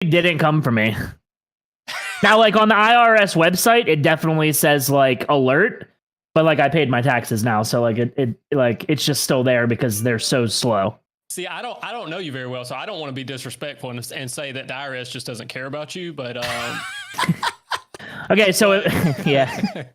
didn't come for me. Now, like on the IRS website, it definitely says like alert, but like I paid my taxes now, so like it's just still there because they're so slow. See, I don't know you very well, so I don't want to be disrespectful and say that the IRS just doesn't care about you. But okay, so yeah,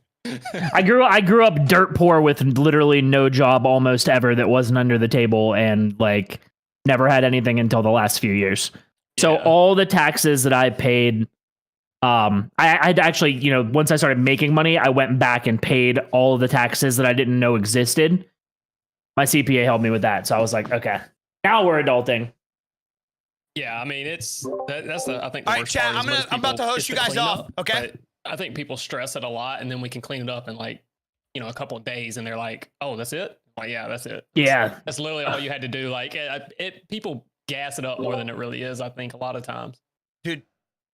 I grew up dirt poor with literally no job almost ever that wasn't under the table, and like never had anything until the last few years. So all the taxes that I paid, I'd actually, once I started making money, I went back and paid all of the taxes that I didn't know existed. My CPA helped me with that, so I was like, okay, now we're adulting. Yeah, I mean, that's the I think. All right, chat. I'm about to host you guys off. Okay. I think people stress it a lot, and then we can clean it up in like, a couple of days, and they're like, "Oh, that's it." Like, yeah, that's it. Yeah, that's literally all you had to do. Like, people gas it up more than it really is. I think a lot of times, dude.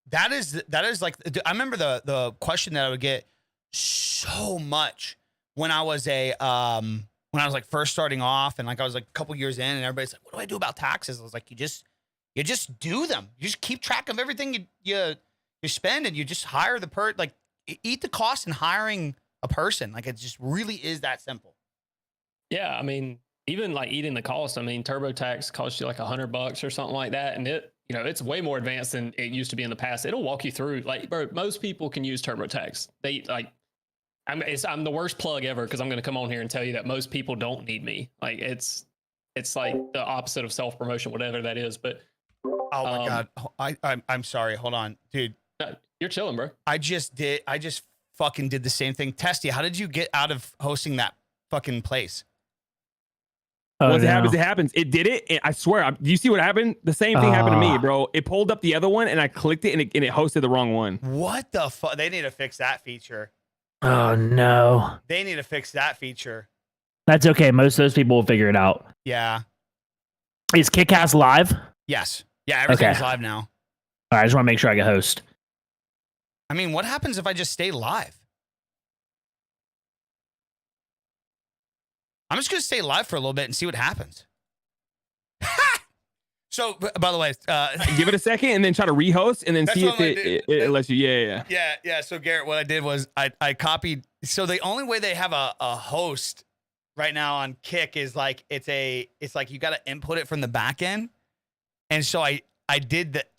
That is like, I remember the question that I would get so much when I was like first starting off, and like I was like a couple years in, and everybody's like, "What do I do about taxes?" I was like, you just do them. You just keep track of everything you spend, and you just hire the like eat the cost in hiring a person. Like, it just really is that simple. Yeah, I mean, even like eating the cost. I mean, TurboTax costs you like $100 or something like that, and it's way more advanced than it used to be in the past. It'll walk you through, like, bro, most people can use TurboTax. They like, I'm the worst plug ever because I'm going to come on here and tell you that most people don't need me. Like, it's like the opposite of self-promotion, whatever that is. But oh my God, I'm sorry. Hold on, dude. You're chilling, bro. I just fucking did the same thing. Testy, how did you get out of hosting that fucking place? Once it happens. It did it. I swear. Do you see what happened? The same thing happened to me, bro. It pulled up the other one, and I clicked it, and it hosted the wrong one. What the fuck? They need to fix that feature. Oh, no. They need to fix that feature. That's okay. Most of those people will figure it out. Yeah. Is KickCast live? Yes. Yeah, everything's live now. All right, I just want to make sure I get host. I mean, what happens if I just stay live? I'm just going to stay live for a little bit and see what happens. So, by the way, give it a second and then try to rehost and then see if it lets you. Yeah. So, Garrett, what I did was I copied. So the only way they have a host right now on Kick is like, it's like you got to input it from the back end. And so I did that.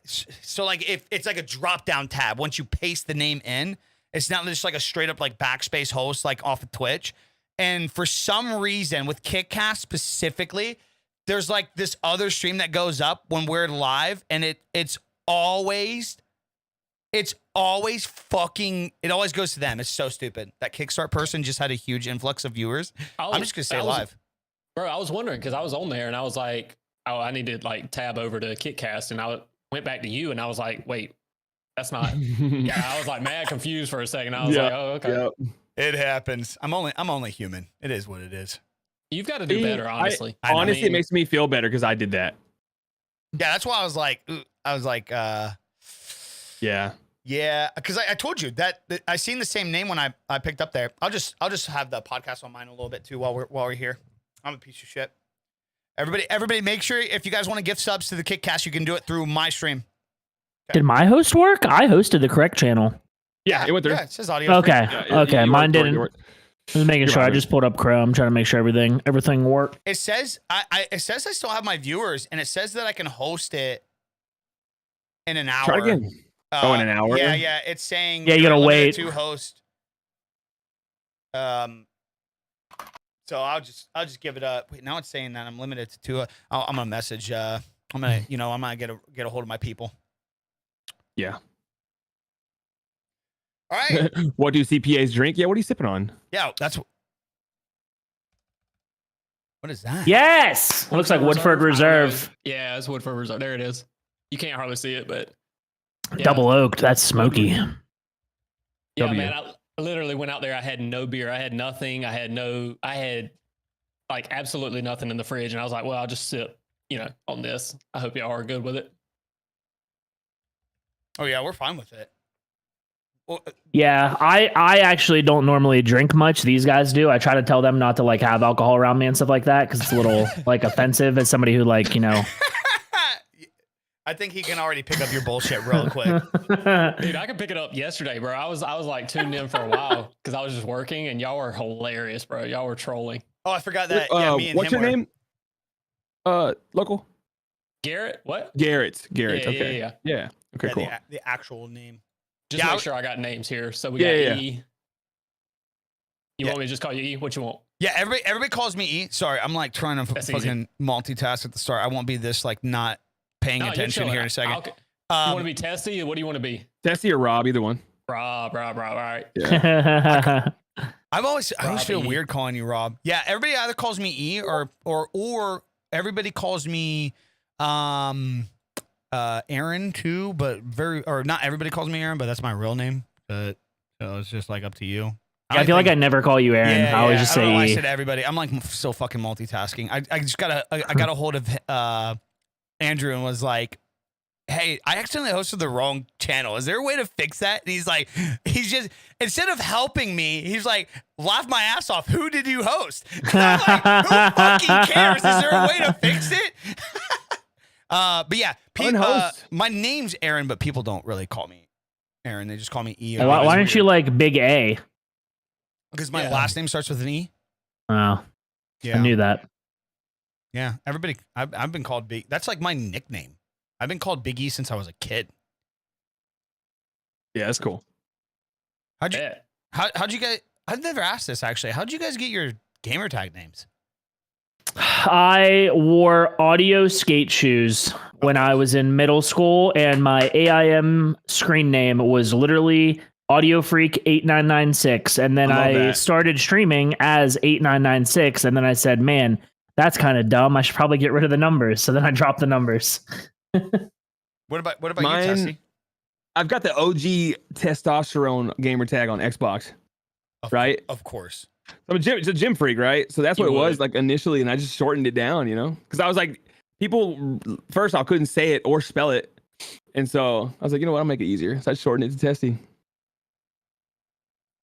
So like if it's like a drop down tab, once you paste the name in, it's not just like a straight up like backspace host, like off of Twitch. And for some reason with KickCast specifically, there's like this other stream that goes up when we're live, and it always goes to them. It's so stupid. That Kickstart person just had a huge influx of viewers. I'm just gonna stay live. Bro, I was wondering because I was on there and I was like, oh, I need to like tab over to KickCast, and I went back to you and I was like, wait, that's not. Yeah, I was like mad confused for a second. I was like, oh, okay. Yep. It happens. I'm only human. It is what it is. You've got to do better, honestly. Honestly, it makes me feel better because I did that. Yeah, that's why I was like, yeah. Yeah, because I told you that I seen the same name when I picked up there. I'll just have the podcast on mine a little bit too while we're here. I'm a piece of shit. Everybody, make sure if you guys want to gift subs to the KickCast, you can do it through my stream. Okay. Did my host work? I hosted the correct channel. Yeah, it went through. Yeah, it says audio. Okay, yeah, mine didn't. Just making sure. I just pulled up Chrome, trying to make sure everything worked. It says it says I still have my viewers, and it says that I can host it in an hour. Try again. In an hour. Yeah. It's saying you gotta wait to host. So I'll just give it up. Wait, now it's saying that I'm limited to two. I'm gonna message. I'm gonna get a hold of my people. Yeah. All right. What do CPAs drink? Yeah. What are you sipping on? Yeah, that's. What is that? Yes. Looks like Woodford Reserve. Yeah, it's Woodford Reserve. There it is. You can't hardly see it, but yeah. Double oaked. That's smoky. Yeah, man. I literally went out there. I had no beer. I had nothing. I had like absolutely nothing in the fridge, and I was like, well, I'll just sip, on this. I hope y'all are good with it. Oh yeah, we're fine with it. Well, yeah, I actually don't normally drink much. These guys do. I try to tell them not to like have alcohol around me and stuff like that because it's a little like offensive as somebody who like. I think he can already pick up your bullshit real quick. Dude, I could pick it up yesterday, bro. I was like tuned in for a while because I was just working, and y'all were hilarious, bro. Y'all were trolling. Oh, I forgot that. Yeah, me and what's him your were. name? Local. Garrett, what? Garrett. Yeah, Okay. yeah. Yeah. Okay. Yeah, Cool. the actual name. Just Yeah, make sure I got names here. So we Yeah, got yeah. E. You want me to just call you E? What you want? Yeah, everybody calls me E. Sorry, I'm like trying to That's fucking multitask at the start. I won't be this like not paying No, you're attention chilling. here in a second. You want to be Testy? What do you want to be? Tessie or Rob, either one. Rob. All right. Yeah. I always feel E. weird calling you Rob. Yeah, everybody either calls me E or everybody calls me Aaron too, but not everybody calls me Aaron, but that's my real name. But so it's just like up to you. I feel like I never call you Aaron. I always just I don't know say why I E. said everybody. I'm like so fucking multitasking. I just got a hold of Andrew and was like, hey, I accidentally hosted the wrong channel. Is there a way to fix that? And he's just, instead of helping me, he's like, laugh my ass off. Who did you host? And I'm like, who fucking cares? Is there a way to fix it? But yeah, my name's Aaron, but people don't really call me Aaron. They just call me E. Why aren't you like Big A? Because my last name starts with an E. Oh, Yeah. I knew that. Yeah, everybody. I've been called Big. That's like my nickname. I've been called Big E since I was a kid. Yeah, that's cool. How'd you guys? I've never asked this actually. How'd you guys get your gamer tag names? I wore audio skate shoes when I was in middle school, and my AIM screen name was literally Audio Freak 8996. And then I started streaming as 8996, and then I said, man, that's kind of dumb. I should probably get rid of the numbers. So then I dropped the numbers. What about you, Mine- Tessie? I've got the OG testosterone gamer tag on Xbox. Right? Of course. I'm a gym freak, right? So that's what You it was would. like initially, and I just shortened it down, because I was like, people first off couldn't say it or spell it, and so I was like, you know what, I'll make it easier. So I shortened it to Testy.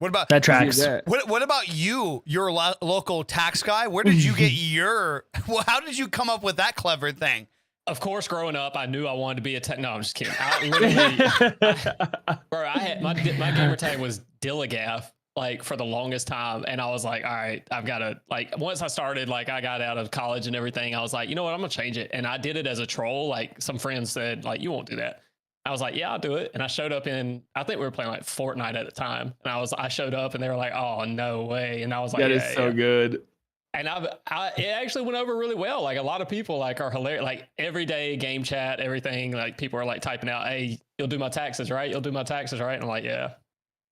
What about That tracks. What about you? You're a local tax guy. Where did you get your? Well, how did you come up with that clever thing? Of course, growing up, I knew I wanted to be a tech. No, I'm just kidding. I literally, bro, I had my gamer tag was Dilligaff, like for the longest time, and I was like, all right, I've got to like. Once I started, like I got out of college and everything, I was like, you know what, I'm gonna change it, and I did it as a troll. Like some friends said, like you won't do that. I was like, yeah, I'll do it, and I showed up in. I think we were playing like Fortnite at the time, and I showed up, and they were like, oh no way, and I was like, That is so good. And it actually went over really well. Like a lot of people like are hilarious. Like every day game chat, everything. Like people are like typing out, "Hey, you'll do my taxes, right? You'll do my taxes, right?" And I'm like, "Yeah."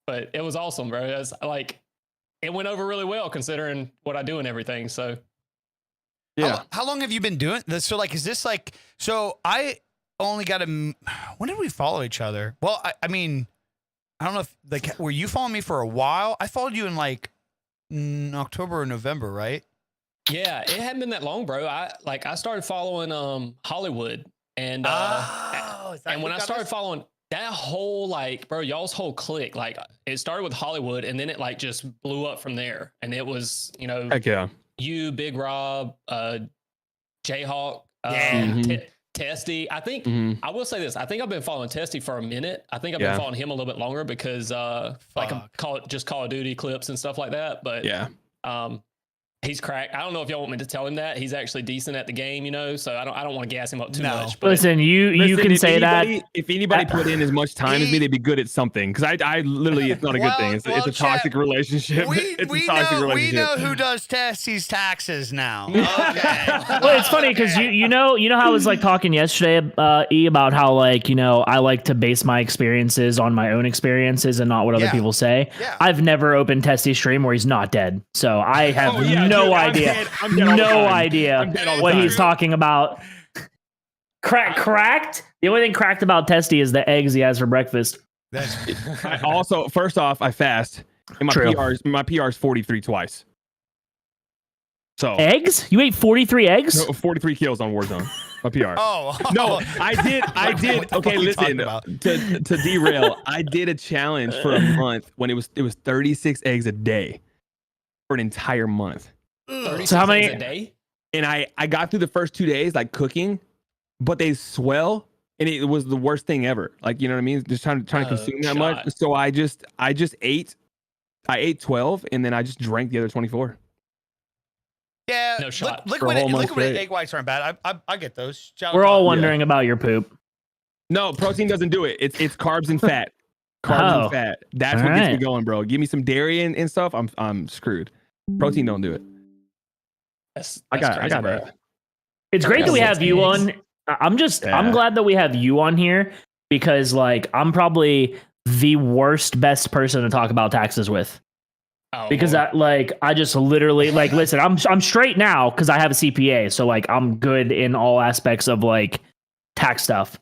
But it was awesome, bro. It was like it went over really well considering what I do and everything. So Yeah. How long have you been doing this? So like, is this like? So I only got when did we follow each other? Well, I mean, I don't know if like were you following me for a while? I followed you in like October or November, right? yeah, it hadn't been that long, bro. I started following Hollywood and and when I started following that whole like bro, y'all's whole clique, like it started with Hollywood and then it like just blew up from there. And it was, Heck yeah. you, Big Rob, Jayhawk, Testy. I think I will say this. I think I've been following Testy for a minute. I think I've been following him a little bit longer because like Call of Duty clips and stuff like that. But Yeah. He's cracked. I don't know if y'all want me to tell him that. He's actually decent at the game, so I don't want to gas him up too much. But Listen, you can if say anybody, that. If anybody put in as much time as me, they'd be good at something. Because I literally, it's not a good thing. It's a toxic relationship. It's a toxic relationship. We know who does Tessie's taxes now. Okay. Well, it's funny because you know how I was like talking yesterday, E, about how like I like to base my experiences on my own experiences and not what other people say. Yeah. I've never opened Testy's stream where he's not dead, so I have no idea. I'm dead all the No time. idea I'm dead all the what time. he's talking about. Cracked? The only thing cracked about Testy is the eggs he has for breakfast. I also, first off, I fast. And my PR is 43 twice. So Eggs? You ate 43 eggs? no, 43 kills on Warzone. My PR. Oh No, I did. What the fuck Okay, are you talking listen. about? To derail, I did a challenge for a month when it was 36 eggs a day for an entire month. 36 So how many- eggs a day? And I got through the first 2 days like cooking, but they swell and it was the worst thing ever. Like, you know what I mean? Just trying to consume that much. shot. So I ate 12 and then I just drank the other 24. Yeah, No shot. For a whole month liquid straight. egg whites aren't bad. I get those. Shout out We're to all them. wondering about your poop. No, protein doesn't do it. It's carbs and fat. Carbs Oh. and fat. That's All what gets me right. going, bro. Give me some dairy and stuff. I'm screwed. Protein don't do it. That's I got crazy, bro. that. It's great that we have you on. I'm Yeah. glad that we have you on here because like I'm probably the best person to talk about taxes with. Oh, Because Lord. I just literally like listen, I'm straight now because I have a CPA, so like I'm good in all aspects of like tax stuff.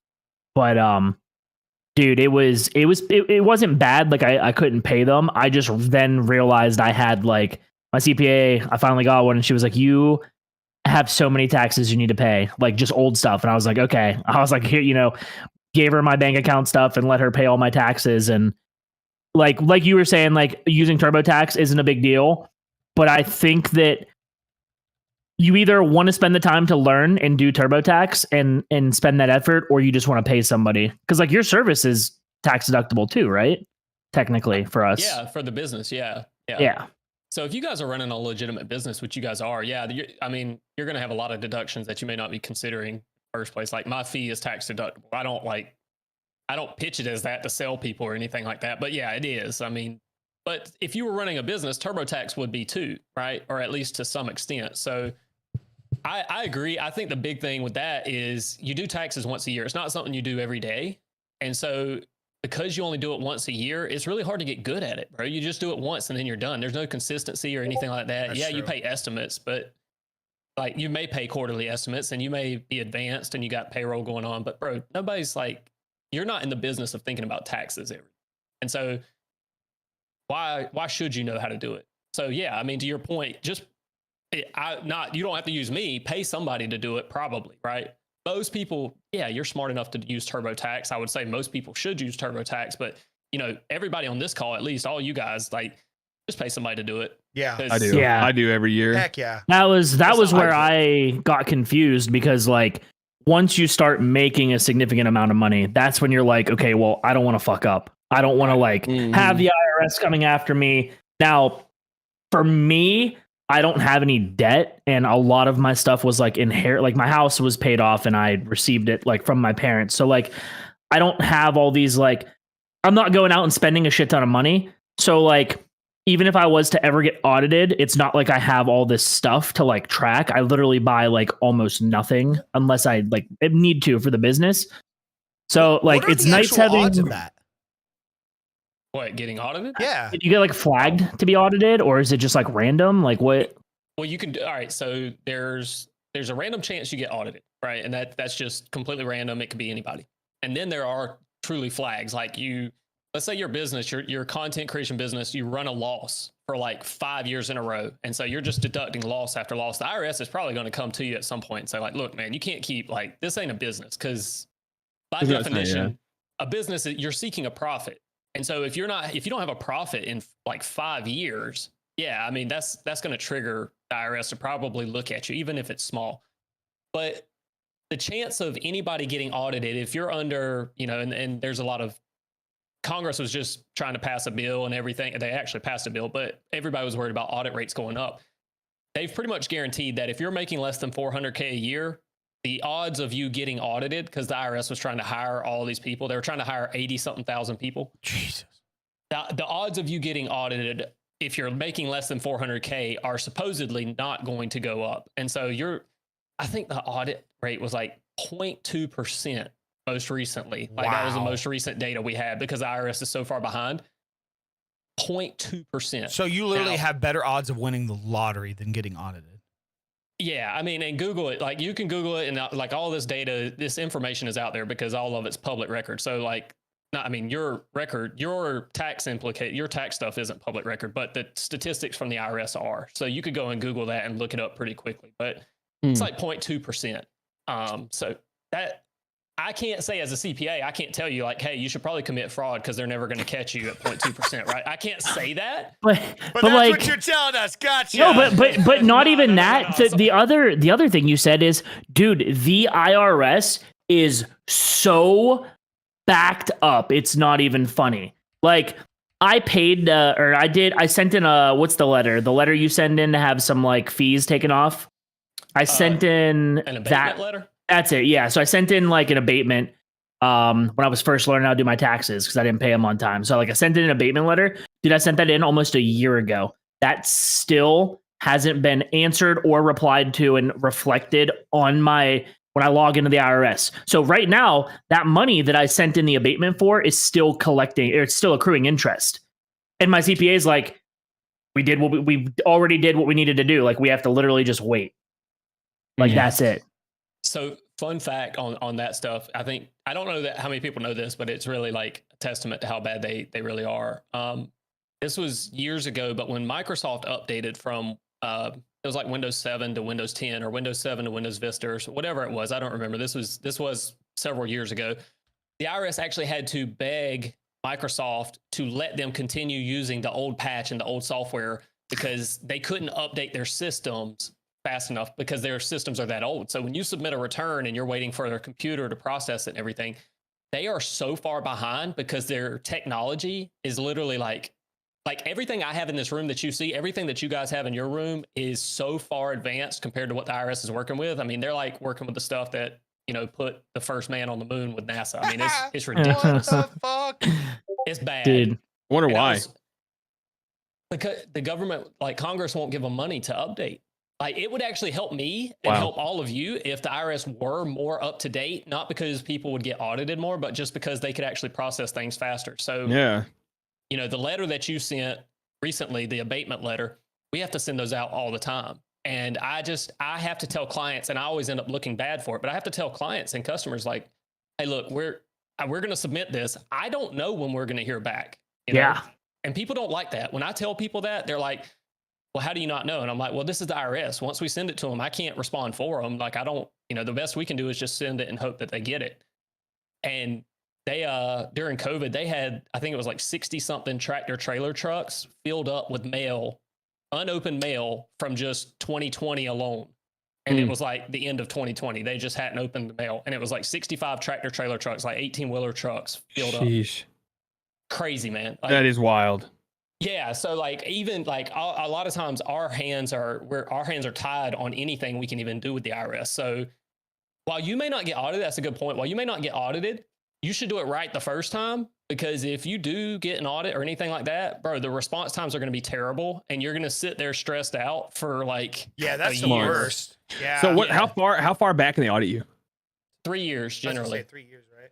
But dude, it wasn't bad. Like I couldn't pay them. I just then realized I had like my CPA. I finally got one, and she was like, "You have so many taxes you need to pay, like just old stuff." And I was like, "Okay." I was like, "Here, gave her my bank account stuff and let her pay all my taxes." And like you were saying, like using TurboTax isn't a big deal, but I think that you either want to spend the time to learn and do TurboTax and spend that effort, or you just want to pay somebody because like your service is tax deductible too, right? Technically for us. Yeah, for the business. Yeah. Yeah. So if you guys are running a legitimate business, which you guys are, you're going to have a lot of deductions that you may not be considering in the first place. Like my fee is tax deductible. I don't pitch it as that to sell people or anything like that. But yeah, it is. I mean, but if you were running a business, TurboTax would be too, right? Or at least to some extent. So I agree. I think the big thing with that is you do taxes once a year. It's not something you do every day. And so because you only do it once a year, it's really hard to get good at it, bro. You just do it once and then you're done. There's no consistency or anything like that. That's yeah, true. you pay estimates, but like you may pay quarterly estimates and you may be advanced and you got payroll going on. But bro, nobody's like, you're not in the business of thinking about taxes every. And so why should you know how to do it? So yeah, I mean, to your point, just you don't have to use me, pay somebody to do it probably, right? Most people, yeah, you're smart enough to use TurboTax. I would say most people should use TurboTax, but everybody on this call, at least all you guys, like just pay somebody to do it. Yeah. 'Cause- I do. Yeah. I do every year. Heck yeah. That was That's where not I got confused because like once you start making a significant amount of money, that's when you're like, okay, well, I don't want to fuck up. I don't want to like have the IRS coming after me. Now, for me, I don't have any debt, and a lot of my stuff was like inherit. Like my house was paid off, and I received it like from my parents. So like, I don't have all these like, I'm not going out and spending a shit ton of money. So like, even if I was to ever get audited, it's not like I have all this stuff to like track. I literally buy like almost nothing unless I like need to for the business. So like, What are it's the nice actual having. odds of that? What, getting audited? Yeah. Did you get like flagged to be audited, or is it just like random? Like what? Well, you can do, all right. So there's a random chance you get audited, right? And that's just completely random. It could be anybody. And then there are truly flags. Like let's say your business, your content creation business, you run a loss for like 5 years in a row. And so you're just deducting loss after loss. The IRS is probably going to come to you at some point and say like, look, man, you can't keep like, this ain't a business. Cause by I was gonna say, definition, a business, you're seeking a profit. And so if you don't have a profit in like 5 years, yeah, I mean, that's going to trigger the IRS to probably look at you, even if it's small. But the chance of anybody getting audited, if you're under, and there's a lot of, Congress was just trying to pass a bill and everything. They actually passed a bill, but everybody was worried about audit rates going up. They've pretty much guaranteed that if you're making less than $400K a year, the odds of you getting audited, because the IRS was trying to hire all these people, they were trying to hire 80-something thousand people. Jesus. The odds of you getting audited if you're making less than 400K are supposedly not going to go up. And so I think the audit rate was like 0.2% most recently. Like that was the Wow. most recent data we had because the IRS is so far behind. 0.2%. So you literally Now- have better odds of winning the lottery than getting audited. Yeah, I mean, and Google it. Like you can Google it, and like all this data, this information is out there because all of it's public record. So like, your record, your tax stuff isn't public record, but the statistics from the IRS are. So you could go and Google that and look it up pretty quickly. But it's like 0.2%. So that I can't say as a CPA, I can't tell you like, hey, you should probably commit fraud because they're never going to catch you at 0.2%, right? I can't say that. But But that's like, what you're telling us. Gotcha. no, but not even no, that. no. The other thing you said is, dude, the IRS is so backed up. It's not even funny. Like I paid, I sent in what's the letter? The letter you send in to have some like fees taken off. I sent in an abatement that letter. That's it. Yeah. So I sent in like an abatement when I was first learning how to do my taxes because I didn't pay them on time. So like I sent in an abatement letter. Dude, I sent that in almost a year ago. That still hasn't been answered or replied to and reflected on when I log into the IRS. So right now, that money that I sent in the abatement for is still collecting, or it's still accruing interest. And my CPA is like, we already did what we needed to do. Like we have to literally just wait. Like that's it. So fun fact on that stuff. I don't know how many people know this, but it's really like a testament to how bad they really are. This was years ago, but when Microsoft updated from it was like Windows 7 to Windows 10 or Windows 7 to Windows Vista or whatever it was. I don't remember. This was several years ago. The IRS actually had to beg Microsoft to let them continue using the old patch and the old software because they couldn't update their systems fast enough because their systems are that old. So when you submit a return and you're waiting for their computer to process it and everything, they are so far behind because their technology is literally like everything I have in this room that you see, everything that you guys have in your room is so far advanced compared to what the IRS is working with. I mean, they're like working with the stuff that, put the first man on the moon with NASA. I mean, it's ridiculous. What the fuck? It's bad. Dude. Wonder why. Because the government, like Congress won't give them money to update. Like it would actually help me and help all of you if the IRS were more up to date, not because people would get audited more, but just because they could actually process things faster. So yeah. The letter that you sent recently, the abatement letter, we have to send those out all the time. And I have to tell clients, and I always end up looking bad for it, but I have to tell clients and customers like, hey, look, we're going to submit this. I don't know when we're going to hear back. Yeah. And people don't like that. When I tell people that, they're like, well, how do you not know? And I'm like, well, this is the IRS. Once we send it to them, I can't respond for them. Like, I don't, the best we can do is just send it and hope that they get it. And they, during COVID, they had, I think it was like 60 something tractor trailer trucks filled up with mail, unopened mail from just 2020 alone. And it was like the end of 2020. They just hadn't opened the mail. And it was like 65 tractor trailer trucks, like 18 wheeler trucks filled up. Crazy, man. Like, that is wild. Yeah. So like, even like a lot of times our hands are tied on anything we can even do with the IRS. So while you may not get audited, that's a good point. While you may not get audited, you should do it right the first time, because if you do get an audit or anything like that, bro, the response times are going to be terrible and you're going to sit there stressed out for like that's the worst. Yeah. So what? How far back can they audit you? 3 years generally. 3 years, right?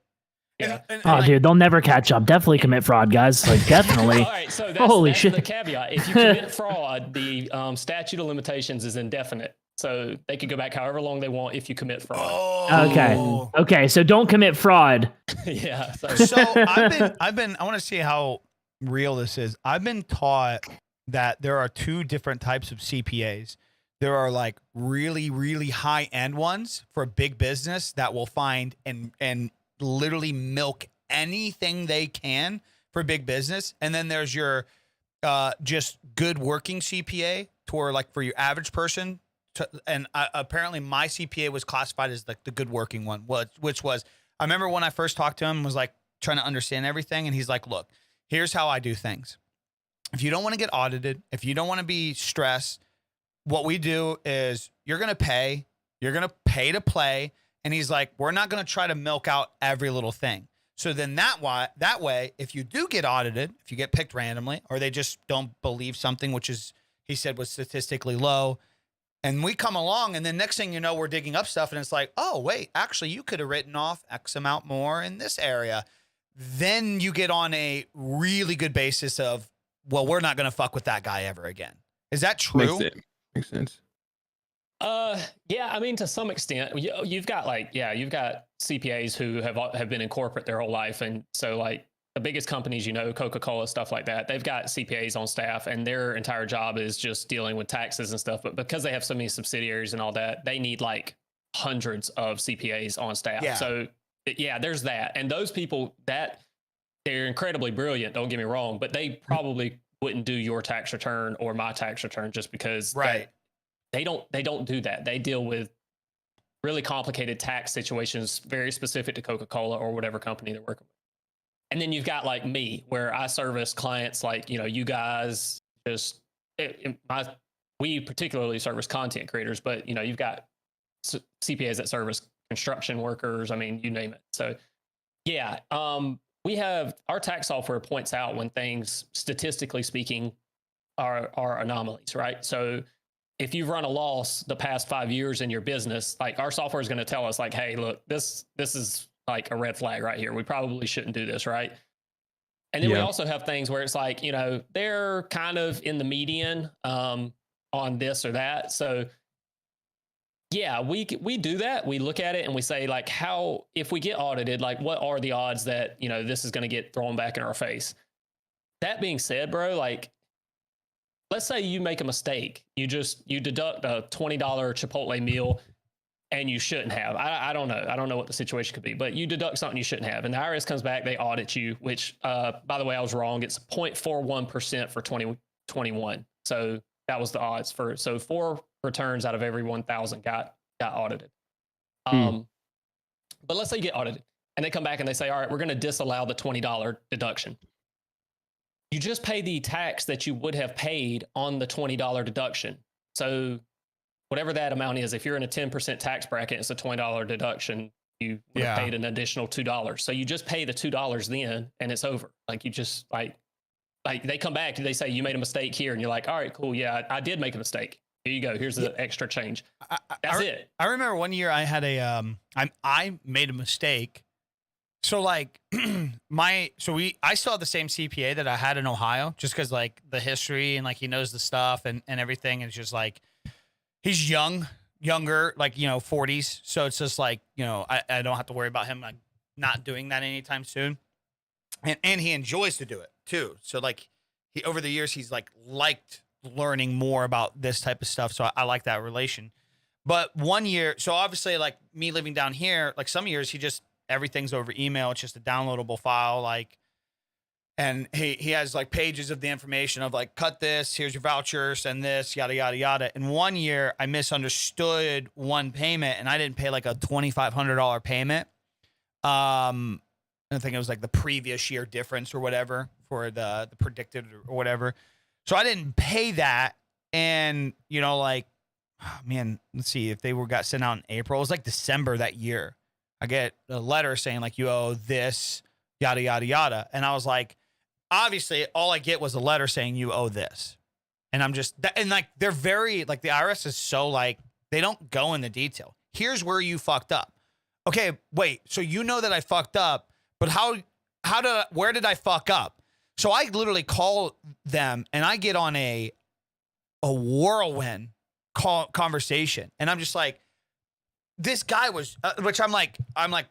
Yeah. Dude, they'll never catch up. Definitely commit fraud, guys. Like, definitely. All right, so Holy shit. the caveat. If you commit fraud, the statute of limitations is indefinite. So they could go back however long they want if you commit fraud. Oh. Okay. So don't commit fraud. Yeah. So I want to see how real this is. I've been taught that there are two different types of CPAs. There are like really, really high end ones for big business that will find and literally milk anything they can for big business. And then there's your just good working CPA for your average person. And apparently my CPA was classified as like the good working one, which was, I remember when I first talked to him, was like trying to understand everything. And he's like, look, here's how I do things. If you don't want to get audited, if you don't want to be stressed, what we do is you're going to pay to play. And he's like, we're not going to try to milk out every little thing. So then that way, if you do get audited, if you get picked randomly, or they just don't believe something, which is, he said, was statistically low, and we come along, and then next thing you know, we're digging up stuff, and it's like, oh, wait, actually, you could have written off X amount more in this area. Then you get on a really good basis of, well, we're not going to fuck with that guy ever again. Is that true? Makes sense. Yeah, I mean, to some extent, you've got CPAs who have been in corporate their whole life. And so like the biggest companies, Coca-Cola, stuff like that, they've got CPAs on staff and their entire job is just dealing with taxes and stuff. But because they have so many subsidiaries and all that, they need like hundreds of CPAs on staff. Yeah. So yeah, there's that. And those people they're incredibly brilliant, don't get me wrong, but they probably wouldn't do your tax return or my tax return just because right. They don't do that. They deal with really complicated tax situations, very specific to Coca-Cola or whatever company they're working with. And then you've got like me, where I service clients like, you guys just, we particularly service content creators, but you've got CPAs that service construction workers. I mean, you name it. So yeah, we have our tax software points out when things, statistically speaking, are anomalies, right? So if you've run a loss the past 5 years in your business, like our software is going to tell us like, hey, look, this is like a red flag right here. We probably shouldn't do this, right? And then we also have things where it's like, they're kind of in the median on this or that. So yeah, we do that. We look at it and we say like, how, if we get audited, like what are the odds that, this is going to get thrown back in our face? That being said, bro, like, let's say you make a mistake. You deduct a $20 Chipotle meal and you shouldn't have. I don't know. I don't know what the situation could be, but you deduct something you shouldn't have. And the IRS comes back, they audit you, which, by the way, I was wrong. It's 0.41% for 2021. So that was the odds for, so 4 returns out of every 1,000 got audited. But let's say you get audited and they come back and they say, all right, we're going to disallow the $20 deduction. You just pay the tax that you would have paid on the $20 deduction. So whatever that amount is, if you're in a 10% tax bracket, it's a $20 deduction. You would have paid an additional $2. So you just pay the $2 then and it's over. Like you just like they come back and they say, you made a mistake here. And you're like, all right, cool. Yeah, I did make a mistake. Here you go. Here's the extra change. That's it. I remember one year I had I made a mistake. So like I still have the same CPA that I had in Ohio, just because like the history and like he knows the stuff and everything. And it's just like, he's younger, like, 40s. So it's just like, I don't have to worry about him like not doing that anytime soon. And he enjoys to do it too. So like over the years, he's like liked learning more about this type of stuff. So I like that relation. But one year, so obviously like me living down here, like some years everything's over email. It's just a downloadable file. Like, and he has like pages of the information of like, cut this, here's your voucher, send this, yada, yada, yada. And one year I misunderstood one payment and I didn't pay like a $2,500 payment. I think it was like the previous year difference or whatever for the predicted or whatever. So I didn't pay that. And, like, oh man, let's see if they got sent out in April. It was like December that year. I get a letter saying like, you owe this, yada, yada, yada. And I was like, obviously all I get was a letter saying you owe this. And I'm just, and like, they're very, like the IRS is so like, they don't go in the detail. Here's where you fucked up. Okay, wait, so that I fucked up, but where did I fuck up? So I literally call them and I get on a whirlwind conversation. And I'm just like, this guy was, which I'm like,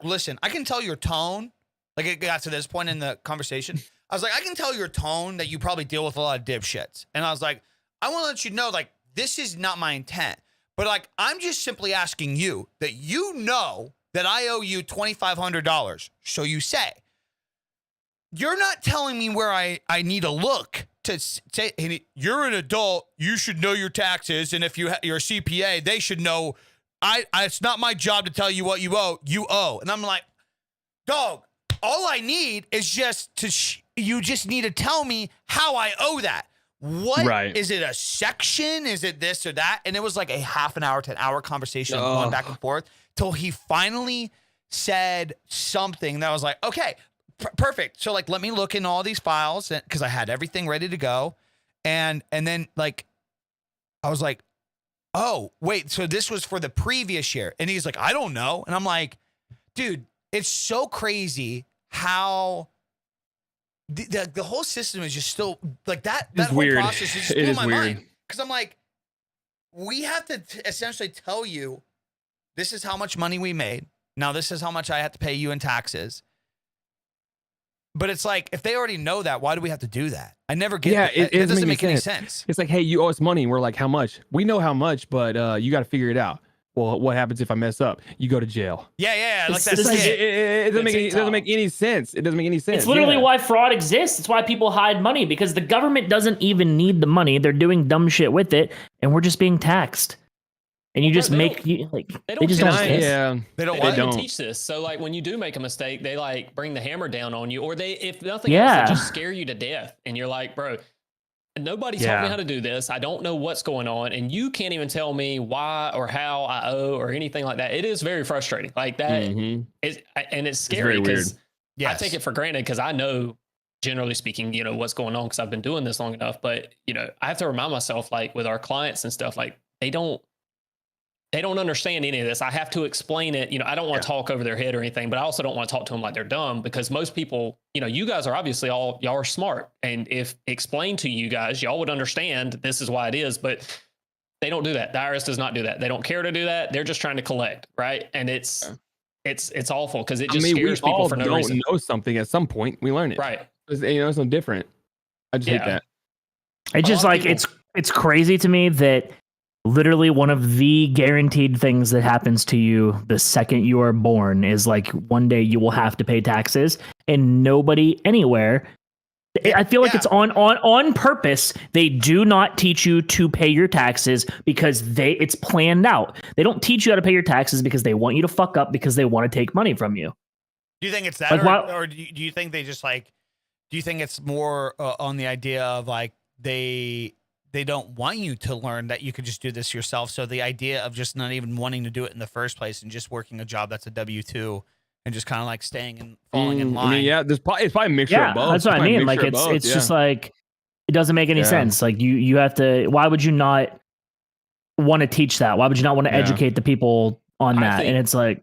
listen, I can tell your tone. Like it got to this point in the conversation. I was like, I can tell your tone that you probably deal with a lot of dipshits. And I was like, I want to let you know, like, this is not my intent. But like, I'm just simply asking you that that I owe you $2,500. So you say, you're not telling me where I need to look to say, hey, you're an adult. You should know your taxes. And if you're a CPA, they should know. It's not my job to tell you what you owe. You owe. And I'm like, dog, all I need is just you just need to tell me how I owe that. What right. Is it a section? Is it this or that? And it was like a half an hour to an hour conversation going back and forth till he finally said something that was like, okay, perfect. So like, let me look in all these files because I had everything ready to go. And then like, I was like, oh, wait, so this was for the previous year. And he's like, I don't know. And I'm like, dude, it's so crazy how the whole system is just still like that whole weird. Process is just blew my mind. Because I'm like, we have to essentially tell you, this is how much money we made. Now this is how much I have to pay you in taxes. But it's like, if they already know that, why do we have to do that? I never get it. It doesn't make any sense. It's like, hey, you owe us money. And we're like, how much? We know how much, but you got to figure it out. Well, what happens if I mess up? You go to jail. Yeah. Like that's it doesn't make any sense. It doesn't make any sense. It's literally why fraud exists. It's why people hide money, because the government doesn't even need the money. They're doing dumb shit with it, and we're just being taxed. and you Well, just they make don't- you like they they don't just teach don't. us. care. Yeah. They don't They want don't don't. teach this. So like when you do make a mistake, they like bring the hammer down on you, or they, if nothing Yeah. else, they just scare you to death. And you're like, bro, nobody taught me Yeah. how to do this. I don't know what's going on, and you can't even tell me why or how I owe or anything like that. It is very frustrating. Like that Mhm. is, and it's very scary weird. because I take it for granted because I know, generally speaking, you know, what's going on because I've been doing this long enough. But you know, I have to remind myself, like with our clients and stuff, like they don't understand any of this. I have to explain it. You know, I don't want to talk over their head or anything, but I also don't want to talk to them like they're dumb because most people, you know, you guys are obviously y'all are smart. And if explained to you guys, y'all would understand this is why it is, but they don't do that. The IRS does not do that. They don't care to do that. They're just trying to collect. Right. And it's awful because it just scares we people all for no don't reason. know something at some point. We learn it. Right. It's, you know, it's no different. I just hate Yeah. that. It's just lot of like people- it's crazy to me that literally one of the guaranteed things that happens to you the second you are born is like one day you will have to pay taxes, and nobody anywhere. I feel like Yeah. it's on purpose. They do not teach you to pay your taxes because it's planned out. They don't teach you how to pay your taxes because they want you to fuck up because they want to take money from you. Do you think it's that, Like, or do you think they just like? Do you think it's more on the idea of like they don't want you to learn that you could just do this yourself? So the idea of just not even wanting to do it in the first place and just working a job that's a W-2 and just kind of like staying and falling in line. I mean, yeah, it's probably a mixture Yeah, of both. that's what I Probably a mean. Like mixture of both, it's just like it doesn't make any Yeah. sense. Like you have to. Why would you not want to teach that? Why would you not want to Yeah. educate the people on I that? think- And it's like,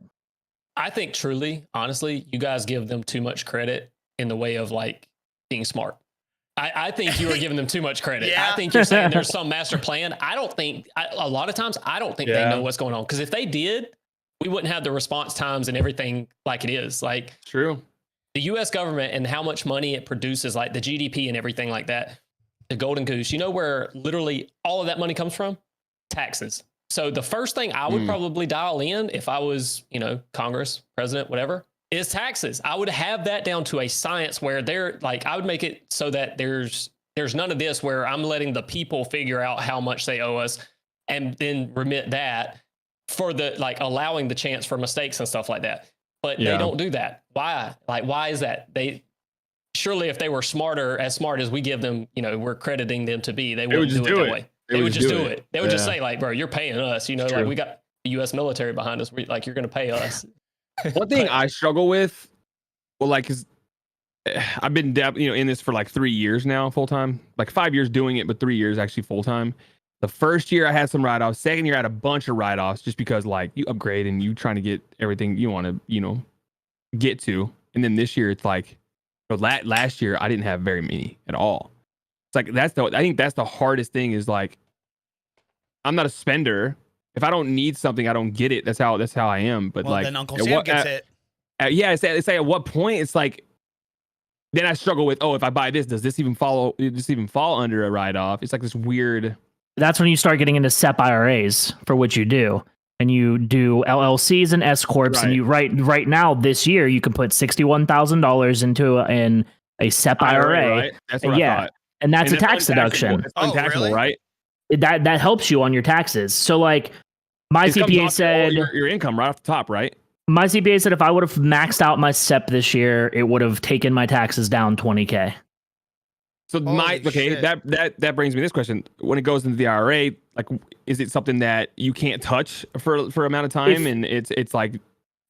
I think truly, honestly, you guys give them too much credit in the way of like being smart. I think you are giving them too much credit. Yeah. I think you're saying there's some master plan. I don't think, a lot of times, I don't think they Yeah. know what's going on. Because if they did, we wouldn't have the response times and everything like it is. Like True. the US government and how much money it produces, like the GDP and everything like that, the golden goose, you know where literally all of that money comes from? Taxes. So the first thing I would probably dial in if I was, you know, Congress, president, whatever, is taxes. I would have that down to a science where they're like, I would make it so that there's none of this where I'm letting the people figure out how much they owe us and then remit that for the like allowing the chance for mistakes and stuff like that. But they don't do that. Why? Like, why is that? They surely if they were as smart as we give them, you know, we're crediting them to be, they wouldn't just do it do that it. way. They would just do it. They would just Yeah. say like, bro, you're paying us, you know, It's like true. we got the US military behind us. Like you're going to pay us. One thing But- I struggle with, well, like, is I've been in this for like 3 years now, full time. Like 5 years doing it, but 3 years actually full time. The first year I had some write offs. Second year I had a bunch of write offs just because like you upgrade and you trying to get everything you want to, you know, get to. And then this year it's like, last year I didn't have very many at all. It's like I think that's the hardest thing is like, I'm not a spender. If I don't need something, I don't get it. That's how I am. But Well, like, then Uncle at Sam what- gets at- it. yeah, it's like at what point it's like, then I struggle with, if I buy this, does this even fall under a write off? It's like this weird. that's when you start getting into SEP IRAs for what you do. And you do LLCs and S corps, and Right. you right now this year you can put $61,000 into a SEP IRA, right? That's what Yeah. I thought. and that's And a tax untaxable. deduction. It's Oh, untaxable, really? right? That helps you on your taxes. So like my It comes CPA off said your income right off the top, right? my CPA said if I would have maxed out my SEP this year, it would have taken my taxes down $20K. So Holy shit. that brings me to this question. When it goes into the IRA, like, is it something that you can't touch for amount of time? And it's like,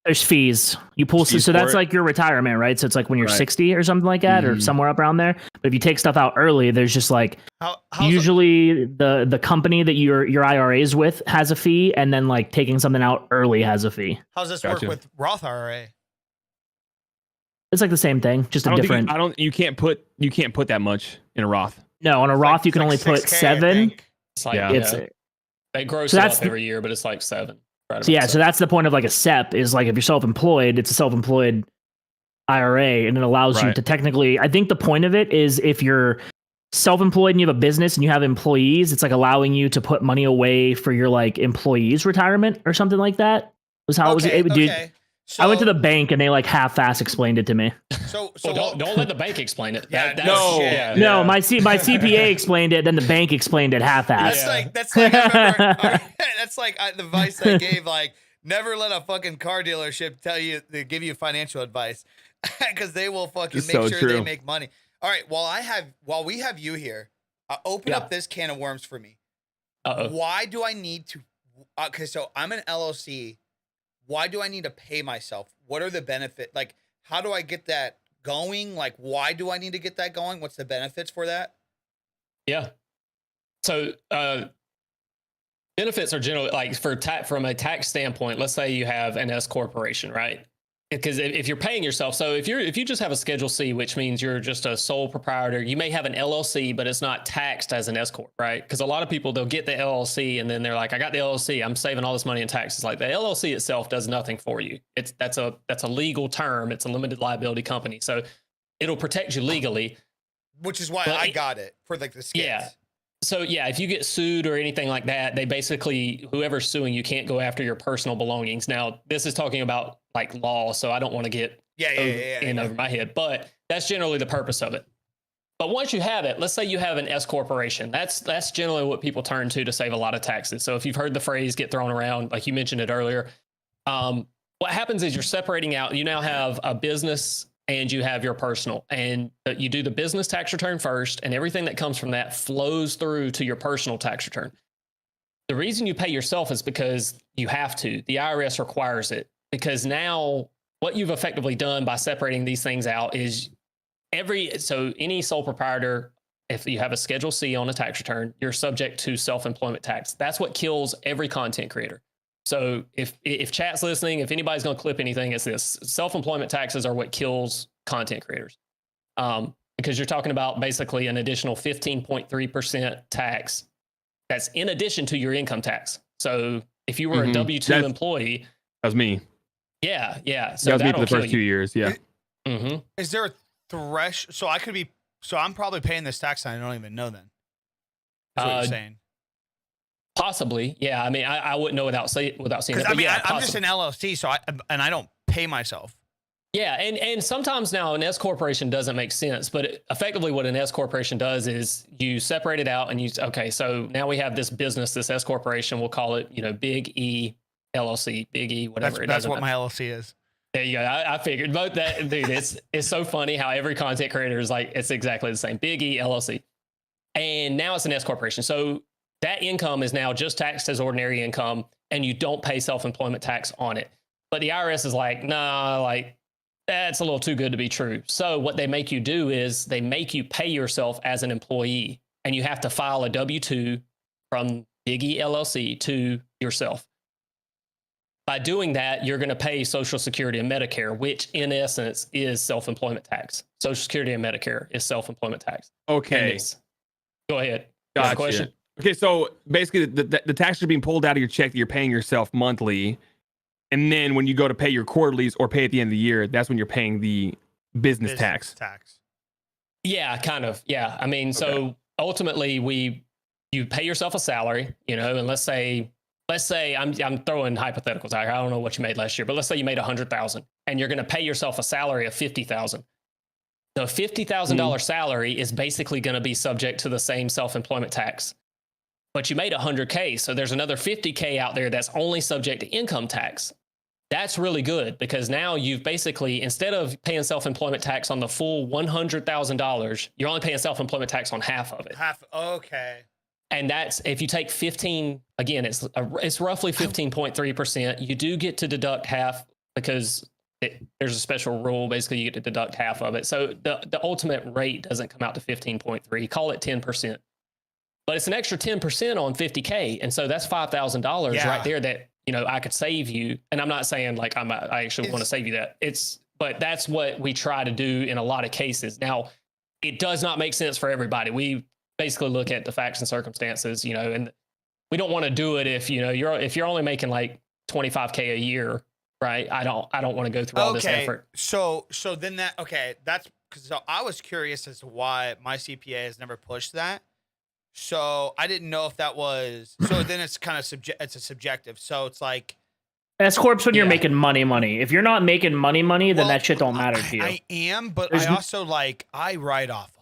There's fees. You pull Fees so for that's it. like your retirement, right? So it's like when you're Right. 60 or something like that, or Mhm. somewhere up around there. But if you take stuff out early, there's just like How's usually the company that your IRA is with has a fee, and then like taking something out early has a fee. how's this Gotcha. work with Roth IRA? It's like the same thing, just a different. you can't put that much in a Roth. No, on a Roth you can only It's like put 6K, I 7. think. It's like, Yeah. It's they gross So it that's up the- every year, but it's like 7. Right so about yeah, so that's the point of like a SEP is like if you're self-employed, it's a self-employed IRA, and it allows you Right. to technically. I think the point of it is if you're self-employed and you have a business and you have employees, it's like allowing you to put money away for your like employees' retirement or something like that. Was how it was. Okay, It would do. okay. So, I went to the bank and they like half-ass explained it to me. So Well, don't let the bank explain it. Yeah, That's, no, yeah. No, my CPA explained it, then the bank explained it half-ass. That's like I remember, that's like the advice I gave. Like, never let a fucking car dealership tell you they give you financial advice, because they will fucking It's make so sure true. they make money. All right, while we have you here, open up this can of worms for me. Why do I need to? Okay, so I'm an LLC. Why do I need to pay myself? What are the benefits? Like, how do I get that going? Like, why do I need to get that going? What's the benefits for that? Yeah. So benefits are generally like from a tax standpoint. Let's say you have an S corporation, right? Because if you're paying yourself, so if you just have a Schedule C, which means you're just a sole proprietor, you may have an LLC, but it's not taxed as an S corp, right? Because a lot of people, they'll get the LLC and then they're like, I got the LLC, I'm saving all this money in taxes. Like, the LLC itself does nothing for you. That's a legal term. It's a limited liability company, so it'll protect you legally. Which is why I got it for like the skits. Yeah. So yeah, if you get sued or anything like that, they basically, whoever's suing you can't go after your personal belongings. Now, this is talking about like law, so I don't want to get over my head, but that's generally the purpose of it. But once you have it, let's say you have an S corporation, that's generally what people turn to save a lot of taxes. So if you've heard the phrase get thrown around, like you mentioned it earlier, what happens is you're separating out. You now have a business and you have your personal, and you do the business tax return first, and everything that comes from that flows through to your personal tax return. The reason you pay yourself is because you have to. The IRS requires it, because now what you've effectively done by separating these things out is any sole proprietor, if you have a Schedule C on a tax return, you're subject to self-employment tax. That's what kills every content creator. So if chat's listening, if anybody's going to clip anything, it's this: self-employment taxes are what kills content creators. Because you're talking about basically an additional 15.3% tax that's in addition to your income tax. So if you were a W-2 employee, that's me. Yeah. So that was me for the first 2 years. Yeah. Mm-hmm. Is there a threshold? So I'm probably paying this tax and I don't even know then. That's what you're saying. Possibly, yeah. I mean, I wouldn't know without seeing it. I mean, yeah, I'm just an LLC, so I don't pay myself. Yeah, and sometimes now an S corporation doesn't make sense, but effectively what an S corporation does is you separate it out and so now we have this business, this S corporation. We'll call it, Big E LLC, Big E, whatever. That's what my LLC is. There you go. I figured both that, dude. It's so funny how every content creator is like, it's exactly the same. Big E LLC, and now it's an S corporation. So that income is now just taxed as ordinary income, and you don't pay self-employment tax on it. But the IRS is like, nah, like that's a little too good to be true. So what they make you do is they make you pay yourself as an employee, and you have to file a W-2 from Big E LLC to yourself. By doing that, you're going to pay Social Security and Medicare, which in essence is self-employment tax. Social Security and Medicare is self-employment tax. Okay. Go ahead. Gotcha. Question? Okay, so basically the tax are being pulled out of your check that you're paying yourself monthly. And then when you go to pay your quarterlies or pay at the end of the year, that's when you're paying the business tax. Yeah, kind of. Yeah. I mean, so ultimately you pay yourself a salary, and let's say I'm throwing hypotheticals out here. I don't know what you made last year, but let's say you made $100,000 and you're going to pay yourself a salary of $50,000. The $50,000 salary is basically going to be subject to the same self-employment tax. But you made $100K, so there's another $50K out there that's only subject to income tax. That's really good, because now you've basically, instead of paying self-employment tax on the full $100,000, you're only paying self-employment tax on half of it. Okay. And that's, if you take 15, again, it's roughly 15.3%. You do get to deduct half, because there's a special rule. Basically, you get to deduct half of it. So the ultimate rate doesn't come out to 15.3. Call it 10%. But it's an extra 10% on 50K. And so that's $5,000 right there that, I could save you. And I'm not saying like I actually want to save you that. But that's what we try to do in a lot of cases. Now, it does not make sense for everybody. We basically look at the facts and circumstances, and we don't want to do it if, if you're only making like 25K a year, right? I don't want to go through all this effort. So then that's because I was curious as to why my CPA has never pushed that. So I didn't know if that was, so then it's kind of it's a subjective. So it's like, S corps when you're Yeah. making money. If you're not making money, then Well, that shit don't matter to you. I am, but There's I n- also I write off a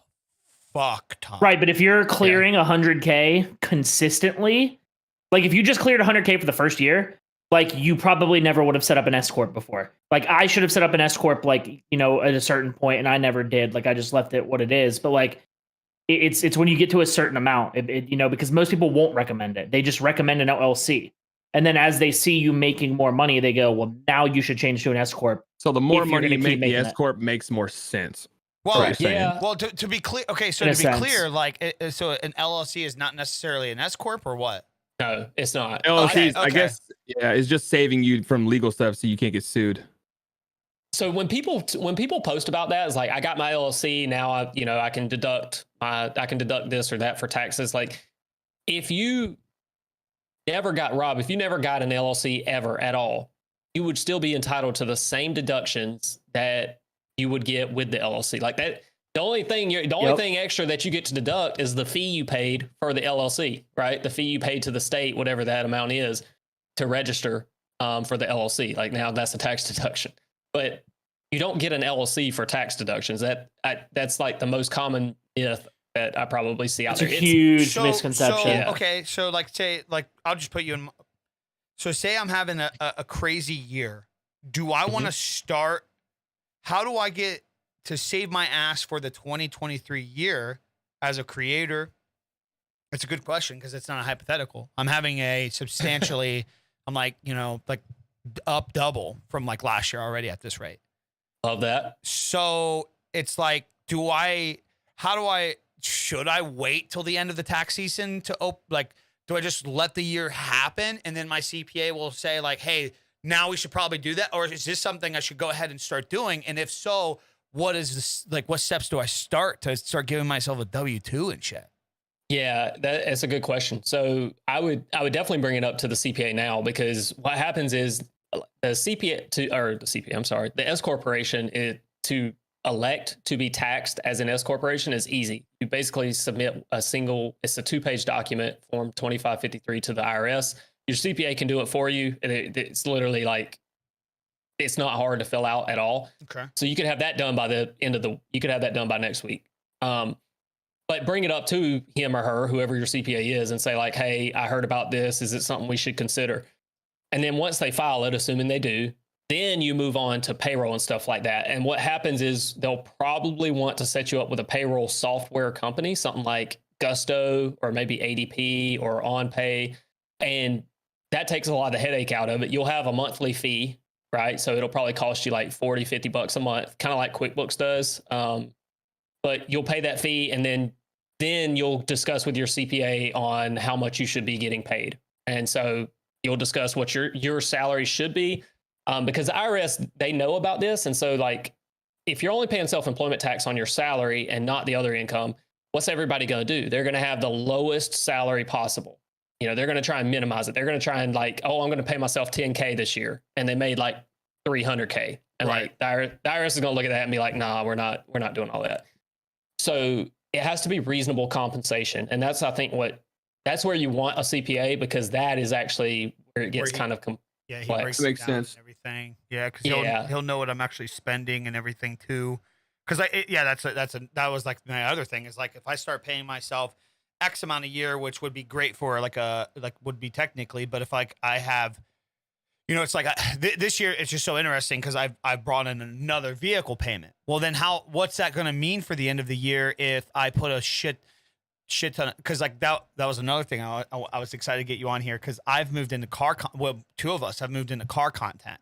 fuck ton. Right, but if you're clearing 100K consistently, like if you just cleared 100K for the first year, like you probably never would have set up an S corp before. Like I should have set up an S corp, like at a certain point, and I never did. Like I just left it what it is. But like it's when you get to a certain amount, because most people won't recommend it. They just recommend an LLC, and then as they see you making more money, they go, well, now you should change to an S corp. So the more If you're money gonna you keep make, the making S it. corp makes more sense. Well, what you're saying. Yeah. well, to be clear, okay, so In to a be sense. clear, so an LLC is not necessarily an S corp or what? No, it's not. LLCs, I okay. guess, yeah, it's just saving you from legal stuff so you can't get sued. So when people post about that, it's like I got my LLC now. I can deduct this or that for taxes. Like if you never got robbed, if you never got an LLC ever at all, you would still be entitled to the same deductions that you would get with the LLC. Like that. The only thing extra that you get to deduct is the fee you paid for the LLC, right? The fee you paid to the state, whatever that amount is, to register for the LLC. Like now that's a tax deduction. But you don't get an LLC for tax deductions. That's like the most common myth that I probably see out It's a there. huge So, misconception. Yeah. okay, so I'll just put you in. So say I'm having a crazy year. Do I want to start? How do I get to save my ass for the 2023 year as a creator? It's a good question because it's not a hypothetical. I'm having a substantially, I'm like up double from like last year already at this rate. Love that. So it's like, should I wait till the end of the tax season to do I just let the year happen and then my CPA will say like, hey, now we should probably do that? Or is this something I should go ahead and start doing? And if so, what is this, what steps do I start giving myself a W-2 and shit? Yeah, that's a good question. So I would definitely bring it up to the CPA now, because what happens is the S corporation to elect to be taxed as an S corporation is easy. You basically submit it's a 2-page document, form 2553 to the IRS. Your CPA can do it for you. It's literally like, it's not hard to fill out at all. Okay. So you could have that done by next week. But bring it up to him or her, whoever your CPA is, and say like, hey, I heard about this. Is it something we should consider? And then once they file it, assuming they do, then you move on to payroll and stuff like that. And what happens is they'll probably want to set you up with a payroll software company, something like Gusto or maybe ADP or OnPay. And that takes a lot of the headache out of it. You'll have a monthly fee, right? So it'll probably cost you like $40-$50 a month, kind of like QuickBooks does. But you'll pay that fee, and then you'll discuss with your CPA on how much you should be getting paid. And so you'll discuss what your salary should be, because the IRS, they know about this. And so like, if you're only paying self-employment tax on your salary and not the other income, what's everybody going to do? They're going to have the lowest salary possible. They're going to try and minimize it. They're going to try and like, oh, I'm going to pay myself $10K this year, and they made like $300K. And Right. like the IRS is going to look at that and be like, nah, we're not doing all that. So it has to be reasonable compensation. And that's, I think, that's where you want a CPA, because that is actually where it gets kind of Yeah, he complex. breaks Makes it down sense. and everything. Yeah, because Yeah. he'll know what I'm actually spending and everything too. Because that was like my other thing is like, if I start paying myself X amount a year, which would be great for would be technically, but if like I have, it's like this year it's just so interesting because I've brought in another vehicle payment. Well, then what's that going to mean for the end of the year if I put a shit ton? Because like that was another thing I was excited to get you on here, because I've moved into two of us have moved into car content.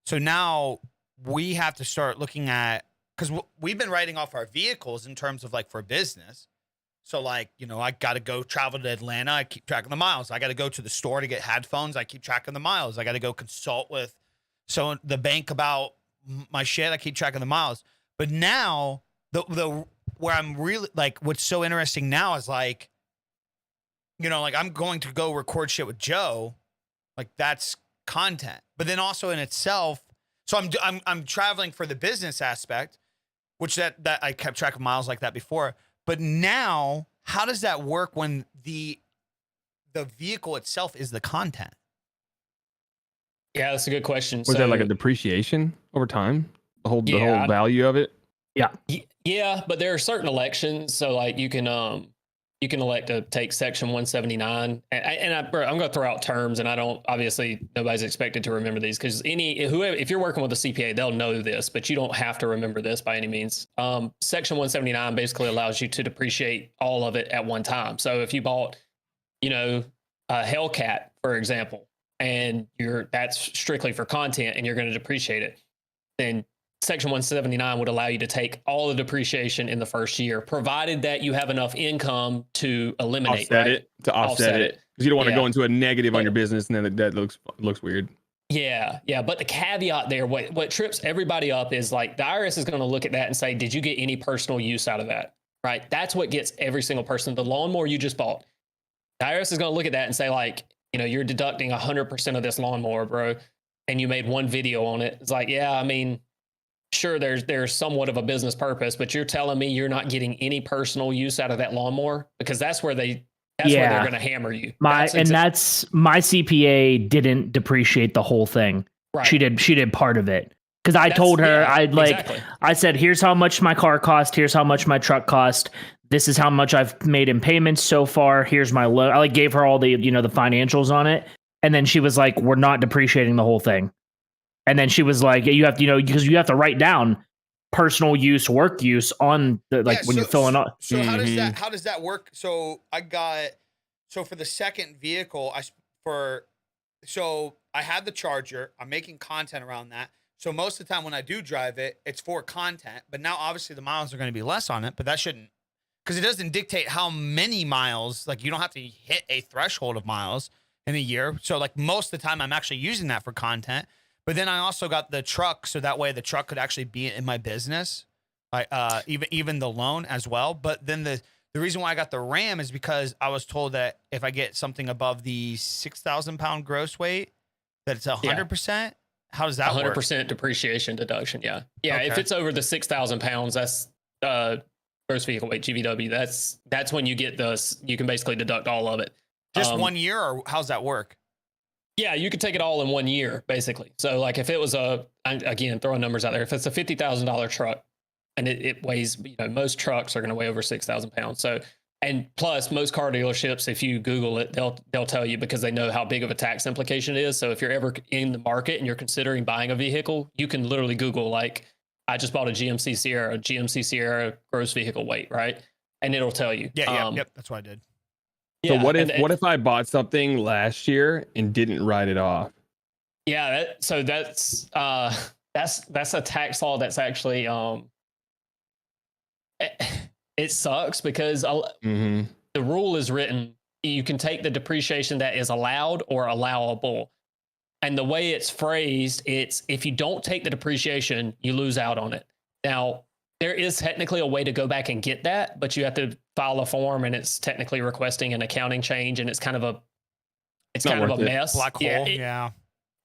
So now we have to start looking at, because we've been writing off our vehicles in terms of like for business. So like, I got to go travel to Atlanta. I keep track of the miles. I got to go to the store to get headphones. I keep track of the miles. I got to go consult with the bank about my shit. I keep track of the miles. But now the where I'm really like, what's so interesting now is like, like I'm going to go record shit with Joe. Like that's content. But then also in itself, so I'm traveling for the business aspect, which that I kept track of miles like that before. But now, how does that work when the vehicle itself is the content? Yeah, that's a good question. Was there like a depreciation over time? The whole Yeah, value of it? yeah, but there are certain elections. So like you can elect to take Section 179, and bro, I'm going to throw out terms, and I don't obviously nobody's expected to remember these because whoever if you're working with a CPA, they'll know this, but you don't have to remember this by any means. Section 179 basically allows you to depreciate all of it at one time. So if you bought, a Hellcat, for example, and that's strictly for content, and you're going to depreciate it, then Section 179 would allow you to take all the depreciation in the first year, provided that you have enough income to eliminate offset it because you don't want to go into a negative on your business, and then that looks weird. Yeah. But the caveat there, what trips everybody up is like the IRS is going to look at that and say, did you get any personal use out of that? Right? That's what gets every single person. The lawnmower you just bought, the IRS is going to look at that and say, like, you're deducting 100% of this lawnmower, bro, and you made one video on it. It's like, yeah, I mean, sure, there's somewhat of a business purpose, but you're telling me you're not getting any personal use out of that lawnmower, because that's where they're going to hammer you. My CPA didn't depreciate the whole thing. Right. She did part of it. Because I told her, I said, here's how much my car cost. Here's how much my truck cost. This is how much I've made in payments so far. Here's my loan. I gave her all the, the financials on it. And then she was like, we're not depreciating the whole thing. And then she was like, you have to, because you have to write down personal use, work use on the, when you're filling up. So how does that work? So for the second vehicle, I had the Charger. I'm making content around that. So most of the time when I do drive it, it's for content, but now obviously the miles are going to be less on it, but that shouldn't, because it doesn't dictate how many miles, like you don't have to hit a threshold of miles in a year. So like most of the time I'm actually using that for content, but then I also got the truck. So that way the truck could actually be in my business, even the loan as well. But then the reason why I got the Ram is because I was told that if I get something above the 6,000 pound gross weight, that it's 100%. How does that 100% work? depreciation deduction. Yeah. Okay. If it's over the 6,000 pounds, that's gross vehicle weight, GVW. That's when you get you can basically deduct all of it. Just 1 year, or how's that work? Yeah, you could take it all in 1 year, basically. So like if it was again, throwing numbers out there, if it's a $50,000 truck and it weighs, most trucks are going to weigh over 6,000 pounds. So, and plus most car dealerships, if you Google it, they'll tell you, because they know how big of a tax implication it is. So if you're ever in the market and you're considering buying a vehicle, you can literally Google, like, I just bought a GMC Sierra gross vehicle weight, right? And it'll tell you. Yeah, yep, that's what I did. So what if I bought something last year and didn't write it off? Yeah, that's a tax law that's actually it sucks, because the rule is written, you can take the depreciation that is allowed or allowable. And the way it's phrased, it's if you don't take the depreciation, you lose out on it. Now, there is technically a way to go back and get that, but you have to file a form, and it's technically requesting an accounting change, and it's kind of a mess. Black hole. Yeah.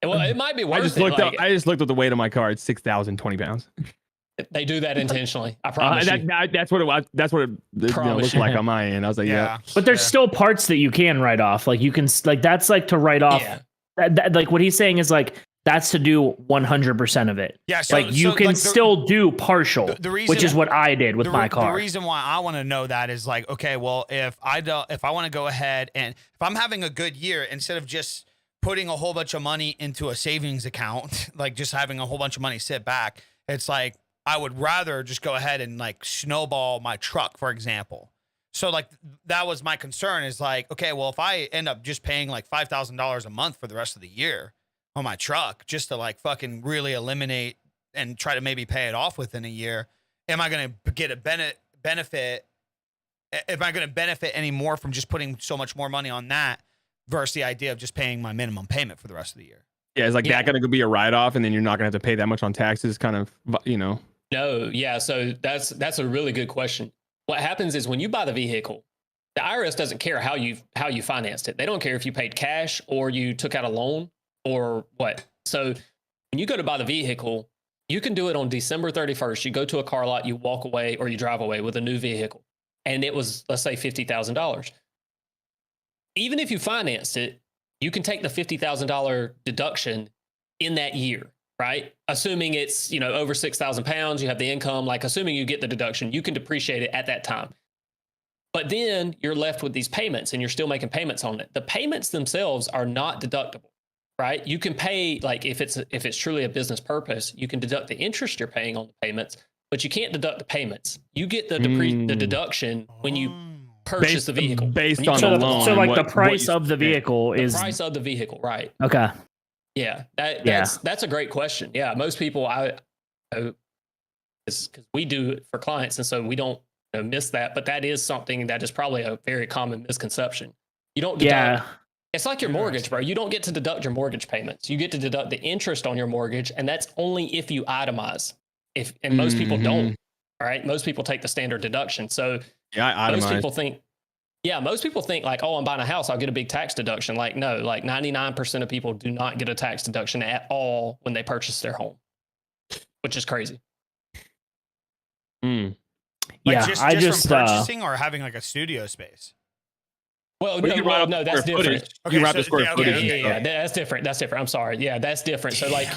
Well, it might be worth I just looked at the weight of my car. It's 6,020 pounds. They do that intentionally. I promise you. That's what it looked like on my end. I was like, yeah. But there's still parts that you can write off. Like you can, that's like to write off. Yeah. Like what he's saying is like, that's to do 100% of it. Yeah. So, you can still do partial, which is what I did with my car. The reason why I want to know that is like, okay, well, if I want to go ahead and if I'm having a good year, instead of just putting a whole bunch of money into a savings account, like just having a whole bunch of money sit back, it's like, I would rather just go ahead and like snowball my truck, for example. So like that was my concern, is like, okay, well, if I end up just paying like $5,000 a month for the rest of the year on my truck, just to like fucking really eliminate and try to maybe pay it off within a year, am I going to get a benefit? Am I going to benefit any more from just putting so much more money on that versus the idea of just paying my minimum payment for the rest of the year? Yeah, is that going to be a write-off, and then you're not going to have to pay that much on taxes, kind of, No, yeah. So that's a really good question. What happens is when you buy the vehicle, the IRS doesn't care how you financed it. They don't care if you paid cash or you took out a loan or what. So when you go to buy the vehicle, you can do it on December 31st. You go to a car lot, you walk away or you drive away with a new vehicle, and it was, let's say, $50,000. Even if you financed it, you can take the $50,000 deduction in that year, right? Assuming it's, over 6,000 pounds, you have the income, like assuming you get the deduction, you can depreciate it at that time. But then you're left with these payments and you're still making payments on it. The payments themselves are not deductible, right? You can pay, like if it's truly a business purpose, you can deduct the interest you're paying on the payments, but you can't deduct the payments. You get the deduction when you purchase the vehicle. Based on the loan. So like the price of the vehicle is... The price of the vehicle, right. Okay. Yeah, that's a great question. Yeah, most people, because we do it for clients, and so we don't miss that. But that is something that is probably a very common misconception. You don't deduct. Yeah. It's like your mortgage, bro. You don't get to deduct your mortgage payments. You get to deduct the interest on your mortgage, and that's only if you itemize. And most people don't. All right, most people take the standard deduction. So most people think like, oh, I'm buying a house, I'll get a big tax deduction. Like, no, like 99% of people do not get a tax deduction at all when they purchase their home, which is crazy. Like just from purchasing or having like a studio space. Well, no, that's different. Okay, you wrap the square footage. Yeah, that's different. I'm sorry. Yeah, that's different. So like,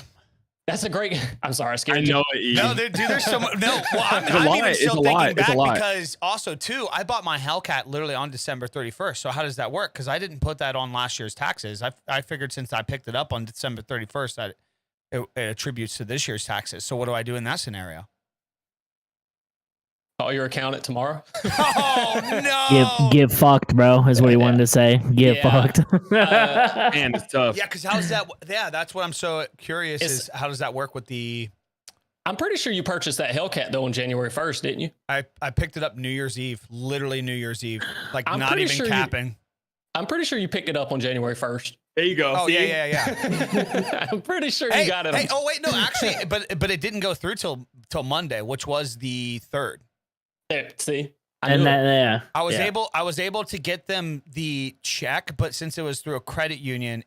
that's a great. I'm sorry, I scared you. I know it. No, dude, there's so much. No, well, I'm even still thinking back because also too, I bought my Hellcat literally on December 31st. So how does that work? Because I didn't put that on last year's taxes. I figured since I picked it up on December 31st that it attributes to this year's taxes. So what do I do in that scenario? Call your accountant tomorrow. Oh no! Get fucked, bro. Is what he wanted to say. Get fucked. Man, it's tough. Yeah, because how's that? Yeah, that's what I'm so curious. Is how does that work with the? I'm pretty sure you purchased that Hellcat though on January 1st, didn't you? I picked it up New Year's Eve, literally New Year's Eve, like I'm not even sure capping. I'm pretty sure you picked it up on January 1st. There you go. Oh, see? yeah. I'm pretty sure you got it. Hey, oh wait, no, actually, but it didn't go through till Monday, which was the 3rd. There, see, I was able to get them the check, but since it was through a credit union,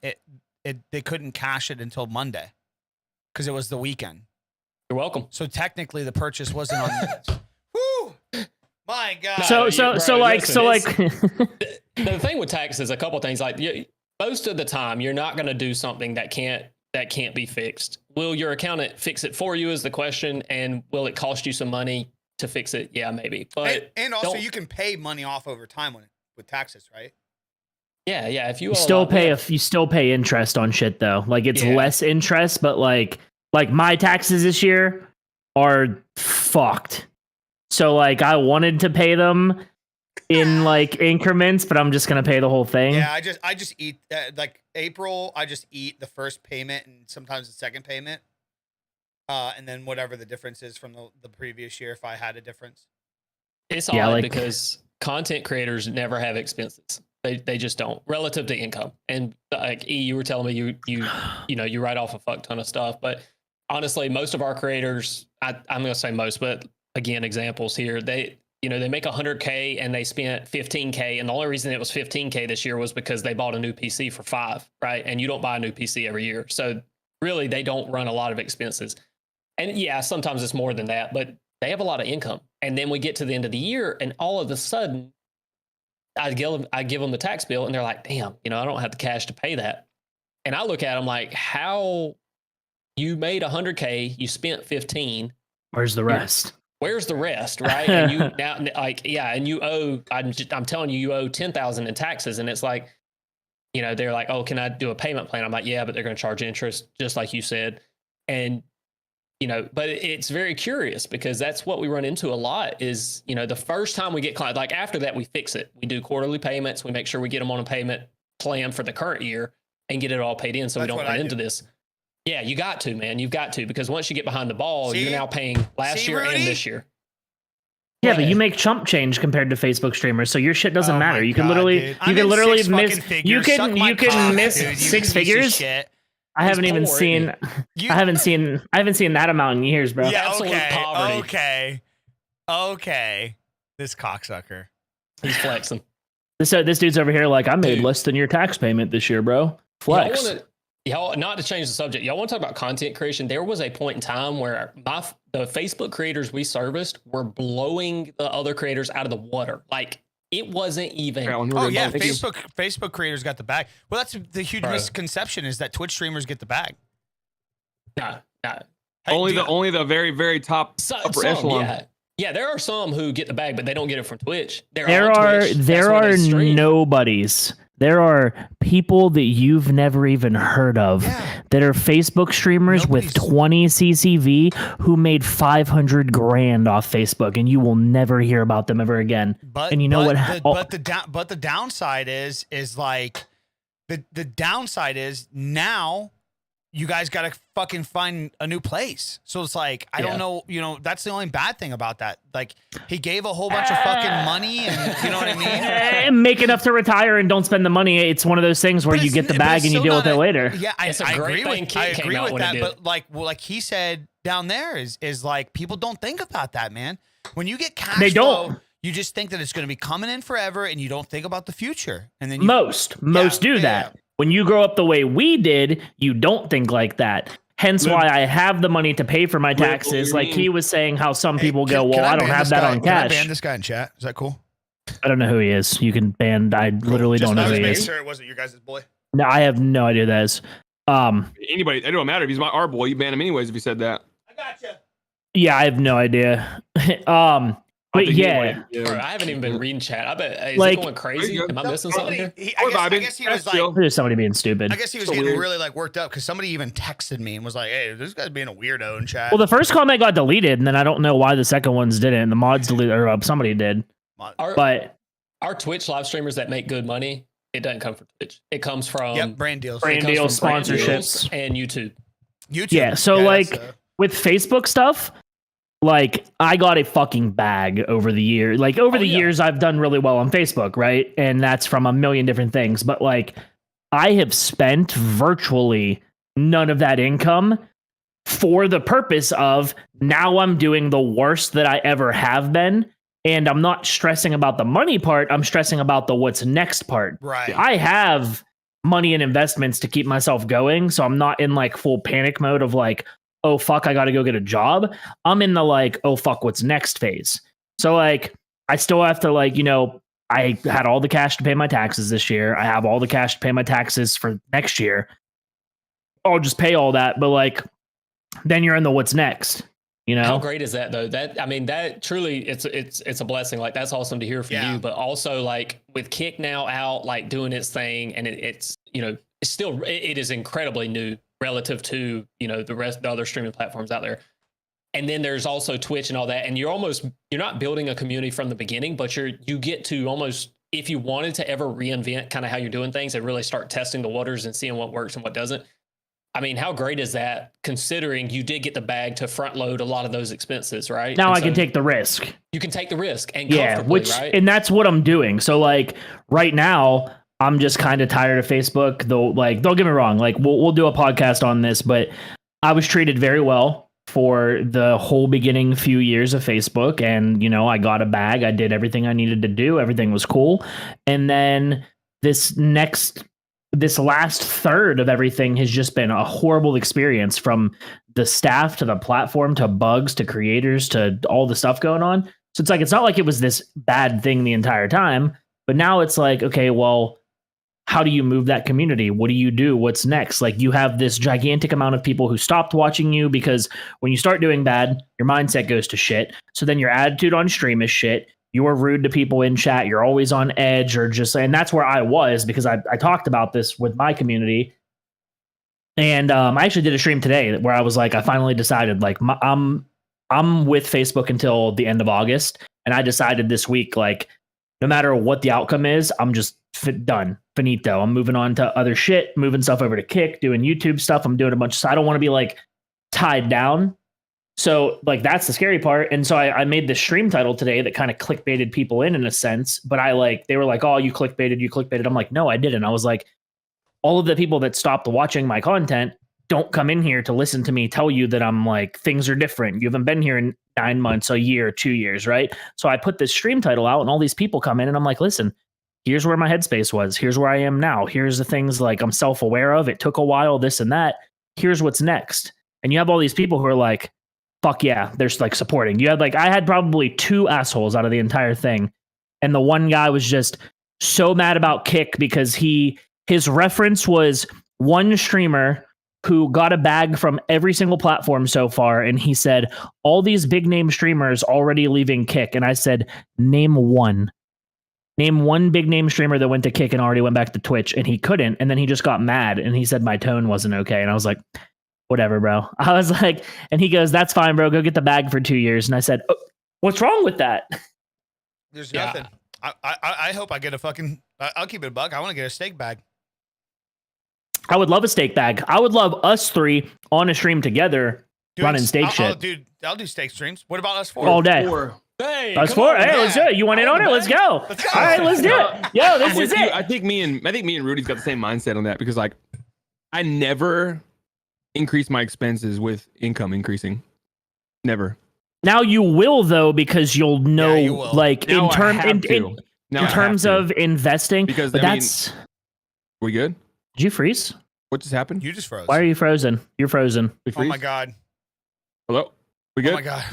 they couldn't cash it until Monday because it was the weekend. You're welcome. So technically, the purchase wasn't on. Woo! My God. The thing with tax is a couple things. Like most of the time, you're not going to do something that can't be fixed. Will your accountant fix it for you? Is the question, and will it cost you some money to fix it? Yeah, maybe. But and also you can pay money off over time with taxes, right? Yeah. If you still pay interest on shit though. Like it's less interest, but like my taxes this year are fucked. So like I wanted to pay them in like increments, but I'm just gonna pay the whole thing. Yeah, I just eat like April. I just eat the first payment and sometimes the second payment. And then whatever the difference is from the previous year, if I had a difference. It's odd because content creators never have expenses. They just don't relative to income. And like you were telling me you write off a fuck ton of stuff. But honestly, most of our creators, I'm going to say most, but again, examples here, they make $100K and they spent $15K. And the only reason it was $15K this year was because they bought a new PC for $5, right? And you don't buy a new PC every year. So really they don't run a lot of expenses. And yeah, sometimes it's more than that, but they have a lot of income. And then we get to the end of the year and all of a sudden I give them the tax bill and they're like, damn, I don't have the cash to pay that. And I look at them like, how you made $100K, you spent 15. Where's the rest? Where's the rest? Right. And you now and you owe, I'm telling you owe 10,000 in taxes. And it's like, they're like, oh, can I do a payment plan? I'm like, yeah, but they're going to charge interest just like you said. And but it's very curious because that's what we run into a lot is, the first time we get clients, like after that, we fix it. We do quarterly payments. We make sure we get them on a payment plan for the current year and get it all paid in so we don't run into this. Yeah, you got to, man. You've got to, because once you get behind the ball, you're now paying last year and this year. Yeah, but you make chump change compared to Facebook streamers, so your shit doesn't matter. You can literally miss you can miss six figures. I haven't even seen that amount in years, bro. Yeah, poverty. Okay. This cocksucker. He's flexing. This dude's over here like, I made less than your tax payment this year, bro. Flex. Y'all, not to change the subject, y'all want to talk about content creation? There was a point in time where the Facebook creators we serviced were blowing the other creators out of the water. Like, it wasn't even. Facebook creators got the bag. Well, that's the huge misconception is that Twitch streamers get the bag. Nah. Hey, Only the very, very top upper echelon. Yeah, there are some who get the bag, but they don't get it from Twitch. There are nobodies. There are people that you've never even heard of that are Facebook streamers with 20 CCV who made 500 grand off Facebook, and you will never hear about them ever again. And you know what? But the downside is like the downside is now you guys got to fucking find a new place. So it's like, I don't know, that's the only bad thing about that. Like, he gave a whole bunch of fucking money, and you know what I mean? Make enough to retire and don't spend the money. It's one of those things where you get the bag and you deal with it later. Yeah, I agree with that. But like he said down there is like, people don't think about that, man. When you get cash flow, you just think that it's going to be coming in forever, and you don't think about the future. And then most do that. When you grow up the way we did, you don't think like that. Hence why I have the money to pay for my taxes. Like he was saying how some people go, well, I don't have that on cash. Can I ban this guy in chat? Is that cool? I don't know who he is. You can ban. I literally don't know who he is. Sure it wasn't your guys' boy. No, I have no idea who that is. Anybody, it don't matter. If he's our boy, you ban him anyways if he said that. I gotcha. Yeah, I have no idea. But yeah, bro, I haven't even been reading chat. I bet is it going crazy? Am I missing something here? I guess he was like, there's somebody being stupid. I guess he was getting really like worked up because somebody even texted me and was like, "Hey, this guy's being a weirdo in chat." Well, the first comment got deleted, and then I don't know why the second ones didn't. The mods deleted, or somebody did. But our Twitch live streamers that make good money, it doesn't come from Twitch. It comes from brand deals, sponsorships, and YouTube. Yeah, so like with Facebook stuff. Like, I got a fucking bag over the year. Like, over the years, I've done really well on Facebook, right? And that's from a million different things. But, like, I have spent virtually none of that income for the purpose of now I'm doing the worst that I ever have been. And I'm not stressing about the money part. I'm stressing about the what's next part. Right. I have money and investments to keep myself going. So I'm not in, like, full panic mode of, like, oh, fuck, I got to go get a job. I'm in the like, oh, fuck, what's next phase. So like, I still have to like, I had all the cash to pay my taxes this year. I have all the cash to pay my taxes for next year. I'll just pay all that. But like, then you're in the what's next, How great is that though? That truly, it's a blessing. Like that's awesome to hear from you, but also like with Kick now out, like doing its thing, and it's still, it is incredibly new relative to the other streaming platforms out there. And then there's also Twitch and all that, and you're not building a community from the beginning, but you get to almost, if you wanted to ever reinvent kind of how you're doing things and really start testing the waters and seeing what works and what doesn't. I mean, how great is that, considering you did get the bag to front load a lot of those expenses, right? Now I can take the risk. You can take the risk and comfortably, right? And that's what I'm doing. So like right now, I'm just kind of tired of Facebook, though. Like, don't get me wrong. Like, we'll do a podcast on this, but I was treated very well for the whole beginning few years of Facebook, and I got a bag. I did everything I needed to do. Everything was cool, and then this last third of everything has just been a horrible experience, from the staff to the platform to bugs to creators to all the stuff going on. So it's like, it's not like it was this bad thing the entire time, but now it's like, okay, well, how do you move that community? What do you do? What's next? Like, you have this gigantic amount of people who stopped watching you because when you start doing bad, your mindset goes to shit. So then your attitude on stream is shit. You're rude to people in chat. You're always on edge, or just, and that's where I was, because I talked about this with my community. And I actually did a stream today where I was like, I finally decided, like, I'm with Facebook until the end of August. And I decided this week, like, no matter what the outcome is, I'm just done. Finito. I'm moving on to other shit, moving stuff over to Kick, doing YouTube stuff. I'm doing a bunch of, so I don't want to be like tied down. So like, that's the scary part. And so I made this stream title today that kind of clickbaited people in a sense, but they were like, oh, you clickbaited. I'm like, no, I didn't. I was like, all of the people that stopped watching my content don't come in here to listen to me tell you that I'm like, things are different. You haven't been here in 9 months, a year, 2 years, right? So I put this stream title out, and all these people come in, and I'm like, listen, here's where my headspace was. Here's where I am now. Here's the things like I'm self-aware of. It took a while, this and that. Here's what's next. And you have all these people who are like, fuck yeah, they're like supporting. You had like, I had probably 2 assholes out of the entire thing. And the one guy was just so mad about Kick because his reference was one streamer who got a bag from every single platform so far, and he said all these big name streamers already leaving Kick, and I said name one big name streamer that went to Kick and already went back to Twitch, and he couldn't, and then he just got mad and he said my tone wasn't okay, and I was like, whatever, bro. I was like, and he goes, that's fine, bro, go get the bag for 2 years, and I said, oh, what's wrong with that? There's nothing. I hope I get a fucking. I'll keep it a buck. I want to get a steak bag. I would love a steak bag. I would love us three on a stream together running steak shit. I'll do steak streams. What about us four? All day. Hey, Us come four. on, Hey, man. let's do it. You want in on it? Let's go. Let's go. All right, let's do it. Yo, this is it. I think me and Rudy's got the same mindset on that because like I never increase my expenses with income increasing. Never. Now you will though, because you'll know, Yeah, you will. like Now in I term have in to. Now I have terms to. of investing. Because, but I mean- that's. We good? Did you freeze? What just happened? You just froze. Why are you frozen? You're frozen. We Oh freeze? my god. Hello? We good? Oh my god.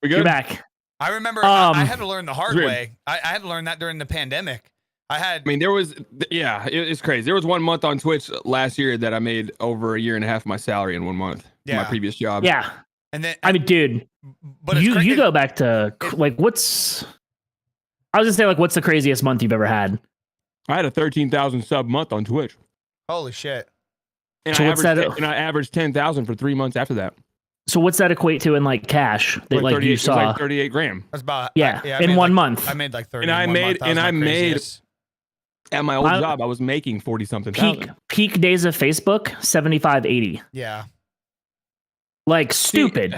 We good? You're back. I remember I had to learn the hard weird. way. I had to learn that during the pandemic. I mean, there was, it's crazy. There was 1 month on Twitch last year that I made over a year and a half of my salary in 1 month. Yeah. My previous job. Yeah. and then I mean, dude, but it's you go back to like what's. I was gonna say like what's the craziest month you've ever had? I had a 13,000 sub month on Twitch. holy shit. And, So I what's averaged, that- and I averaged 10,000 for 3 months after that. So what's that equate to in like cash that like you it was saw? like 38 grand. That's about Yeah, I in made 1 like- month. I made like 30. And I in 1 made- month. That was and my I made- craziest. At my old Wow. job, I was making 40 something peak thousand. peak days of Facebook 75-80. Yeah. Like stupid.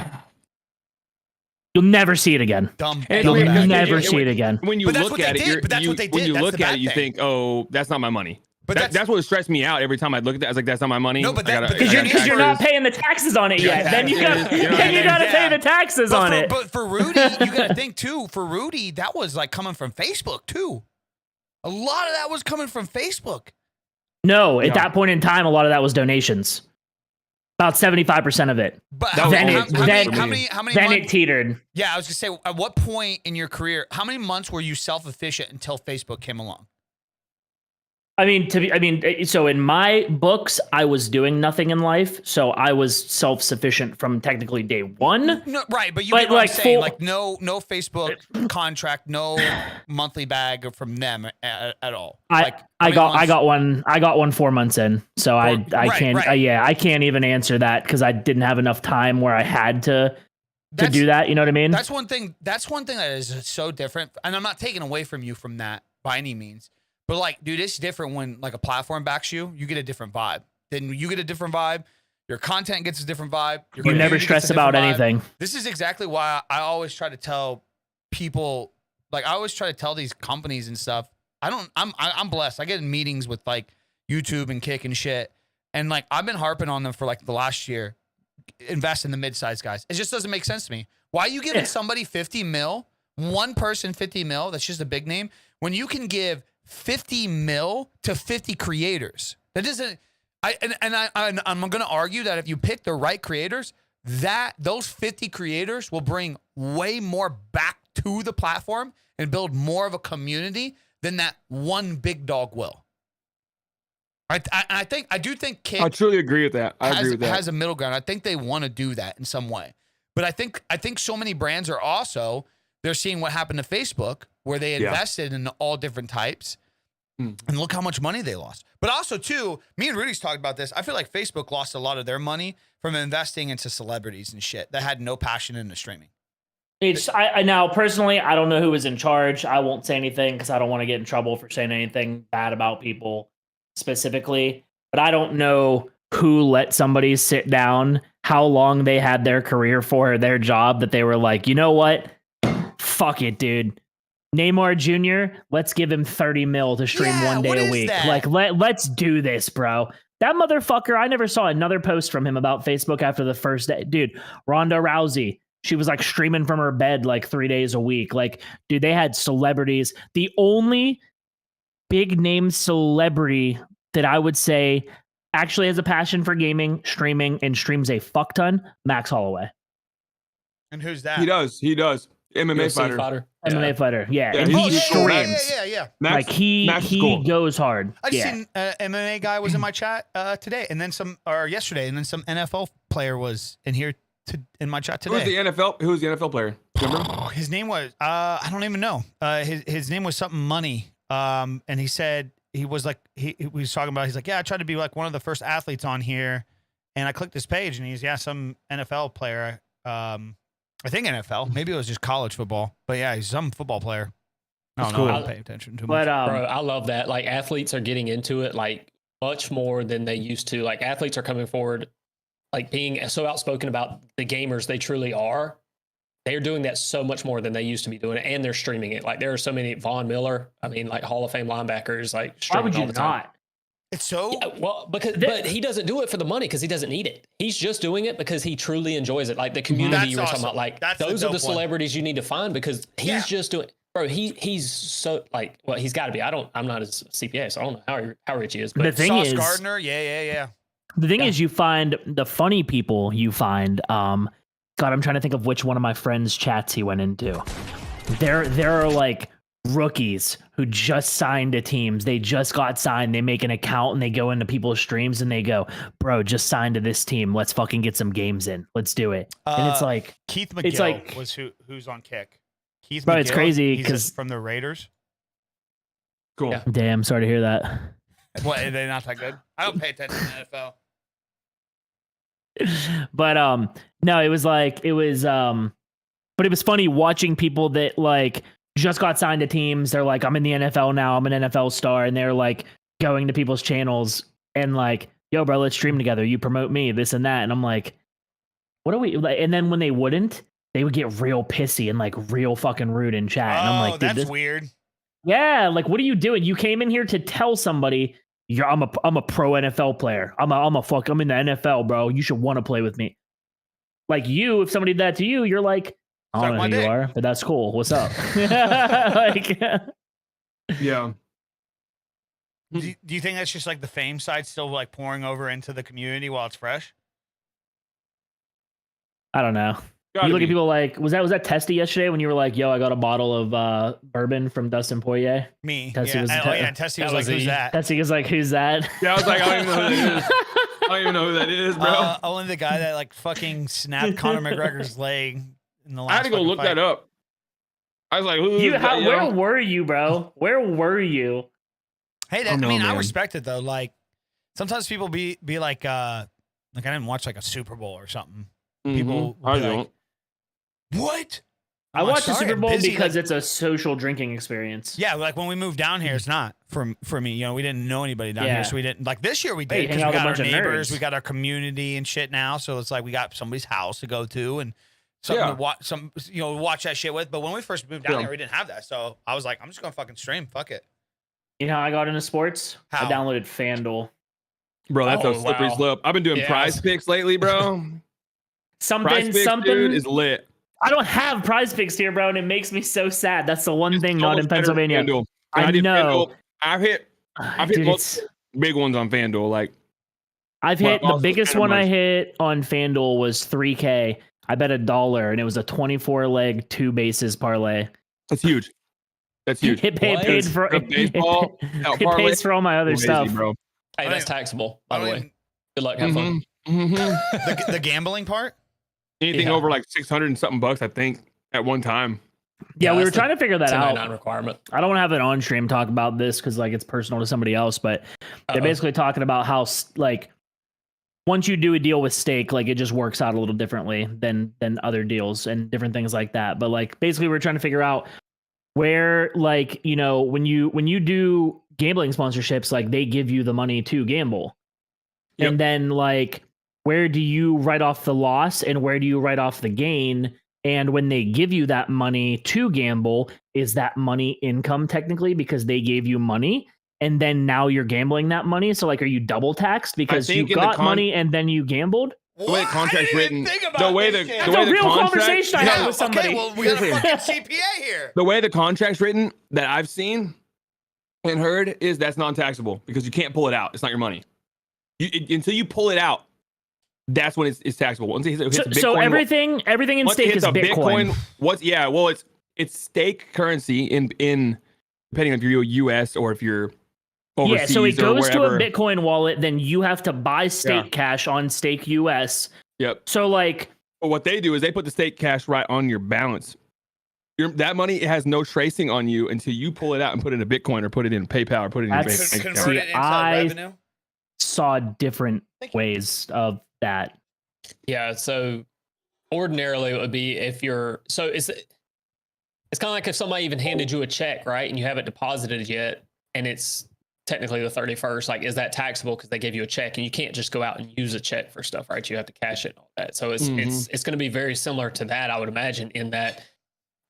You'll never see it again. Dumb. And You'll it's weird, never it- see it again. When you But that's look what they at it, did, you're, but that's what they when did, you that's look the at bad it, you thing. think, oh, that's not my money. But That's what stressed me out every time I looked at that. I was like, that's not my money. No, but I that- gotta- because I gotta Because you're not tax paying the taxes on it Yeah, yet. Then you got taxes, you know what I then you mean? got to Yeah. pay the taxes on it. But for Rudy, you got to think too. For Rudy, that was like coming from Facebook too. A lot of that was coming from Facebook. No, at Yeah. that point in time, a lot of that was donations. About 75% of it. But That was Then all it- it was then- for me. how many Then it months? teetered. Yeah, I was gonna say, at what point in your career, how many months were you self-efficient until Facebook came along? So in my books, I was doing nothing in life, so I was self-sufficient from technically day one. No, right, but you But get what like I'm saying. full- Like no Facebook contract, no monthly bag from them at all. Like, how I many got months? I got one 4 months in, so I Right, can't right. I can't even answer that because I didn't have enough time where I had to That's- do that. You know what I mean? That's one thing. That's one thing that is so different. And I'm not taking away from you from that by any means. But like, dude, it's different when like a platform backs you. You get a different vibe. Then you get a different vibe. Your content gets a different vibe. Your You never community gets stress a about different vibe. anything. This is exactly why I always try to tell people. Like I always try to tell these companies and stuff. I'm blessed. I get in meetings with like YouTube and Kick and shit. And like I've been harping on them for like the last year. Invest in the mid-sized guys. It just doesn't make sense to me. Why are you giving somebody 50 mil, one person 50 mil, that's just a big name, when you can give 50 mil to 50 creators? That doesn't, I'm going to argue that if you pick the right creators, that those 50 creators will bring way more back to the platform and build more of a community than that one big dog will. I do think Kick I truly agree with that. I agree with that. has a middle ground. I think they want to do that in some way. But I think so many brands are also, they're seeing what happened to Facebook where they invested in all different types and look how much money they lost. But also too, me and Rudy's talked about this. I feel like Facebook lost a lot of their money from investing into celebrities and shit that had no passion in the streaming. I now personally, I don't know who was in charge. I won't say anything because I don't want to get in trouble for saying anything bad about people specifically. But I don't know who let somebody sit down, how long they had their career for, their job, that they were like, you know what? Fuck it, dude. Neymar Jr., let's give him 30 mil to stream Yeah, one what day a is week. that? Like, let's do this, bro. That motherfucker, I never saw another post from him about Facebook after the first day. Dude, Ronda Rousey, she was like streaming from her bed like 3 days a week. Like, dude, they had celebrities. The only big name celebrity that I would say actually has a passion for gaming, streaming, and streams a fuck ton, Max Holloway. And who's that? He does. MMA UFC fighter. MMA fighter. Yeah, Yeah, and he's- he he's cool. streams. Yeah. Like he cool. goes hard. I just Yeah. seen MMA guy was in my chat today, and then yesterday, and then some NFL player was in here in my chat today. Who's the NFL player? Remember? His name was I don't even know. His name was something money. And he said he was like he was talking about. He's like, yeah, I tried to be like one of the first athletes on here, and I clicked this page, and he's some NFL player. I think NFL. Maybe it was just college football, but yeah, he's some football player. I don't know. cool. I don't pay attention too But much. Bro, I love that. Like athletes are getting into it like much more than they used to. Like athletes are coming forward, like being so outspoken about the gamers they truly are. They're doing that so much more than they used to be doing it, and they're streaming it. Like there are so many Von Miller. I mean, like Hall of Fame linebackers. Like why streaming would you all the time. not? It's so Yeah, well, but he doesn't do it for the money because he doesn't need it. He's just doing it because he truly enjoys it. Like the community That's you were talking awesome. about, like That's the those are the dope one. celebrities you need to find because he's Yeah. just doing. Bro, he's so like well, he's got to be. I'm not his CPA, so I don't know how rich he is. The But thing Sauce is, Gardner. Yeah. the thing Yeah. is, you find the funny people. You find, God, I'm trying to think of which one of my friends' chats he went into. There are like rookies who just signed to teams. They just got signed. They make an account and they go into people's streams and they go, "Bro, just signed to this team. Let's fucking get some games in. Let's do it." And it's like, Keith McGill it's like- was who's on Kick. Keith Bro, it's McGill, crazy he's 'cause- from the Raiders. Cool. Yeah. Mm-hmm. damn, sorry to hear that. What, are they not that good? I don't pay attention to the NFL. But no, it was but it was funny watching people that like just got signed to teams. They're like, I'm in the NFL now, I'm an NFL star, and they're like going to people's channels and like, yo, bro, let's stream together. You promote me, this and that. And I'm like, what are we like? And then when they wouldn't, they would get real pissy and like real fucking rude in chat. And I'm like, dude, that's this, weird. yeah, like what are you doing? You came in here to tell somebody I'm a pro NFL player. I'm in the NFL, bro. You should want to play with me. Like you, if somebody did that to you, you're like, I Suck don't know my who you dick. are, but that's cool. What's up? Like, Yeah. Do you think that's just like the fame side still like pouring over into the community while it's fresh? I don't know. Gotta You look be. at people like, was that Testy yesterday when you were like, yo, I got a bottle of bourbon from Dustin Poirier? Me. Tessie yeah. was- And Tessie that was like, was who's he. that? Testy was like, who's that? Yeah, I was like, I don't even know who that is. I don't even know who that is, bro. Only the guy that like fucking snapped Conor McGregor's leg in the last I had to go fucking look fight. that up. I was like, who is that? Where were you, bro? Where were you? Hey, Oh, no, I man. respect it though. Like sometimes people be like I didn't watch like a Super Bowl or something. People I will be don't. like, what? I I'm like, watched the "Sorry, Super I'm Bowl busy," because like- it's a social drinking experience. Yeah, like when we moved down here, it's not for me. You know, we didn't know anybody down Yeah. here, so we didn't like this year. We Hey, did hang because out we with a got our bunch of neighbors, nerds. we got our community and shit now. So it's like we got somebody's house to go to and something Yeah. to watch, watch that shit with. But when we first moved down Yeah. here, we didn't have that. So I was like, I'm just gonna fucking stream. Fuck it. You know how I got into sports? How? I downloaded FanDuel. Bro, that's Oh, a slippery wow. slope. I've been doing Yes. prize picks lately, bro. Prize Something, picks, dude, is lit. I don't have prize picks here, bro, and it makes me so sad. That's the one thing It's not almost in better than Pennsylvania. FanDuel. And I did know. FanDuel. I've hit Dude, multiple big ones on FanDuel. Like, I've Well, hit the also biggest kinda one I much. hit on FanDuel was 3K. I bet $1, and it was a 24-leg 2 bases parlay. that's huge. That's huge. It paid What? for The baseball it parlay, pays for all my other crazy, stuff. bro. Hey, I that's don't taxable, I by the don't way. even, Good luck, have fun. the gambling part. Anything Yeah. over like 600 and something bucks, I think, at one time. Yeah, we were that's the trying to figure that out. 1099 requirement. I don't want to have an on-stream talk about this because like it's personal to somebody else, but they're Uh-oh. basically talking about how like once you do a deal with stake, like it just works out a little differently than other deals and different things like that. But like basically we're trying to figure out where like, you know, when you do gambling sponsorships, like they give you the money to gamble. Yep. And then like where do you write off the loss and where do you write off the gain? And when they give you that money to gamble, is that money income technically because they gave you money and then now you're gambling that money? So like, are you double taxed because you think in the got money and then you gambled? The way the contract's written, the way the That's way a the real contract, conversation I had Yeah, with somebody. okay, well, we got a fucking CPA here. the way the contract's written that I've seen and heard is that's non-taxable because you can't pull it out. It's not your money. Until you pull it out, that's when it's taxable. Once it hits So, Bitcoin, so everything in once it stake hits is a Bitcoin. It's stake currency in depending if you're US or if you're overseas. Yeah, so it or goes to wherever. a Bitcoin wallet, then you have to buy stake cash on Stake US. Yep. So like, But what they do is they put the stake cash right on your balance. That money has no tracing on you until you pull it out and put it in Bitcoin or put it in PayPal or put it in your bank That's- account. Convert it into I- revenue. saw different Thank you. ways of that. Yeah. So ordinarily it would be if you're so it's kind of like if somebody even handed you a check, right, and you haven't deposited yet, and it's technically the 31st. Like, is that taxable because they gave you a check and you can't just go out and use a check for stuff, right? You have to cash it and all that. So it's going to be very similar to that, I would imagine, in that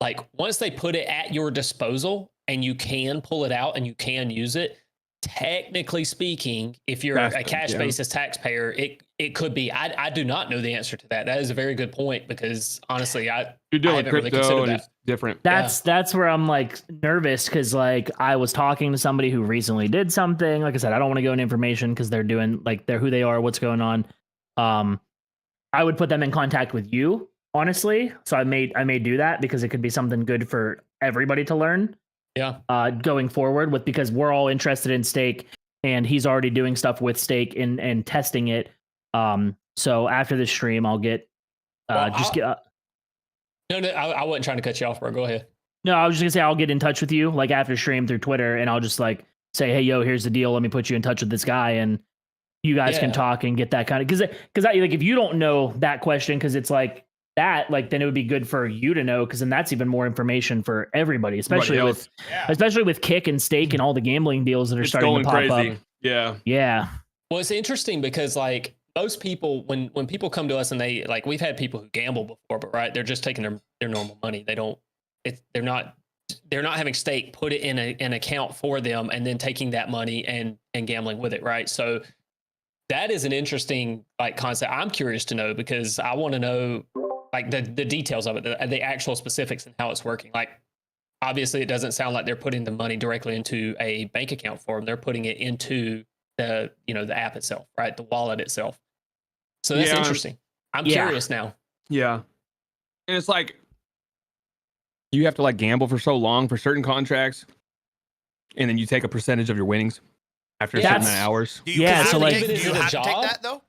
like once they put it at your disposal and you can pull it out and you can use it. Technically speaking, if you're a cash basis taxpayer, it could be. I do not know the answer to that. That is a very good point because honestly, You're doing haven't really crypto considered and that. it's different. That's where I'm like nervous because like I was talking to somebody who recently did something. Like I said, I don't want to go into information because they're doing like they're who they are, what's going on. I would put them in contact with you, honestly. So I may do that because it could be something good for everybody to learn. Yeah. Going forward with because we're all interested in stake and he's already doing stuff with stake and testing it. So after this stream, I'll get No, I wasn't trying to cut you off, bro. Go ahead. No, I was just gonna say I'll get in touch with you like after stream through Twitter, and I'll just like say, hey, yo, here's the deal. Let me put you in touch with this guy, and you guys can talk and get that kind of because like if you don't know that question, because it's like that, like then it would be good for you to know because then that's even more information for everybody, especially with Kick and Stake and all the gambling deals that are starting to pop up. Yeah. Well, it's interesting because like most people, when people come to us and they like, we've had people who gamble before, but right, they're just taking their normal money. They're not having stake, put it in an account for them, and then taking that money and gambling with it, right? So that is an interesting like concept. I'm curious to know because I want to know like the details of it, the actual specifics and how it's working. Like obviously, it doesn't sound like they're putting the money directly into a bank account for them. They're putting it into the app itself, right? The wallet itself. So that's interesting. I'm curious now. Yeah. And it's like you have to like gamble for so long for certain contracts, and then you take a percentage of your winnings after a certain amount of hours. Do you have to take job? that though?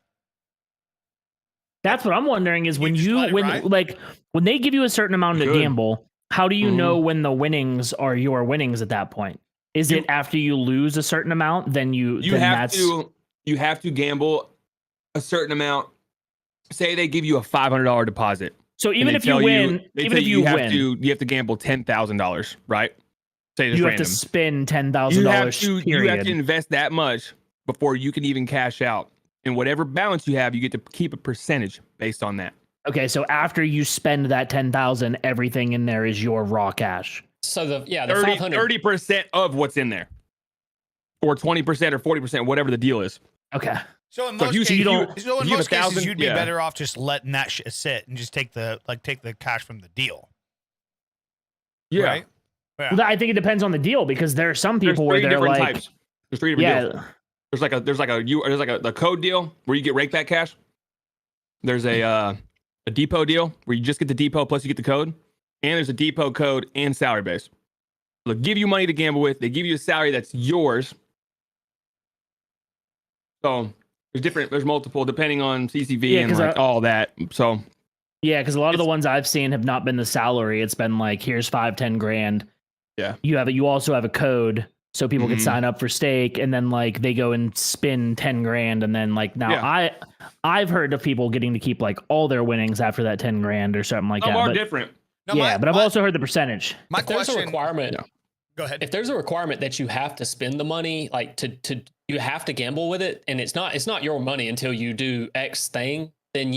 That's what I'm wondering is when they give you a certain amount to Good. gamble, how do you know when the winnings are your winnings at that point? Is it after you lose a certain amount, then you have to gamble a certain amount. Say they give you a $500 deposit. So even if you win, you have to gamble $10,000, right? Say you have to spend $10,000. You have to invest that much before you can even cash out. And whatever balance you have, you get to keep a percentage based on that. Okay, so after you spend that 10,000, everything in there is your raw cash. So the 30% of what's in there, or 20% or 40%, whatever the deal is. Okay. So in most cases, you'd be yeah. better off just letting that shit sit and just take the cash from the deal. Yeah. Right? Yeah. Well, I think it depends on the deal because there are some people where they're like, types. There's three different deals. There's like the code deal where you get rake back cash. There's a depot deal where you just get the depot plus you get the code, and there's a depot code and salary base. They'll give you money to gamble with. They give you a salary that's yours. So there's multiple depending on CCV and like all that. So yeah, because a lot of the ones I've seen have not been the salary. It's been like here's 5-10 grand. Yeah. You also have a code so people can sign up for stake, and then like they go and spin 10 grand, and then like now I've heard of people getting to keep like all their winnings after that 10 grand or something like that. Some are different. No, but I've also heard the percentage. My if there's a requirement. Yeah. Go ahead. If there's a requirement that you have to spend the money, like you have to gamble with it, and it's not your money until you do X thing, then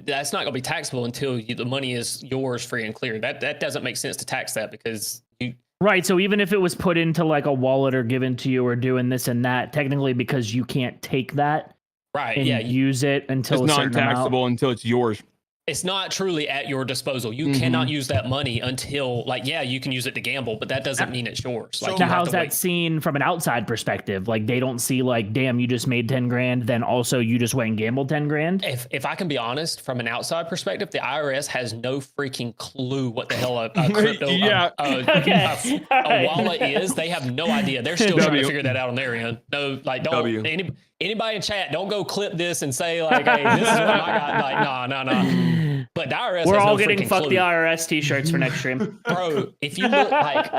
that's not going to be taxable until the money is yours free and clear. That doesn't make sense to tax that because you. Right. So even if it was put into like a wallet or given to you or doing this and that, technically because you can't take that and use it until it's a certain non-taxable amount. until it's yours. it's not truly at your disposal. You cannot use that money until, like, yeah, you can use it to gamble, but that doesn't mean it's yours. Like, So you Now, have how's to that wait. seen from an outside perspective? Like, they don't see like, damn, you just made 10 grand. Then also you just went and gambled 10 grand. If I can be honest, from an outside perspective, the IRS has no freaking clue what the hell a crypto Yeah. a wallet is. They have no idea. They're still trying to figure that out on their end. No, like, don't anybody in chat, don't go clip this and say like, hey, this is what I got. Like, no. But the IRS, We're has all no getting freaking fuck clue. the IRS t-shirts for next stream. Bro, if you look like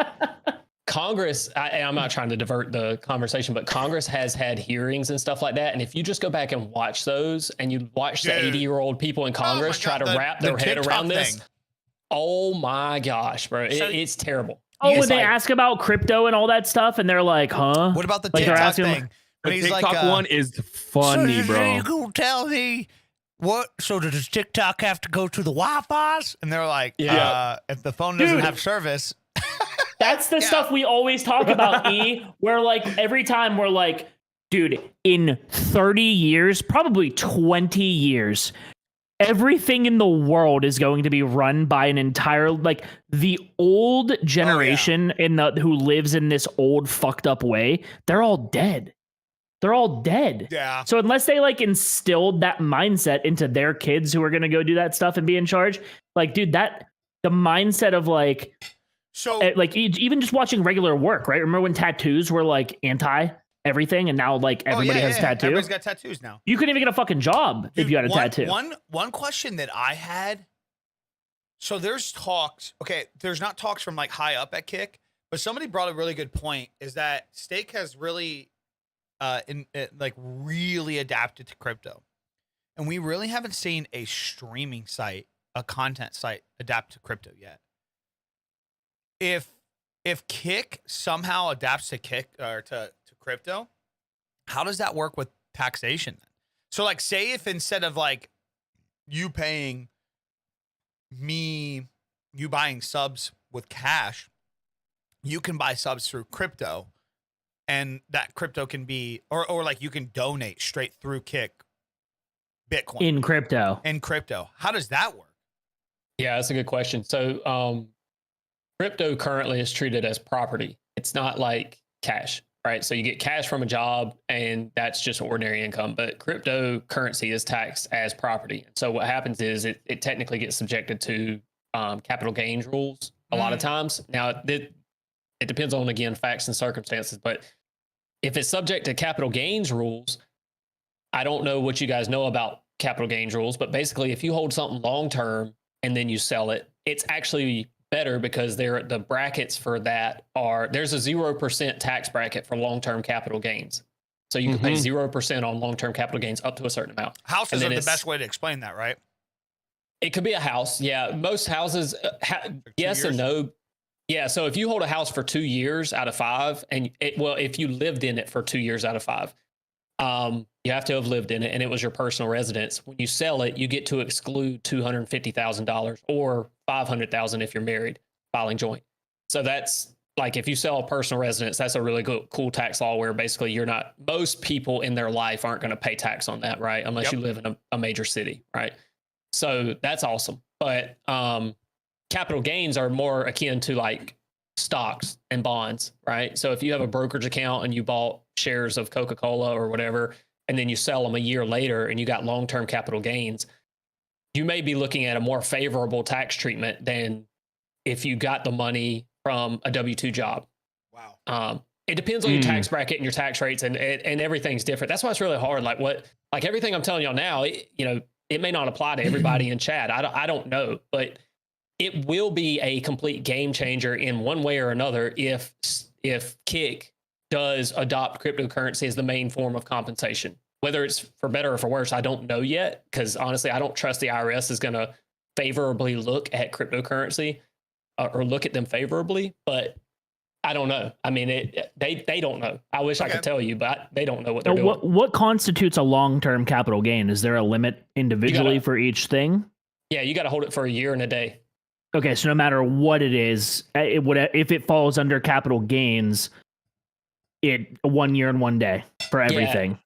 Congress, and I'm not trying to divert the conversation, but Congress has had hearings and stuff like that. And if you just go back and watch those, and you watch the 80-year-old people in Congress try to wrap their head around this, oh my gosh, bro, it's terrible. Oh, It's when they like- ask about crypto and all that stuff, and they're like, huh? What about the Like, they're TikTok asking- thing? The When he's TikTok like, one is funny, so bro. You gonna tell me what? So does TikTok have to go to the Wi-Fi's? And they're like, if the phone doesn't Dude. have service, That's the stuff we always talk about, where like every time we're like, dude, in 30 years, probably 20 years, everything in the world is going to be run by an entire, like, the old generation who lives in this old fucked up way, they're all dead. They're all dead. yeah. So unless they like instilled that mindset into their kids who are going to go do that stuff and be in charge, like, dude, the mindset of like, So like even just watching regular work, right? Remember when tattoos were like anti everything, and now like everybody has a tattoo. Everybody's got tattoos now. You couldn't even get a fucking job if you had a tattoo. One question that I had. So there's talks. Okay, there's not talks from like high up at Kick, but somebody brought a really good point. Is that Stake has really, really adapted to crypto, and we really haven't seen a streaming site, a content site, adapt to crypto yet. If Kick somehow adapts to Kick or to crypto, how does that work with taxation then? So like, say if instead of like you paying me, you buying subs with cash, you can buy subs through crypto, and that crypto can be, or like you can donate straight through Kick Bitcoin In crypto. How does that work? Yeah, that's a good question. So, crypto currently is treated as property. It's not like cash, right? So you get cash from a job and that's just ordinary income, but cryptocurrency is taxed as property. So what happens is it technically gets subjected to capital gains rules a lot of times. Now, it depends on, again, facts and circumstances, but if it's subject to capital gains rules, I don't know what you guys know about capital gains rules, but basically if you hold something long-term and then you sell it, it's actually better because the brackets for that there's a 0% tax bracket for long-term capital gains. So you can pay 0% on long-term capital gains up to a certain amount. Houses are the best way to explain that, right? It could be a house. Yeah. Most houses, yes and no. Yeah. So if you hold a house for 2 years out of 5, and if you lived in it for 2 years out of 5, you have to have lived in it and it was your personal residence. When you sell it, you get to exclude $250,000 or $500,000 if you're married, filing joint. So that's like, if you sell a personal residence, that's a really cool tax law where basically most people in their life aren't going to pay tax on that, right? Unless you live in a major city, right? So that's awesome. But capital gains are more akin to like stocks and bonds, right? So if you have a brokerage account and you bought shares of Coca-Cola or whatever, and then you sell them a year later and you got long-term capital gains, you may be looking at a more favorable tax treatment than if you got the money from a W-2 job. Wow. It depends on your tax bracket and your tax rates, and everything's different. That's why it's really hard. Like everything I'm telling y'all now, it may not apply to everybody in chat. I don't know, but it will be a complete game changer in one way or another if Kick does adopt cryptocurrency as the main form of compensation. Whether it's for better or for worse, I don't know yet, because honestly, I don't trust the IRS is going to favorably look at cryptocurrency or look at them favorably, but I don't know. I mean, they don't know. I wish I could tell you, but they don't know what they're doing. What constitutes a long-term capital gain? Is there a limit individually for each thing? Yeah, you got to hold it for a year and a day. Okay, so no matter what it is, if it falls under capital gains, 1 year and 1 day for everything.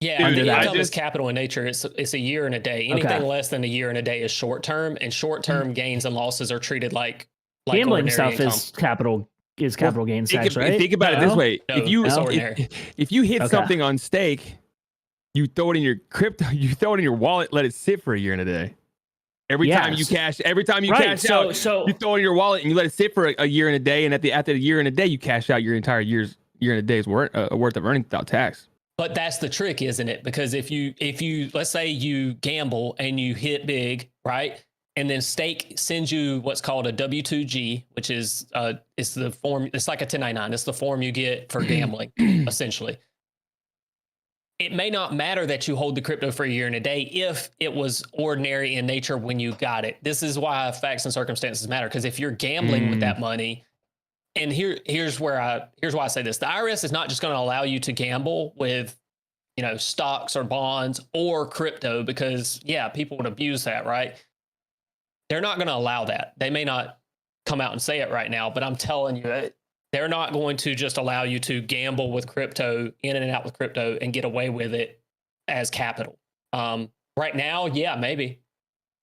Yeah, Dude, the I income is just- capital in nature. It's a year and a day. Anything less than a year and a day is short term, and short term gains and losses are treated like Gambling ordinary stuff income. is capital gains tax, right? Think about it this No? way: No, if it's ordinary. you hit Okay. something on stake, you throw it in your crypto, you throw it in your wallet, let it sit for a year and a day. Every time you Yes. cash out, So you throw it in your wallet and you let it sit for a year and a day, and after a year and a day, you cash out your entire year and a day's worth of earnings without tax. But that's the trick, isn't it? Because if you let's say you gamble and you hit big, right? And then Stake sends you what's called a W2G, which is it's the form, it's like a 1099. It's the form you get for gambling, essentially. It may not matter that you hold the crypto for a year and a day if it was ordinary in nature when you got it. This is why facts and circumstances matter. Because if you're gambling with that money, and here's why I say this: the IRS is not just going to allow you to gamble with, stocks or bonds or crypto, because people would abuse that, right? They're not going to allow that. They may not come out and say it right now, but I'm telling you, they're not going to just allow you to gamble with crypto, in and out with crypto, and get away with it as capital. Right now, maybe.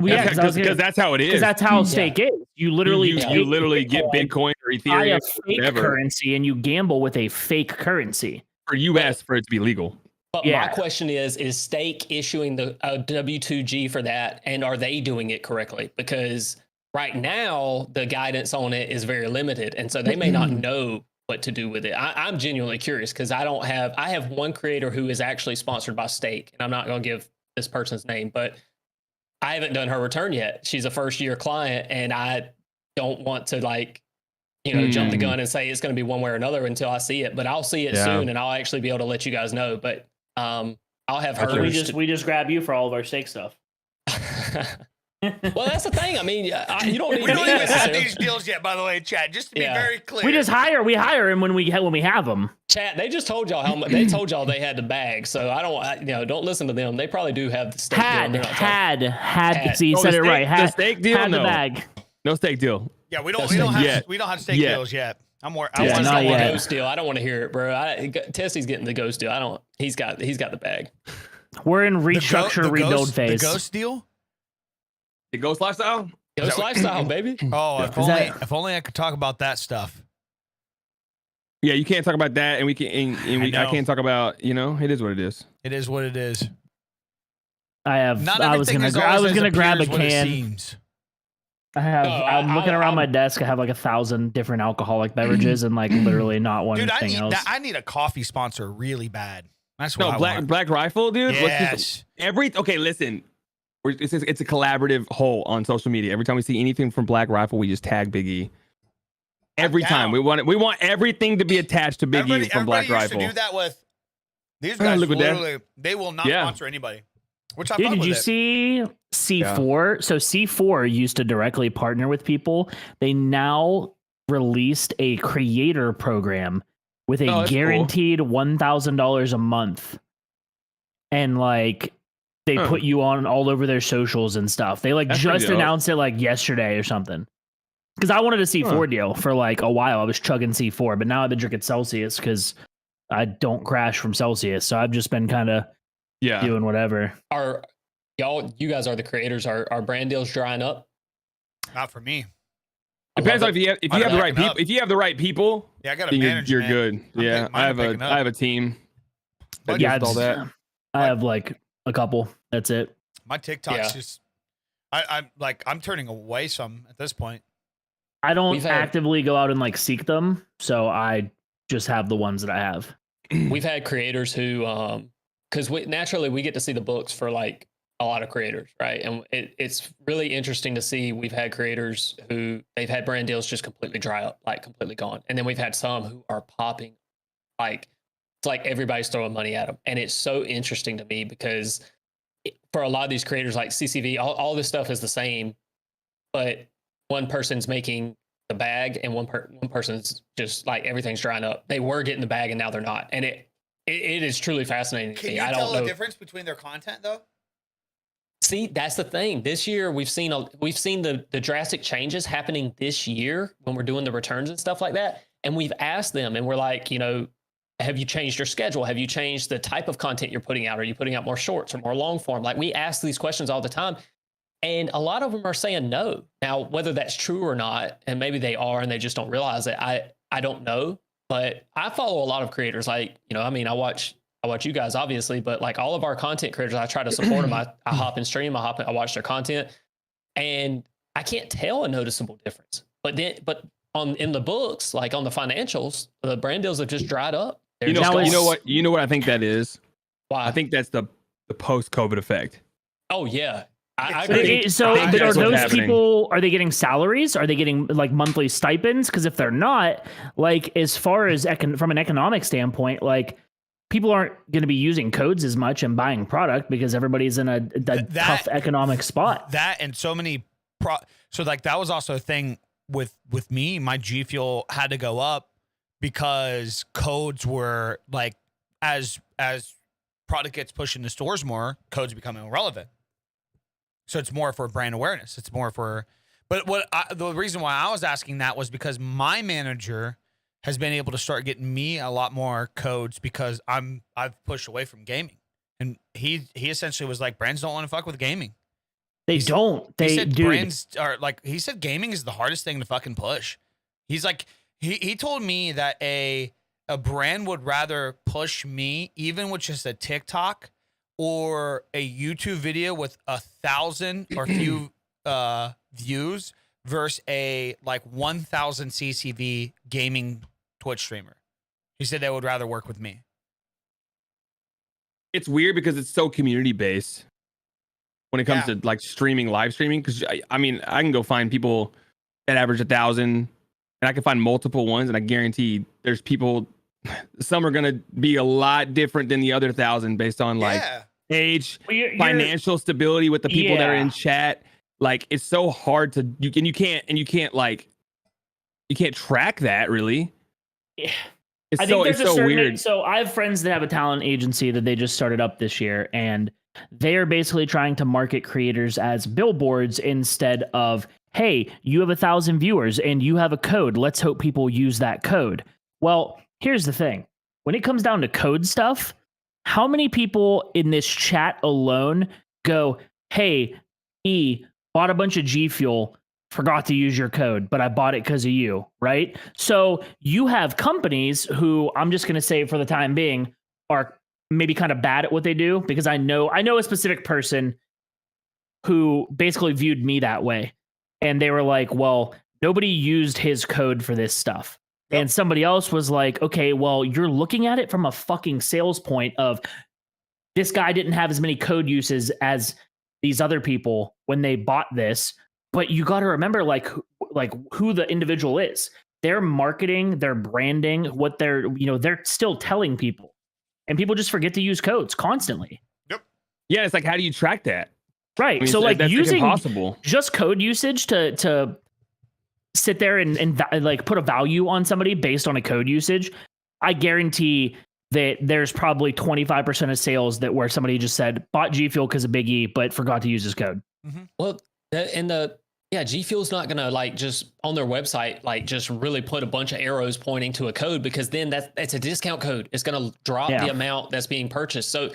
because That's how it is. that's how Stake is. You literally you literally get Bitcoin or buy Ethereum, a fake whatever, currency, and you gamble with a fake currency. for US for it to be legal. But my question is Stake issuing the W2G for that, and are they doing it correctly? Because right now, the guidance on it is very limited, and so they may not know what to do with it. I'm genuinely curious, because I have one creator who is actually sponsored by Stake, and I'm not going to give this person's name, but I haven't done her return yet. She's a first-year client, and I don't want to jump the gun and say it's going to be one way or another until I see it. But I'll see it soon, and I'll actually be able to let you guys know. But I'll have her. We just grab you for all of our Stake stuff. Well, that's the thing. I mean, you don't need We don't me even have necessarily. these deals yet, by the way, Chad. Just to be very clear. We hire him when we have them. Chat. They just told y'all how much. They told y'all they had the bag. So don't listen to them. They probably do have the Stake deal. They're not talking. Had. See, you Oh, said the it right. Stake- the Stake deal? Had the No. bag. No Stake deal. Yeah, we don't have Stake Yet. deals yet. I'm more. Testy's not got the yet. ghost deal. I don't want to hear it, bro. Testy's getting the ghost deal. He's got the bag. We're in restructure rebuild phase. The ghost deal. The Ghost Lifestyle? Ghost lifestyle, baby. Oh, Yeah. if only I could talk about that stuff. Yeah, you can't talk about that, and we can. I know. can't talk about. It is what it is. It is what it is. I Not was everything gonna is always as grab a appears what it can. seems. I'm looking around my desk. I have like 1,000 different alcoholic beverages and like literally not one Dude, thing else. I need a coffee sponsor really bad. That's what I want. Black Rifle, dude. Yes. Okay, listen. It's a collaborative whole on social media. Every time we see anything from Black Rifle, we just tag Big E. Every time we want everything to be attached to Big E from Black Everybody used Rifle. to do that with these guys. look at that. Literally, they will not Yeah. sponsor anybody. Which I Dude, fuck did with you it. see C4? So C4 used to directly partner with people. They now released a creator program with a Oh, that's cool. guaranteed $1,000 a month. And like they put you on all over their socials and stuff. They like That's just pretty dope. announced it like yesterday or something. Because I wanted a C4 deal for like a while. I was chugging C4, but now I've been drinking Celsius because I don't crash from Celsius. So I've just been kind of doing whatever. You guys are the creators. Are brand deals drying up? Not for me. Depends on if you have the right people. If you have the right people, Yeah, I got a then manager. you're man. good. I'm Yeah, picking- mine are picking up. I have a team. But Yeah, all that. I have like a couple. That's it. My TikTok's Yeah. just. I'm turning away some at this point. I don't We've had- actively go out and like seek them, so I just have the ones that I have. We've had creators who, because naturally we get to see the books for like a lot of creators, right? And it's really interesting to see. We've had creators who they've had brand deals just completely dry up, like completely gone, and then we've had some who are popping, like it's like everybody's throwing money at them, and it's so interesting to me because for a lot of these creators, like CCV, all this stuff is the same, but one person's making the bag and one person's just like everything's drying up. They were getting the bag and now they're not, and it is truly fascinating to Can see. you I tell don't the know. difference between their content though? See, that's the thing. This year we've seen the drastic changes happening this year when we're doing the returns and stuff like that. And we've asked them and we're like, have you changed your schedule? Have you changed the type of content you're putting out? Are you putting out more shorts or more long form? Like we ask these questions all the time. And a lot of them are saying no. Now, whether that's true or not, and maybe they are and they just don't realize it, I don't know. But I follow a lot of creators. Like, I watch you guys obviously, but like all of our content creators, I try to support them. I hop and stream, I watch their content, and I can't tell a noticeable difference. But in the books, like on the financials, the brand deals have just dried up. You know what I think that is? Why? I think that's the post-COVID effect. Oh yeah. I agree. So I think are that's what's those happening. people, are they getting salaries? Are they getting like monthly stipends? Because if they're not, like as far as from an economic standpoint, like people aren't going to be using codes as much and buying product because everybody's in a tough economic spot. That and so many so like that was also a thing with me. My G Fuel had to go up because codes were like as product gets pushed into stores more, codes become irrelevant. So it's more for brand awareness. It's more for, but the reason why I was asking that was because my manager has been able to start getting me a lot more codes because I've pushed away from gaming, and he essentially was like, brands don't want to fuck with gaming. They don't. He said brands are like, he said gaming is the hardest thing to fucking push. He's like, he told me that a brand would rather push me even with just a TikTok or a YouTube video with 1,000 or few views versus a like 1,000 CCV gaming Twitch streamer. He said they would rather work with me. It's weird because it's so community based when it comes to like live streaming. Because I mean, I can go find people that average 1,000, and I can find multiple ones, and I guarantee there's people. Some are gonna be a lot different than the other 1,000 based on like age, financial stability with the people that are in chat. Like it's so hard to you can't track that really. Yeah. It's I think it's so weird. So I have friends that have a talent agency that they just started up this year, and they are basically trying to market creators as billboards instead of, hey, you have 1,000 viewers and you have a code. Let's hope people use that code. Well, here's the thing. When it comes down to code stuff, how many people in this chat alone go, hey, E, bought a bunch of G Fuel, forgot to use your code, but I bought it because of you, right? So you have companies who, I'm just going to say for the time being, are maybe kind of bad at what they do, because I know a specific person who basically viewed me that way. And they were like, well, nobody used his code for this stuff. Yep. And somebody else was like, okay, well, you're looking at it from a fucking sales point of this guy didn't have as many code uses as these other people when they bought this. But you got to remember, like who the individual is. Their marketing, their branding, what they're still telling people, and people just forget to use codes constantly. Yep. Yeah, it's like, how do you track that? Right. I mean, so like that's using impossible. Just code usage to sit there and like put a value on somebody based on a code usage, I guarantee that there's probably 25% of sales that where somebody just said bought G Fuel because of Big E, but forgot to use his code. Mm-hmm. Well, G Fuel's not gonna like just on their website like just really put a bunch of arrows pointing to a code, because then that's a discount code. It's gonna drop the amount that's being purchased. So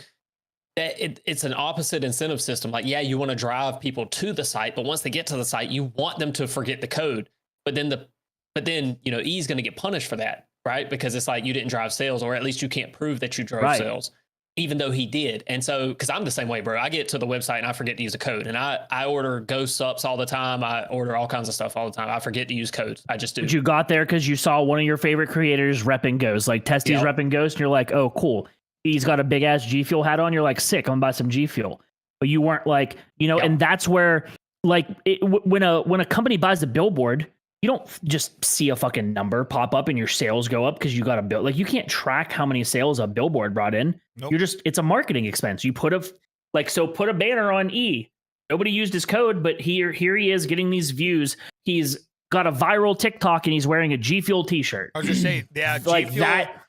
it's an opposite incentive system. Like, yeah, you want to drive people to the site, but once they get to the site, you want them to forget the code. But then E's gonna get punished for that, right? Because it's like you didn't drive sales, or at least you can't prove that you drove sales, even though he did. And so, because I'm the same way, bro. I get to the website and I forget to use a code, and I order ghost ups all the time. I order all kinds of stuff all the time. I forget to use codes. I just do. But you got there because you saw one of your favorite creators repping Ghost, like Testy's repping Ghost, and you're like, oh, cool. He's got a big ass G Fuel hat on. You're like, sick. I'm gonna buy some G Fuel. But you weren't like, and that's where like when a company buys a billboard, you don't just see a fucking number pop up and your sales go up because you got a bill. Like, you can't track how many sales a billboard brought in. Nope. It's a marketing expense. You put a banner on E. Nobody used his code, but here he is getting these views. He's got a viral TikTok and he's wearing a G Fuel t-shirt. I was just saying, yeah, like G Fuel, that.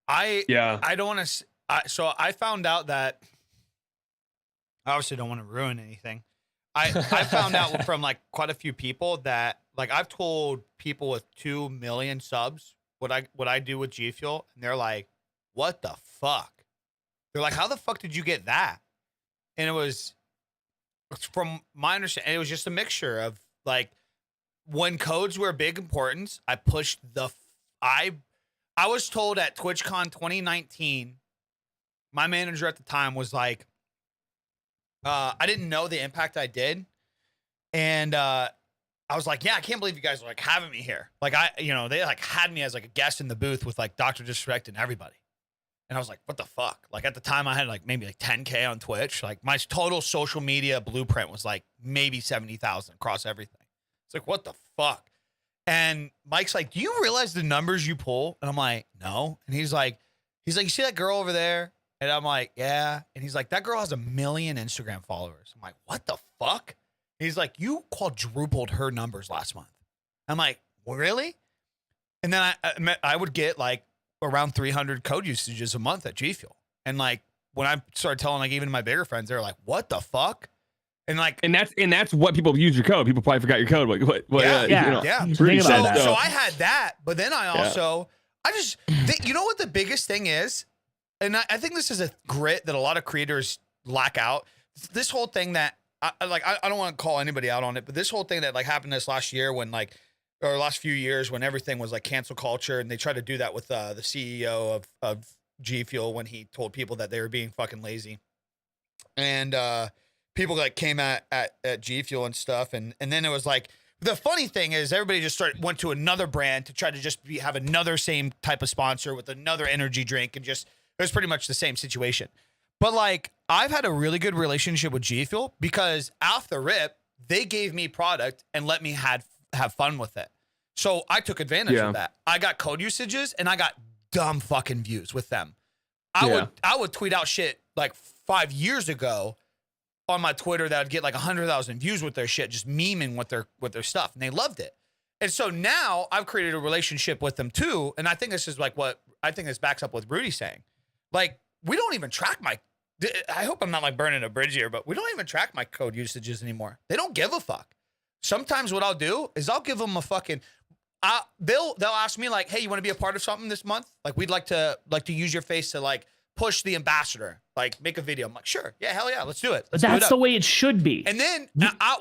I don't want to. So I found out that, I obviously don't want to ruin anything. I found out from like quite a few people that, like, I've told people with 2 million subs what I do with G Fuel, and they're like, what the fuck? They're like, how the fuck did you get that? And it was, from my understanding, it was just a mixture of like, when codes were big importance, I pushed I was told at TwitchCon 2019, my manager at the time was like, I didn't know the impact I did. And I was like, yeah, I can't believe you guys are like having me here. Like they like had me as like a guest in the booth with like Dr. Disrespect and everybody. And I was like, what the fuck? Like at the time I had like maybe like 10K on Twitch. Like my total social media blueprint was like maybe 70,000 across everything. It's like, what the fuck? And Mike's like, do you realize the numbers you pull? And I'm like, no. And he's like, you see that girl over there? And I'm like, yeah. And he's like, that girl has 1 million Instagram followers. I'm like, what the fuck? He's like, you quadrupled her numbers last month. I'm like, well, really? And then I would get like around 300 code usages a month at G Fuel. And like, when I started telling like even my bigger friends, they're like, what the fuck? And like, and that's what people use your code. People probably forgot your code. Yeah. Rudy So said, I had that, but then I also, I just think, you know what the biggest thing is? And I think this is a grit that a lot of creators lack out. This whole thing that I don't want to call anybody out on it, but this whole thing that like happened this last year when like, or last few years when everything was like cancel culture, and they tried to do that with the CEO of G Fuel when he told people that they were being fucking lazy. And people like came at G Fuel and stuff. And then it was like, the funny thing is everybody just went to another brand to try to just have another same type of sponsor with another energy drink, and just, it was pretty much the same situation. But like, I've had a really good relationship with G Fuel because off the rip, they gave me product and let me have fun with it. So I took advantage of that. I got code usages and I got dumb fucking views with them. I would tweet out shit like 5 years ago on my Twitter that would get like 100,000 views with their shit, just memeing with their stuff, and they loved it. And so now I've created a relationship with them too, and I think this is like what I think this backs up with Rudy saying. Like, we don't even track I hope I'm not like burning a bridge here, but we don't even track my code usages anymore. They don't give a fuck. Sometimes what I'll do is I'll give them a fucking, they'll ask me like, hey, you want to be a part of something this month? Like, we'd like to use your face to like push the ambassador, like make a video. I'm like, sure. Yeah, hell yeah. Let's do it. But that's the way it should be. And then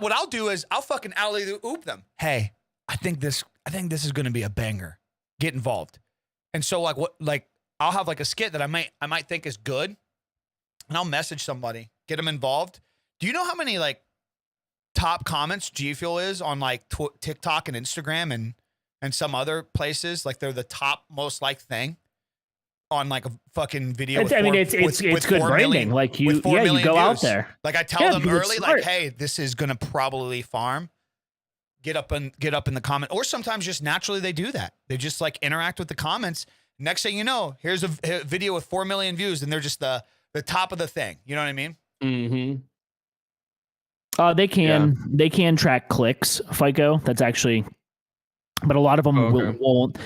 what I'll do is I'll fucking alley-oop them. Hey, I think this is going to be a banger. Get involved. And so I'll have like a skit that I might think is good, and I'll message somebody, get them involved. Do you know how many like top comments G Fuel is on like TikTok and Instagram and some other places? Like, they're the top most liked thing on like a fucking video. It's good branding. Like you go views out there. Like, I tell them early, like, hey, this is gonna probably farm. Get up in the comment, or sometimes just naturally they do that. They just like interact with the comments. Next thing you know, here's a video with 4 million views, and they're just the top of the thing. You know what I mean? Mm-hmm. They can track clicks, FICO. That's actually, but a lot of them won't.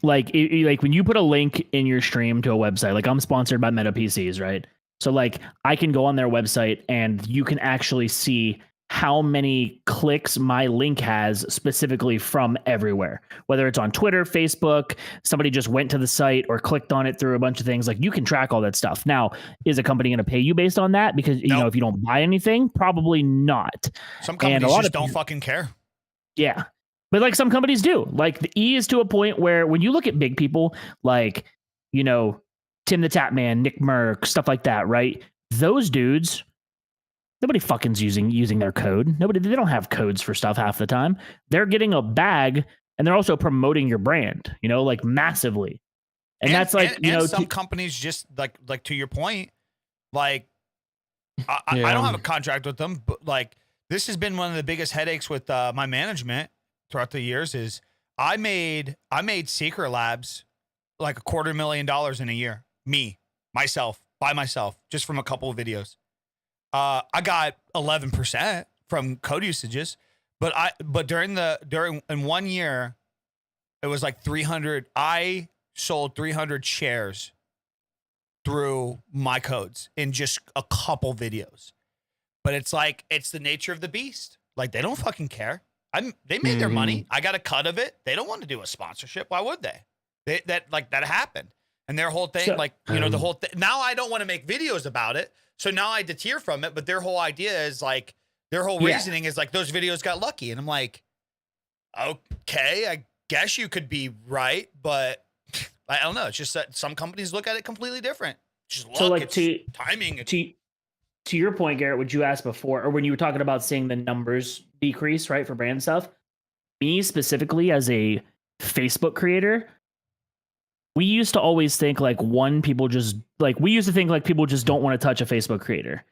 Like when you put a link in your stream to a website, like I'm sponsored by Meta PCs, right? So like I can go on their website and you can actually see how many clicks my link has specifically from everywhere, whether it's on Twitter, Facebook, somebody just went to the site or clicked on it through a bunch of things. Like, you can track all that stuff. Now, is a company going to pay you based on that? Because, you know, if you don't buy anything, probably not. Some companies just don't fucking care. Yeah. But like some companies do. Like, the E is to a point where when you look at big people like, you know, Tim the Tapman, Nick Merck, stuff like that, right? Those dudes, nobody fucking's using their code. They don't have codes for stuff half the time. They're getting a bag, and they're also promoting your brand, you know, like massively. And that's like, you know, some companies just like to your point, like I don't have a contract with them, but like this has been one of the biggest headaches with my management throughout the years is I made Secret Labs like $250,000 in a year. By myself, just from a couple of videos. I got 11% from code usages, but in 1 year, it was like 300. I sold 300 shares through my codes in just a couple videos. But it's like, it's the nature of the beast. Like, they don't fucking care. They made their money. I got a cut of it. They don't want to do a sponsorship. Why would they? That happened. And their whole thing, So- like, you know, the whole thing. Now I don't want to make videos about it. So now I deter from it. But their whole idea is like, their whole reasoning is like, those videos got lucky. And I'm like, okay, I guess you could be right. But I don't know. It's just that some companies look at it completely different. Just luck, So, like, it's timing. To your point, Garrett, what you asked before, or when you were talking about seeing the numbers decrease, right, for brand stuff, me specifically as a Facebook creator, we used to always think like people just don't want to touch a Facebook creator.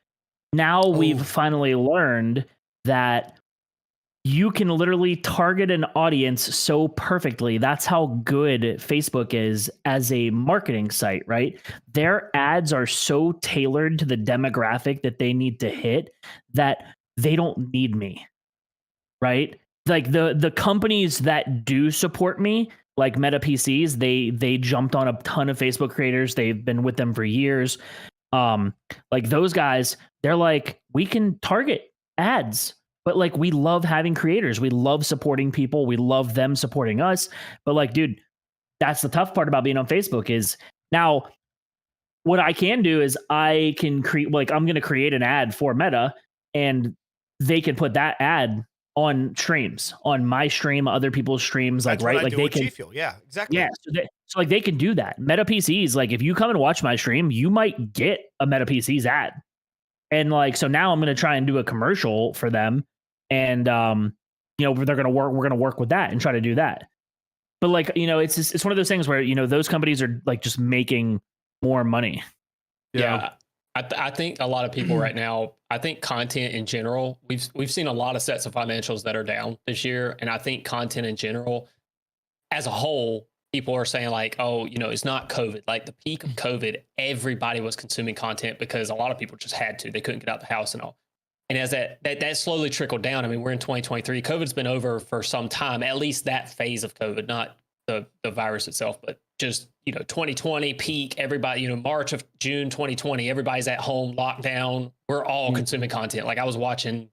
Now we've finally learned that you can literally target an audience so perfectly. That's how good Facebook is as a marketing site, right? Their ads are so tailored to the demographic that they need to hit that they don't need me, right? Like the companies that do support me, like Meta PCs, they jumped on a ton of Facebook creators. They've been with them for years. Like those guys, they're like, we can target ads, but like we love having creators. We love supporting people. We love them supporting us. But like, dude, that's the tough part about being on Facebook is now what I can do is I can create, like, I'm going to create an ad for Meta and they can put that ad on streams, on my stream, other people's streams, That's like, right? what I Like do they with can, G Fuel. Yeah, exactly. yeah. So like they can do that. Meta PCs, like if you come and watch my stream, you might get a Meta PCs ad. And like, so now I'm going to try and do a commercial for them. And, you know, we're going to work with that and try to do that. But like, you know, it's one of those things where, you know, those companies are like just making more money. Yeah. I think a lot of people right now, I think content in general, we've seen a lot of sets of financials that are down this year. And I think content in general, as a whole, people are saying like, oh, you know, it's not COVID. Like the peak of COVID, everybody was consuming content because a lot of people just had to. They couldn't get out the house and all. And as that slowly trickled down, I mean, we're in 2023. COVID's been over for some time, at least that phase of COVID, not the virus itself, but just, you know, 2020 peak, everybody, you know, June 2020, everybody's at home, locked down. We're all consuming content. Like I was watching.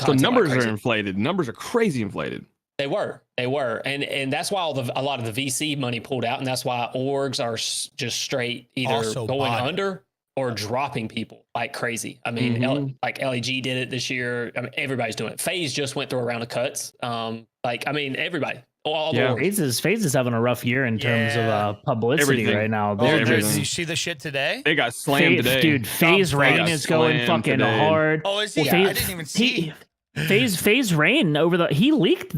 So numbers are inflated. Numbers are crazy inflated. They were. And that's why a lot of the VC money pulled out. And that's why orgs are just straight either Also going bought. under or dropping people like crazy. I mean, like LEG did it this year. I mean, everybody's doing it. FaZe just went through a round of cuts. Like, I mean, everybody. All the orgs. FaZe is having a rough year in terms of publicity Everything. right now. Oh, They're did just you see the shit today? They got slammed today. Dude, FaZe Rain got is going slammed fucking today. hard. Oh, is he? Well, I didn't even see. FaZe Rain he leaked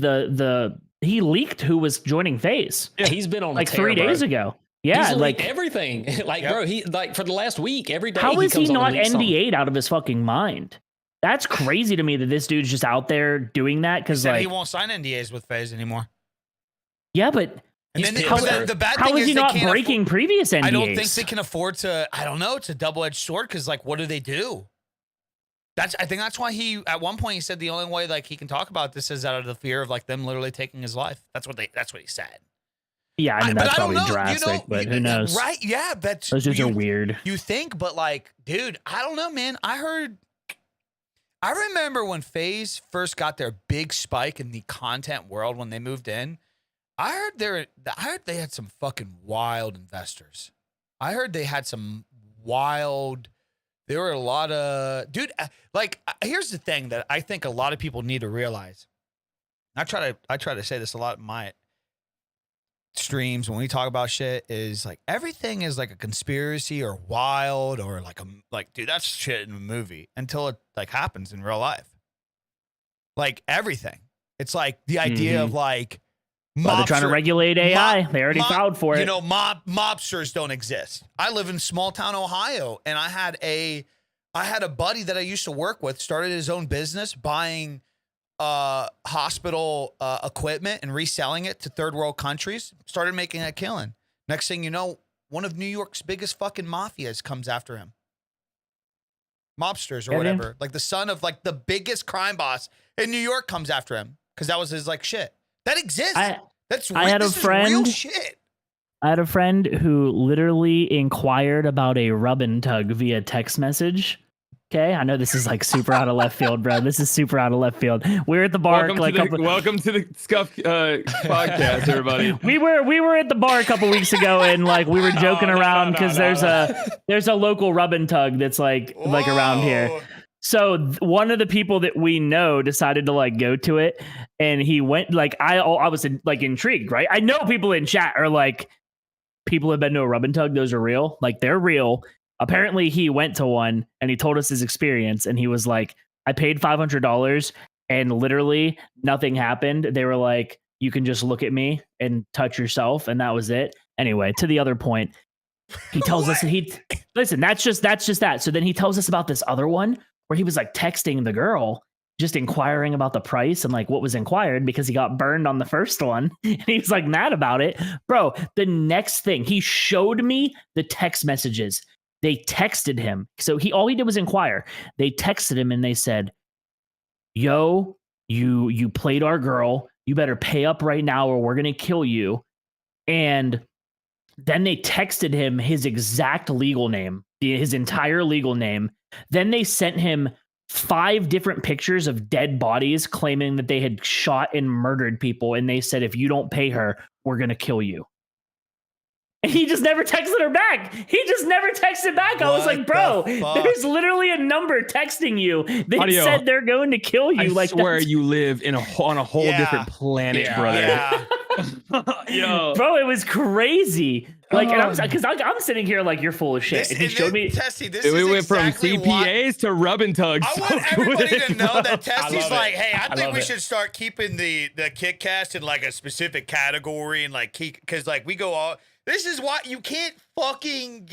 he leaked who was joining FaZe. Yeah, he's been on like a tear, 3 days bro. ago. Yeah, He's like leaked everything. Like, Yep. bro, he like for the last week, every day. how is he comes on not and leaks something. NDA'd out of his fucking mind? That's crazy to me that this dude's just out there doing that He because said like he won't sign NDAs with FaZe anymore. yeah, but And He's then pissed. the bad how thing is he they not can't breaking previous NDAs? I don't think they can afford to. I don't know. It's a double-edged sword because, like, what do they do? I think that's why he at one point he said the only way like he can talk about this is out of the fear of like them literally taking his life. That's what he said. Yeah, I mean but that's I don't probably know, drastic, but who knows? Right? Yeah, that's Those dudes are weird. You think, but like, dude, I don't know, man. I remember when FaZe first got their big spike in the content world when they moved in. I heard they had some fucking wild investors. I heard they had some wild. There were a lot of dude. Like, here's the thing that I think a lot of people need to realize. I try to say this a lot in my streams when we talk about shit is like everything is like a conspiracy or wild or like dude, that's shit in a movie until it like happens in real life. Like everything. It's like the idea of like Well, they're trying to regulate AI. They already filed for it. You know, mobsters don't exist. I live in small town Ohio, and I had a buddy that I used to work with started his own business buying hospital equipment and reselling it to third world countries. Started making a killing. Next thing you know, one of New York's biggest fucking mafias comes after him. Mobsters or whatever. Like the son of like the biggest crime boss in New York comes after him because that was his like shit. That exists. I had a friend. Real shit. I had a friend who literally inquired about a rub and tug via text message Okay, I know this is like super out of left field, bro. This is super out of left field. We were at the bar Welcome to the Scuff podcast, everybody. We were at the bar a couple weeks ago, and like we were joking around because there's a local rub and tug that's like around here. So one of the people that we know decided to like go to it, and he went. Like I was like intrigued, right? I know people in chat are like, people have been to a rub and tug. Those are real. Like they're real. Apparently he went to one and he told us his experience, and he was like, I paid $500 and literally nothing happened. They were like, you can just look at me and touch yourself. And that was it. Anyway, to the other point, he tells us that listen, that's just that. So then he tells us about this other one where he was like texting the girl, just inquiring about the price and like what was inquired because he got burned on the first one. And he was like mad about it. Bro, the next thing, he showed me the text messages. They texted him. So all he did was inquire. They texted him and they said, yo, you played our girl. You better pay up right now or we're going to kill you. And then they texted him his exact legal name, his entire legal name. Then they sent him 5 different pictures of dead bodies claiming that they had shot and murdered people. And they said, if you don't pay her, we're going to kill you. And he just never texted her back. He just never texted back. I was like, bro, there's literally a number texting you. They said they're going to kill you. I swear you live on a whole different planet, brother. Yeah. Yo. Bro, it was crazy. Like, and I'm sitting here like, you're full of shit. And he showed me. Tessie, we went from CPAs to rub and tugs. I want everybody to know that Tessie's like, hey, I think we it. should start keeping the KickCast in like a specific category and like because like we go all. This is why you can't fucking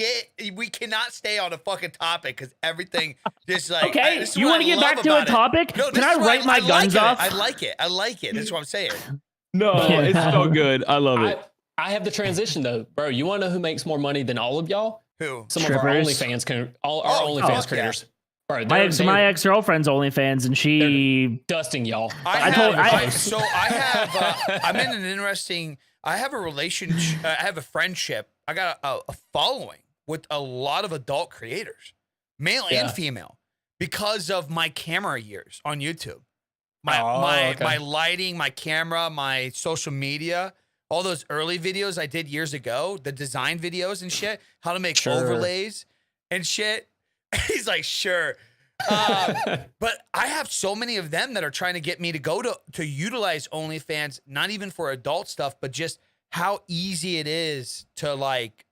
we cannot stay on a fucking topic because everything just like. Okay, you want to get back to a topic? No, can I write my guns off? I like it. That's what I'm saying. No, it's so good. I love it. I have the transition though, bro. You want to know who makes more money than all of y'all? Who? Some of our OnlyFans OnlyFans creators. Yeah. Bro, my ex-girlfriend's OnlyFans, and she dusting y'all. I'm in an interesting. I have a relationship. I have a friendship. I got a following with a lot of adult creators, male and female, because of my camera years on YouTube. My lighting, my camera, my social media, all those early videos I did years ago, the design videos and shit, how to make overlays and shit. He's like, sure. But I have so many of them that are trying to get me to go to utilize OnlyFans, not even for adult stuff, but just how easy it is to like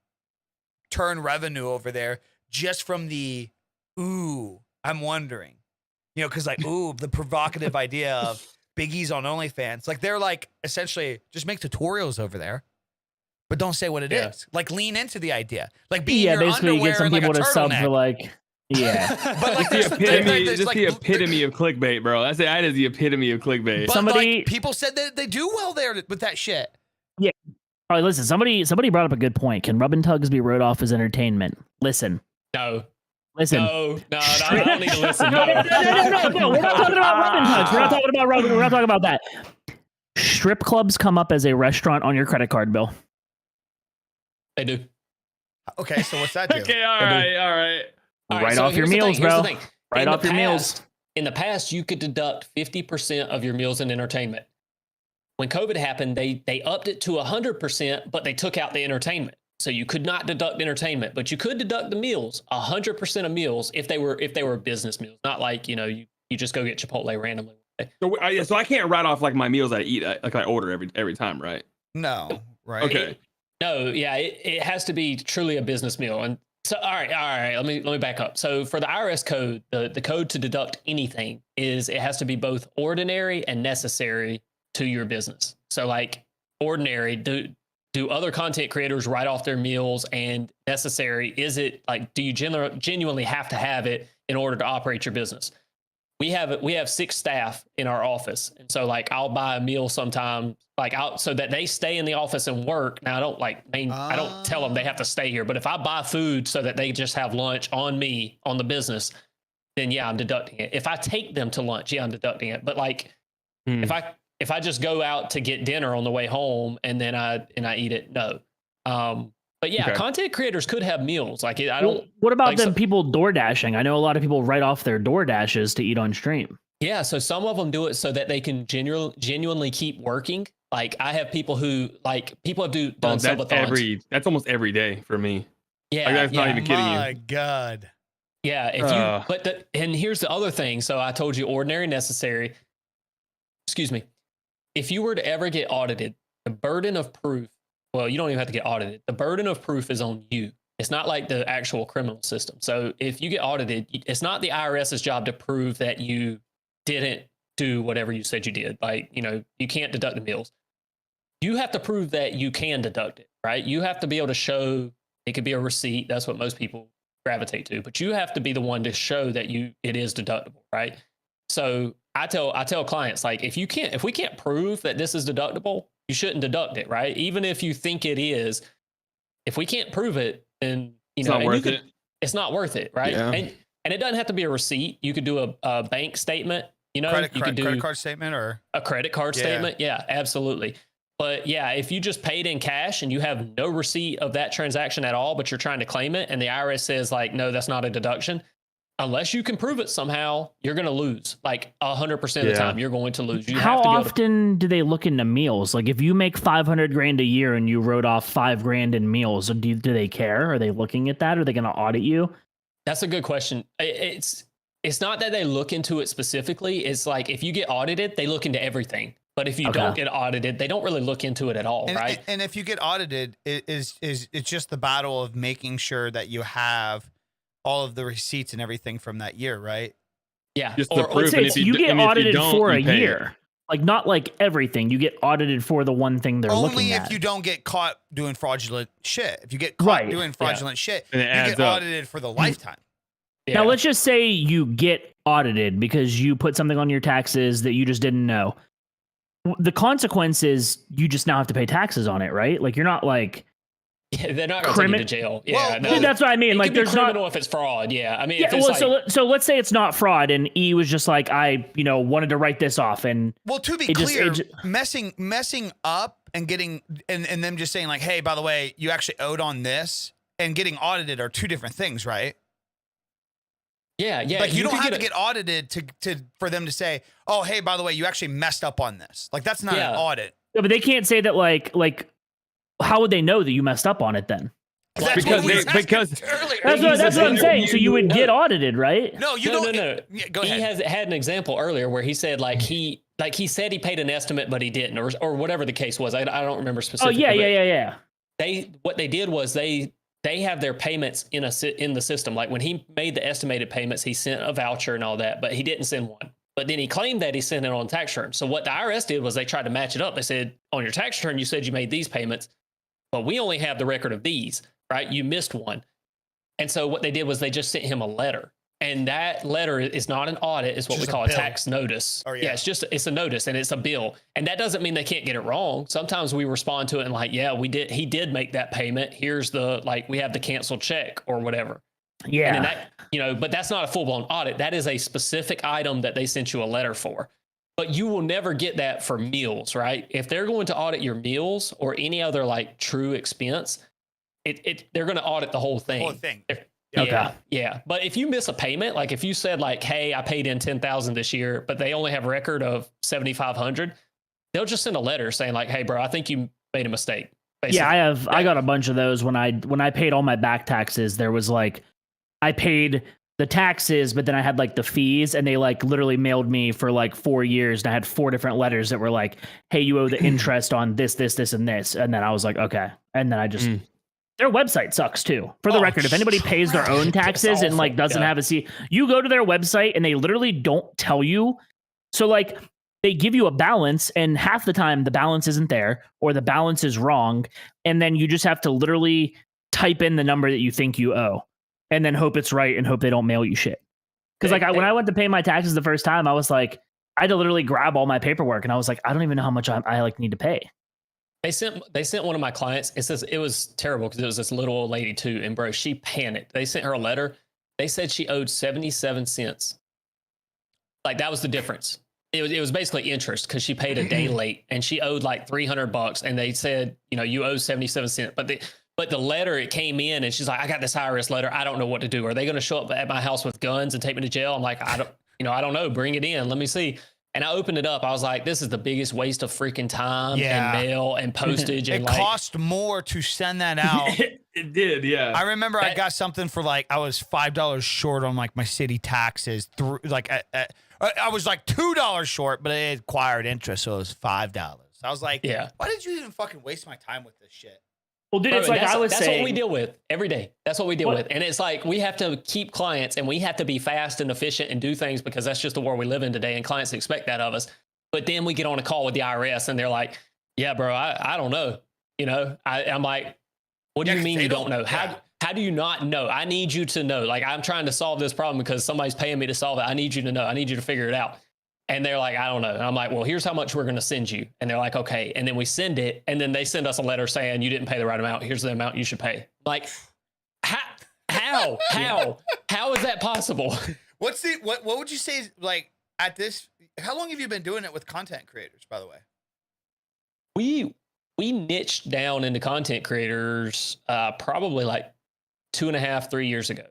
turn revenue over there just from the, I'm wondering, cause like, the provocative idea of Biggie's on OnlyFans. Like they're like, essentially just make tutorials over there, but don't say what it is. Like lean into the idea. Like be in your basically underwear get some and, like, people a to sub turtleneck. for like, but like the epitome of clickbait, bro. That is the epitome of clickbait. But like, people said that they do well there with that shit. Yeah. All right, listen, somebody brought up a good point. Can rub and tugs be wrote off as entertainment? Listen. No. Listen. No, I don't need to listen. No. We're not talking about rub and tugs. We're not talking about that. Strip clubs come up as a restaurant on your credit card bill. They do. Okay, so what's that do? Okay, all right. Write off your meals, bro. Write off your meals. In the past, you could deduct 50% of your meals and entertainment. When COVID happened, they upped it to 100%, but they took out the entertainment. So you could not deduct entertainment, but you could deduct the meals, 100% of meals if they were business meals, not like, you just go get Chipotle randomly. So I can't write off like my meals I eat, like I order every time, right? No, right? Okay. No, yeah, it has to be truly a business meal. And so, all right. Let me back up. So for the IRS code, the code to deduct anything is it has to be both ordinary and necessary to your business. So like ordinary, do other content creators write off their meals, and necessary, is it like, do you genuinely have to have it in order to operate your business? We have 6 staff in our office. And so like, I'll buy a meal sometime so that they stay in the office and work. Now I don't tell them they have to stay here, but if I buy food so that they just have lunch on me on the business, then yeah, I'm deducting it. If I take them to lunch, yeah, I'm deducting it. But like, if I just go out to get dinner on the way home and then I eat it, no. But yeah, Okay. content creators could have meals. Like I Well, don't. what about like, them so- people door dashing? I know a lot of people write off their door dashes to eat on stream. Yeah, so some of them do it so that they can genuinely keep working. Like I have people who have done subathons. That's almost every day for me. Yeah, Like, that's not even kidding you. My God. Yeah, if you and here's the other thing. So I told you ordinary necessary. Excuse me. If you were to ever get audited, the burden of proof, well, you don't even have to get audited. The burden of proof is on you. It's not like the actual criminal system. So if you get audited, it's not the IRS's job to prove that you didn't do whatever you said you did. Like, you can't deduct the meals. You have to prove that you can deduct it, right? You have to be able to show, it could be a receipt. That's what most people gravitate to, but you have to be the one to show that it is deductible, right? So I tell clients, like, if we can't prove that this is deductible, you shouldn't deduct it, right? Even if you think it is, if we can't prove it, then It's not worth it. It's not worth it, right? Yeah. And it doesn't have to be a receipt. You could do a bank statement, Credit card statement or a credit card statement. Yeah, absolutely. But yeah, if you just paid in cash and you have no receipt of that transaction at all, but you're trying to claim it and the IRS says like, no, that's not a deduction, unless you can prove it somehow, you're going to lose. Like 100% of the time, you're going to lose. How often do they look into meals? Like if you make 500 grand a year and you wrote off 5 grand in meals, do they care? Are they looking at that? Are they going to audit you? That's a good question. It's not that they look into it specifically. It's like if you get audited, they look into everything. But if you don't get audited, they don't really look into it at all, right? And if you get audited, it's just the battle of making sure that you have all of the receipts and everything from that year, right? Yeah. Just the proof. And if you get audited for a you pay year. Like not like everything. You get audited for the one thing they're looking at. Only if you don't get caught doing fraudulent shit. If you get caught doing fraudulent shit, you get audited for the lifetime. Yeah. Now let's just say you get audited because you put something on your taxes that you just didn't know. The consequence is you just now have to pay taxes on it, right? Like you're not like they're not going to take you to jail. Yeah, well, that's what I mean. Like there's criminal if it's fraud. Yeah, I mean, yeah. if it's So let's say it's not fraud, and E was just like I wanted to write this off, and to be clear, messing up and getting and them just saying like, hey, by the way, you actually owed on this, and getting audited are two different things, right? Yeah. Like you don't have to get audited for them to say, oh, hey, by the way, you actually messed up on this. Like that's not an audit. Yeah, but they can't say that like how would they know that you messed up on it then? That's what I'm saying. So you would get audited, right? No, you don't. No. Yeah, go ahead. He had an example earlier where he said he said he paid an estimate, but he didn't, or whatever the case was. I don't remember specifically. Oh yeah. What they did was they have their payments in the system. Like when he made the estimated payments, he sent a voucher and all that, but he didn't send one. But then he claimed that he sent it on tax return. So what the IRS did was they tried to match it up. They said, on your tax return, you said you made these payments, but we only have the record of these, right? You missed one. And so what they did was they just sent him a letter. And that letter is not an audit. It's what we call a tax notice. It's a notice and it's a bill. And that doesn't mean they can't get it wrong. Sometimes we respond to it and like, yeah, he did make that payment. Here's we have the canceled check or whatever. Yeah. And then but that's not a full blown audit. That is a specific item that they sent you a letter for. But you will never get that for meals, right? If they're going to audit your meals or any other true expense, they're going to audit the whole thing. Yeah. But if you miss a payment, like if you said hey, I paid in $10,000 this year, but they only have a record of $7,500, they'll just send a letter saying hey, bro, I think you made a mistake. Basically. Yeah, I got a bunch of those when I paid all my back taxes. There was I paid the taxes, but then I had the fees, and they literally mailed me for 4 years, and I had 4 different letters that were hey, you owe the interest on this, and this, and then I was okay, and then I just. Their website sucks too. For the record, if anybody pays their own taxes and doesn't have a C, you go to their website and they literally don't tell you. So they give you a balance, and half the time the balance isn't there or the balance is wrong, and then you just have to literally type in the number that you think you owe, and then hope it's right and hope they don't mail you shit. Because when I went to pay my taxes the first time, I was I had to literally grab all my paperwork, and I was I don't even know how much I need to pay. They sent one of my clients. It was terrible because it was this little old lady too, and bro, she panicked. They sent her a letter. They said she owed 77 cents. That was the difference. It was basically interest because she paid a day late, and she owed $300, and they said you owe 77 cents. But But the letter, it came in and she's like, I got this IRS letter. I don't know what to do. Are they going to show up at my house with guns and take me to jail? I'm like, I don't know. Bring it in. Let me see. And I opened it up. I was like, this is the biggest waste of freaking time and mail and postage. It And cost more to send that out. It did, yeah. I remember I got something for like, I was $5 short on like my city taxes. I was like $2 short, but it acquired interest, so it was $5. I was like, why did you even fucking waste my time with this shit? Well, dude, it's like I was saying. That's what we deal with every day. That's what we deal with. And it's like we have to keep clients and we have to be fast and efficient and do things because that's just the world we live in today. And clients expect that of us. But then we get on a call with the IRS and they're like, yeah, bro, I don't know. You know, I'm like, what do you mean you don't know? How do you not know? I need you to know. Like, I'm trying to solve this problem because somebody's paying me to solve it. I need you to know. I need you to figure it out. And they're like, I don't know. And I'm like, well, here's how much we're going to send you. And they're like, okay. And then we send it. And then they send us a letter saying you didn't pay the right amount. Here's the amount you should pay. Like, how is that possible? What would you say is like at this? How long have you been doing it with content creators, by the way? We niched down into content creators probably like 2.5, 3 years ago.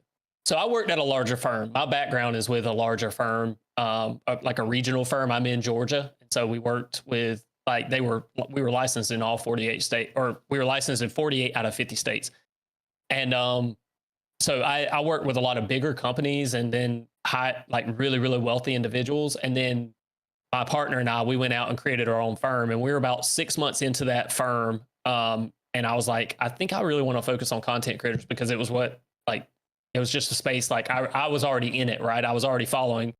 So I worked at a larger firm. My background is with a larger firm. Like a regional firm. I'm in Georgia. And so we worked with we were licensed in all 48 states, or we were licensed in 48 out of 50 states. And so I worked with a lot of bigger companies and then really, really wealthy individuals. And then my partner and I, we went out and created our own firm, and we were about 6 months into that firm. And I was like, I think I really want to focus on content creators because it was it was just a space. Like I was already in it, right? I was already following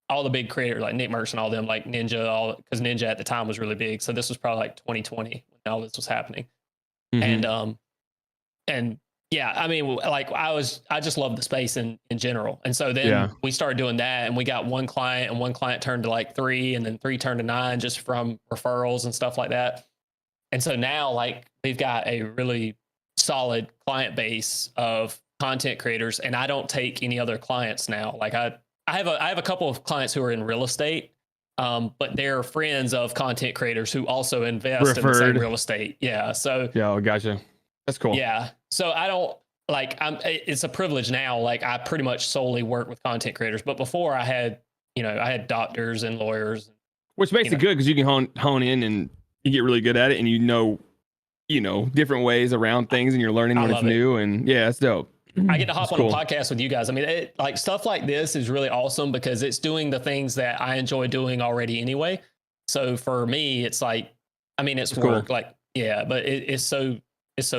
all the big creators like Nick Merckx and all them, like Ninja, because Ninja at the time was really big. So this was probably like 2020 when all this was happening. Mm-hmm. And yeah, I mean, like I just love the space in general. And so then we started doing that, and we got one client, and one client turned to like 3, and then 3 turned to 9 just from referrals and stuff like that. And so now like we've got a really solid client base of content creators, and I don't take any other clients now. Like I have a couple of clients who are in real estate, but they're friends of content creators who also invest in the same real estate. Yeah. So gotcha. That's cool. Yeah. So I don't it's a privilege now. Like I pretty much solely work with content creators, but before I had doctors and lawyers, which makes it good because you can hone in and you get really good at it, and you know different ways around things, and you're learning when it's new. And yeah, it's dope. I get to hop on a podcast with you guys. I mean, like stuff like this is really awesome because it's doing the things that I enjoy doing already anyway. So for me, it's like, I mean, it's work. Cool. Like, yeah, but it's so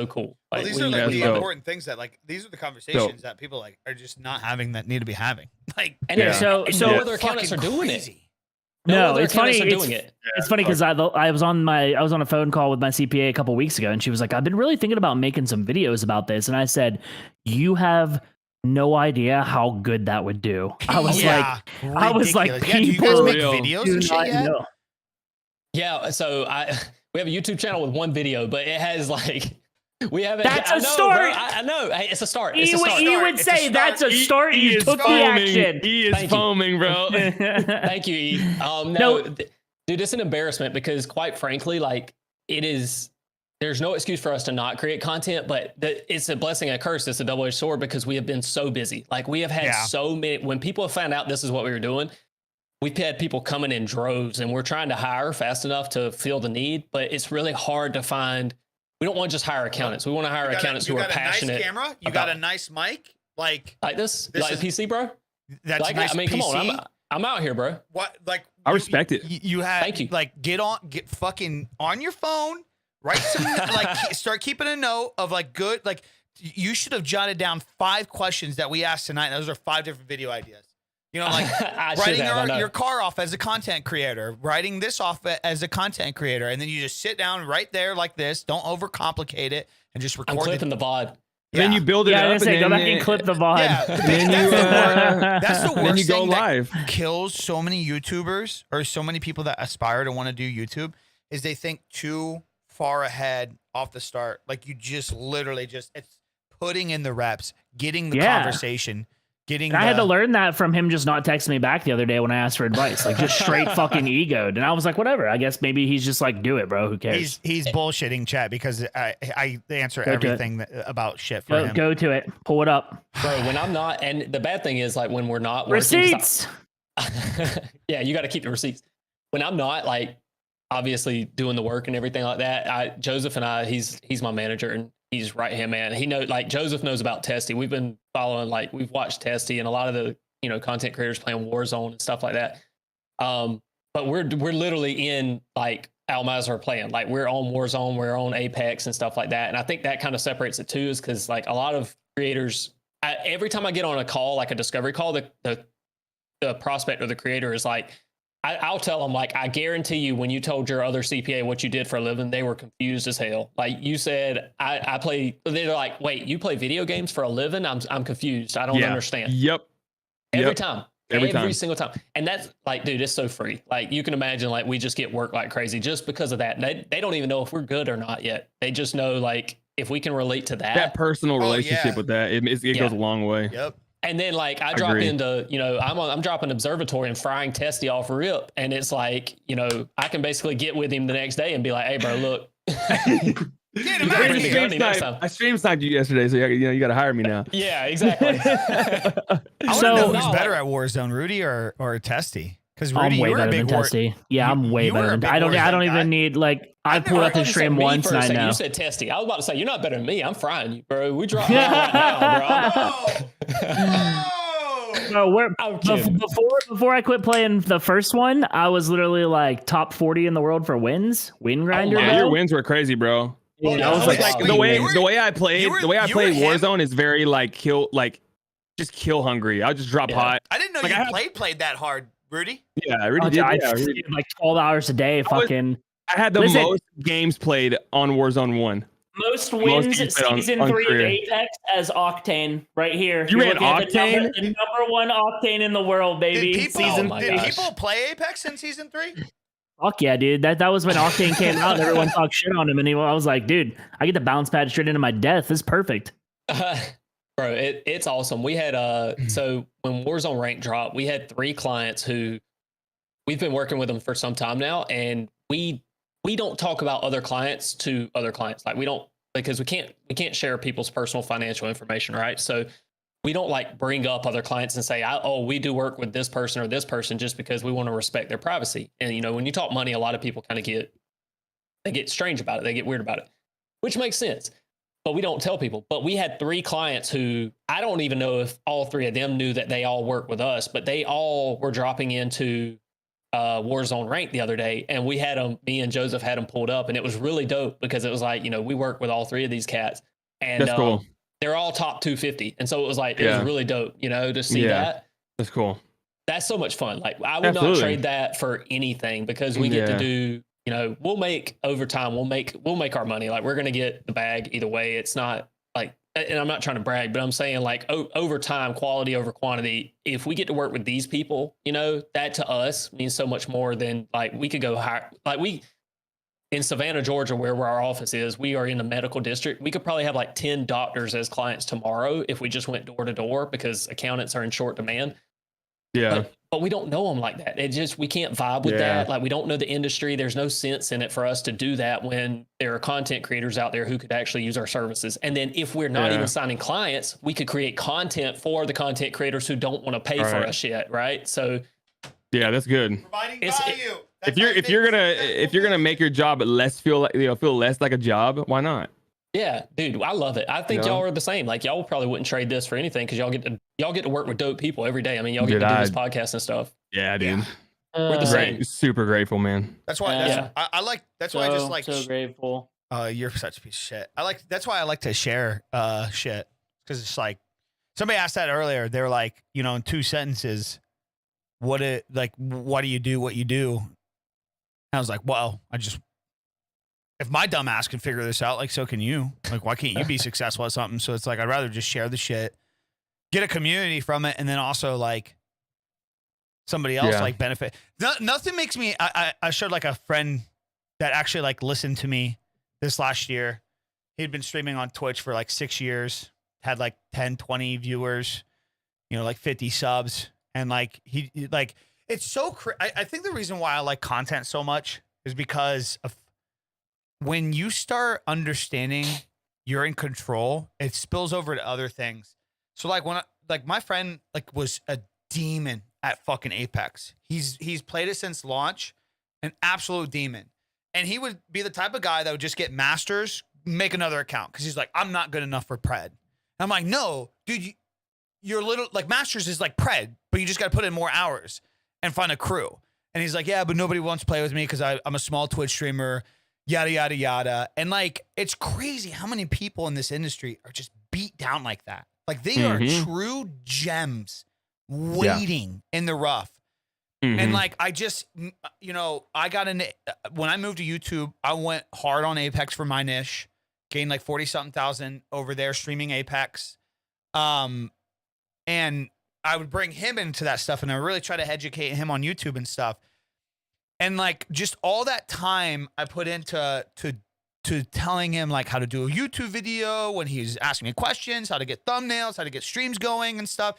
cool. Like, well, these are like the important things that like these are the conversations that people like are just not having that need to be having. Like, and so other accountants are doing it. No, it's funny. It's funny because I was on a phone call with my CPA a couple weeks ago, and she was like, "I've been really thinking about making some videos about this." And I said, "You have no idea how good that would do." I was like, "People, do you guys make videos and shit yet?" Know. Yeah, so we have a YouTube channel with one video, but it has like. We haven't. That's a start. I know. Hey, it's a start. You would say that's a start. You took the action. He is foaming, bro. Thank you, E. No, dude, it's an embarrassment because, quite frankly, like it is. There's no excuse for us to not create content, but it's a blessing and a curse. It's a double-edged sword because we have been so busy. Like we have had so many. When people have found out this is what we were doing, we've had people coming in droves, and we're trying to hire fast enough to fill the need, but it's really hard to find. We don't want to just hire accountants. We want to hire accountants who are passionate. You got a nice camera. You got a nice mic. Like this like PC, bro. That's like, nice. I mean, PC. come on. I'm out here, bro. What? Like I respect it. You have. Thank you. Like get fucking on your phone. Write some like start keeping a note of like good like you should have jotted down 5 questions that we asked tonight. Those are 5 different video ideas. You know, like writing your car off as a content creator, writing this off as a content creator, and then you just sit down right there like this. Don't overcomplicate it, and just record. I'm clipping the VOD. Yeah. Then you build it up, and go back and clip the VOD. Yeah, that's the worst. Then you go thing live. That kills so many YouTubers or so many people that aspire to want to do YouTube is they think too far ahead off the start. Like you just literally it's putting in the reps, getting the conversation getting. And I had to learn that from him just not texting me back the other day when I asked for advice, like just straight fucking egoed. And I was like, whatever. I guess maybe he's just like, do it, bro. Who cares? He's bullshitting, chat, because I answer everything about shit for him. Go to it. Pull it up, bro. When I'm not, and the bad thing is like when we're not working, receipts. Yeah, you got to keep the receipts. When I'm not like obviously doing the work and everything like that, Joseph and I, he's my manager and he's right hand man. He knows, like Joseph knows about Testy. We've been following, like we've watched Testy and a lot of the content creators playing Warzone and stuff like that. But we're literally in like Almazar playing, like we're on Warzone, we're on Apex and stuff like that. And I think that kind of separates it too, is because like a lot of creators, every time I get on a call, like a discovery call, the prospect or the creator is like, I'll tell them, like, I guarantee you when you told your other CPA what you did for a living, they were confused as hell. Like you said, I play, they're like, wait, you play video games for a living? I'm confused. I don't understand. Yep. Every time. Every single time. And that's like, dude, it's so free. Like you can imagine, like we just get work like crazy just because of that. And they don't even know if we're good or not yet. They just know like if we can relate to that personal relationship with that, it goes a long way. Yep. And then like I drop into, I'm dropping Observatory and frying Testy off rip. And it's like, I can basically get with him the next day and be like, hey bro, look. I stream sniped you yesterday, so you got to hire me now. Yeah, exactly. I want to know who's better at Warzone, Rudy or Testy. Because Rudy, I'm way you're better a big than Testy. Yeah, I'm way better than. I don't even need like. I pulled up his stream once and I know. You said Testy. I was about to say you're not better than me. I'm frying you, bro. We dropped right now, bro. Before I quit playing the first one, I was literally like top 40 in the world for wins. Win grinder. Yeah, your wins were crazy, bro. Yeah, I was like the way I played Warzone is very like just kill hungry. I'll just drop hot. I didn't know you played that hard, Rudy. Yeah, Rudy did. I did like 12 hours a day. I had the most games played on Warzone 1. Most wins season 3 of Apex as Octane right here. You ran Octane? The number one Octane in the world, baby. Did people play Apex in season 3? Fuck yeah, dude. That was when Octane came out and everyone talked shit on him. And I was like, dude, I get the bounce pad straight into my death. This is perfect. Bro, it's awesome. We had so when Warzone rank dropped, we had 3 clients who we've been working with them for some time now, and we don't talk about other clients to other clients. Like we don't, because we can't share people's personal financial information, right? So we don't like bring up other clients and say, we do work with this person or this person, just because we want to respect their privacy. And when you talk money, a lot of people kind of get strange about it. They get weird about it, which makes sense. But we don't tell people. But we had 3 clients who I don't even know if all 3 of them knew that they all work with us, but they all were dropping into Warzone rank the other day, and we had them. Me and Joseph had them pulled up, and it was really dope because it was like we work with all 3 of these cats, and that's cool. They're all top 250, and so it was like it was really dope, to see that. That's cool. That's so much fun. Like I would not trade that for anything, because we get to do. We'll make overtime. We'll make our money. Like we're gonna get the bag either way. It's not like, and I'm not trying to brag, but I'm saying like over time, quality over quantity. If we get to work with these people, that to us means so much more than like we could go hire. Like we in Savannah, Georgia, where our office is, we are in the medical district. We could probably have like 10 doctors as clients tomorrow if we just went door to door, because accountants are in short demand. Yeah. But we don't know them like that. We can't vibe with that. Like we don't know the industry. There's no sense in it for us to do that when there are content creators out there who could actually use our services. And then if we're not even signing clients, we could create content for the content creators who don't want to pay for us yet. Right. So yeah, that's good. Providing value. If you're gonna make your job feel less like a job, why not? Yeah, dude, I love it. I think y'all are the same. Like y'all probably wouldn't trade this for anything, because y'all get to work with dope people every day. I mean, y'all get to do this podcast and stuff. Yeah, dude. Yeah. We're the same. Super grateful, man. That's why I like. That's why I just like. So grateful. You're such a piece of shit. That's why I like to share shit, because it's like somebody asked that earlier. They were like, in 2 sentences, why do you do what you do? And I was like, well, if my dumb ass can figure this out, like, so can you. Like, why can't you be successful at something? So it's like, I'd rather just share the shit, get a community from it, and then also like somebody else like benefit. Nothing makes me. I showed like a friend that actually like listened to me this last year. He'd been streaming on Twitch for like 6 years, had like 10, 20 viewers. like 50 subs, and like he like it's so I think the reason why I like content so much is because of when you start understanding you're in control, it spills over to other things. So like when my friend like was a demon at fucking Apex. He's played it since launch, an absolute demon. And he would be the type of guy that would just get masters, make another account because he's like, I'm not good enough for Pred. And I'm like, no, dude, you're little like masters is like Pred, but you just got to put in more hours and find a crew. And he's like, yeah, but nobody wants to play with me because I'm a small Twitch streamer, yada, yada, yada. And like, it's crazy how many people in this industry are just beat down like that. Like they are true gems waiting in the rough. And like, I just, I got in, when I moved to YouTube, I went hard on Apex for my niche, gained like 40 something thousand over there streaming Apex. And I would bring him into that stuff and I really try to educate him on YouTube and stuff. And like, just all that time I put into to telling him like how to do a YouTube video when he's asking me questions, how to get thumbnails, how to get streams going and stuff.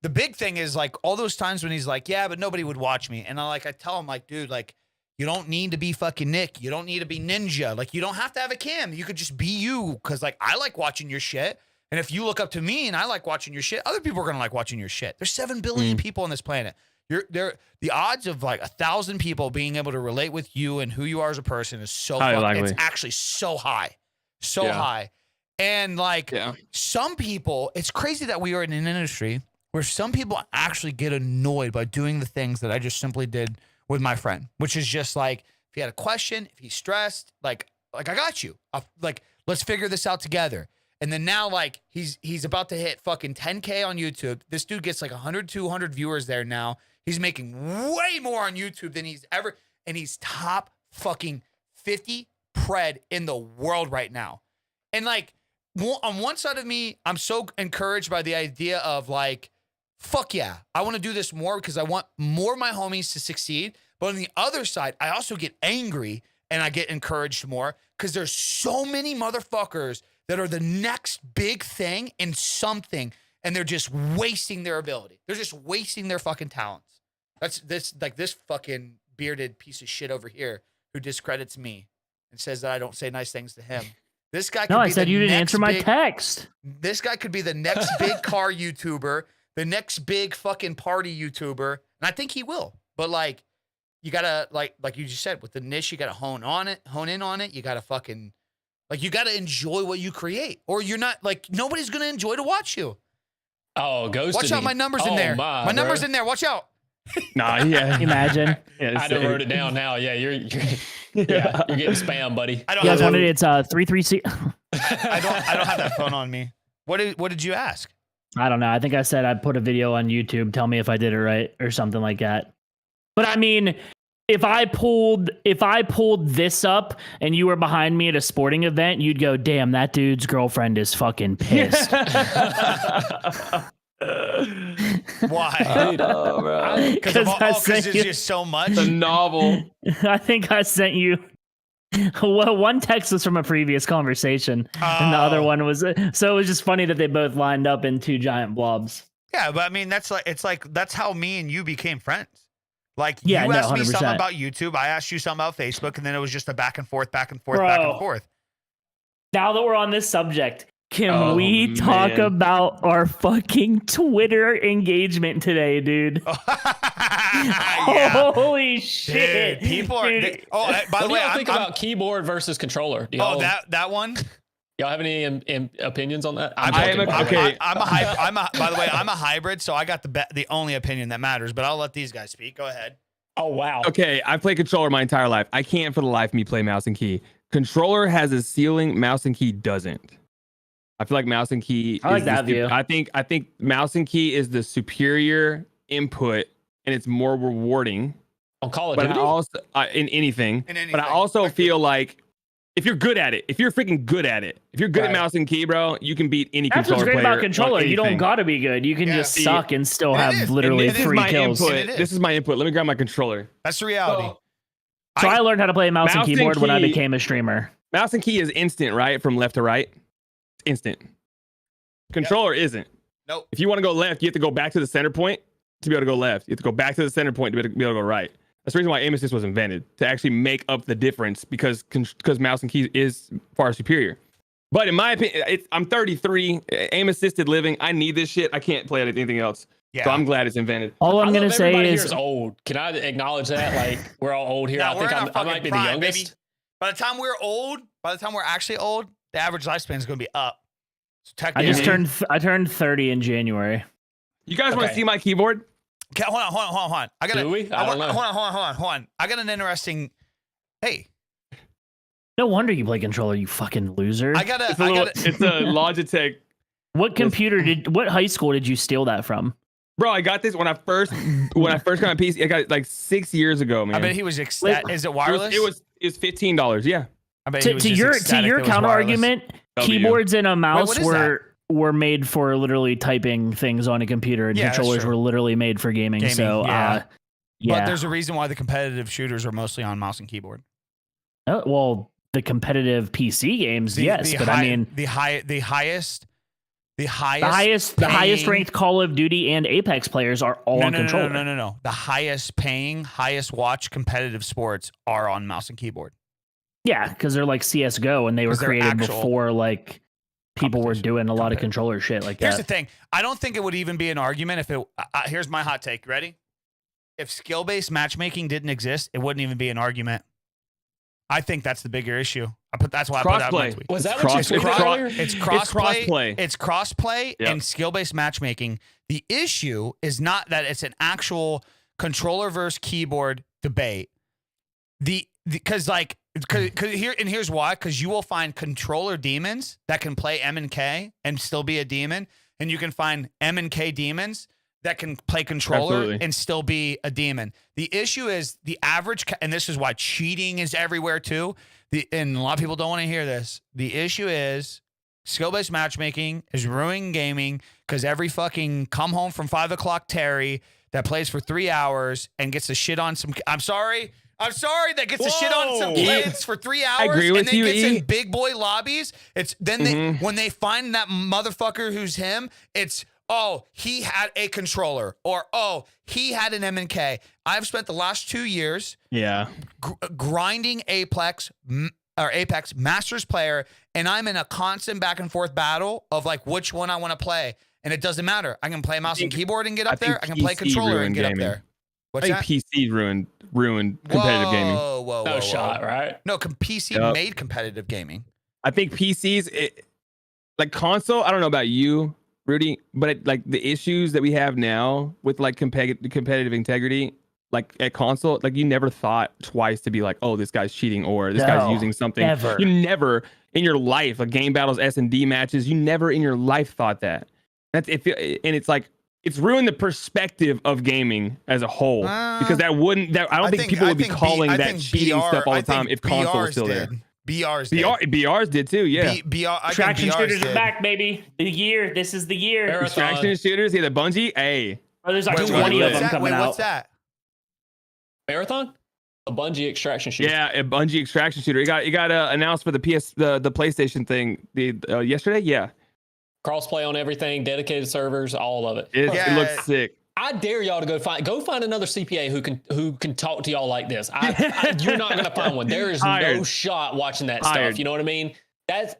The big thing is like all those times when he's like, yeah, but nobody would watch me. And I tell him like, dude, like you don't need to be fucking Nick. You don't need to be Ninja. Like you don't have to have a cam. You could just be you. Cause like, I like watching your shit. And if you look up to me and I like watching your shit, other people are going to like watching your shit. There's 7 billion people on this planet. The odds of like 1,000 people being able to relate with you and who you are as a person is so it's actually so high, high. And like some people, it's crazy that we are in an industry where some people actually get annoyed by doing the things that I just simply did with my friend, which is just like, if he had a question, if he's stressed, like I got you. Like, let's figure this out together. And then now, like, he's about to hit fucking 10K on YouTube. This dude gets like 100, 200 viewers there now. He's making way more on YouTube than he's ever, and he's top fucking 50 Pred in the world right now. And like, on one side of me, I'm so encouraged by the idea of like, fuck yeah, I want to do this more because I want more of my homies to succeed. But on the other side, I also get angry and I get encouraged more because there's so many motherfuckers that are the next big thing in something, and they're just wasting their ability. They're just wasting their fucking talents. That's this fucking bearded piece of shit over here who discredits me and says that I don't say nice things to him. This guy. No, I said you didn't answer my text. This guy could be the next big car YouTuber, the next big fucking party YouTuber, and I think he will. But like, you gotta like you just said with the niche, you gotta hone in on it. You gotta fucking. Like, you got to enjoy what you create, or you're not, like, nobody's going to enjoy to watch you. Oh, Ghost. Watch out, my number's in there. My number's in there. Watch out. Nah, yeah. Imagine. I done wrote it down now. Yeah, you're getting spam, buddy. I don't you guys wanted it's 336. I don't have that phone on me. What did you ask? I don't know. I think I said I'd put a video on YouTube. Tell me if I did it right or something like that. But I mean, if I pulled this up and you were behind me at a sporting event, you'd go, damn, that dude's girlfriend is fucking pissed. Why? Because it's just so much. The novel. I think I sent you. Well, one text was from a previous conversation, and the other one was. So it was just funny that they both lined up in 2 giant blobs. Yeah, but I mean, that's how me and you became friends. Like, yeah, you asked me 100%. something about YouTube, I asked you something about Facebook, and then it was just a back and forth. Bro. Now that we're on this subject, can we talk about our fucking Twitter engagement today, dude? Yeah. Holy shit. Dude, people are... by the way, I think about keyboard versus controller. That one? Y'all have any opinions on that? By the way, I'm a hybrid, so I got the only opinion that matters, but I'll let these guys speak. Go ahead. Oh, wow. Okay, I play controller my entire life. I can't for the life of me play mouse and key. Controller has a ceiling, mouse and key doesn't. I feel like mouse and key I like that view. I think mouse and key is the superior input, and it's more rewarding. On Call of Duty? But I also in anything. But I also feel like if you're good at it, if you're freaking good at it, if you're good at mouse and key, bro, you can beat any That's controller player. That's what's great about controller. You don't gotta be good. You can just suck and still have literally 3 kills. This is my input. Let me grab my controller. That's the reality. So I learned how to play mouse and keyboard when I became a streamer. Mouse and key is instant, right? From left to right. Instant. Controller isn't. Nope. If you want to go left, you have to go back to the center point to be able to go left. You have to go back to the center point to be able to go right. That's the reason why aim assist was invented, to actually make up the difference, because mouse and keys is far superior. But in my opinion, I'm 33, aim assisted living. I need this shit. I can't play anything else. Yeah. So I'm glad it's invented. All I'm gonna say everybody is here is old. Can I acknowledge that? Like, we're all old here. Yeah, I we're think in our I might fucking be prime, the youngest. baby. By the time we're old, by the time we're actually old, the average lifespan is going to be up. So I technically, just turned 30 in January. You guys want to Okay. see my keyboard? Okay, hold on. I got Do we? I don't know. Hold on. I got an interesting. Hey, No wonder you play controller, you fucking loser. It's a Logitech. What high school did you steal that from? Bro, I got this when I first got a PC. I got it like 6 years ago, man. I bet he was ecstatic. Is it wireless? It was $15. Yeah. I bet he was To just your ecstatic that it was counter wireless. argument, W. keyboards and a mouse what is were made for literally typing things on a computer, and Yeah, that's controllers true. were literally made for gaming. Gaming, So, yeah. yeah. But there's a reason why the competitive shooters are mostly on mouse and keyboard. Well, the competitive PC games, yes, but I mean, the highest the highest ranked Call of Duty and Apex players are all on controller. No. The highest paying, highest watch competitive sports are on mouse and keyboard. Yeah, because they're like CS:GO, and they were 'Cause they're created actual before like people were competition. doing a lot of controller shit like Here's that. the thing. I don't think it would even be an argument if it. Here's my hot take. Ready? If skill-based matchmaking didn't exist, it wouldn't even be an argument. I think that's the bigger issue. That's why I put that in my Crossplay. tweet. Was that It's what you cross- tweeted it's earlier? It's crossplay. crossplay. It's crossplay Yep. and skill-based matchmaking. The issue is not that it's an actual controller versus keyboard debate. Because here's why. Because you will find controller demons that can play M and K and still be a demon, and you can find M and K demons that can play controller Absolutely. and still be a demon. The issue is the average, and this is why cheating is everywhere too. And a lot of people don't want to hear this. The issue is skill-based matchmaking is ruining gaming because every fucking come home from 5 o'clock Terry that plays for 3 hours and gets to shit on some. I'm sorry, that gets to shit on some Whoa. kids for 3 hours agree and with then you, gets E. in big boy lobbies. It's then when they find that motherfucker who's him, it's oh, he had a controller, or oh, he had an M&K. I've spent the last 2 years Yeah. grinding Apex Masters player, and I'm in a constant back and forth battle of like which one I want to play. And it doesn't matter. I can play mouse and keyboard and get up there. I can play PC controller and ruined get up gaming. there. I What's think that? PC ruined competitive gaming. Whoa. No shot, right? No, PC Yep. made competitive gaming. I think PCs, like console, I don't know about you, Rudy, but like the issues that we have now with like competitive integrity, like at console, like you never thought twice to be like, oh, this guy's cheating or this guy's using something. never. You never in your life, like game battles, S&D matches, you never in your life thought that. And it's like, it's ruined the perspective of gaming as a whole because I don't think people would be calling that cheating stuff all the time if console was still there. BRs did too, yeah. Traction shooters are back, baby. This is the year. Marathon. Distraction shooters, yeah, the Bungie, hey. Oh, there's like Wait, 20 of what's them that? coming Wait, out. what's that? Marathon? A Bungie extraction shooter. Yeah, a Bungie extraction shooter. It got announced for the PlayStation thing yesterday. Yeah, Crossplay on everything, dedicated servers, all of it. it Yeah. looks sick. I dare y'all to go find another CPA who can talk to y'all like this. You're not gonna find one. There is no Hired. shot watching that Hired. stuff. You know what I mean? That's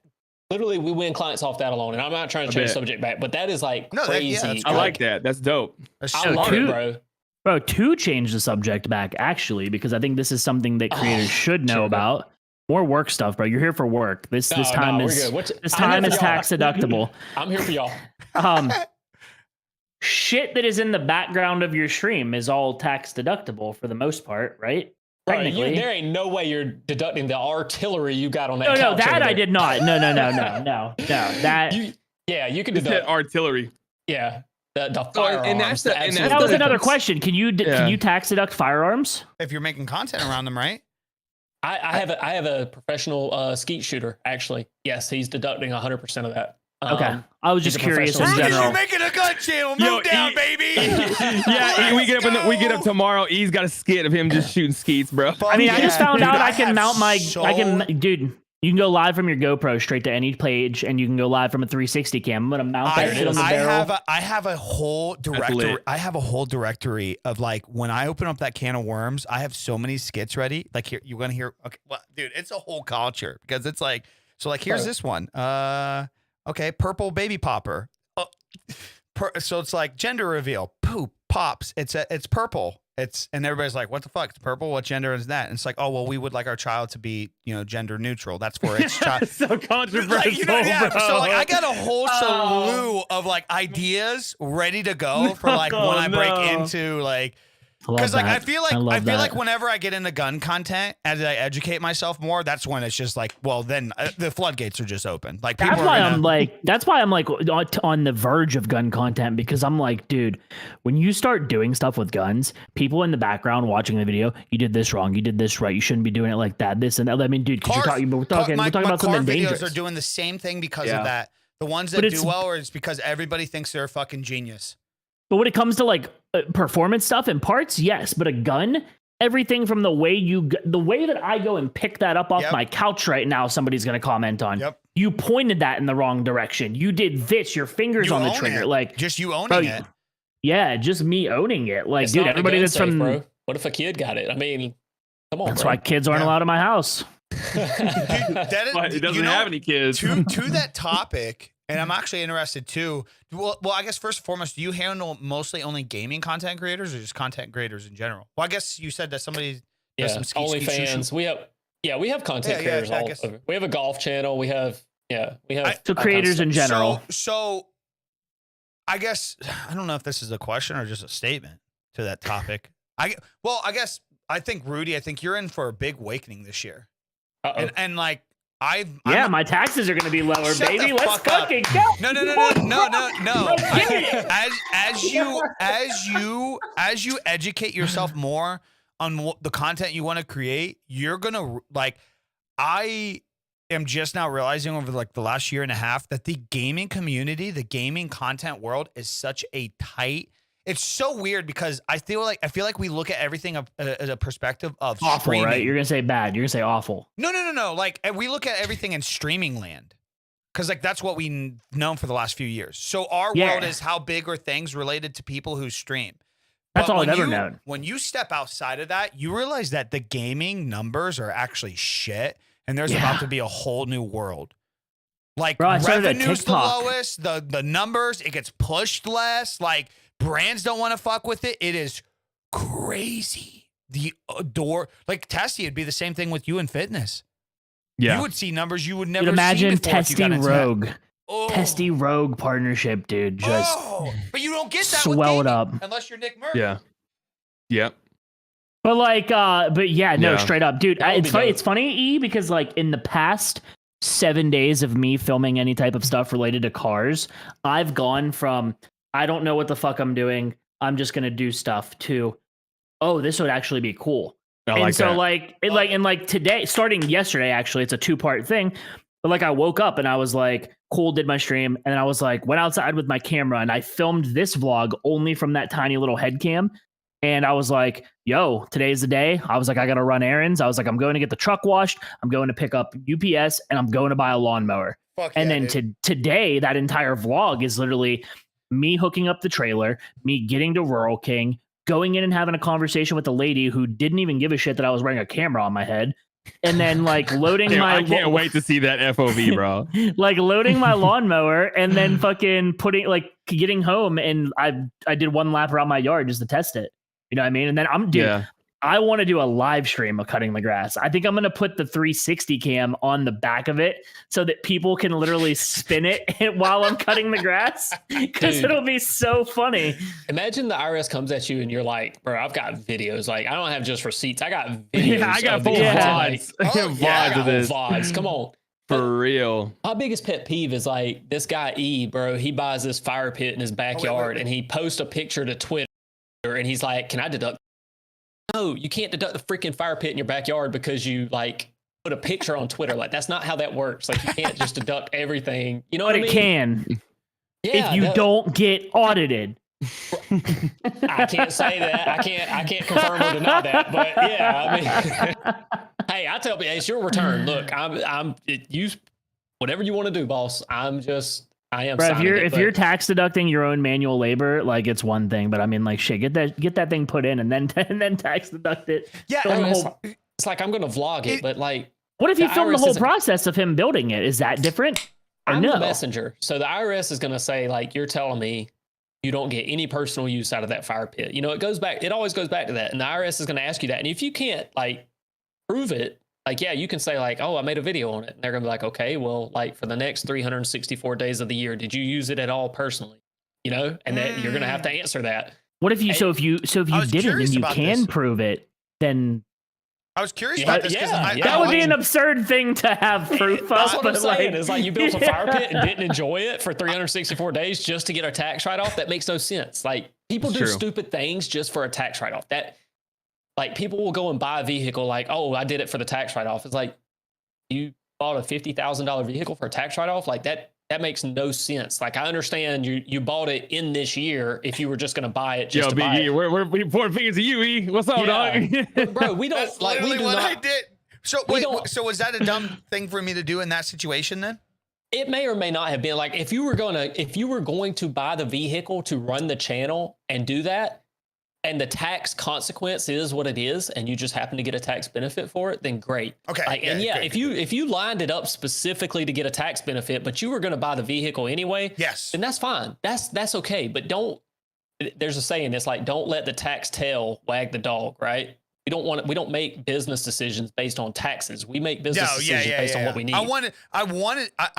literally we win clients off that alone. And I'm not trying to change the subject back, but that is like No, crazy. that's I like that. That's dope. I love it, bro. Bro, to change the subject back, actually, because I think this is something that creators should know sure, about. More work stuff, bro. You're here for work. This time we're is good. this I'm here time for is y'all. tax deductible. I'm here for y'all. Shit that is in the background of your stream is all tax deductible for the most part, right? Bro, Technically. there ain't no way you're deducting the artillery you got on that. No, couch that over I there. did not. No. That You can It's deduct. that artillery. Yeah, the Oh, firearms. and that's the the- and absolute that's that was the- another weapons. question. Can you tax deduct firearms? If you're making content around them, right? I have a professional skeet shooter. Actually, yes, he's deducting 100% of that. Okay, I was he's just a curious in professional. general. making a gun channel. Yo, Move down, E- baby. Yeah, we get up tomorrow. E's got a skit of him just shooting skeets, bro. I mean, I just found Dude, out I have can mount my. so- I can, dude. You can go live from your GoPro straight to any page, and you can go live from a 360 cam. I'm gonna mount that shit on the barrel. I have a whole directory. I have a whole directory of like when I open up that can of worms, I have so many skits ready. Like here, you're gonna hear. Okay, well, dude, it's a whole culture because it's like so. Like here's this one. Okay, purple baby popper. So it's like gender reveal. Poop pops. It's purple. And everybody's like, what the fuck? It's purple. What gender is that? And it's like, oh, well, we would like our child to be, gender neutral. That's for its child. So controversial, yeah. bro. So like, I got a whole slew of like ideas ready to go for like when I break into like, because like I feel like whenever I get into gun content, as I educate myself more, that's when it's just like, well, then the floodgates are just open. Like that's why I'm like on the verge of gun content, because I'm like, dude, when you start doing stuff with guns, people in the background watching the video, you did this wrong, you did this right, you shouldn't be doing it like that, this and that. I mean, dude, because we're talking about something dangerous. Videos are doing the same thing because of that. The ones that do well, or it's because everybody thinks they're a fucking genius. But when it comes to like performance stuff and parts, yes. But a gun, everything from the way that I go and pick that up off my couch right now, somebody's going to comment on. Yep. You pointed that in the wrong direction. You did this. Your fingers on the trigger, like just you owning it. Yeah, just me owning it. Like, it's dude, everybody that's safe, from. Bro. What if a kid got it? I mean, come on. That's why kids aren't allowed in my house. Dude, It doesn't have any kids. To that topic. And I'm actually interested too. Well, I guess first and foremost, do you handle mostly only gaming content creators or just content creators in general? Well, I guess you said that somebody does some OnlyFans. We have content creators all over. We have a golf channel. We have so creators in general. So I guess I don't know if this is a question or just a statement to that topic. I think Rudy, you're in for a big awakening this year. And like my taxes are going to be lower, baby. Let's fucking go. No. As you educate yourself more on the content you want to create, you're going to like, I am just now realizing over like the last year and a half that the gaming community, the gaming content world is such a tight. It's so weird because I feel like we look at everything as a perspective of awful, streaming. Right? You're gonna say bad. You're gonna say awful. No. Like we look at everything in streaming land, because like that's what we known for the last few years. So our world is how big are things related to people who stream. That's all I've ever known. When you step outside of that, you realize that the gaming numbers are actually shit, and there's about to be a whole new world. Like revenue's the lowest, the numbers, it gets pushed less. Like brands don't want to fuck with it. It is crazy. Like Testy, it'd be the same thing with you in fitness. Yeah. You would see numbers you would never imagine see before. Testy Rogue. Testy Rogue partnership, dude. Just but you don't get that swell it up unless you're Nick Murphy. Yeah. Yep. But like, straight up, dude. It's funny, E, because like in the past 7 days of me filming any type of stuff related to cars, I've gone from I don't know what the fuck I'm doing, I'm just gonna do stuff, to this would actually be cool. Today, starting yesterday, actually, it's a 2-part thing. But like I woke up and I was like, cool, did my stream, and then I was like, went outside with my camera and I filmed this vlog only from that tiny little head cam. And I was like, yo, today's the day. I was like, I got to run errands. I was like, I'm going to get the truck washed. I'm going to pick up UPS and I'm going to buy a lawnmower. Today, that entire vlog is literally me hooking up the trailer, me getting to Rural King, going in and having a conversation with a lady who didn't even give a shit that I was wearing a camera on my head. And then like loading I can't wait to see that FOV, bro. Like loading my lawnmower and then fucking getting home, and I did one lap around my yard just to test it. You know what I mean? And then I want to do a live stream of cutting the grass. I think I'm going to put the 360 cam on the back of it so that people can literally spin it while I'm cutting the grass, because it'll be so funny. Imagine the IRS comes at you and you're like, bro, I've got videos. Like, I don't have just receipts. I got videos. I got full VODs. VODs. Come on. For real. My biggest pet peeve is like this guy E, bro. He buys this fire pit in his backyard and he posts a picture to Twitter and he's like, can I deduct? No, you can't deduct the freaking fire pit in your backyard because you like put a picture on Twitter. Like that's not how that works. Like you can't just deduct everything. You know what I mean? But it can. Yeah, if you don't get audited. I can't say that. I can't confirm or deny that. But yeah, I mean, hey, I tell you, it's your return. Look, you whatever you want to do, boss. I am. Bro, if you're tax deducting your own manual labor, like it's one thing, but I mean, like shit, get that thing put in and then tax deduct it. Yeah, it's like I'm gonna vlog it, but like, what if you film the whole process of him building it? Is that different? I'm the messenger, so the IRS is gonna say like, you're telling me you don't get any personal use out of that fire pit. You know, it always goes back to that, and the IRS is gonna ask you that, and if you can't like prove it. Like, yeah, you can say like, oh, I made a video on it. And they're going to be like, okay, well, like for the next 364 days of the year, did you use it at all personally? You know, and that you're going to have to answer that. What if you, so if you didn't and you can prove it, then I was curious about this because that would be an absurd thing to have proof of. That's what I'm saying. Is like you built a fire pit and didn't enjoy it for 364 days just to get a tax write-off. That makes no sense. Like people do stupid things just for a tax write-off. Like people will go and buy a vehicle like, oh, I did it for the tax write-off. It's like you bought a $50,000 vehicle for a tax write-off. Like that makes no sense. Like I understand you bought it in this year if you were just going to buy it just to buy it. We're pointing fingers at you, E. What's up, dog? Bro, we don't That's like we do what not. I did. So wait, so was that a dumb thing for me to do in that situation then? It may or may not have been. Like if you were going to buy the vehicle to run the channel and do that, and the tax consequence is what it is, and you just happen to get a tax benefit for it, then great. Okay. Like, and if you lined it up specifically to get a tax benefit, but you were going to buy the vehicle anyway, yes, then that's fine. That's okay. But there's a saying, it's like, don't let the tax tail wag the dog, right? We don't make business decisions based on taxes. We make business decisions based on what we need. I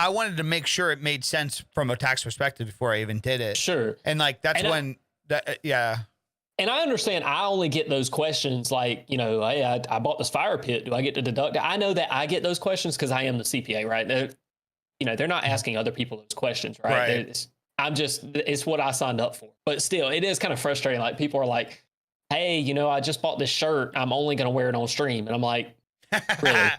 wanted to make sure it made sense from a tax perspective before I even did it. Sure. And like, yeah. And I understand I only get those questions like, you know, hey, I bought this fire pit. Do I get to deduct it? I know that I get those questions because I am the CPA, right? They're not asking other people those questions, right? It's what I signed up for. But still, it is kind of frustrating. Like people are like, hey, you know, I just bought this shirt. I'm only going to wear it on stream. And I'm like, really?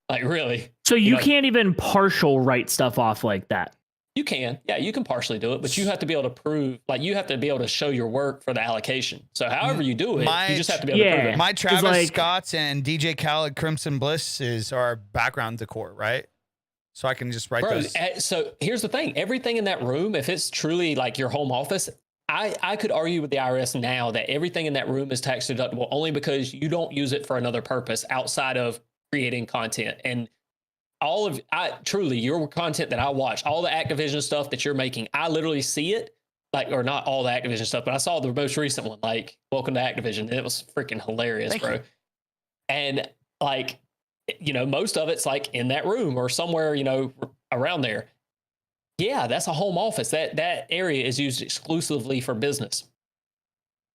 Like, really? So you can't even partial write stuff off like that. You can. Yeah, you can partially do it, but you have to be able to prove, like you have to be able to show your work for the allocation. So however you do it, you just have to be able to prove it. My Travis Scott's and DJ Khaled Crimson Bliss is our background decor, right? So I can just write those. So here's the thing. Everything in that room, if it's truly like your home office, I could argue with the IRS now that everything in that room is tax deductible only because you don't use it for another purpose outside of creating content. And truly your content that I watch, all the Activision stuff that you're making, I literally see it, like, or not all the Activision stuff, but I saw the most recent one, like Welcome to Activision. It was freaking hilarious, Thank bro. you. And like, you know, most of it's like in that room or somewhere, you know, around there. Yeah, that's a home office. That area is used exclusively for business.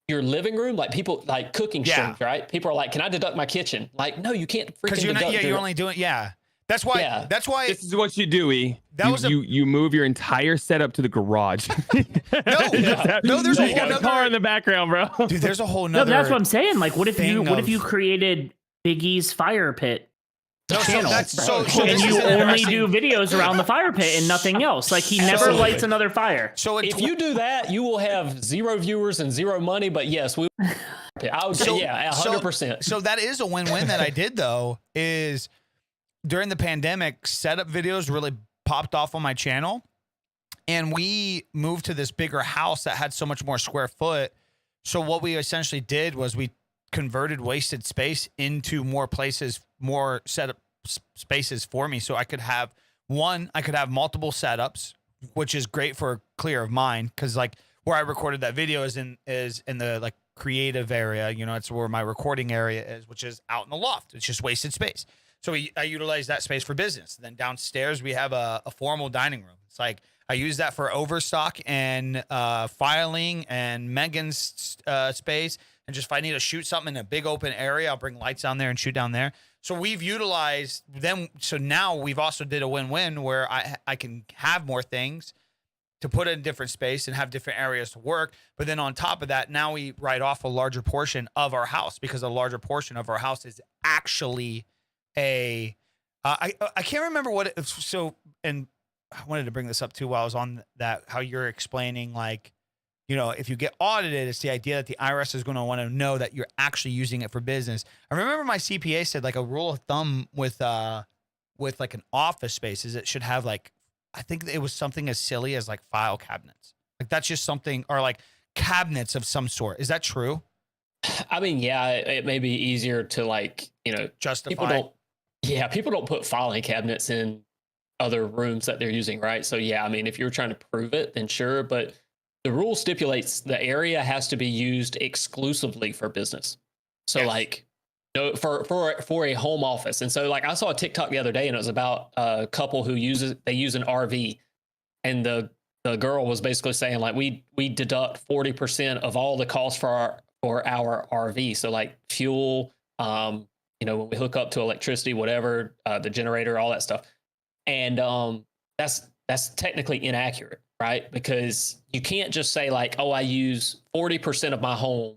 Your living room, like people like cooking streams, right? People are like, can I deduct my kitchen? Like, no, you can't freaking deduct. You're only doing, That's why. This is what you do, E. You move your entire setup to the garage. No, there's a whole nother car in the background, bro. Dude, there's a whole nother. No, that's what I'm saying. Like, what if you created Big E's fire pit channel, and you only do videos around the fire pit and nothing else? Like he never lights another fire. So if you do that, you will have 0 viewers and 0 money. But yes, I would say 100%. So that is a win-win that I did though. Is during the pandemic, setup videos really popped off on my channel. And we moved to this bigger house that had so much more square foot. So what we essentially did was we converted wasted space into more places, more setup spaces for me. So I could have multiple setups, which is great for clear of mind. Cause like where I recorded that video is in the like creative area, you know, it's where my recording area is, which is out in the loft. It's just wasted space. So I utilize that space for business. Then downstairs, we have a formal dining room. It's like I use that for overstock and filing and Megan's space. And just if I need to shoot something in a big open area, I'll bring lights down there and shoot down there. So we've utilized them. So now we've also did a win-win where I can have more things to put in different space and have different areas to work. But then on top of that, now we write off a larger portion of our house because a larger portion of our house is actually I can't remember what it, so, and I wanted to bring this up too while I was on that, how you're explaining like, if you get audited, it's the idea that the IRS is going to want to know that you're actually using it for business. I remember my CPA said like a rule of thumb with like an office space is it should have like, I think it was something as silly as like file cabinets. Like that's just something, or like cabinets of some sort. Is that true? I mean, yeah, it may be easier to like, Justify. People don't put filing cabinets in other rooms that they're using, right? So yeah, I mean, if you're trying to prove it, then sure. But the rule stipulates the area has to be used exclusively for business. So Yes. like, no, for a home office. And so like I saw a TikTok the other day, and it was about a couple who use an RV, and the girl was basically saying like we deduct 40% of all the costs for our RV. So like fuel, when we hook up to electricity, whatever, the generator, all that stuff. And that's technically inaccurate, right? Because you can't just say like, oh, I use 40% of my home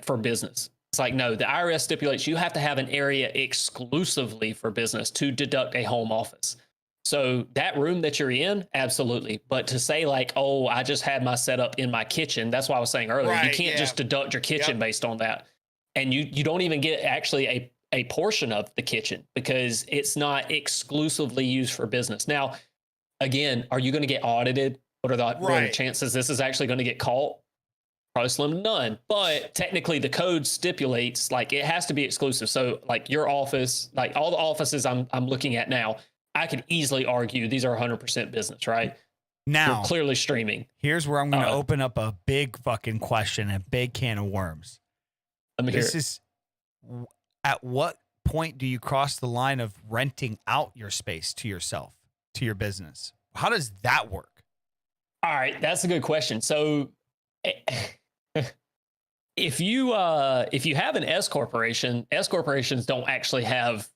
for business. It's like, no, the IRS stipulates you have to have an area exclusively for business to deduct a home office. So that room that you're in, absolutely. But to say like, oh, I just had my setup in my kitchen. That's why I was saying earlier, you can't just deduct your kitchen based on that. And you don't even get actually a portion of the kitchen because it's not exclusively used for business. Now, again, are you going to get audited? What are the chances this is actually going to get caught? Probably slim to none. But technically the code stipulates like it has to be exclusive. So like your office, like all the offices I'm looking at now, I could easily argue these are 100% business, right? Now, you're clearly streaming. Here's where I'm going to open up a big fucking question, a big can of worms. At what point do you cross the line of renting out your space to yourself, to your business? How does that work? All right, that's a good question. So if you have an S corporations don't actually have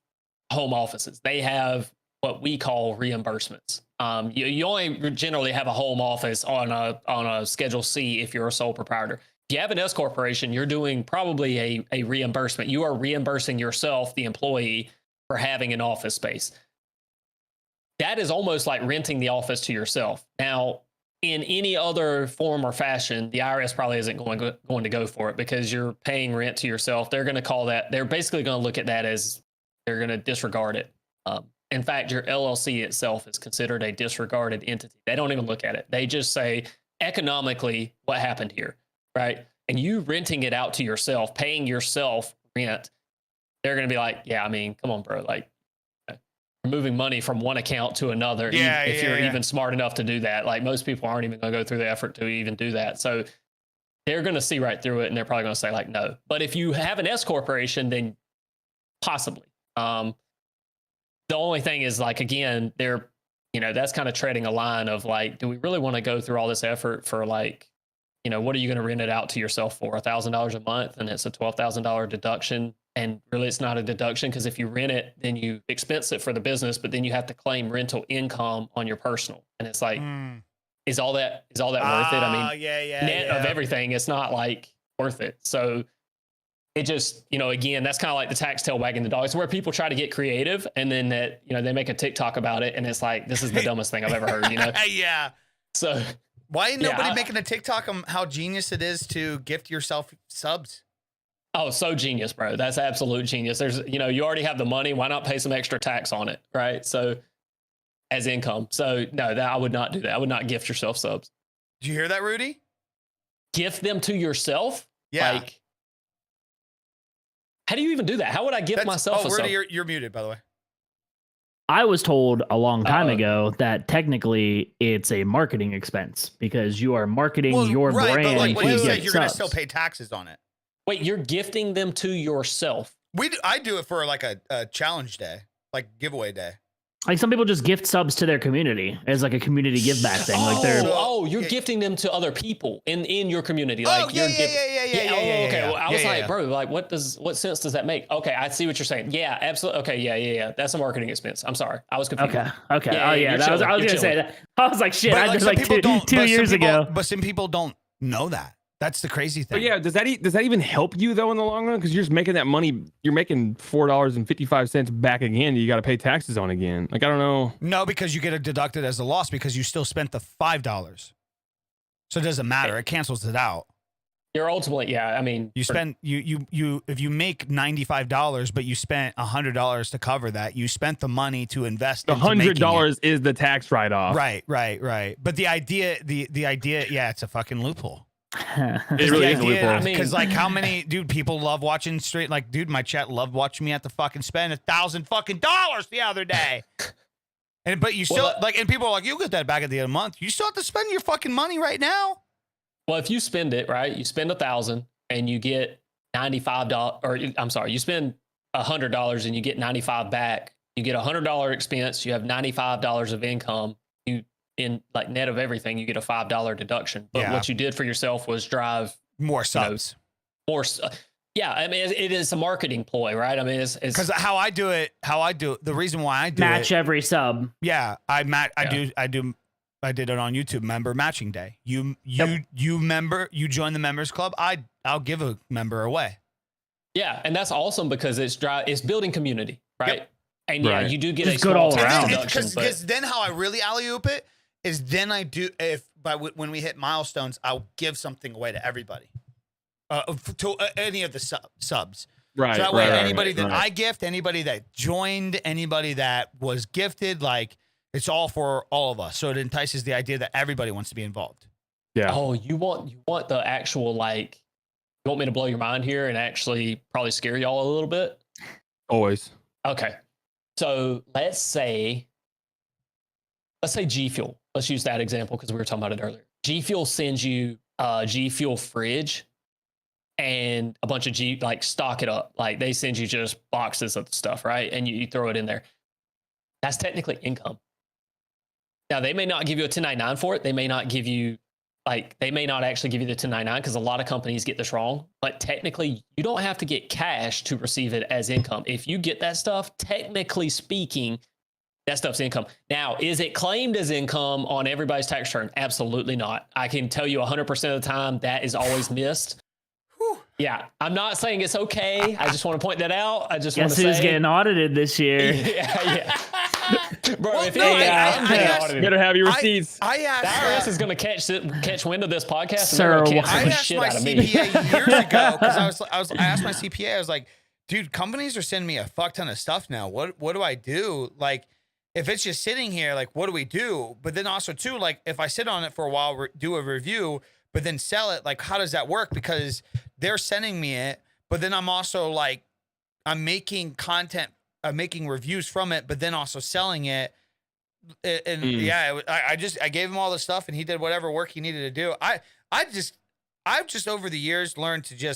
home offices. They have what we call reimbursements. You only generally have a home office on a Schedule C if you're a sole proprietor. If you have an S corporation, you're doing probably a reimbursement. You are reimbursing yourself, the employee, for having an office space. That is almost like renting the office to yourself. Now, in any other form or fashion, the IRS probably isn't going to go for it because you're paying rent to yourself. They're going to call that, they're basically going to look at that as they're going to disregard it. In fact, your LLC itself is considered a disregarded entity. They don't even look at it. They just say economically what happened here, right? And you renting it out to yourself, paying yourself rent, they're going to be like, yeah, I mean, come on, bro. Like, moving money from one account to another. If you're even smart enough to do that, like most people aren't even going to go through the effort to even do that. So they're going to see right through it. And they're probably going to say like, no, but if you have an S corporation, then possibly, the only thing is like, again, they're, that's kind of treading a line of like, do we really want to go through all this effort for like, what are you going to rent it out to yourself for $1,000 a month? And it's a $12,000 deduction. And really it's not a deduction because if you rent it, then you expense it for the business, but then you have to claim rental income on your personal. And it's like, is all that worth it? I mean, net of everything, it's not like worth it. So it just, again, that's kind of like the tax tail wagging the dog. It's where people try to get creative and then that, they make a TikTok about it. And it's like, this is the dumbest thing I've ever heard, Yeah. So why ain't nobody making a TikTok on how genius it is to gift yourself subs? Oh, so genius, bro. That's absolute genius. There's, you already have the money. Why not pay some extra tax on it? Right. So as income. So no, I would not do that. I would not gift yourself subs. Did you hear that, Rudy? Gift them to yourself? Yeah. Like, how do you even do that? How would I gift myself a Rudy, sub? you're muted, by the way. I was told a long time ago that technically it's a marketing expense because you are marketing your brand. But like, to get you're going to still pay taxes on it. Wait, you're gifting them to yourself? I do it for like a challenge day, like giveaway day. Like some people just gift subs to their community as like a community give back thing. You're gifting them to other people in your community. Like yeah. Okay. Well, I was like, bro, like what sense does that make? Okay, I see what you're saying. Yeah, absolutely. Okay, yeah. That's a marketing expense. I'm sorry, I was confused. Okay. I was going to say that. I was like, shit. I just like 2 years ago. But some people don't know that. That's the crazy thing. But yeah, does that even help you though in the long run? Because you're just making that money. You're making $4.55 back again. You got to pay taxes on again. Like I don't know. No, because you get it deducted as a loss because you still spent the $5. So it doesn't matter. It cancels it out. You're ultimately, yeah. I mean, You spend you if you make $95, but you spent $100 to cover that, you spent the money to invest. The into making it. $100 is the tax write-off. Right. But the idea, yeah, it's a fucking loophole. It really is a loophole. I mean- Because like, how many people love watching straight? Like, dude, my chat loved watching me have to fucking spend $1,000 fucking dollars the other day. But you still and people are like, you'll get that back at the end of the month. You still have to spend your fucking money right now. well, if you spend it right, you spend $1,000 and you get $95, or I'm sorry, you spend $100 and you get 95 back. You get $100 expense. You have $95 of income. You in like net of everything, you get a $5 deduction. But what you did for yourself was drive More subs. more. Yeah, I mean, it is a marketing ploy, right? I mean, it's Because how I do it, the reason why I do Match it, every sub. yeah, I did it on YouTube, member matching day. You join the members club, I'll give a member away. yeah, and that's awesome because it's building community, right? Yep. And yeah, Right. you do get It's a good small all tax around. deduction, but Because then how I really alley-oop it is then I do when we hit milestones, I'll give something away to everybody, to any of the subs. Right. So that way, right, anybody right, that right. I gift, anybody that joined, anybody that was gifted, like it's all for all of us. So it entices the idea that everybody wants to be involved. Yeah. oh, you want the actual like, you want me to blow your mind here and actually probably scare y'all a little bit? Always. Okay. So let's say G Fuel. Let's use that example because we were talking about it earlier. G Fuel sends you a G Fuel fridge and a bunch of like stock it up. Like they send you just boxes of stuff, right? And you throw it in there. That's technically income. Now they may not give you a 1099 for it. They may not give you they may not actually give you the 1099 because a lot of companies get this wrong. But technically, you don't have to get cash to receive it as income. If you get that stuff, technically speaking, that stuff's income. Now, is it claimed as income on everybody's tax return? Absolutely not. I can tell you 100% of the time that is always missed. Yeah, I'm not saying it's okay. I just want to point that out. I just want Guess to say who's getting audited this year? yeah. Bro, Well, if no, they, I asked- audited, Better have your receipts. I the asked. IRS is going to catch wind of this podcast. Sir, and they're I going to asked cancel my the shit out of me. CPA years ago because I asked my CPA. I was like, dude, companies are sending me a fuck ton of stuff now. What do I do? Like, if it's just sitting here, like, what do we do? But then also too, like, if I sit on it for a while, do a review, but then sell it, like, how does that work? Because they're sending me it, but then I'm also like, I'm making content, I'm making reviews from it, but then also selling it. And yeah, I gave him all the stuff and he did whatever work he needed to do. I've just over the years learned to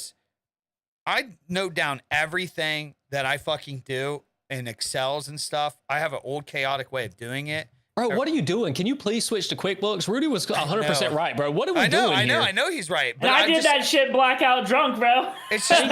I note down everything that I fucking do in Excels and stuff. I have an old chaotic way of doing it. Bro, what are you doing? Can you please switch to QuickBooks? Rudy was 100% right, bro. What are we I know, doing I know, here? I know he's right. But And I I'm did just, that shit blackout drunk, bro. It's just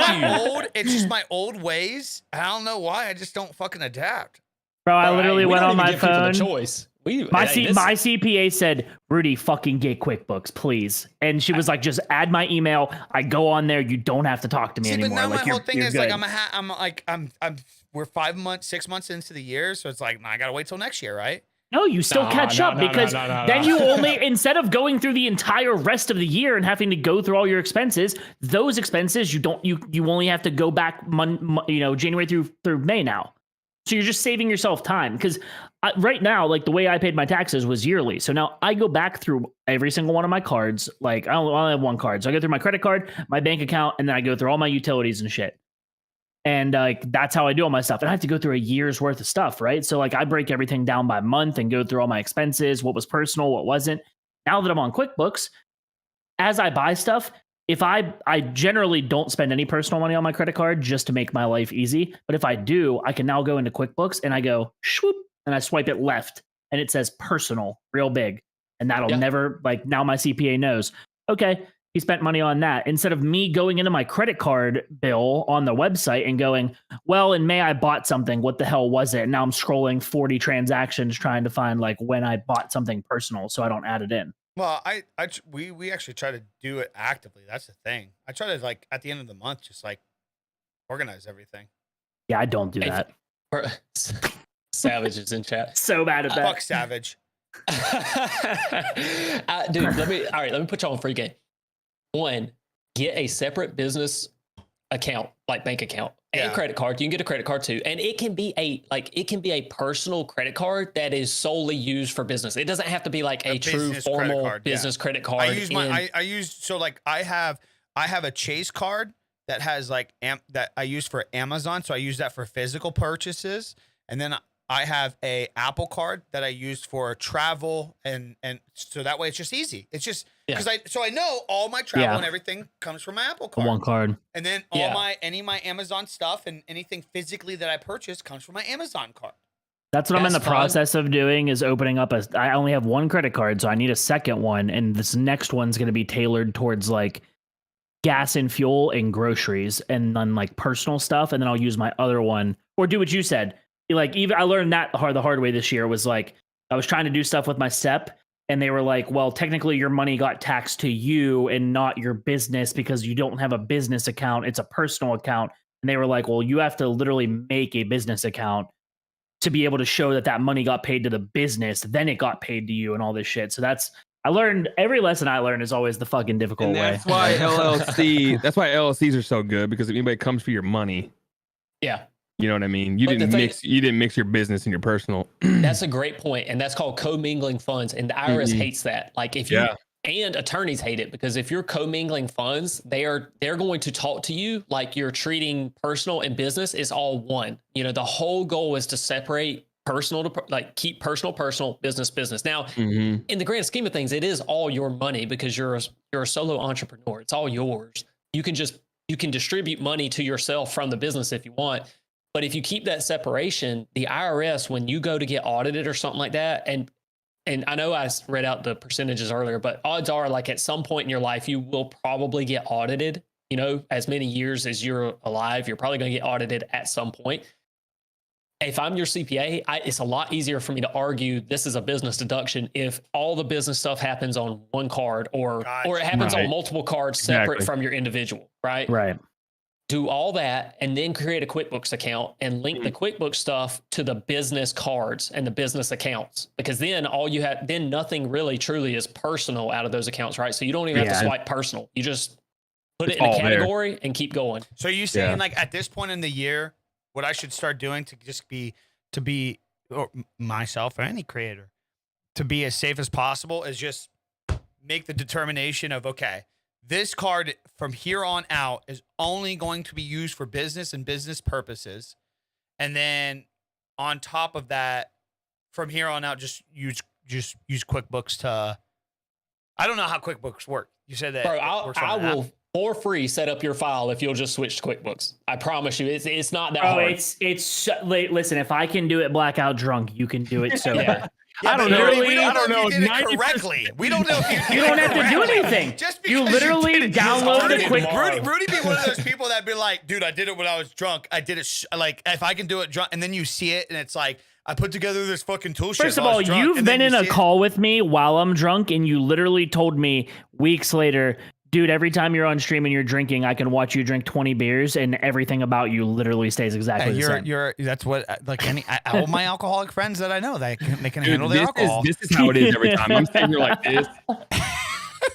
it's just my old ways. I don't know why. I just don't fucking adapt. Bro, I Bro, literally we went don't on even my give people phone. the choice. My CPA said, Rudy, fucking get QuickBooks, please. And she was like, just add my email. I go on there. You don't have to talk to me See, but anymore. now Like, my whole thing you're is good. like we're 6 months into the year, so it's like, nah, I gotta wait till next year, right? No, you still catch up because then you only, instead of going through the entire rest of the year and having to go through all your expenses, those expenses you only have to go back January through May now. So you're just saving yourself time because right now, like the way I paid my taxes was yearly. So now I go back through every single one of my cards. Like I only have one card. So I go through my credit card, my bank account, and then I go through all my utilities and shit. And like that's how I do all my stuff. And I have to go through a year's worth of stuff, right? So like I break everything down by month and go through all my expenses, what was personal, what wasn't. Now that I'm on QuickBooks, as I buy stuff, if I generally don't spend any personal money on my credit card just to make my life easy. But if I do, I can now go into QuickBooks and I go swoop and I swipe it left and it says personal real big. And that'll never, like, now my CPA knows, okay, he spent money on that. Instead of me going into my credit card bill on the website and going, well, in May I bought something. What the hell was it? And now I'm scrolling 40 transactions trying to find like when I bought something personal so I don't add it in. Well, we actually try to do it actively. That's the thing. I try to, like, at the end of the month, just like organize everything. Yeah, I don't do that. Savage is in chat. So bad at that. Fuck Savage. Dude, let me put you on free game. One, get a separate business account, like bank account and credit card. You can get a credit card too. And it can be a personal credit card that is solely used for business. It doesn't have to be like a true formal business credit card. I have a Chase card that has like that I use for Amazon. So I use that for physical purchases. And then I have a Apple card that I use for travel, and so that way it's just easy. It's just because I know all my travel and everything comes from my Apple card. One card. And then any of my Amazon stuff and anything physically that I purchase comes from my Amazon card. That's what I'm in the process of doing, is opening up I only have one credit card, so I need a second one, and this next one's going to be tailored towards like gas and fuel and groceries, and then like personal stuff, and then I'll use my other one or do what you said. Like, even I learned that the hard way this year. Was like, I was trying to do stuff with my SEP, and they were like, well, technically your money got taxed to you and not your business because you don't have a business account. It's a personal account. And they were like, well, you have to literally make a business account to be able to show that that money got paid to the business. Then it got paid to you and all this shit. So I learned, every lesson I learned is always the fucking difficult way. That's why LLCs are so good, because if anybody comes for your money. Yeah. You know what I mean? You didn't mix your business and your personal. That's a great point. And that's called commingling funds. And the IRS hates that. Like and attorneys hate it, because if you're commingling funds, they're going to talk to you like you're treating personal and business is all one. You know, the whole goal is to separate personal to like keep personal, business. Now, in the grand scheme of things, it is all your money because you're a solo entrepreneur. It's all yours. You can distribute money to yourself from the business if you want. But if you keep that separation, the IRS, when you go to get audited or something like that, and I know I read out the percentages earlier, but odds are like at some point in your life, you will probably get audited. You know, as many years as you're alive, you're probably going to get audited at some point. If I'm your CPA, it's a lot easier for me to argue this is a business deduction if all the business stuff happens on one card or it happens on multiple cards separate from your individual, right? Right. Do all that and then create a QuickBooks account and link the QuickBooks stuff to the business cards and the business accounts, because then nothing really truly is personal out of those accounts, right? So you don't even have to swipe personal. You just put it in a category and keep going. So you saying like at this point in the year, what I should start doing to be or myself or any creator to be as safe as possible is just make the determination of, okay, this card from here on out is only going to be used for business and business purposes. And then on top of that, from here on out, just use QuickBooks to, I don't know how QuickBooks work. You said that. Bro, I will for free set up your file if you'll just switch to QuickBooks. I promise you, it's not that hard. Listen, if I can do it blackout drunk, you can do it. So Yeah, I don't know. I don't know if you did it correctly. We don't know if you don't have to do anything. You literally download the quick. Rudy be one of those people that be like, dude, I did it when I was drunk. I did it like if I can do it drunk, and then you see it, and it's like I put together this fucking tool. First of all, you've been in a call with me while I'm drunk, and you literally told me weeks later, dude, every time you're on stream and you're drinking, I can watch you drink 20 beers and everything about you literally stays exactly the same. That's what, like all my alcoholic friends that I know, they can handle their alcohol. This is how it is every time. I'm sitting here like this.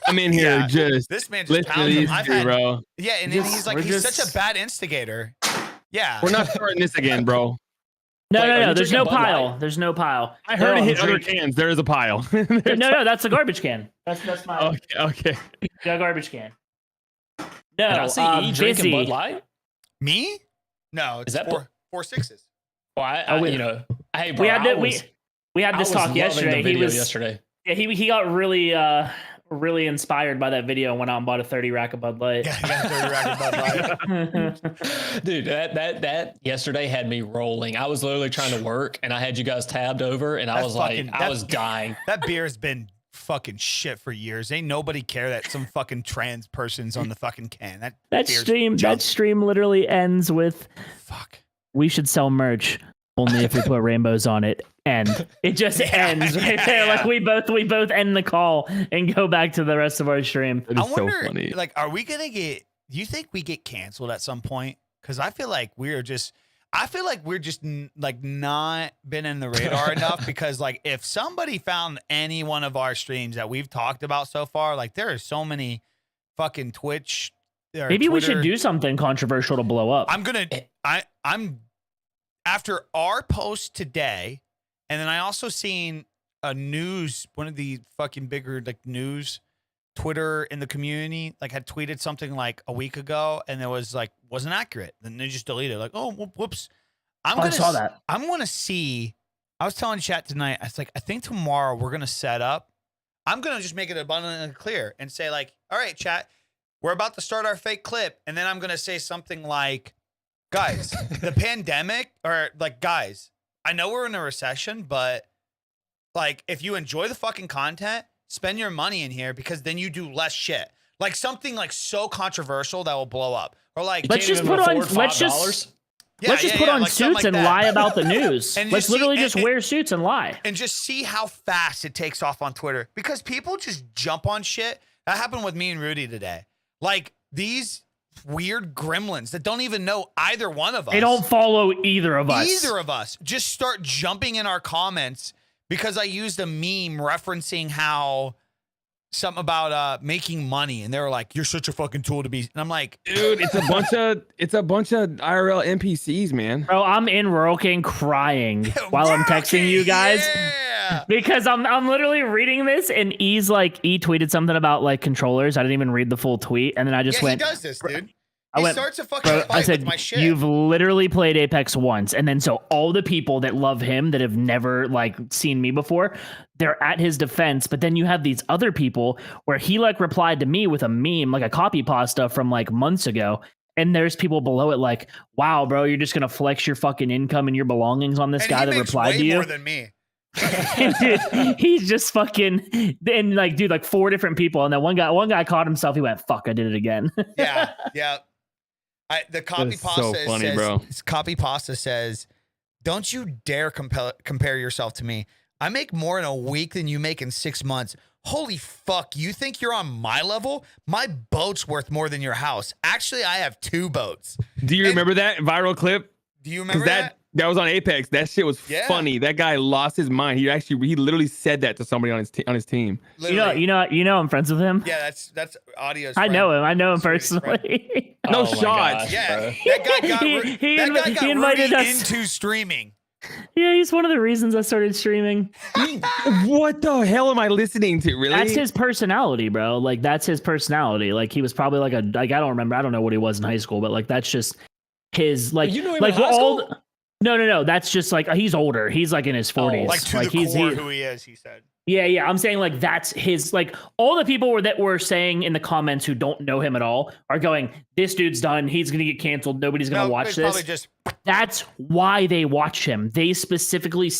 I'm in here this man just pounds him. Bro. Yeah, and he's such a bad instigator. Yeah. We're not starting this again, bro. No. There's no pile. There's no pile. I heard it hit other cans. There is a pile. No. That's a garbage can. That's my. Okay. The garbage can. No. Did I see drinking Bud Light? Me? No. It's is that 4 6s? Well, hey, bro, we had this talk yesterday. Yesterday. Yeah, he got really inspired by that video and went out and bought a 30 rack of Bud Light. Yeah, he got a 30 rack of Bud Light. Dude, that yesterday had me rolling. I was literally trying to work and I had you guys tabbed over and I was dying. That beer has been fucking shit for years. Ain't nobody care that some fucking trans person's on the fucking can. That stream literally ends with we should sell merch only if we put rainbows on it. And it just ends right there. Like we both end the call and go back to the rest of our stream. It is so funny. Like, are we gonna do you think we get canceled at some point? Because I feel like we're just I feel like we're just like not been in the radar enough because like if somebody found any one of our streams that we've talked about so far, like there are so many fucking Twitch. Maybe we should do something controversial to blow up. I'm after our post today, and then I also seen one of the fucking bigger like news Twitter in the community like had tweeted something like a week ago and it was like wasn't accurate. Then they just deleted it. Like, oh whoops. I saw that. I'm gonna see. I was telling chat tonight, I was like, I think tomorrow we're gonna set up. I'm gonna just make it abundantly clear and say, like, all right, chat, we're about to start our fake clip, and then I'm gonna say something like, guys, the pandemic, or like, guys, I know we're in a recession, but like if you enjoy the fucking content, spend your money in here because then you do less shit. Like something like so controversial that will blow up. Or like let's just put on let's just put on suits and lie about the news. And let's literally just wear suits and lie. And just see how fast it takes off on Twitter. Because people just jump on shit. That happened with me and Rudy today. Like these weird gremlins that don't even know either one of us. They don't follow either of us. Either of us just start jumping in our comments because I used a meme referencing how something about making money, and they were like, "You're such a fucking tool to be." And I'm like, dude, it's a bunch of IRL NPCs, man. Bro, I'm in Rural King crying while I'm texting you guys because I'm literally reading this, and E tweeted something about like controllers. I didn't even read the full tweet, and then I just went. He does this, dude. He starts a fucking fight with my shit. You've literally played Apex once. And then so all the people that love him that have never like seen me before, they're at his defense. But then you have these other people where he like replied to me with a meme, like a copy pasta from like months ago. And there's people below it like, wow, bro, you're just going to flex your fucking income and your belongings on this guy that replied to you. More than me. Dude, he's just fucking, and like, dude, like 4 different people. And then one guy caught himself. He went, fuck, I did it again. Yeah. The copy pasta so funny, bro. Copy pasta says, "Don't you dare compare yourself to me. I make more in a week than you make in 6 months. Holy fuck! You think you're on my level? My boat's worth more than your house. Actually, I have 2 boats." Do you remember that viral clip? Do you remember that? That was on Apex. That shit was funny. That guy lost his mind. He literally said that to somebody on his team. Literally. You know, I'm friends with him. Yeah, that's Audio's I friend. know him personally. No shots. Yeah, that guy got invited Rudy us into streaming. Yeah, he's one of the reasons I started streaming. What the hell am I listening to? Really? That's his personality, bro. Like that's his personality. Like he was probably like I don't remember. I don't know what he was in high school, but like that's just his like. You know him like in high school? No. That's just like he's older. He's like in his 40s. Like to the core who he is, he said. Yeah. I'm saying like that's his like all the people that were saying in the comments who don't know him at all are going, this dude's done. He's gonna get canceled. Nobody's gonna watch this. That's why they watch him. They specifically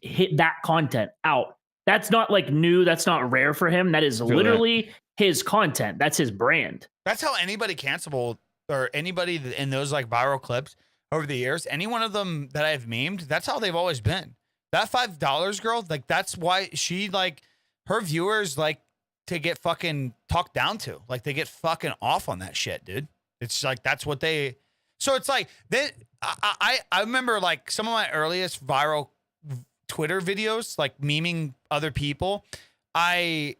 hit that content out. That's not like new. That's not rare for him. That is literally his content. That's his brand. That's how anybody cancelable or anybody in those like viral clips over the years, any one of them that I've memed, that's how they've always been. That $5 girl, like that's why she like her viewers like to get fucking talked down to. Like they get fucking off on that shit, dude. It's like that's what they. So it's like I remember like some of my earliest viral Twitter videos, like memeing other people. At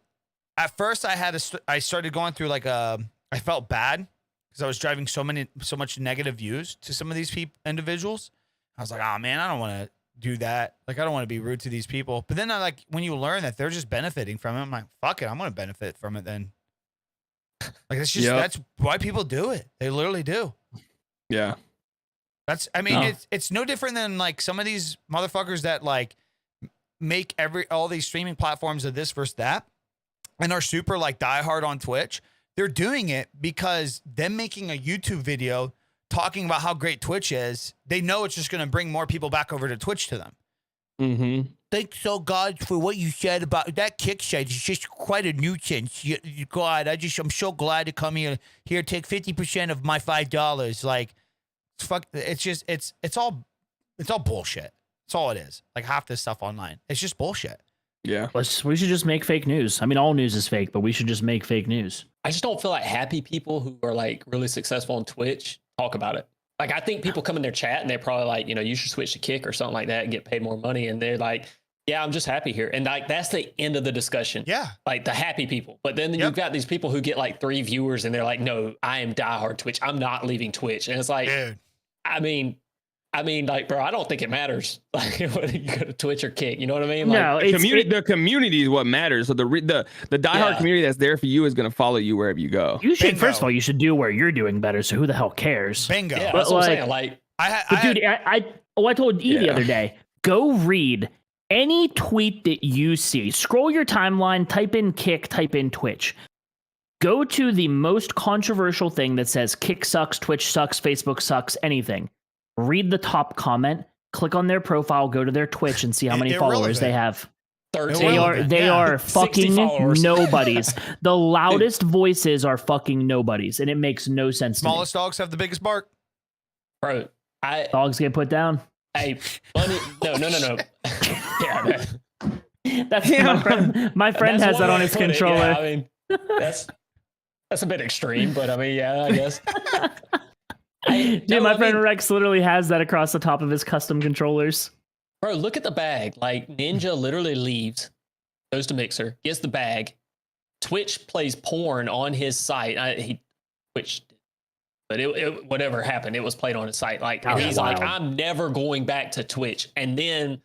first I started going through like I felt bad because I was driving so much negative views to some of these individuals. I was like, oh man, I don't want to do that. Like, I don't want to be rude to these people. But then when you learn that they're just benefiting from it, I'm like, fuck it, I'm going to benefit from it then. Like, it's just, that's why people do it. They literally do. Yeah. It's no different than like some of these motherfuckers that like make all these streaming platforms of this versus that and are super like diehard on Twitch. They're doing it because them making a YouTube video talking about how great Twitch is, they know it's just going to bring more people back over to Twitch to them. Mm-hmm. Thanks so God for what you said about that KickCast. It's just quite a nuisance. God, I'm so glad to come here, take 50% of my $5. Like, fuck, it's all bullshit. That's all it is. Like half this stuff online, it's just bullshit. Yeah. We should just make fake news. I mean, all news is fake, but we should just make fake news. I just don't feel like happy people who are like really successful on Twitch talk about it. Like, I think people come in their chat and they're probably like, you should switch to Kick or something like that and get paid more money. And they're like, yeah, I'm just happy here. And like, that's the end of the discussion. Yeah. Like the happy people. But then you've got these people who get like 3 viewers and they're like, no, I am diehard Twitch. I'm not leaving Twitch. And it's like, Dude. I mean, like, bro, I don't think it matters. Like, whether you go to Twitch or Kick, you know what I mean? Like, No, the community is what matters. So the diehard community that's there for you is going to follow you wherever you go. You should, Bingo. first of all, you should do where you're doing better. So who the hell cares? Bingo. yeah, But that's what I'm like- saying. Like, I told E the other day, go read any tweet that you see. Scroll your timeline, type in Kick, type in Twitch. Go to the most controversial thing that says Kick sucks, Twitch sucks, Facebook sucks, anything. Read the top comment, click on their profile, go to their Twitch and see how many They're followers they relevant. have. 13. They are 60 fucking followers. nobodies. The loudest voices are fucking nobodies, and it makes no sense Smallest dogs have the biggest bark. Bro, to me. Dogs get put down. hey, funny. No. Yeah, That's my friend that's has one that way on to his put it. controller. Yeah, I mean, that's a bit extreme, but I mean, yeah, I guess. Dude, my friend Rex literally has that across the top of his custom controllers. Bro, look at the bag. Like, Ninja literally leaves, goes to Mixer, gets the bag. Twitch plays porn on his site. Twitch, but it whatever happened, it was played on his site. Like, and he's like, I'm never going back to Twitch. And then,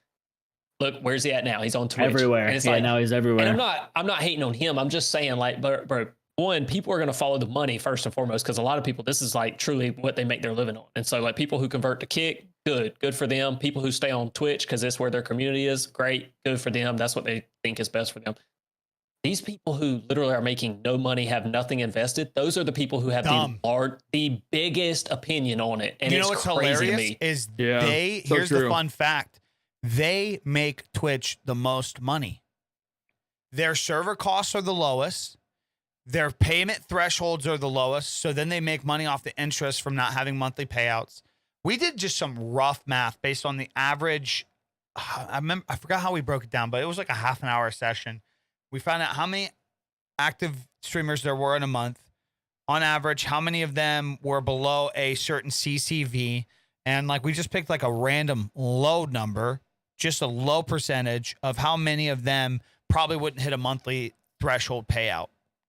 look, where's he at now? He's on Twitch. Everywhere. And it's Yeah, like, now he's everywhere. and I'm not hating on him. I'm just saying, like, bro, one, people are going to follow the money first and foremost, because a lot of people, this is like truly what they make their living on. And so, like, people who convert to Kick, good for them. People who stay on Twitch because that's where their community is, great, good for them. That's what they think is best for them. These people who literally are making no money, have nothing invested, those are the people who have the biggest opinion on it. And You it's know what's crazy to hilarious me. is Yeah, so here's the true. fun fact. They make Twitch the most money. Their server costs are the lowest. Their payment thresholds are the lowest. So then they make money off the interest from not having monthly payouts. We did just some rough math based on the average. I forgot how we broke it down, but it was like a half an hour session. We found out how many active streamers there were in a month. On average, how many of them were below a certain CCV. And like, we just picked like a random low number, just a low percentage of how many of them probably wouldn't hit a monthly threshold payout.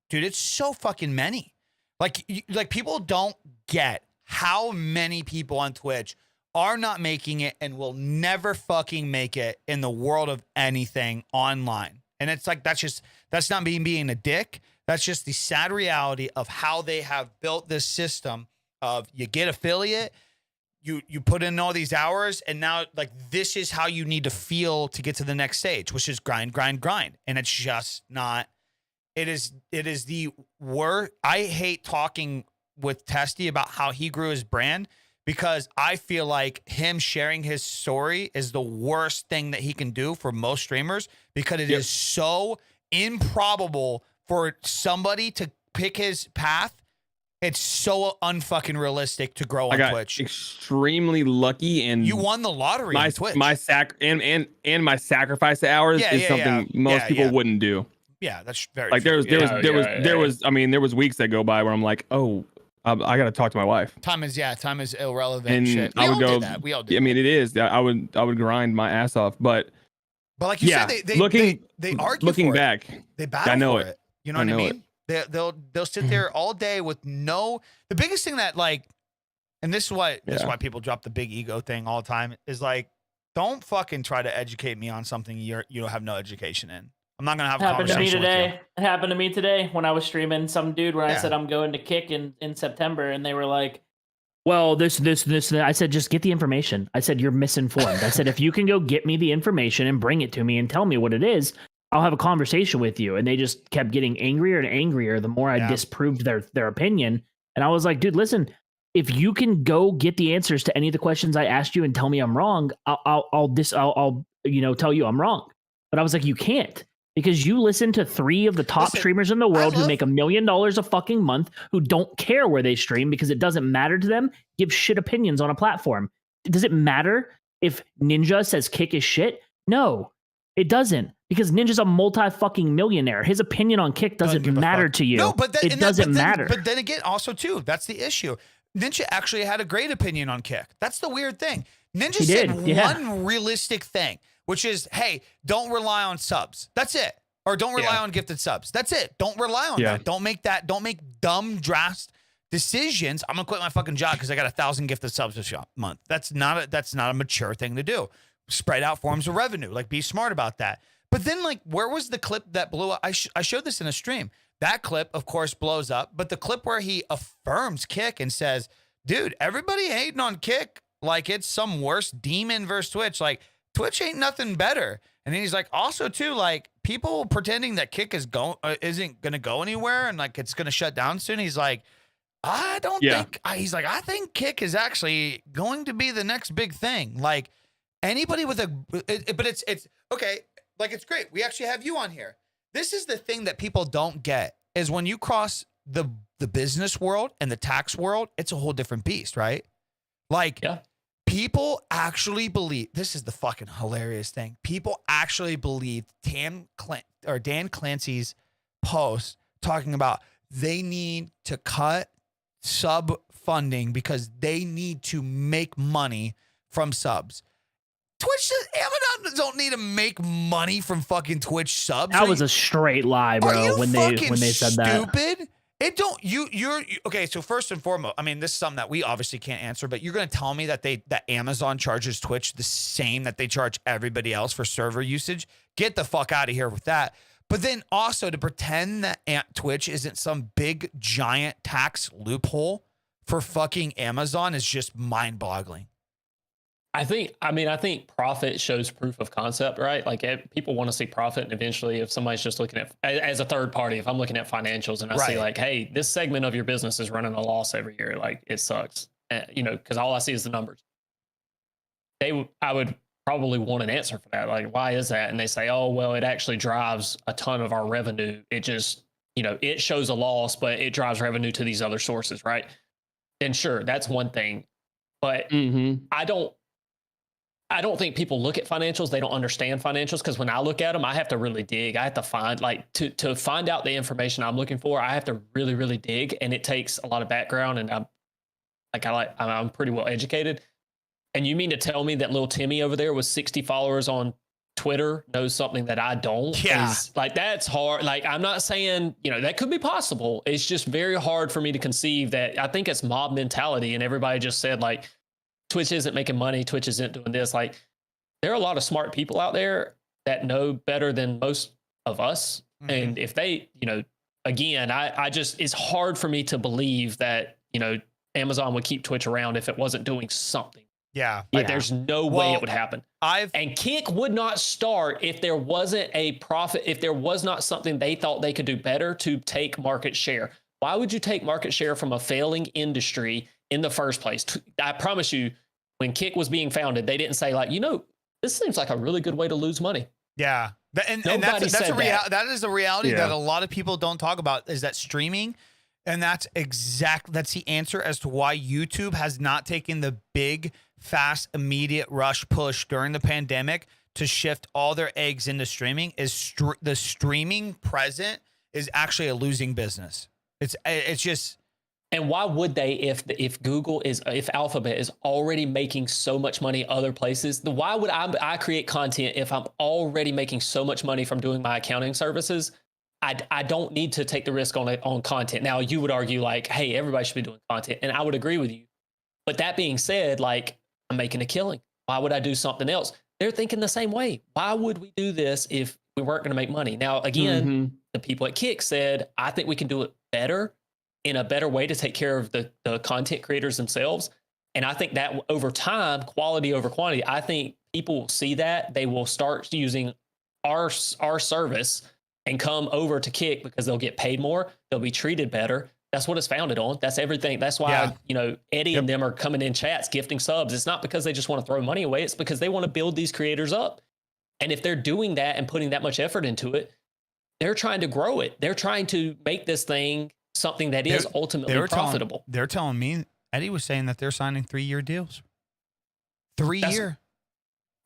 Dude, it's so fucking many. Like people don't get how many people on Twitch are not making it and will never fucking make it in the world of anything online. And it's like, that's not being a dick. That's just the sad reality of how they have built this system of you get affiliate, you put in all these hours, and now like this is how you need to feel to get to the next stage, which is grind. And it's just not. It is the worst. I hate talking with Testy about how he grew his brand, because I feel like him sharing his story is the worst thing that he can do for most streamers, because it is so improbable for somebody to pick his path. It's so unfucking realistic to grow on I got Twitch. extremely lucky, and You won the lottery on Twitch. my sacrifice hours is something most people wouldn't do. Yeah, that's very Like true. there was weeks that go by where I'm like, oh, I got to talk to my wife. Time is irrelevant. And shit. I would go. We all do. I mean, it is. I would grind my ass off, but like you said, they argue looking for back, it. They battle I know for it. it. You know what I mean? They'll sit there all day with no. The biggest thing that like, and this is why people drop the big ego thing all the time, is like, don't fucking try to educate me on something you don't have no education in. I'm not gonna have a conversation with you. It happened to me today when I was streaming. Some dude, when I said I'm going to Kick in September, and they were like, well, this. I said, just get the information. I said, you're misinformed. I said, if you can go get me the information and bring it to me and tell me what it is, I'll have a conversation with you. And they just kept getting angrier and angrier the more I disproved their opinion. And I was like, dude, listen, if you can go get the answers to any of the questions I asked you and tell me I'm wrong, I'll tell you I'm wrong. But I was like, you can't. Because you listen to 3 of the top streamers in the world who make $1 million a fucking month, who don't care where they stream because it doesn't matter to them, give shit opinions on a platform. Does it matter if Ninja says Kick is shit? No, it doesn't. Because Ninja's a multi-fucking millionaire. His opinion on Kick doesn't matter to you. No, but it doesn't matter. But then again, also too, that's the issue. Ninja actually had a great opinion on Kick. That's the weird thing. Ninja He said did, yeah. one realistic thing, which is, hey, don't rely on subs. That's it. Or don't rely on gifted subs. That's it. Don't rely on that. Don't make dumb drastic decisions. I'm gonna quit my fucking job because I got 1,000 gifted subs this month. That's not a mature thing to do. Spread out forms of revenue. Like, be smart about that. But then, like, where was the clip that blew up? I showed this in a stream. That clip, of course, blows up. But the clip where he affirms Kick and says, dude, everybody hating on Kick like it's some worse demon versus Twitch. Like, Twitch ain't nothing better. And then he's like, also, too, like, people pretending that Kick isn't going to go anywhere and, like, it's going to shut down soon. He's like, I don't think, he's like, I think Kick is actually going to be the next big thing. Like, anybody with but it's okay. Like, it's great. We actually have you on here. This is the thing that people don't get is when you cross the business world and the tax world, it's a whole different beast, right? Like, people actually believe, this is the fucking hilarious thing. People actually believe Dan Clancy's post talking about they need to cut sub funding because they need to make money from subs. Amazon don't need to make money from fucking Twitch subs. That was a straight lie, bro. When they said that, stupid. It don't you're okay. So first and foremost, I mean, this is something that we obviously can't answer, but you're going to tell me that Amazon charges Twitch the same that they charge everybody else for server usage? Get the fuck out of here with that. But then also to pretend that Twitch isn't some big giant tax loophole for fucking Amazon is just mind-boggling. I think profit shows proof of concept, right? Like, people want to see profit, and eventually, if somebody's just looking at as a third party, if I'm looking at financials and I see like, hey, this segment of your business is running a loss every year, like, it sucks, because all I see is the numbers. I would probably want an answer for that, like, why is that? And they say, oh, well, it actually drives a ton of our revenue. It just, it shows a loss, but it drives revenue to these other sources, right? And sure, that's one thing, but I don't think people look at financials. They don't understand financials, because when I look at them, I have to really dig. I have to find, like, to find out the information I'm looking for, I have to really, really dig. And it takes a lot of background, and I'm pretty well educated. And you mean to tell me that little Timmy over there with 60 followers on Twitter knows something that I don't? Yeah. Like, that's hard. Like, I'm not saying, that could be possible. It's just very hard for me to conceive that. I think it's mob mentality, and everybody just said, like, Twitch isn't making money. Twitch isn't doing this. Like, there are a lot of smart people out there that know better than most of us. Mm-hmm. And if they, again, I just, it's hard for me to believe that, Amazon would keep Twitch around if it wasn't doing something. Yeah. Like, there's no way it would happen. And Kick would not start if there wasn't a profit, if there was not something they thought they could do better to take market share. Why would you take market share from a failing industry in the first place? I promise you, when Kick was being founded, they didn't say, like, this seems like a really good way to lose money. Yeah. And that's a reality that a lot of people don't talk about, is that streaming. And that's the answer as to why YouTube has not taken the big, fast, immediate rush push during the pandemic to shift all their eggs into streaming. Is the streaming present is actually a losing business. It's just. And why would they, if Alphabet is already making so much money other places? Why would I create content if I'm already making so much money from doing my accounting services? I don't need to take the risk on content. Now, you would argue, like, hey, everybody should be doing content, and I would agree with you. But that being said, like, I'm making a killing. Why would I do something else? They're thinking the same way. Why would we do this if we weren't going to make money? Now, again, the people at Kick said, I think we can do it better, in a better way to take care of the content creators themselves. And I think that over time, quality over quantity, I think people will see that. They will start using our service and come over to Kick because they'll get paid more. They'll be treated better. That's what it's founded on. That's everything. That's why, Eddie and them are coming in chats, gifting subs. It's not because they just want to throw money away. It's because they want to build these creators up. And if they're doing that and putting that much effort into it, they're trying to grow it. They're trying to make this thing something that is ultimately profitable. They're telling me, Eddie was saying that they're signing 3-year deals. 3-year.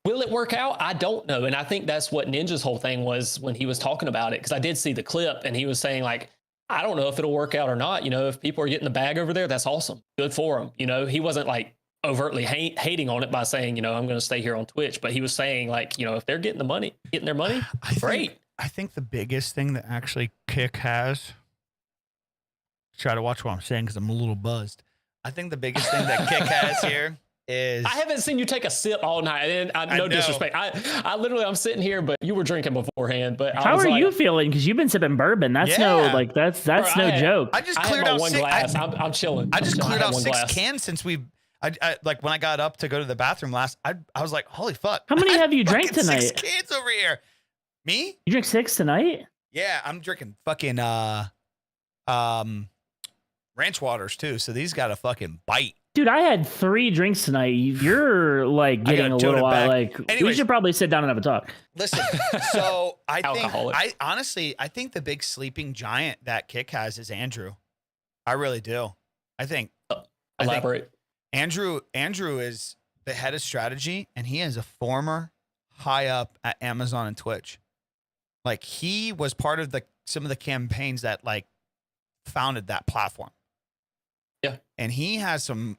Will it work out? I don't know. And I think that's what Ninja's whole thing was when he was talking about it. Because I did see the clip and he was saying, like, I don't know if it'll work out or not. You know, if people are getting the bag over there, that's awesome. Good for him. You know, he wasn't like overtly hating on it by saying, you know, I'm going to stay here on Twitch, but he was saying like, you know, if they're getting their money, great. I think the biggest thing that actually Kick has, try to watch what I'm saying because I'm a little buzzed. I think the biggest thing that Kick has here is I haven't seen you take a sip all night. And no disrespect. I literally, I'm sitting here, but you were drinking beforehand. But how are you feeling? Because you've been sipping bourbon. That's that's Bro, no joke. I just cleared out one glass. I'm chilling. I just cleared out 6 glass. cans since I like when I got up to go to the bathroom last. I was like, holy fuck! How many have you drank fucking tonight? 6 cans over here. Me? You drink 6 tonight? Yeah, I'm drinking fucking ranch waters too. So these got a fucking bite. Dude, I had 3 drinks tonight. You're like getting a little while. Like, we should probably sit down and have a talk. Listen, so I Alcoholic. think the big sleeping giant that Kick has is Andrew. I really do. I think Elaborate. Andrew is the head of strategy, and he is a former high up at Amazon and Twitch. Like he was part of some of the campaigns that like founded that platform. Yeah, and he has some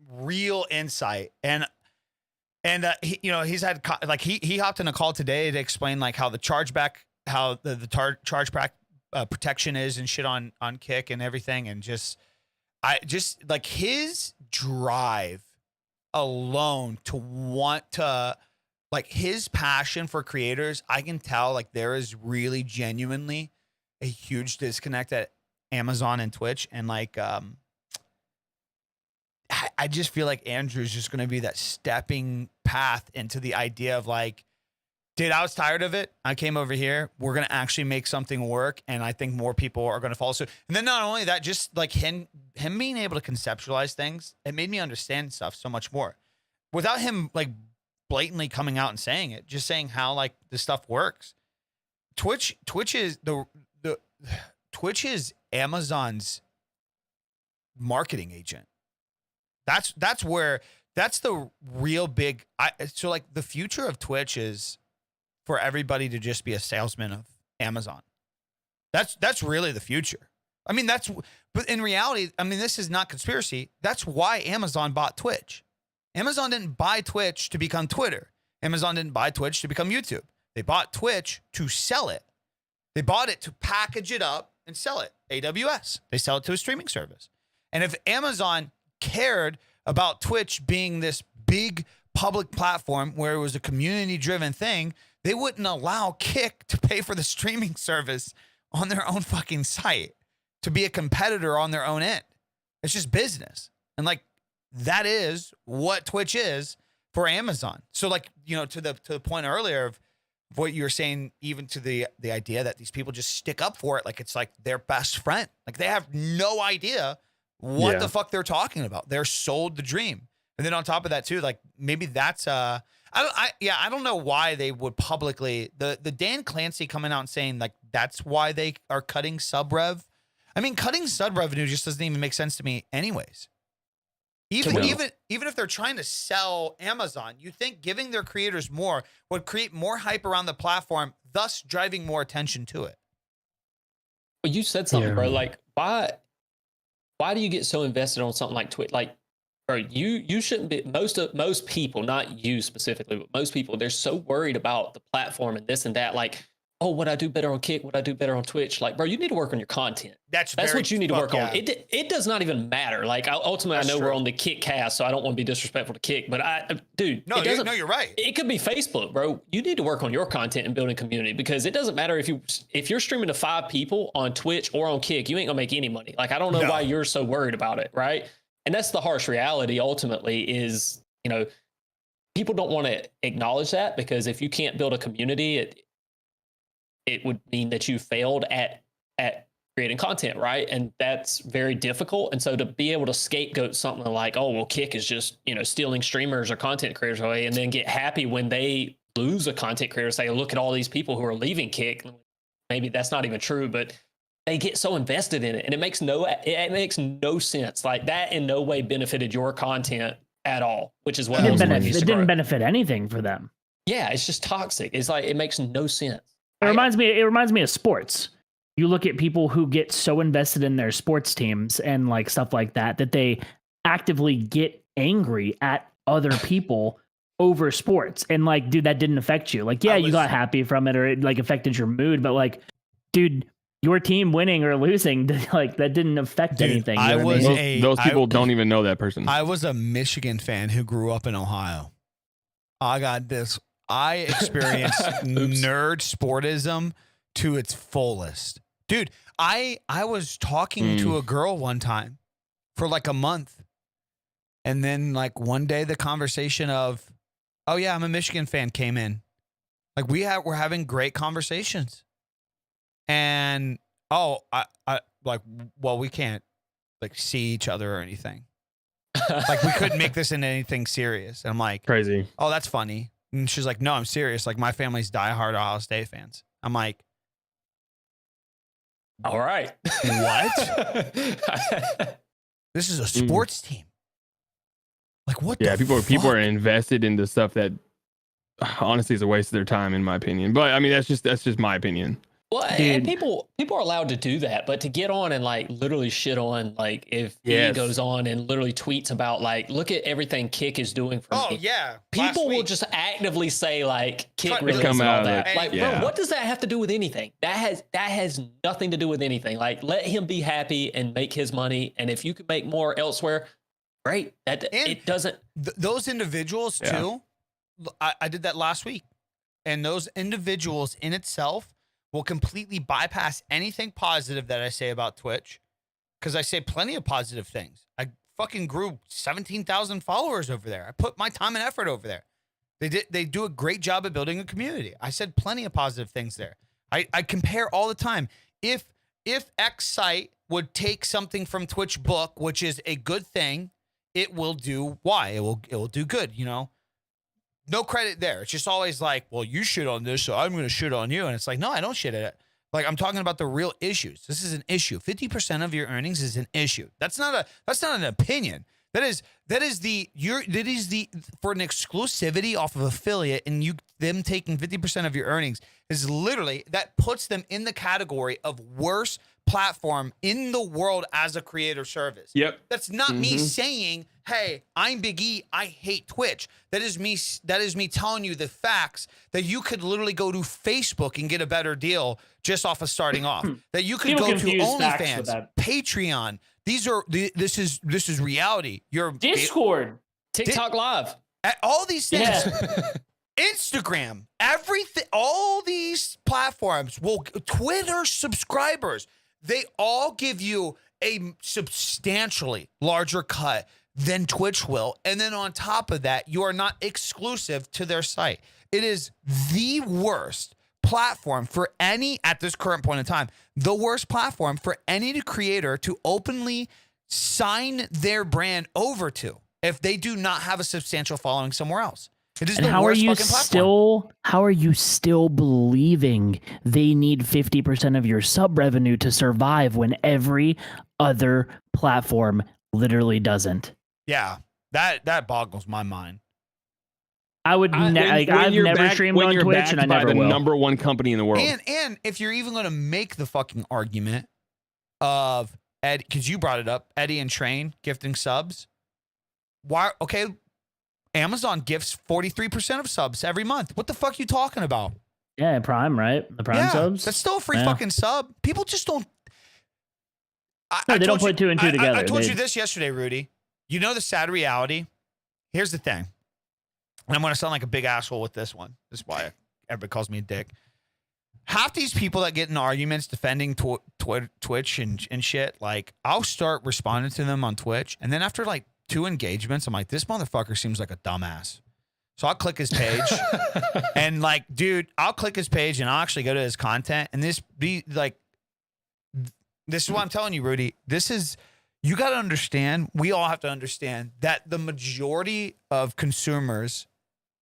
real insight, and he, you know, he's had like he hopped in a call today to explain like how the chargeback, how the chargeback protection is and shit on Kick and everything, and just like his drive alone to want to, like his passion for creators, I can tell like there is really genuinely a huge disconnect at Amazon and Twitch, and like I just feel like Andrew's just going to be that stepping path into the idea of like, dude, I was tired of it. I came over here. We're going to actually make something work. And I think more people are going to follow suit. And then not only that, just like him being able to conceptualize things, it made me understand stuff so much more without him like blatantly coming out and saying it, just saying how like this stuff works. Twitch is Twitch is Amazon's marketing agent. That's the real big. So like the future of Twitch is for everybody to just be a salesman of Amazon. That's really the future. I mean, but in reality, I mean, this is not conspiracy. That's why Amazon bought Twitch. Amazon didn't buy Twitch to become Twitter. Amazon didn't buy Twitch to become YouTube. They bought Twitch to sell it. They bought it to package it up and sell it. AWS. They sell it to a streaming service. And if Amazon cared about Twitch being this big public platform where it was a community-driven thing, they wouldn't allow Kick to pay for the streaming service on their own fucking site, to be a competitor on their own end. It's just business. And like that is what Twitch is for Amazon. So like, you know, to the point earlier of what you were saying, even to the idea that these people just stick up for it like it's like their best friend. Like they have no idea what the fuck they're talking about. They're sold the dream. And then on top of that too, like maybe that's I don't know why they would publicly the Dan Clancy coming out and saying like that's why they are cutting sub rev. I mean, cutting sub revenue just doesn't even make sense to me anyways. Even if they're trying to sell Amazon, you think giving their creators more would create more hype around the platform, thus driving more attention to it. Well, you said something, bro. Like, why do you get so invested on something like Twitch? Like, bro, you shouldn't be. Most people, not you specifically, but most people, they're so worried about the platform and this and that. Like, oh, would I do better on Kick? Would I do better on Twitch? Like, bro, you need to work on your content. That's what you need to work on. It does not even matter. Like, ultimately, I know we're on the KickCast, so I don't want to be disrespectful to Kick, but no, you're right. It could be Facebook, bro. You need to work on your content and building community, because it doesn't matter if you're streaming to 5 people on Twitch or on Kick, you ain't gonna make any money. Like, I don't know why you're so worried about it, right? And that's the harsh reality. Ultimately, is people don't want to acknowledge that, because if you can't build a community, it would mean that you failed at creating content, right? And that's very difficult. And so to be able to scapegoat something like, oh, well, Kick is just, stealing streamers or content creators away, and then get happy when they lose a content creator, say, look at all these people who are leaving Kick. Maybe that's not even true, but they get so invested in it, and it makes no sense. Like, that in no way benefited your content at all, which is what it didn't benefit anything for them. Yeah, it's just toxic. It's like, it makes no sense. It reminds me of sports. you look at people who get so invested in their sports teams and like stuff like that they actively get angry at other people over sports. And like, dude, that didn't affect you. Like, yeah, you got happy from it, or it like affected your mood, but like, dude, your team winning or losing, like that didn't affect anything. I was those people don't even know that person. I was a Michigan fan who grew up in Ohio. I experienced nerd sportism to its fullest. Dude, I was talking to a girl one time for like a month. And then like one day the conversation of, oh yeah, I'm a Michigan fan came in. Like we're having great conversations. And I like, well, we can't like see each other or anything. Like we couldn't make this into anything serious. And I'm like, crazy. Oh, that's funny. And she's like, no, I'm serious. Like my family's diehard Ohio State fans. I'm like, all right. What? This is a sports team. Like what? Yeah, the people fuck? are invested into stuff that honestly is a waste of their time, in my opinion. But I mean, that's just my opinion. Well, and people are allowed to do that, but to get on and like literally shit on, like if he goes on and literally tweets about like, look at everything Kick is doing for me. Yeah. People will just actively say like Kick really come and all out that. Like, yeah. bro, what does that have to do with anything? That has nothing to do with anything. Like, let him be happy and make his money. And if you can make more elsewhere, great. It doesn't. Those individuals too. I did that last week, and those individuals in itself will completely bypass anything positive that I say about Twitch, because I say plenty of positive things. I fucking grew 17,000 followers over there. I put my time and effort over there. They do a great job of building a community. I said plenty of positive things there. I compare all the time. If X site would take something from Twitch book, which is a good thing, it will do Y. It will do good, you know? No credit there. It's just always like, well, you shit on this, so I'm going to shit on you. And it's like, no, I don't shit at it. Like, I'm talking about the real issues. This is an issue. 50% of your earnings is an issue. That's not an opinion. That is for an exclusivity off of affiliate, and them taking 50% of your earnings is literally, that puts them in the category of worst platform in the world as a creator service. Yep. That's not me saying, hey, I'm Big E, I hate Twitch. That is me telling you the facts that you could literally go to Facebook and get a better deal just off of starting off. That you could People go to confuse facts with OnlyFans, that. Patreon. This is reality. Your Discord, TikTok Live. all these things. yeah. Instagram, everything, all these platforms Twitter subscribers, they all give you a substantially larger cut than Twitch will. And then on top of that, you are not exclusive to their site. It is the worst platform for any, at this current point in time, the worst platform for any creator to openly sign their brand over to if they do not have a substantial following somewhere else. It is And the how are worst you fucking platform. how are you still believing they need 50% of your sub revenue to survive when every other platform literally doesn't? Yeah, that boggles my mind. I would I've never streamed on Twitch, and I never will. Number one company in the world. And if you're even going to make the fucking argument of Ed, because you brought it up, Eddie and Train gifting subs. Why? Okay, Amazon gifts 43% of subs every month. What the fuck are you talking about? Yeah, Prime, right? The Prime subs. That's still a free fucking sub. People just don't. They don't put two and two together. I told you this yesterday, Rudy. You know the sad reality? Here's the thing. And I'm going to sound like a big asshole with this one. This is why everybody calls me a dick. Half these people that get in arguments defending Twitch and shit, like, I'll start responding to them on Twitch. And then after like 2 engagements, I'm like, this motherfucker seems like a dumbass. So I'll click his page and like, dude, I'll click his page and I'll actually go to his content. And this is what I'm telling you, Rudy. You got to understand, we all have to understand that the majority of consumers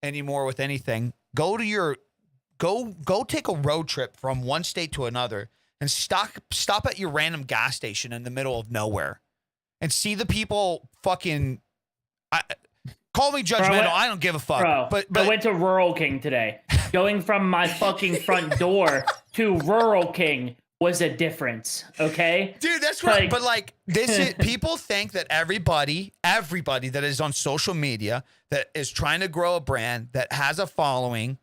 anymore with anything, go take a road trip from one state to another and stop at your random gas station in the middle of nowhere and see the people fucking call me judgmental. I don't give a fuck. Bro, but I went to Rural King today. Going from my fucking front door to Rural King was a difference. Okay, Dude, that's right. Like- But like this is people think that everybody that is on social media that is trying to grow a brand, that has a following,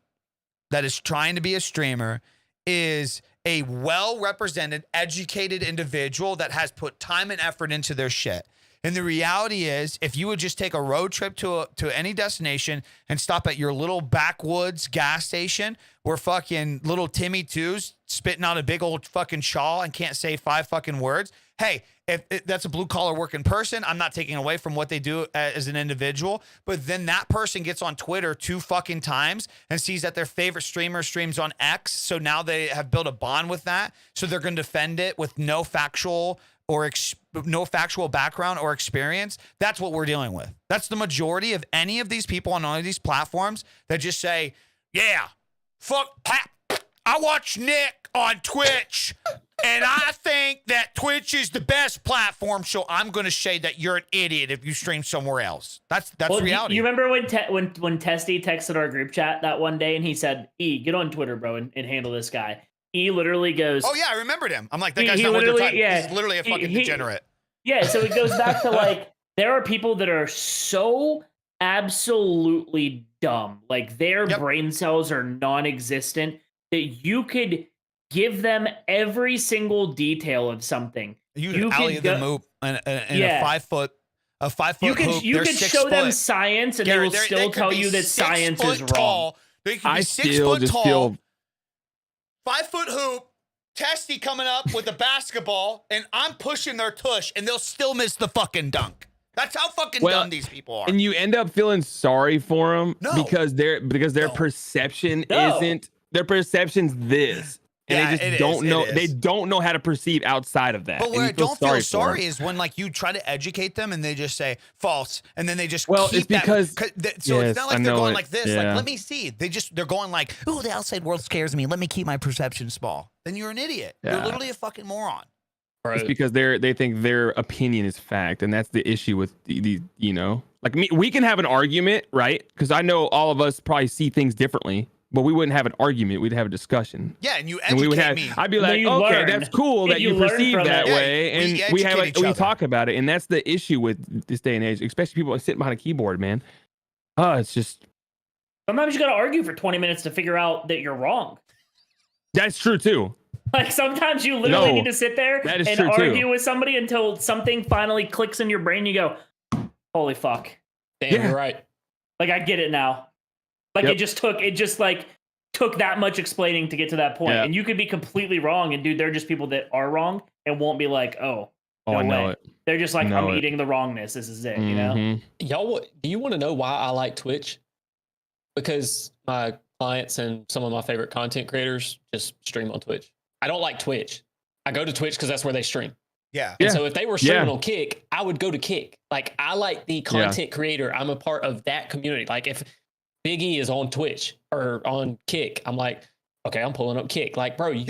that is trying to be a streamer, is a well-represented, educated individual that has put time and effort into their shit. And the reality is, if you would just take a road trip to any destination and stop at your little backwoods gas station where fucking little Timmy Two's spitting out a big old fucking shawl and can't say 5 fucking words. Hey, if that's a blue collar working person, I'm not taking away from what they do as an individual, but then that person gets on Twitter 2 fucking times and sees that their favorite streamer streams on X. So now they have built a bond with that. So they're going to defend it with no factual background or experience. That's what we're dealing with. That's the majority of any of these people on all of these platforms that just say, yeah, I watch Nick on Twitch and I think that Twitch is the best platform, so I'm going to say that you're an idiot if you stream somewhere else. That's reality. You remember when Testy texted our group chat that one day and he said, "E, get on Twitter, bro, and handle this guy." E literally goes, "Oh yeah, I remembered him." I'm like, that guy's not worth their time. Yeah, he's literally a fucking degenerate. Yeah, so it goes back to like, there are people that are so absolutely dumb, like their brain cells are non-existent, that you could give them every single detail of something. You could alley them up in a 5 foot. A 5 foot hoop. You could show them science, and Garrett, they will still tell you that science is wrong. They could be 6 foot tall. 5 foot hoop. Testy coming up with a basketball, and I'm pushing their tush, and they'll still miss the fucking dunk. That's how fucking dumb these people are. And you end up feeling sorry for them because their perception isn't. Their perception's this. And they just don't know. They don't know how to perceive outside of that. But where I don't feel sorry is when like you try to educate them and they just say false, and then they just keep it's because so it's not like they're going like this. Like, let me see. They're going like, oh, the outside world scares me. Let me keep my perception small. Then you're an idiot. Yeah. You're literally a fucking moron. Right. It's because they think their opinion is fact, and that's the issue with the like me. We can have an argument, right? Because I know all of us probably see things differently. But we wouldn't have an argument. We'd have a discussion. Yeah, and you educate me. I'd be like, okay, that's cool that you perceive that way, and we talk about it. And that's the issue with this day and age, especially people sitting behind a keyboard, man. It's just sometimes you got to argue for 20 minutes to figure out that you're wrong. That's true too. Like sometimes you literally need to sit there and argue with somebody until something finally clicks in your brain. You go, holy fuck. Damn, you're right. Like I get it now. Like it just took that much explaining to get to that point. And you could be completely wrong. And dude, they're just people that are wrong and won't be like, I know it. They're just like, I'm eating the wrongness. This is it, you know? Y'all, do you want to know why I like Twitch? Because my clients and some of my favorite content creators just stream on Twitch. I don't like Twitch. I go to Twitch because that's where they stream. Yeah. And so if they were streaming on Kick, I would go to Kick. Like I like the content creator. I'm a part of that community. Like if Big E is on Twitch or on Kick, I'm like, okay, I'm pulling up Kick. Like, bro, you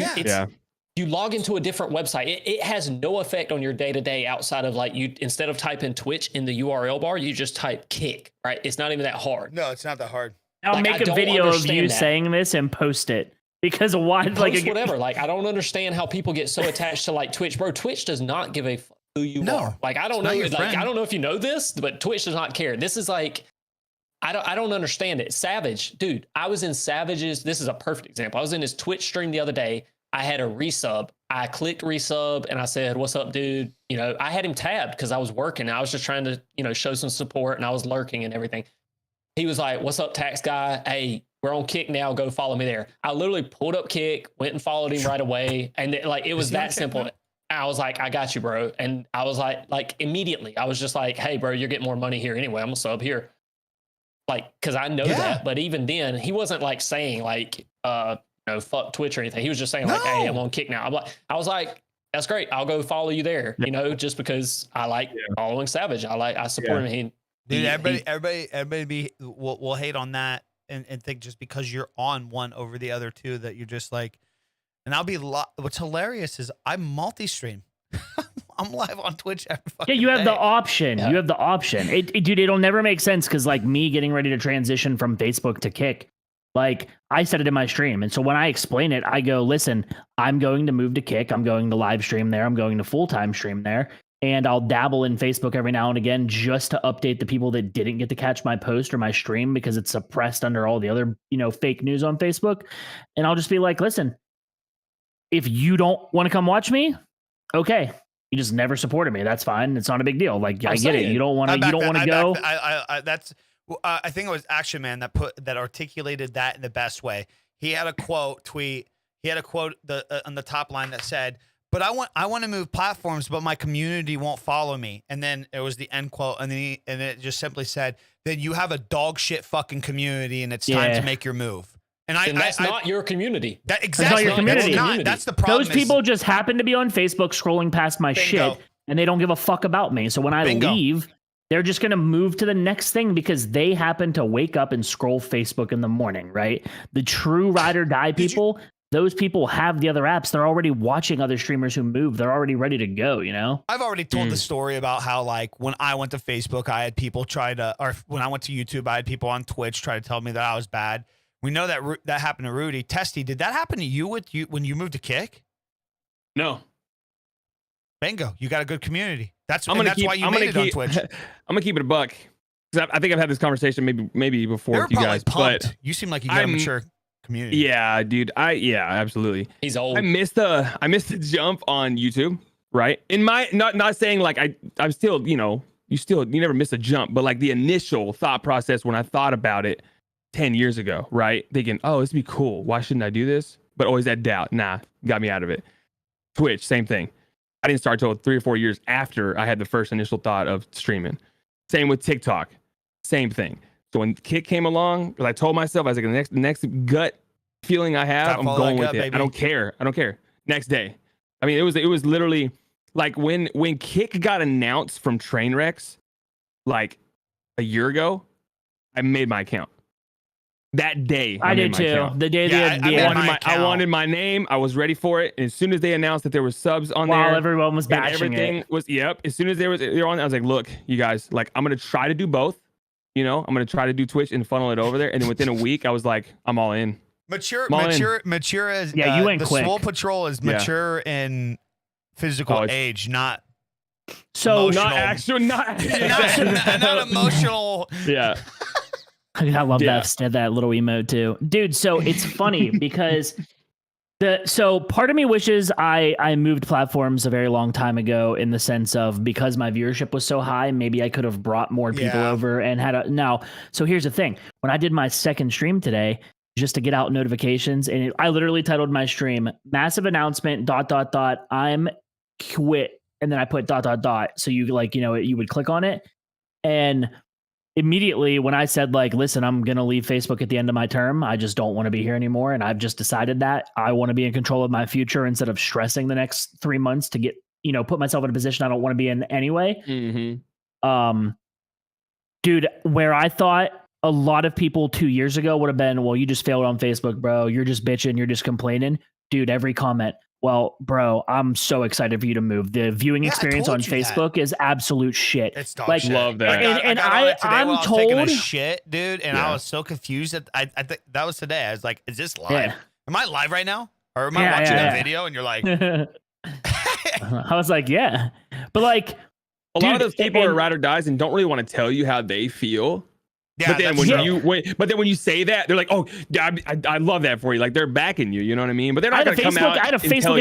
log into a different website. It has no effect on your day-to-day outside of like you, instead of typing Twitch in the URL bar, you just type Kick, right? It's not even that hard. No, it's not that hard. I'll make a video of you saying this and post it. Because why? Like whatever. Like, I don't understand how people get so attached to like Twitch, bro. Twitch does not give a fuck who you are. Like, I don't know. Like, I don't know if you know this, but Twitch does not care. This is like, I don't understand it. Savage, dude. I was in Savage's. This is a perfect example. I was in his Twitch stream the other day. I had a resub. I clicked resub and I said, "What's up, dude?" You know, I had him tabbed because I was working. I was just trying to, show some support, and I was lurking and everything. He was like, "What's up, tax guy? Hey, we're on Kick now. Go follow me there." I literally pulled up Kick, went and followed him right away, and it was that simple. I was like, "I got you, bro." And I was like immediately, I was just like, "Hey, bro, you're getting more money here anyway. I'm gonna sub here." Like, because I know that, but even then, he wasn't like saying like, fuck Twitch or anything. He was just saying like, "Hey, I'm on Kick now." I was like, "That's great. I'll go follow you there." Just because I like following Savage. I support him. Dude, everybody will hate on that and think just because you're on one over the other two that you're just like, and I'll be what's hilarious is I multi-stream. I'm live on Twitch every fucking you have day. the option. You have the option. Dude, it'll never make sense because like me getting ready to transition from Facebook to Kick, Like I said it in my stream. And so when I explain it, I go, listen, I'm going to move to Kick. I'm going to live stream there. I'm going to full-time stream there. And I'll dabble in Facebook every now and again just to update the people that didn't get to catch my post or my stream because it's suppressed under all the other, fake news on Facebook. And I'll just be like, listen, if you don't want to come watch me, okay. You just never supported me. That's fine. It's not a big deal. Like I get it. You don't want to. You don't want to go. I think it was Action Man that articulated that in the best way. He had a quote tweet. He had a quote on the top line that said, "But I want to move platforms, but my community won't follow me." And then it was the end quote, and it just simply said, "Then you have a dog shit fucking community, and it's time to make your move." And that's not your community. Exactly. That's not your community. That's the problem. Those people just happen to be on Facebook scrolling past my shit, and they don't give a fuck about me. So when I leave, they're just going to move to the next thing because they happen to wake up and scroll Facebook in the morning, right? The true ride or die people, those people have the other apps. They're already watching other streamers who move. They're already ready to go, I've already told the story about how, like, when I went to Facebook, I had people or when I went to YouTube, I had people on Twitch try to tell me that I was bad. We know that happened to Rudy. Testy, did that happen to you when you moved to Kick? No. Bingo. You got a good community. That's why you made it on Twitch. I'm gonna keep it a buck. I think I've had this conversation maybe before with you guys. Pumped. But you seem like you got a mature community. Yeah, dude. Absolutely. He's old. I missed the jump on YouTube, right? In my not saying like I'm still, you never miss a jump, but like the initial thought process when I thought about it 10 years ago, right? Thinking, oh, this would be cool. Why shouldn't I do this? But always that doubt. Nah, got me out of it. Twitch, same thing. I didn't start till 3 or 4 years after I had the first initial thought of streaming. Same with TikTok, same thing. So when Kick came along, I told myself, I was like, the next gut feeling I have, I'm going with it. Baby. I don't care. Next day. I mean, it was literally like when Kick got announced from Trainwrecks, like a year ago, I made my account. That day, I did too. Account. The day I wanted my name. I was ready for it. And as soon as they announced that there was subs on there, while everyone was bashing everything was As soon as they were on, I was like, look, you guys, like I'm gonna try to do both. I'm gonna try to do Twitch and funnel it over there. And then within a week, I was like, I'm all in. Mature is you went the quick. Swole Patrol is mature in physical age, not emotional. not emotional. Yeah. I love that little emote too, dude. So it's funny because part of me wishes I moved platforms a very long time ago in the sense of because my viewership was so high, maybe I could have brought more people over and so here's the thing. When I did my second stream today, just to get out notifications, and I literally titled my stream "Massive Announcement ... I'm quit," and then I put ... So you you would click on it, and immediately when I said like, listen, I'm going to leave Facebook at the end of my term. I just don't want to be here anymore. And I've just decided that I want to be in control of my future instead of stressing the next 3 months to get, put myself in a position I don't want to be in anyway. Mm-hmm. Dude, where I thought a lot of people 2 years ago would have been, well, you just failed on Facebook, bro. You're just bitching. You're just complaining. Dude, every comment. Well, bro, I'm so excited for you to move. The viewing experience on Facebook is absolute shit. It's dog shit. Love that. I'm told taking a shit, dude, and I was so confused that I think that was today. I was like, is this live? Yeah. Am I live right now? Or am I watching a video and you're like I was like, yeah. But like a lot of those people are ride or dies and don't really want to tell you how they feel. Yeah, but then when you say that, they're like, "Oh, I love that for you." Like they're backing you. You know what I mean? But they're not going to come out. I had a Facebook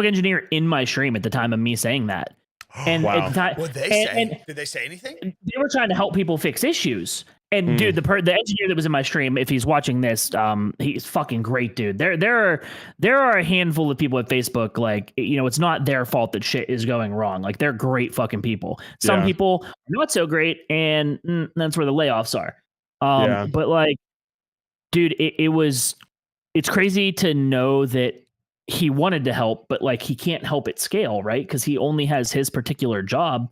engineer in my stream at the time of me saying that. And what did they say? Did they say anything? They were trying to help people fix issues. And dude, the engineer that was in my stream, if he's watching this, he's fucking great, dude. There are a handful of people at Facebook, like, it's not their fault that shit is going wrong. Like they're great fucking people. Some people are not so great, and that's where the layoffs are. But like, dude, it's crazy to know that he wanted to help, but like he can't help at scale, right? Because he only has his particular job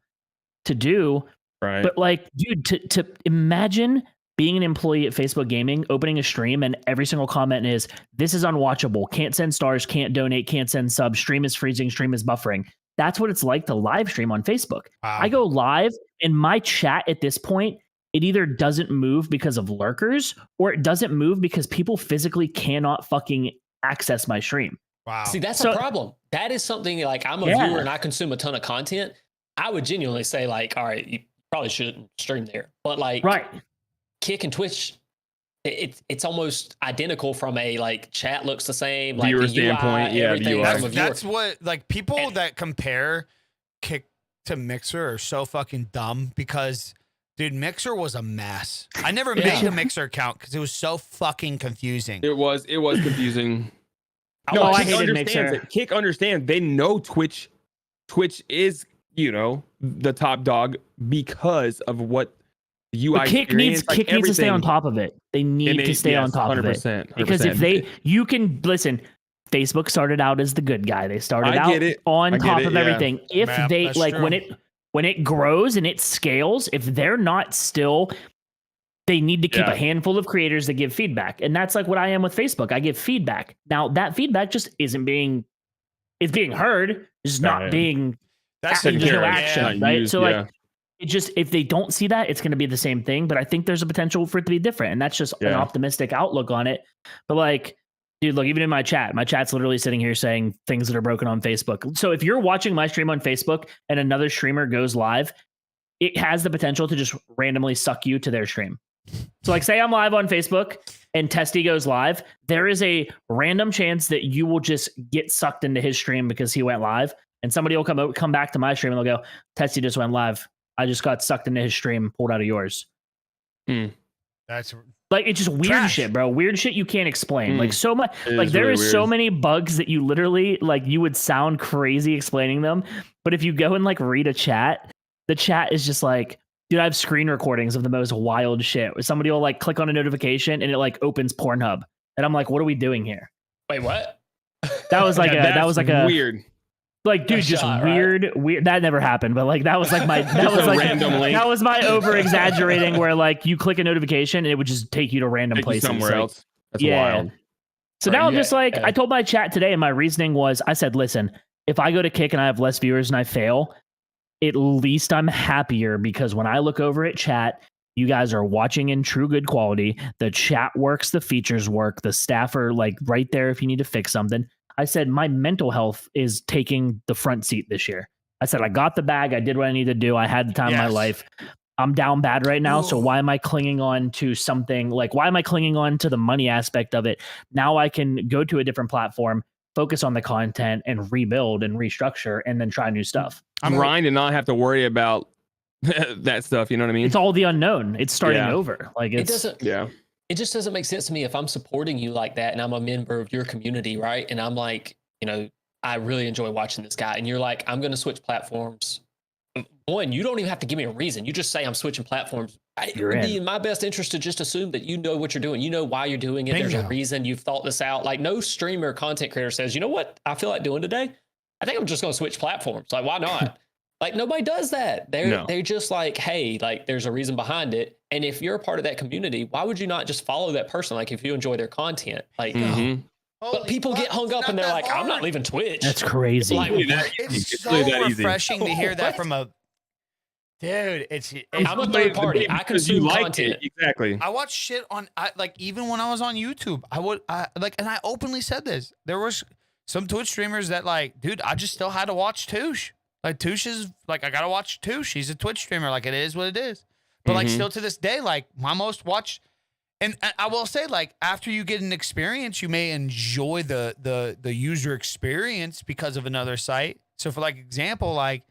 to do. Right. But like, dude, to imagine being an employee at Facebook Gaming, opening a stream, and every single comment is, "This is unwatchable. Can't send stars. Can't donate. Can't send subs. Stream is freezing. Stream is buffering." That's what it's like to live stream on Facebook. Wow. I go live, and my chat at this point it either doesn't move because of lurkers or it doesn't move because people physically cannot fucking access my stream. Wow. See, that's So- a problem. That is something like I'm a Yeah. viewer and I consume a ton of content. I would genuinely say like, all right, you probably shouldn't stream there. But like Right. Kick and Twitch, it's almost identical from a like chat looks the same, like Viewer the UI, standpoint, yeah, the everything UI. from a viewer. That's what like people And- that compare Kick to Mixer are so fucking dumb because dude, Mixer was a mess. I never Yeah. made a Mixer account because it was so fucking confusing. It was confusing. Oh, I Kick hated understands Mixer. it. Kick understands. They know Twitch is, the top dog because of what the UI But Kick needs experience, like to stay on everything. top of it. They need to stay on top of it. 100%. Because if you can listen, Facebook started out as the good guy. They started I out get it. on I get top it, of yeah. everything. If Yeah, they that's like true. when it grows and it scales, if they're not still, they need to keep Yeah. a handful of creators that give feedback. And that's like what I am with Facebook. I give feedback. Now that feedback just isn't being heard, it's not Right. being That's there's taken no care of. action, Not right? used, So yeah. like it just, if they don't see that, it's going to be the same thing. But I think there's a potential for it to be different, and that's just an Yeah. optimistic outlook on it. But like, dude, look, even in my chat's literally sitting here saying things that are broken on Facebook. So if you're watching my stream on Facebook and another streamer goes live, it has the potential to just randomly suck you to their stream. So like, say I'm live on Facebook and Testy goes live, there is a random chance that you will just get sucked into his stream because he went live, and somebody will come back to my stream and they'll go, Testy just went live. I just got sucked into his stream, pulled out of yours. That's Like, it's just weird Trash. shit, bro. Weird shit you can't explain. Mm. Like, so much. It Like, is there really is so weird. many bugs that you literally, like, you would sound crazy explaining them. But if you go and, like, read a chat, the chat is just like, dude, I have screen recordings of the most wild shit. Where somebody will, like, click on a notification and it, like, opens Pornhub. And I'm like, what are we doing here? Wait, what? That was like Yeah, that was like a weird. like, dude, Nice just shot, right? weird. That never happened, but like that was like my that Just was a like random link. that was my over exaggerating where like you click a notification and it would just take you to random Take you places somewhere like- else. That's yeah. wild. So Right, now I'm yeah, just like, yeah. I told my chat today, and my reasoning was, I said, listen, if I go to Kick and I have less viewers and I fail, at least I'm happier because when I look over at chat, you guys are watching in true good quality. The chat works, the features work, the staff are like right there if you need to fix something. I said, my mental health is taking the front seat this year. I said, I got the bag. I did what I needed to do. I had the time of my Yes. life. I'm down bad right now. So Ooh. why am I clinging on to something? Like, why am I clinging on to the money aspect of it? Now I can go to a different platform, focus on the content and rebuild and restructure and then try new stuff. Grind and not have to worry about that stuff. You know what I mean? It's all the unknown. It's starting Yeah. over. Like It it's doesn't. Yeah. It just doesn't make sense to me if I'm supporting you like that and I'm a member of your community, right? And I'm like, I really enjoy watching this guy, and you're like, I'm going to switch platforms. One, you don't even have to give me a reason. You just say I'm switching platforms. It You're would be in. in my best interest to just assume that you know what you're doing. You know why you're doing it. There's a Bingo. reason. You've thought this out. Like no streamer or content creator says, you know what I feel like doing today? I think I'm just going to switch platforms. Like, why not? Like nobody does that. They're just like, hey, like there's a reason behind it. And if you're a part of that community, why would you not just follow that person? Like if you enjoy their content, like, Mhm. but people get hung up and they're like, I'm not leaving Twitch. that's crazy. Like, Really that easy. It's so really that easy. refreshing to hear that What? from a dude. It's I'm a third party. I Because you consume like content. it. Exactly. I watch shit on like even when I was on YouTube, and I openly said this. There was some Twitch streamers that like, dude, I just still had to watch Touche. Like Touche is like I gotta watch Touche. He's a Twitch streamer. Like it is what it is. But like Mhm. still to this day, like my most watched. And I will say, like, after you get an experience, you may enjoy the user experience because of another site. So for like example, like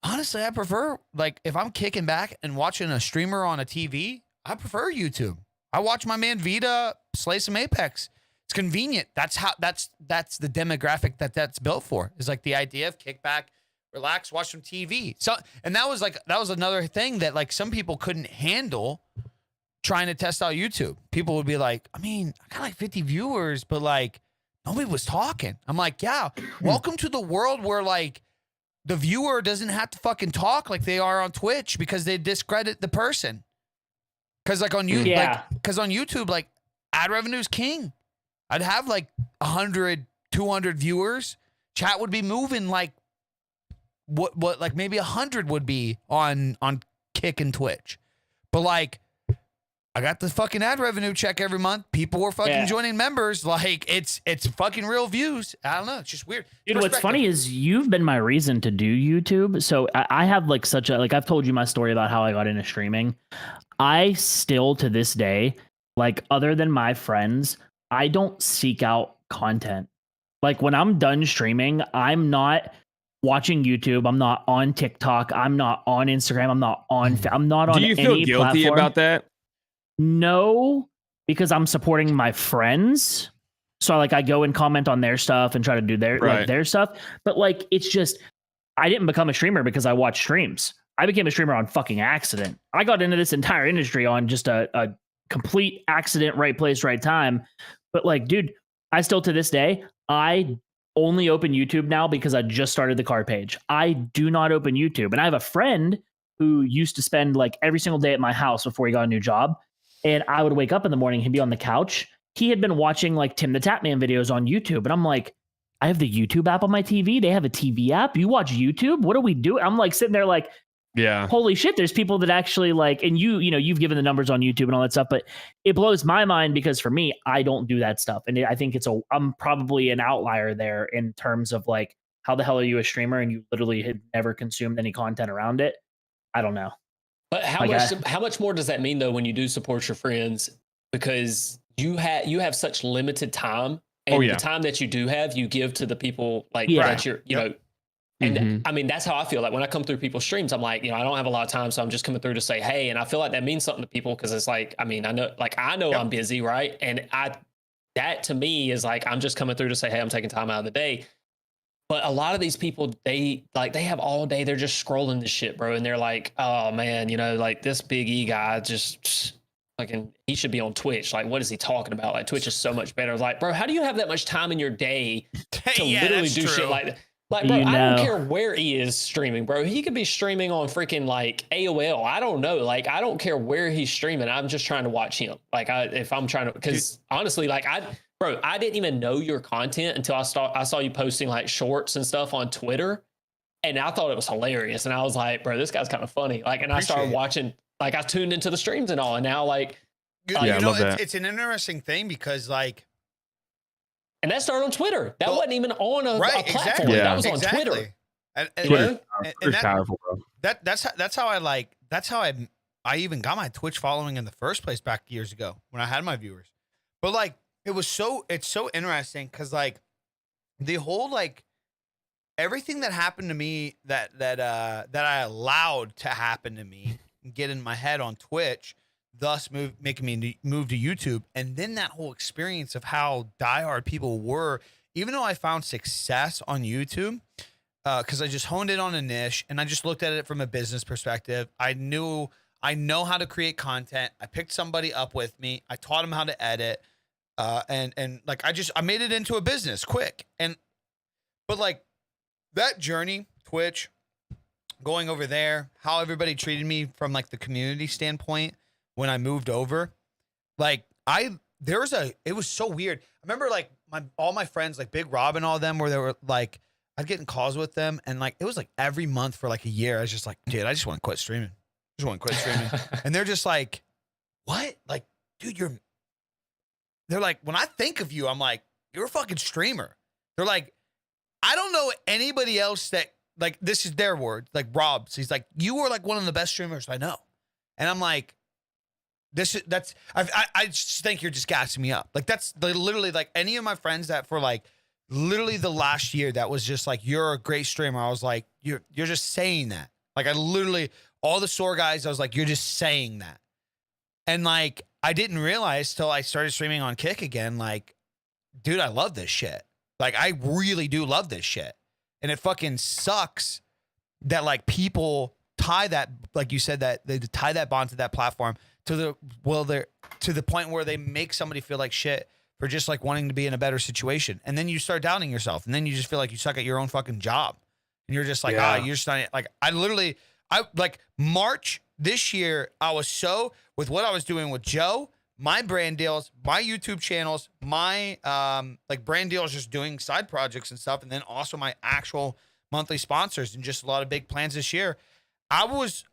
honestly, I prefer like if I'm kicking back and watching a streamer on a TV, I prefer YouTube. I watch my man Vita slay some Apex. It's convenient. That's the demographic that's built for. Is like the idea of kick back, relax, watch some TV. So and that was another thing that like some people couldn't handle trying to test out YouTube. People would be like, I mean, I got like 50 viewers, but like nobody was talking. I'm like, yeah, welcome to the world where like the viewer doesn't have to fucking talk like they are on Twitch because they discredit the person. Cause like on YouTube, Yeah. cause on YouTube, like ad revenue is king. I'd have like 100, 200 viewers. Chat would be moving like what like maybe 100 would be on Kick and Twitch. But like, I got the fucking ad revenue check every month. People were fucking joining members. Like it's fucking real views. I don't know. It's just weird. Dude, what's funny is you've been my reason to do YouTube. So I have like such a, like I've told you my story about how I got into streaming. I still to this day, like other than my friends, I don't seek out content. Like when I'm done streaming, I'm not watching YouTube. I'm not on TikTok. I'm not on Instagram. I'm not on Do you feel any guilty platform. about that? No, because I'm supporting my friends. So like I go and comment on their stuff and try to do their stuff. But like it's just I didn't become a streamer because I watched streams. I became a streamer on fucking accident. I got into this entire industry on just a complete accident, right place, right time. But like, dude, I still to this day, I only open YouTube now because I just started the car page. I do not open YouTube. And I have a friend who used to spend like every single day at my house before he got a new job. And I would wake up in the morning, he'd be on the couch. He had been watching like Tim the Tatman videos on YouTube. And I'm like, I have the YouTube app on my TV. They have a TV app. You watch YouTube? What do we do? I'm like sitting there like, yeah, holy shit, there's people that actually like, and you know, you've given the numbers on YouTube and all that stuff, but it blows my mind because for me, I don't do that stuff. And I think I'm probably an outlier there in terms of like, how the hell are you a streamer and you literally had never consumed any content around it? I don't know. But how much more does that mean though when you do support your friends? Because you have such limited time, and the time that you do have, you give to the people like that you're, you know. And I mean, that's how I feel. Like when I come through people's streams, I'm like, you know, I don't have a lot of time, so I'm just coming through to say hey, and I feel like that means something to people because it's like, I mean, I know I'm busy, right? And that to me is like I'm just coming through to say hey, I'm taking time out of the day. But a lot of these people, they have all day. They're just scrolling this shit, bro. And they're like, oh man, you know, like this Big E guy just fucking, he should be on Twitch. Like, what is he talking about? Like Twitch is so much better. Like, bro, how do you have that much time in your day to literally do shit like that? Like, bro, I don't care where he is streaming, bro. He could be streaming on freaking like AOL. I don't know. Like, I don't care where he's streaming. I'm just trying to watch him. Like, if I'm trying to, because honestly, like Bro, I didn't even know your content until I saw you posting like shorts and stuff on Twitter, and I thought it was hilarious. And I was like, bro, this guy's kind of funny. Like, and I started watching. Like, I tuned into the streams and all, and now like, you know, it's an interesting thing because like, and that started on Twitter. That wasn't even on a platform. Exactly. That was on Twitter. Twitter's powerful, bro. That's how I even got my Twitch following in the first place back years ago when I had my viewers. But like, it's so interesting because like the whole like everything that happened to me that I allowed to happen to me and get in my head on Twitch, thus making me move to YouTube, and then that whole experience of how diehard people were, even though I found success on YouTube because I just honed in on a niche and I just looked at it from a business perspective. I know how to create content. I picked somebody up with me. I taught him how to edit. And like I made it into a business quick. But like that journey, Twitch, going over there, how everybody treated me from like the community standpoint when I moved over, like it was so weird. I remember like all my friends, like Big Rob and all of them, where they were like, I'd get in calls with them, and like it was like every month for like a year, I was just like, dude, I just want to quit streaming. And they're just like, what? Like, dude, they're like, when I think of you, I'm like, you're a fucking streamer. They're like, I don't know anybody else that, like, this is their word, like Rob's. He's like, you were like one of the best streamers I know. And I'm like, I just think you're just gassing me up. Like, that's literally like any of my friends that for like literally the last year that was just like, you're a great streamer. I was like, you're just saying that. Like, I literally, all the SOAR guys, I was like, you're just saying that. And like, I didn't realize till I started streaming on Kick again, like, dude, I love this shit. Like, I really do love this shit. And it fucking sucks that like people tie that, like you said, that they tie that bond to that platform to the point where they make somebody feel like shit for just like wanting to be in a better situation. And then you start doubting yourself. And then you just feel like you suck at your own fucking job. And you're just like, you're just not, like, I like March this year, I was so, with what I was doing with Joe, my brand deals, my YouTube channels, my like brand deals, just doing side projects and stuff, and then also my actual monthly sponsors and just a lot of big plans this year. I was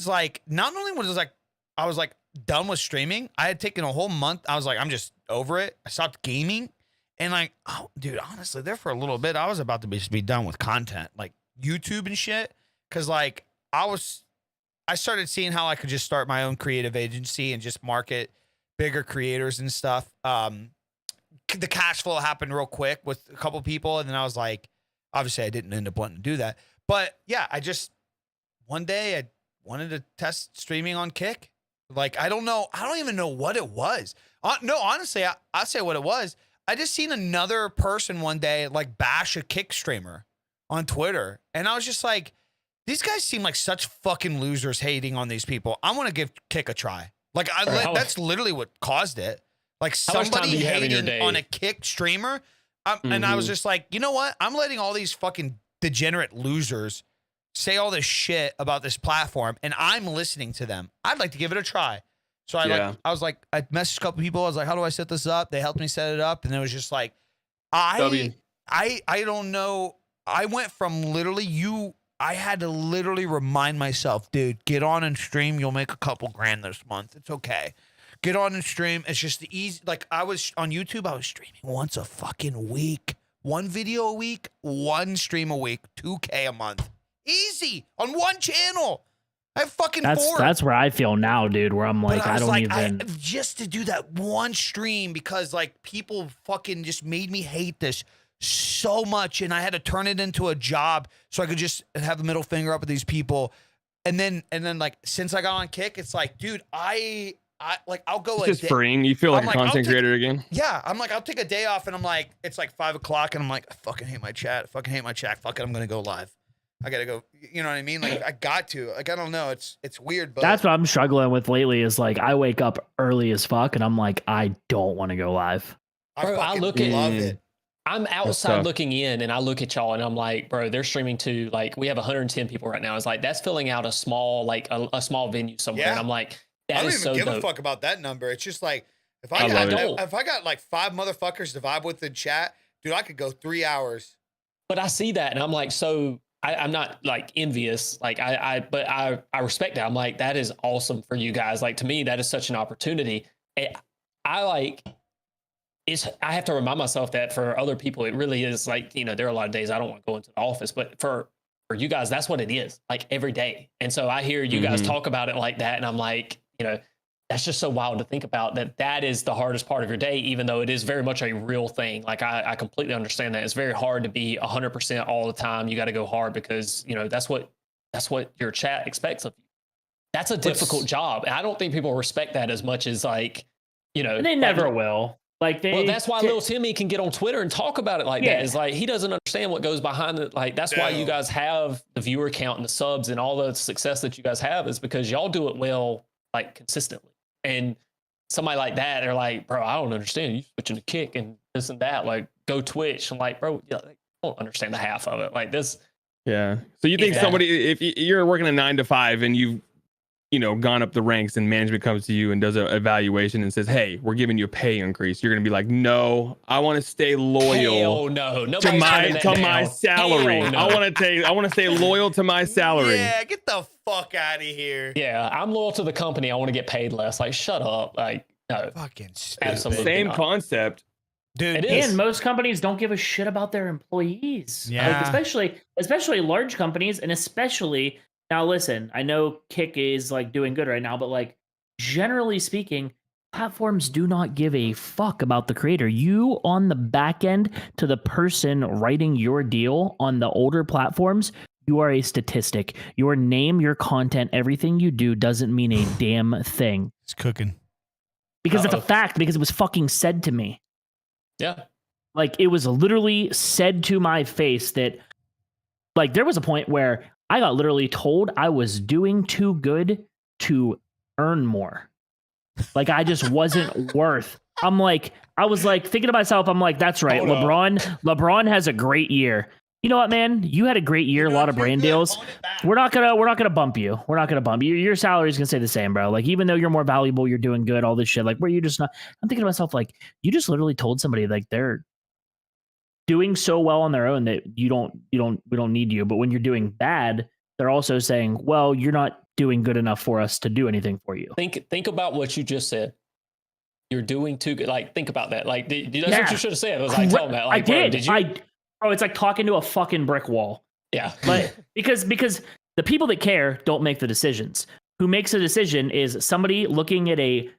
like, not only was it like I was like done with streaming. I had taken a whole month. I was like, I'm just over it. I stopped gaming. And like, oh, dude, honestly, there for a little bit, I was about to be done with content, like YouTube and shit. Cause like I started seeing how I could just start my own creative agency and just market bigger creators and stuff. The cash flow happened real quick with a couple people. And then I was like, obviously I didn't end up wanting to do that. But yeah, one day I wanted to test streaming on Kick. Like, I don't know. I don't even know what it was. No, honestly, I'll say what it was. I just seen another person one day like bash a Kick streamer on Twitter. And I was just like, these guys seem like such fucking losers hating on these people. I want to give Kick a try. Like, that's literally what caused it. Like, somebody hating on a Kick streamer. And I was just like, you know what? I'm letting all these fucking degenerate losers say all this shit about this platform, and I'm listening to them. I'd like to give it a try. So I messaged a couple people. I was like, how do I set this up? They helped me set it up. And it was just like, I don't know. I went from I had to literally remind myself, dude, get on and stream. You'll make a couple grand this month. It's okay. Get on and stream. It's just the easy. Like, I was on YouTube. I was streaming once a fucking week. 1 video a week, 1 stream a week, 2K a month. Easy on 1 channel. I have fucking 4. That's where I feel now, dude, where I'm like, I don't even. Just to do that 1 stream because like people fucking just made me hate this so much. And I had to turn it into a job so I could just have the middle finger up at these people. And then like, since I got on Kick, it's like, dude, I'll go. It's just freeing. You feel like a content creator again. Yeah. I'm like, I'll take a day off and I'm like, it's like 5 o'clock and I'm like, I fucking hate my chat. Fuck it. I'm going to go live. I gotta go. You know what I mean? Like, I got to. Like, I don't know. It's weird, but that's what I'm struggling with lately. Is like, I wake up early as fuck, and I'm like, I don't want to go live. Bro, I love it. I'm outside looking in, and I look at y'all, and I'm like, bro, they're streaming to like we have 110 people right now. It's like that's filling out a small a small venue somewhere, and I'm like, I don't even give a fuck about that number. It's just like if I got like 5 motherfuckers to vibe with in chat, dude, I could go 3 hours. But I see that, and I'm like, so. I'm not like envious, like but I respect that. I'm like, that is awesome for you guys. Like, to me, that is such an opportunity. I have to remind myself that for other people, it really is like, you know, there are a lot of days I don't want to go into the office, but for you guys, that's what it is, like every day. And so I hear you guys talk about it like that. And I'm like, you know, that's just so wild to think about that is the hardest part of your day, even though it is very much a real thing. Like, I completely understand that. It's very hard to be 100% all the time. You got to go hard because, you know, that's what your chat expects of you. That's a difficult job. And I don't think people respect that as much as, like, you know, and they never will. Like, well, that's why Lil Timmy can get on Twitter and talk about it like that. Is like, he doesn't understand what goes behind it. Like, that's why you guys have the viewer count and the subs and all the success that you guys have, is because y'all do it well, like, consistently. And somebody like that, they're like, bro, I don't understand. You switching to Kick and this and that. Like, go Twitch. I'm like, bro, I don't understand the half of it. Like this. Yeah. So you think somebody, if you're working a 9 to 5 and you've, you know, gone up the ranks and management comes to you and does an evaluation and says, hey, we're giving you a pay increase, you're going to be like, no, I want to stay loyal to my salary. No. I want to stay loyal to my salary. Yeah, get the fuck out of here. Yeah, I'm loyal to the company. I want to get paid less. Like, shut up. Like, no. Fucking stupid. Absolutely Same not. Concept. Dude, and most companies don't give a shit about their employees. Yeah. Like, especially large companies, and especially now, listen, I know Kick is like doing good right now, but like, generally speaking, platforms do not give a fuck about the creator. You on the back end to the person writing your deal on the older platforms, you are a statistic. Your name, your content, everything you do doesn't mean a damn thing. It's cooking. Because it's a fact, because it was fucking said to me. Yeah. Like, it was literally said to my face that, like, there was a point where I got literally told I was doing too good to earn more. Like, I just wasn't worth. I was like thinking to myself, I'm like, that's right. LeBron has a great year. You know what, man? You had a great year, a lot of brand deals. We're not gonna bump you. We're not gonna bump you. Your salary's gonna stay the same, bro. Like, even though you're more valuable, you're doing good, all this shit. Like, where you just not. I'm thinking to myself, like, you just literally told somebody like they're doing so well on their own that we don't need you. But when you're doing bad, they're also saying, well, you're not doing good enough for us to do anything for you. Think about what you just said. You're doing too good. Like, think about that. Like, that's what you should have said. It was like, tell me that. Like, I did. Did you? Bro, it's like talking to a fucking brick wall. Yeah. But because the people that care don't make the decisions. Who makes a decision is somebody looking at a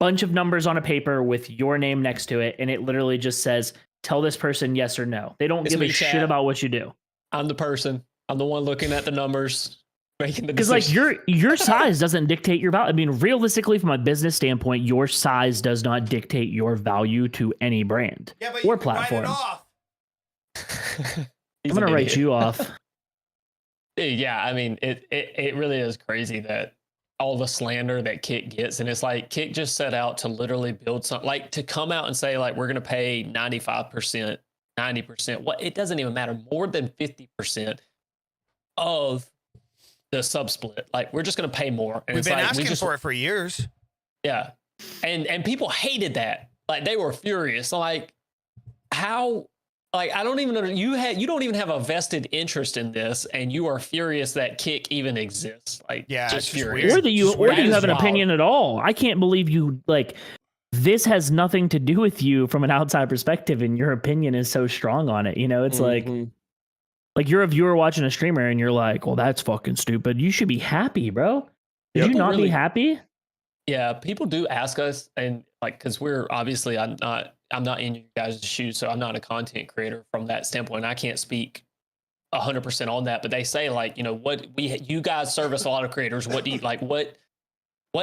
bunch of numbers on a paper with your name next to it, and it literally just says, tell this person yes or no. They don't give a shit about what you do. I'm the person. I'm the one looking at the numbers, making the because decision. like your size doesn't dictate your value. I mean, realistically, from a business standpoint, your size does not dictate your value to any brand or platform. I'm gonna write you off. Yeah, I mean, it really is crazy that all the slander that Kick gets, and it's like Kick just set out to literally build something, like to come out and say like we're gonna pay 95%, 90%. What, it doesn't even matter, more than 50% of the sub split. Like, we're just gonna pay more. And We've been asking for it for years. Yeah, and people hated that. Like, they were furious. Like, how? Like, I don't even know. You don't even have a vested interest in this, and you are furious that Kick even exists. Like, yeah, just furious. Or do you have an opinion at all? I can't believe you like. This has nothing to do with you from an outside perspective, and your opinion is so strong on it. You know, it's like you're a viewer watching a streamer, and you're like, "Well, that's fucking stupid." You should be happy, bro. Should you not be happy? Yeah, people do ask us, and like, because we're obviously, I'm not in you guys' shoes, so I'm not a content creator from that standpoint. I can't speak 100% on that, but they say like, you know, you guys service a lot of creators. What do you like? What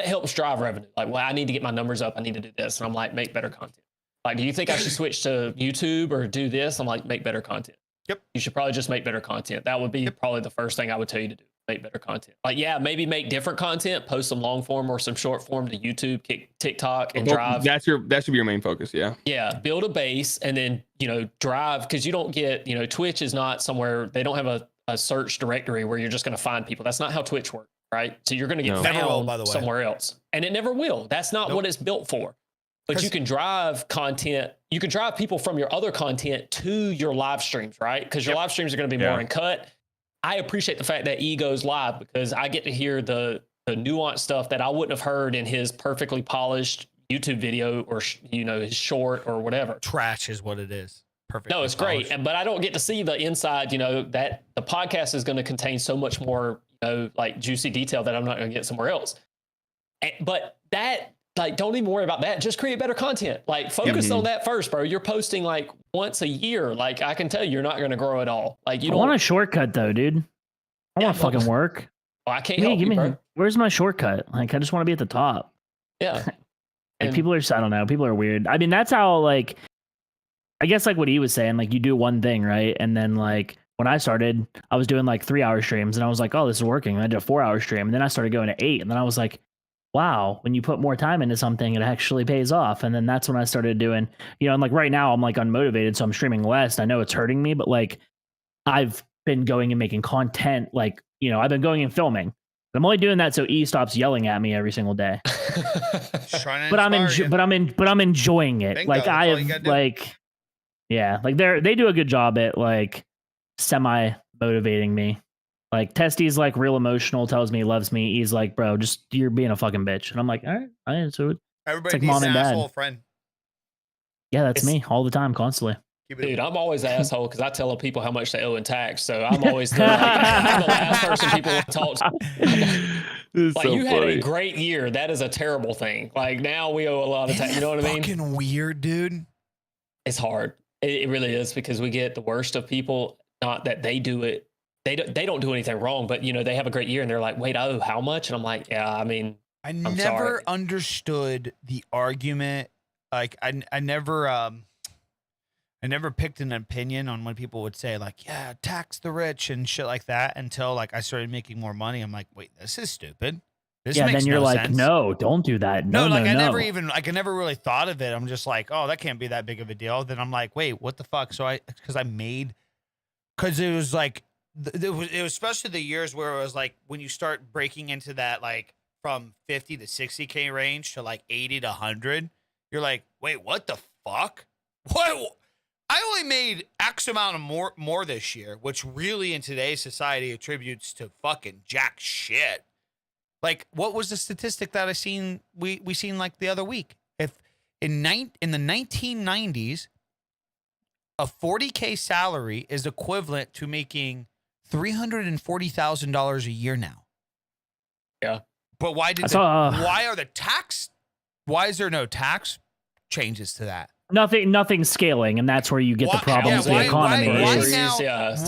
helps drive revenue? Like, well, I need to get my numbers up. I need to do this, and I'm like, make better content. Like, do you think I should switch to YouTube or do this? I'm like, make better content. Yep. You should probably just make better content. That would be probably the first thing I would tell you to do. Make better content. Like, yeah, maybe make different content, post some long form or some short form to YouTube, TikTok, and drive. That should be your main focus. Yeah. Yeah. Build a base and then, you know, drive, because you don't get, you know, Twitch is not somewhere, they don't have a search directory where you're just going to find people. That's not how Twitch works, right? So you're going to get found somewhere else, and it never will. That's not what it's built for. But you can drive content. You can drive people from your other content to your live streams, right? Because your live streams are going to be more in cut. I appreciate the fact that E goes live, because I get to hear the nuanced stuff that I wouldn't have heard in his perfectly polished YouTube video or, you know, his short or whatever. Trash is what it is. Perfect. No, it's great. But I don't get to see the inside, you know, that the podcast is going to contain so much more, you know, like juicy detail that I'm not going to get somewhere else. But that, like, don't even worry about that. Just create better content. Like, focus on that first, bro. You're posting like once a year. Like, I can tell you're not going to grow at all. Like, I want a shortcut though, dude. I want to fucking work. Well, I can't help you, bro. Where's my shortcut? Like, I just want to be at the top. Yeah. And people are, I don't know. People are weird. I mean, that's how, like, I guess like what he was saying, like, you do one thing, right? And then like when I started, I was doing like 3-hour streams, and I was like, oh, this is working. And I did a 4-hour stream, and then I started going to 8, and then I was like, wow, when you put more time into something, it actually pays off. And then that's when I started doing, you know, and like right now I'm like unmotivated, so I'm streaming less. I know it's hurting me, but like I've been going and making content, like, you know, I've been going and filming. I'm only doing that so E stops yelling at me every single day. but I'm enjoying it. Like, I have like, yeah, like they do a good job at like semi motivating me. Like, Testy's like real emotional, tells me he loves me. He's like, bro, just, you're being a fucking bitch. And I'm like, all right, so everybody like needs mom an and dad. asshole friend. Yeah, that's me all the time, constantly. Dude, I'm always an asshole because I tell people how much they owe in tax. So I'm always I'm the last person people talk to. Like, you had a great year. That is a terrible thing. Like, now we owe a lot of tax. You know what I mean? Fucking weird, dude. It's hard. It really is, because we get the worst of people. Not that they do it. They don't do anything wrong, but, you know, they have a great year and they're like, wait, oh, how much? And I'm like, yeah, I mean, I never understood the argument. Like, I never picked an opinion on when people would say like, yeah, tax the rich and shit like that, until like I started making more money. I'm like, wait, this is stupid. This makes then you're no like, sense. no, don't do that. No, like I never really thought of it. I'm just like, oh, that can't be that big of a deal. Then I'm like, wait, what the fuck? So because it was like, it was especially the years where it was like when you start breaking into that, like from 50 to 60K range to like 80 to 100, you're like, wait, what the fuck? What? I only made X amount of more this year, which really in today's society attributes to fucking jack shit. Like, what was the statistic that we seen like the other week? If in the 1990s, a 40K salary is equivalent to making $340,000 a year now. Yeah. But why is there no tax changes to that? Nothing scaling, and that's where you get the problems with the economy.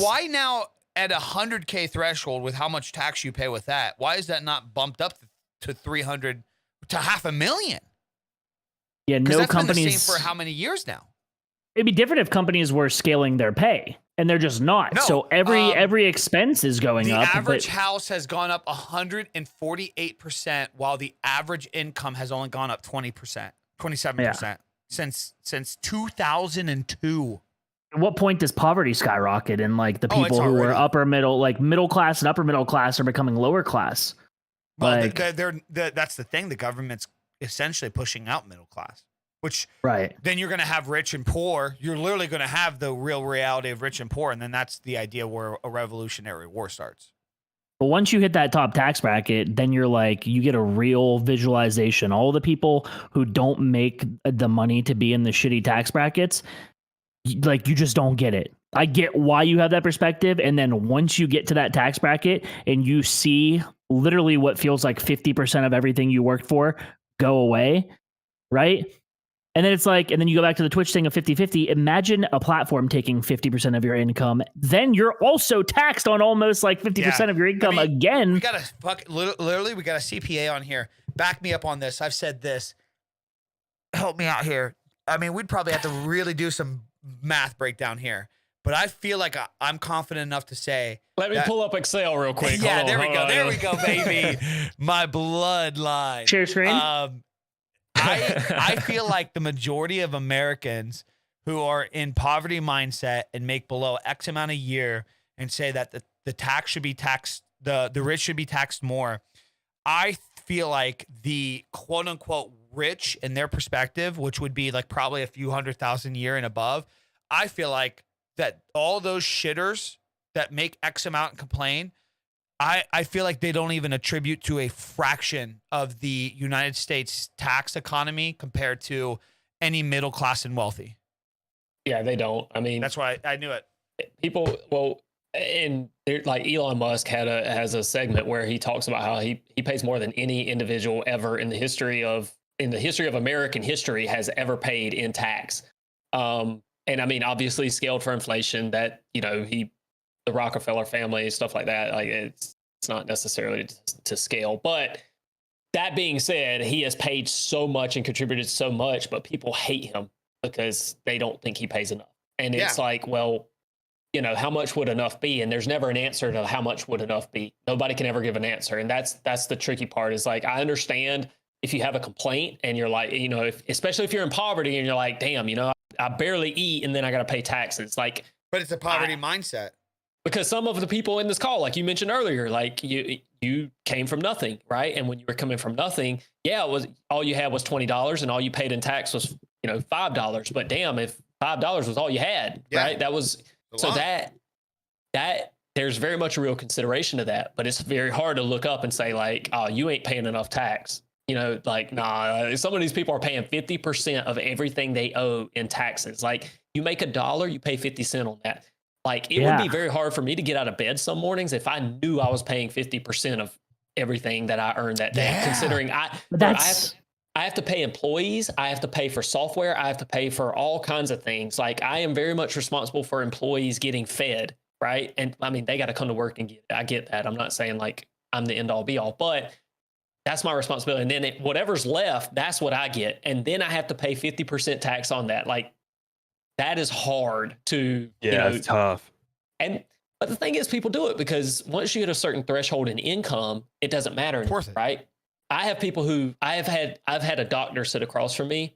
Why now at a 100K threshold with how much tax you pay with that? Why is that not bumped up to 300 to $500,000? Yeah, no that's companies been the same for how many years now? It'd be different if companies were scaling their pay, and they're just not. No, so every expense is going up. The average house has gone up 148%, while the average income has only gone up 20%, 27% since 2002. At what point does poverty skyrocket, and like the people who are upper middle, like middle class and upper middle class, are becoming lower class? Well, like, that's the thing. The government's essentially pushing out middle class. Which then you're going to have rich and poor. You're literally going to have the real reality of rich and poor. And then that's the idea where a revolutionary war starts. But once you hit that top tax bracket, then you get a real visualization. All the people who don't make the money to be in the shitty tax brackets, like, you just don't get it. I get why you have that perspective. And then once you get to that tax bracket and you see literally what feels like 50% of everything you worked for go away, right? And then it's like, and then you go back to the Twitch thing of 50-50. Imagine a platform taking 50% of your income. Then you're also taxed on almost like 50% of your income again. We got a literally, we got a CPA on here. Back me up on this. I've said this. Help me out here. I mean, we'd probably have to really do some math breakdown here. But I feel like I'm confident enough to say. Let me pull up Excel real quick. Yeah, there we go. There we go, baby. My bloodline. Share screen. I feel like the majority of Americans who are in poverty mindset and make below X amount a year and say that the tax should be taxed, the rich should be taxed more. I feel like the quote unquote rich in their perspective, which would be like probably a few 100,000 a year and above. I feel like that all those shitters that make X amount and complain, I feel like they don't even attribute to a fraction of the United States tax economy compared to any middle class and wealthy. Yeah, they don't. I mean, that's why I knew it. People, and like Elon Musk has a segment where he talks about how he pays more than any individual ever in the history of American history has ever paid in tax. And I mean, obviously scaled for inflation that, the Rockefeller family, stuff like that, like it's not necessarily to scale. But that being said, he has paid so much and contributed so much, but people hate him because they don't think he pays enough. And it's like, well, how much would enough be? And there's never an answer to how much would enough be. Nobody can ever give an answer. And that's the tricky part is like, I understand if you have a complaint and you're like, especially if you're in poverty and you're like, damn, I barely eat and then I got to pay taxes. Like, but it's a poverty mindset. Because some of the people in this call, like you mentioned earlier, like you came from nothing, right? And when you were coming from nothing, it was all you had was $20 and all you paid in tax was, $5. But damn, if $5 was all you had, right? That was that there's very much a real consideration to that, but it's very hard to look up and say like, oh, you ain't paying enough tax. Nah, some of these people are paying 50% of everything they owe in taxes. Like you make $1, you pay 50 cents on that. Like it would be very hard for me to get out of bed some mornings if I knew I was paying 50% of everything that I earned that day, considering I have to pay employees. I have to pay for software. I have to pay for all kinds of things. Like I am very much responsible for employees getting fed. Right. And I mean, they got to come to work and I get that. I'm not saying like I'm the end all be all, but that's my responsibility. And then whatever's left, that's what I get. And then I have to pay 50% tax on that. Like, that is hard to, it's tough. But the thing is, people do it because once you hit a certain threshold in income, it doesn't matter anymore, right? I have people who I've had a doctor sit across from me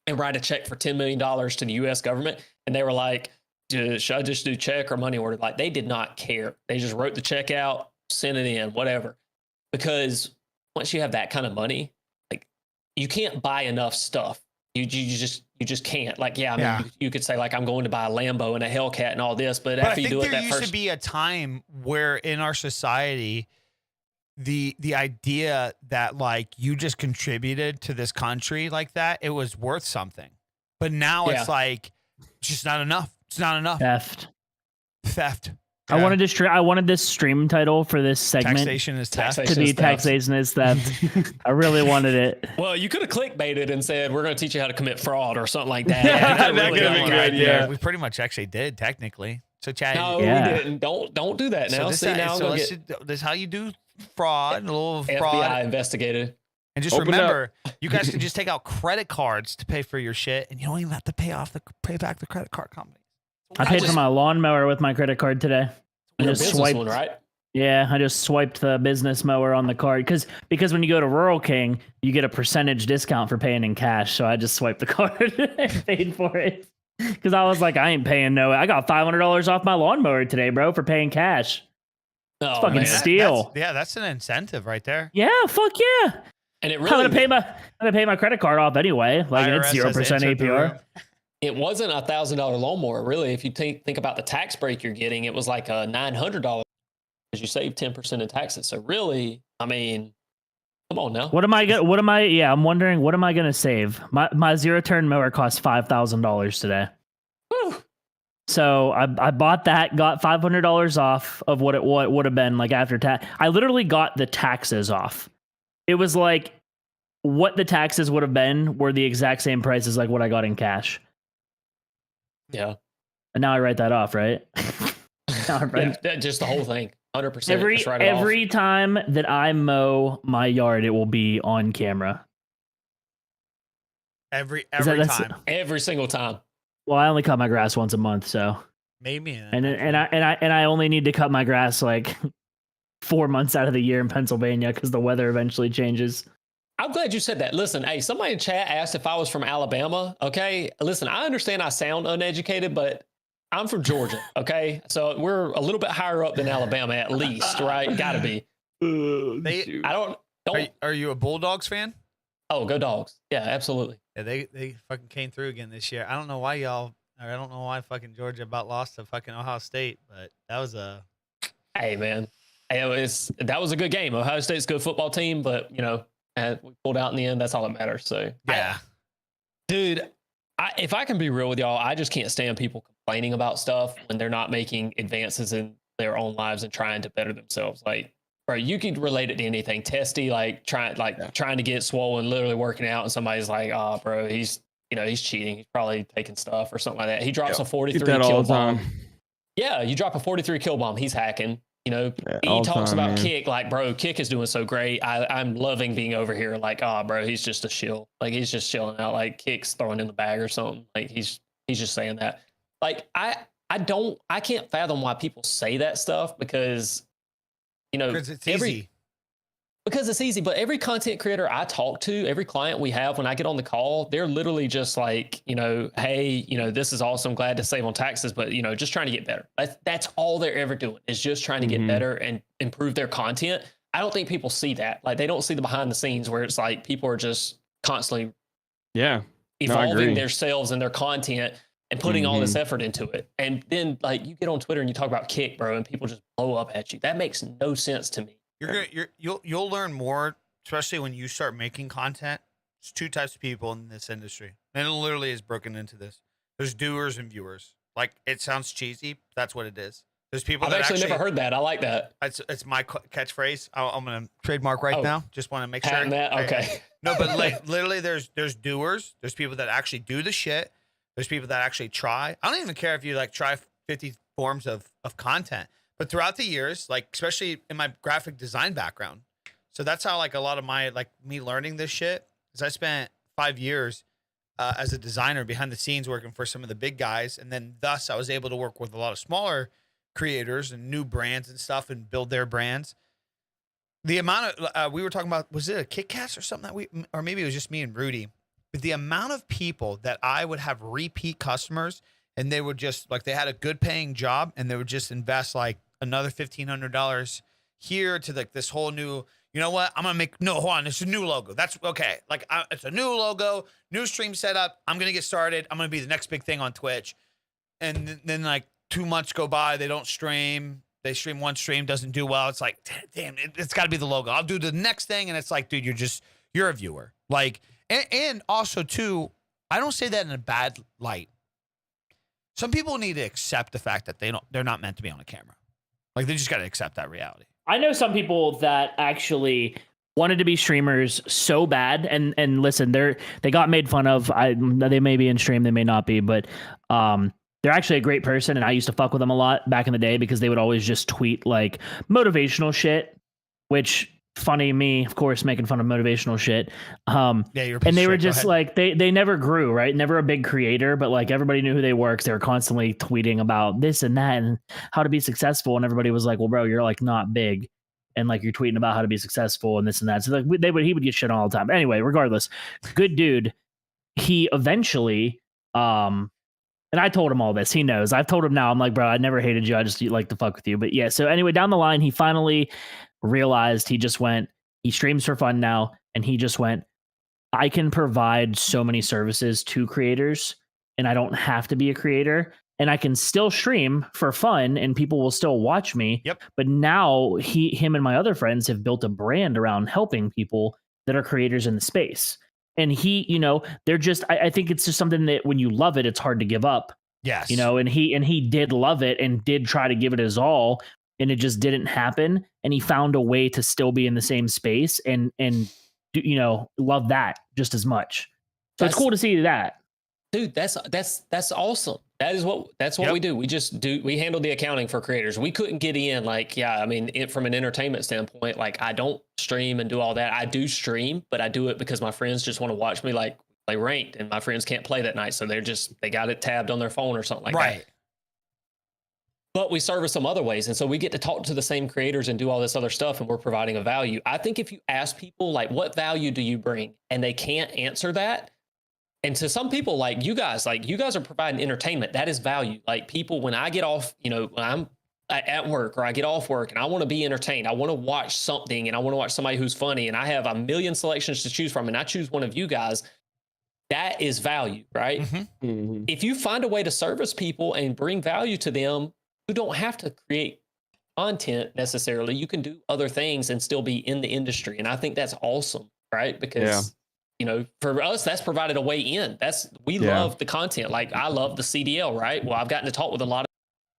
and write a check for $10 million to the US government. And they were like, should I just do check or money order? Like they did not care. They just wrote the check out, sent it in, whatever. Because once you have that kind of money, like you can't buy enough stuff. You just can't. Like, you could say like, I'm going to buy a Lambo and a Hellcat and all this, but after you do it, there used to be a time where in our society, the idea that like you just contributed to this country like that, it was worth something. But now Yeah. it's like it's just not enough. It's not enough. Theft. Yeah. I wanted this stream title for this segment Taxation is theft. Taxation. to be is theft. taxation is theft. I really wanted it. Well, you could have clickbaited and said, we're going to teach you how to commit fraud or something like that. Yeah, That that could've been good, yeah. We pretty much actually did technically. So Chad, No, Yeah. we didn't. Don't do that now. so this, See, now I'm so gonna let's get this is how you do fraud, a little FBI fraud. investigated. And just Open remember, you guys can just take out credit cards to pay for your shit, and you don't even have to pay back the credit card company. I paid for just- my lawnmower with my credit card today. I You're a just businesswoman, swiped. right? Yeah, I just swiped the business mower on the card because when you go to Rural King, you get a percentage discount for paying in cash. So I just swiped the card and paid for it because I was like, I ain't paying no. I got $500 off my lawnmower today, bro, for paying cash. Oh, fucking man. steal. That's an incentive right there. Yeah, fuck yeah. And it I'm really gonna pay my credit card off anyway. Like it's IRS has 0% entered the room. APR. it wasn't $1,000 lawnmower. Really, if you think about the tax break you're getting, it was like a $900 because you save 10% in taxes. So really, I mean, come on now. I'm wondering what am I gonna save? My zero turn mower cost $5,000 today. Whew. So I bought that, got $500 off of what it would have been like after tax. I literally got the taxes off. It was like what the taxes would have been were the exact same price as like what I got in cash. Yeah. And now I write that off, right? Now I write- Yeah, just the whole thing. 100%. Just write it off. every time that I mow my yard, it will be on camera. Every that's- time. Every single time. Well, I only cut my grass once a month, so Maybe. and I only need to cut my grass like 4 months out of the year in Pennsylvania because the weather eventually changes. I'm glad you said that. Listen, hey, somebody in chat asked if I was from Alabama. Okay. Listen, I understand I sound uneducated, but I'm from Georgia. Okay. So we're a little bit higher up than Alabama, at least, right? Gotta be. I don't. Are you a Bulldogs fan? Oh, go Dogs. Yeah, absolutely. Yeah, they fucking came through again this year. I don't know why fucking Georgia about lost to fucking Ohio State, but that was a Hey, man. That was a good game. Ohio State's a good football team, but, you know, we pulled out in the end. That's all that matters. So, yeah. Dude, if I can be real with y'all, I just can't stand people complaining about stuff when they're not making advances in their own lives and trying to better themselves. Like, bro, you could relate it to anything. Testy, trying to get swollen, literally working out, and somebody's like, "Oh, bro, he's cheating. He's probably taking stuff or something like that." He drops a 43 kill bomb. Yeah, you drop a 43 kill bomb. He's hacking. You know, he talks about Kick like, bro, Kick is doing so great. I'm loving being over here. Like, oh, bro, he's just a shill. Like, he's just chilling out. Like, Kick's throwing in the bag or something. Like, he's just saying that. Like, I can't fathom why people say that stuff because, you know, Because it's easy. Because it's easy. But every content creator I talk to, every client we have, when I get on the call, they're literally just like, you know, hey, you know, this is awesome. Glad to save on taxes, but, you know, just trying to get better. That's all they're ever doing is just trying to get better and improve their content. I don't think people see that. Like, they don't see the behind the scenes where it's like people are just constantly evolving themselves and their content and putting all this effort into it. And then, like, you get on Twitter and you talk about Kick, bro, and people just blow up at you. That makes no sense to me. You'll learn more, especially when you start making content. There's two types of people in this industry, and it literally is broken into this. There's doers and viewers. Like, it sounds cheesy, but that's what it is. There's people I've that actually never heard that. I like that. It's my catchphrase. I'm gonna trademark right now. Just want to make sure. Patent that? Okay. No, but like literally, there's doers. There's people that actually do the shit. There's people that actually try. I don't even care if you like try 50 forms of content. But throughout the years, like especially in my graphic design background, so that's how like a lot of my like me learning this shit is I spent 5 years as a designer behind the scenes working for some of the big guys, and then thus I was able to work with a lot of smaller creators and new brands and stuff and build their brands. The amount of we were talking about, was it a KickCast or something that or maybe it was just me and Rudy, but the amount of people that I would have repeat customers and they would just like they had a good paying job and they would just invest like another $1,500 here to like this whole new, you know what? I'm going to make, hold on. It's a new logo. That's okay. Like it's a new logo, new stream setup. I'm going to get started. I'm going to be the next big thing on Twitch. And then like 2 months go by, they don't stream. they stream one stream, doesn't do well. It's like, damn, it's got to be the logo. I'll do the next thing. And it's like, dude, you're a viewer. Like, and also too, I don't say that in a bad light. Some people need to accept the fact that they're not meant to be on a camera. Like, they just got to accept that reality. I know some people that actually wanted to be streamers so bad, and listen, they got made fun of. They may be in stream, they may not be, but they're actually a great person, and I used to fuck with them a lot back in the day because they would always just tweet like motivational shit, which funny me, of course, making fun of motivational shit. Yeah, you're a piece and they of were shit. Go just ahead. like they never grew, right? Never a big creator, but like everybody knew who they were because they were constantly tweeting about this and that and how to be successful, and everybody was like, well, bro, you're like not big. And like you're tweeting about how to be successful and this and that. So like he would get shit on all the time. Anyway, regardless, good dude. He eventually, and I told him all this. He knows. I've told him now. I'm like, bro, I never hated you. I just like to fuck with you. But yeah. So anyway, down the line, he finally realized he streams for fun now. And he just went, I can provide so many services to creators and I don't have to be a creator. And I can still stream for fun and people will still watch me. Yep. But now him and my other friends have built a brand around helping people that are creators in the space. And they're just, I think it's just something that when you love it, it's hard to give up, Yes. and he did love it and did try to give it his all and it just didn't happen. And he found a way to still be in the same space and love that just as much. So it's cool to see that. Dude, that's awesome. That's what we do. We handle the accounting for creators. We couldn't get in from an entertainment standpoint, like I don't stream and do all that. I do stream, but I do it because my friends just want to watch me like play ranked and my friends can't play that night. So they got it tabbed on their phone or something like that. Right. But we service them other ways. And so we get to talk to the same creators and do all this other stuff and we're providing a value. I think if you ask people like, what value do you bring? And they can't answer that. And to some people like you guys are providing entertainment. That is value. Like people, when I get off, when I'm at work or I get off work and I want to be entertained, I want to watch something and I want to watch somebody who's funny and I have a million selections to choose from and I choose one of you guys, that is value, right? Mm-hmm. Mhm. If you find a way to service people and bring value to them, you don't have to create content necessarily. You can do other things and still be in the industry. And I think that's awesome, right? Because for us, that's provided a way in. We love the content. Like I love the CDL, right? Well, I've gotten to talk with a lot of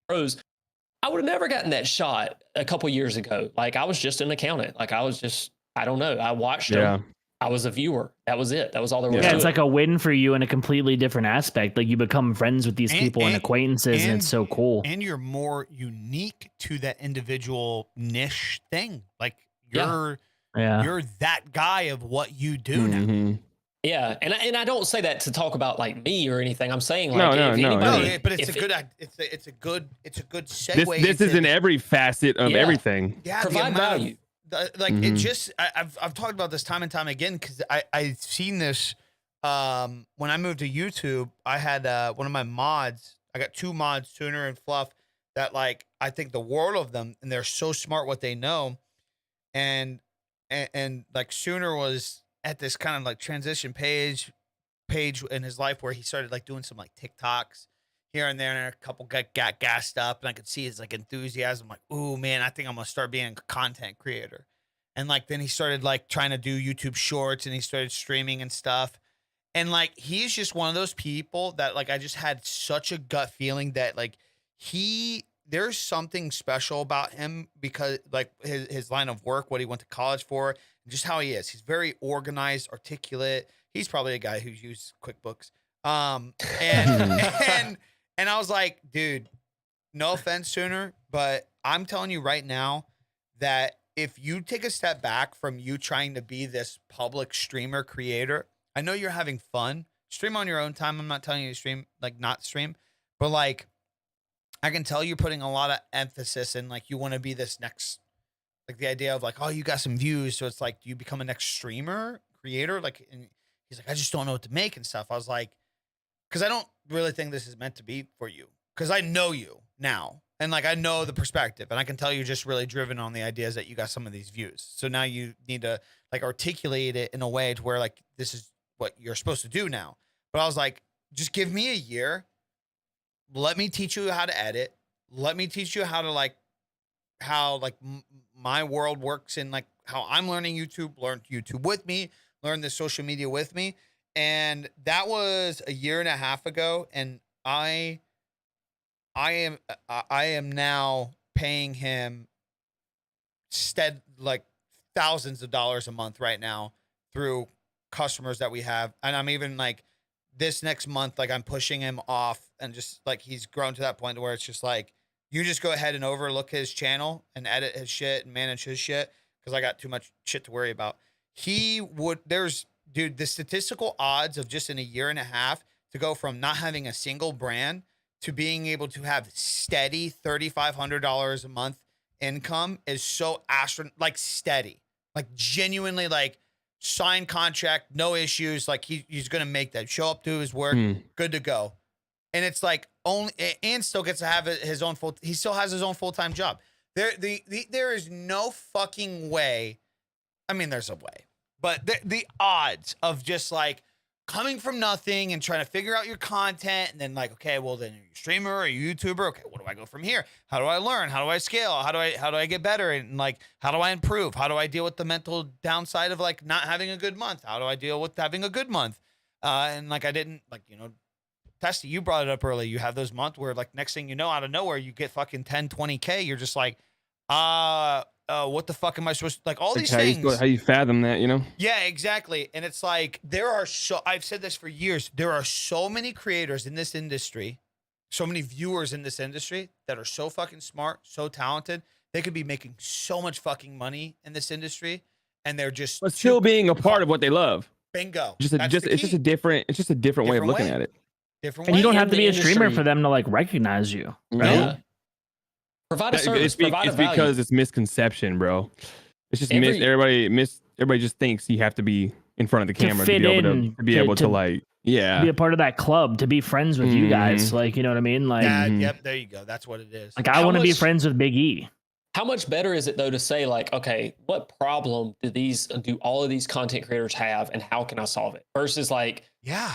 pros. I would have never gotten that shot a couple years ago. Like I was just an accountant. Like I don't know. I watched them. I was a viewer. That was it. That was all there was. Yeah, to it's it. like a win for you in a completely different aspect. Like you become friends with these people and acquaintances, and it's so cool. And you're more unique to that individual niche thing. Like you're that guy of what you do now. Mhm. Yeah, and I don't say that to talk about like me or anything. I'm saying like No, if anybody, But it's a good segue. This is in every facet of everything. Yeah, provide value. It just I've talked about this time and time again because I've seen this when I moved to YouTube. I had one of my mods. I got two mods, Sooner and Fluff, that like I think the world of them, and they're so smart what they know, and like Sooner was at this kind of like transition page in his life where he started like doing some like TikToks here and there, and a couple got gassed up, and I could see his like enthusiasm. Like, ooh, man, I think I'm gonna start being a content creator. And like then he started like trying to do YouTube Shorts, and he started streaming and stuff. And like he's just one of those people that like I just had such a gut feeling that like there's something special about him because like his line of work, what he went to college for, and just how he is. He's very organized, articulate. He's probably a guy who's used QuickBooks. And I was like, dude, no offense, Sooner, but I'm telling you right now that if you take a step back from you trying to be this public streamer creator, I know you're having fun. Stream on your own time. I'm not telling you to stream, like not stream, but like I can tell you're putting a lot of emphasis in like you want to be this next, like the idea of like, oh, you got some views. So it's like, do you become a next streamer creator? Like, and he's like, I just don't know what to make and stuff. I was like, because I don't really think this is meant to be for you. Because I know you now. And like, I know the perspective. And I can tell you're just really driven on the ideas that you got some of these views. So now you need to like articulate it in a way to where like, this is what you're supposed to do now. But I was like, just give me a year. Let me teach you how to edit. Let me teach you how to like how like my world works and like how I'm learning YouTube, learn YouTube with me, learn the social media with me. And that was a year and a half ago. And I am now paying him like thousands of dollars a month right now through customers that we have. And I'm even like this next month, like I'm pushing him off and just like he's grown to that point where it's just like, you just go ahead and overlook his channel and edit his shit and manage his shit because I got too much shit to worry about. Dude, the statistical odds of just in a year and a half to go from not having a single brand to being able to have steady $3,500 a month income is so like steady, like genuinely like signed contract, no issues. Like he's going to make that, show up to his work, good to go. And it's like and still gets to have his own he still has his own full-time job. There is no fucking way. I mean, there's a way, but the odds of just like coming from nothing and trying to figure out your content and then like, okay, well then you're a streamer or a YouTuber. Okay, what do I go from here? How do I learn? How do I scale? How do I get better? And like, how do I improve? How do I deal with the mental downside of like not having a good month? How do I deal with having a good month? And like, I didn't like, Testy, you brought it up early. You have those months where like next thing you know, out of nowhere, you get fucking 10, 20K. You're just like, what the fuck am I supposed to, like all these things. How you fathom that, Yeah, exactly. And it's like, I've said this for years. There are so many creators in this industry, so many viewers in this industry that are so fucking smart, so talented. They could be making so much fucking money in this industry. And they're just, but still being a part of what they love. Bingo. It's just a different way of looking at it. Different And way. you don't have to in be the a streamer industry. for them to like recognize you. Right? Yeah. Provide a service, provide a value. Because it's misconception, bro. It's just everybody just thinks you have to be in front of the camera to be able to like, yeah, be a part of that club, to be friends with you guys. Like, you know what I mean? Like, Yep, there you go. That's what it is. like I want to be friends with Big E. How much better is it though to say like, okay, what problem do all of these content creators have, and how can I solve it? Versus like, yeah,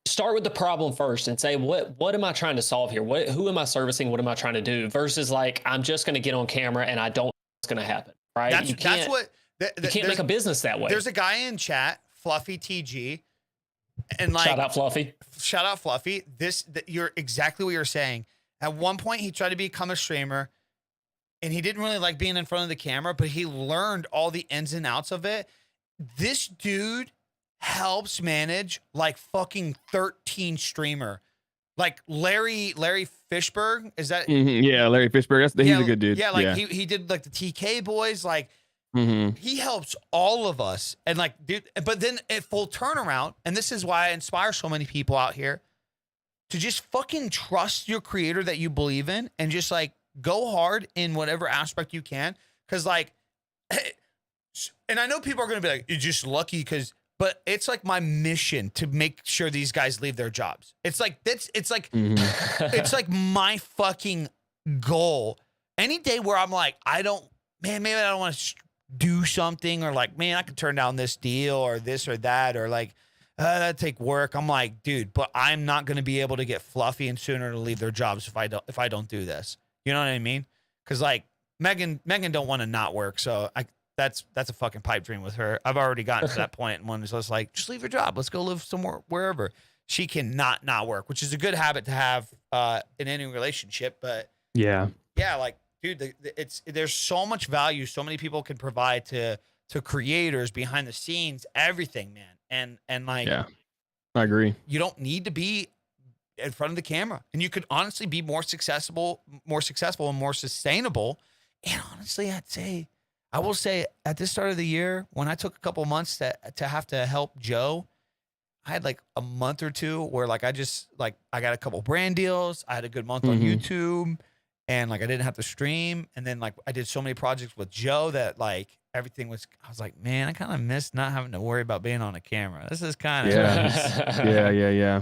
start with the problem first and say, what am I trying to solve here? Who am I servicing? What am I trying to do? Versus like, I'm just going to get on camera and I don't know what's going to happen. Right? You can't make a business that way. There's a guy in chat, Fluffy TG, and like shout out Fluffy. You're exactly what you're saying. At one point, he tried to become a streamer, and he didn't really like being in front of the camera, but he learned all the ins and outs of it. This dude helps manage like fucking 13 streamer, like Larry Fishberg. Is that? Yeah, Larry Fishberg. He's a good dude. Yeah, like he did like the TK boys. Like he helps all of us, and like dude. But then at full turnaround, and this is why I inspire so many people out here to just fucking trust your creator that you believe in, and just like go hard in whatever aspect you can. Because like, and I know people are gonna be like, you're just lucky because. But it's like my mission to make sure these guys leave their jobs. It's like it's like it's like my fucking goal. Any day where I'm like, maybe I don't want to do something, or like, man, I could turn down this deal or this or that, or like that'd take work. I'm like, dude, but I'm not gonna be able to get Fluffy and Sooner to leave their jobs if I don't do this. You know what I mean? Because like Megan don't want to not work, so that's a fucking pipe dream with her. I've already gotten to that point, and one is just like, just leave your job. Let's go live somewhere, wherever. She cannot not work, which is a good habit to have in any relationship. But yeah, like, dude, there's so much value so many people can provide to creators behind the scenes, everything, man. And like, yeah, I agree. You don't need to be in front of the camera, and you could honestly be more successful, and more sustainable. And honestly, I will say at the start of the year, when I took a couple months to have to help Joe, I had like a month or two where like I got a couple brand deals. I had a good month on YouTube, and like I didn't have to stream. And then like I did so many projects with Joe that like everything was, I was like, man, I kind of miss not having to worry about being on a camera. This is kind of yeah.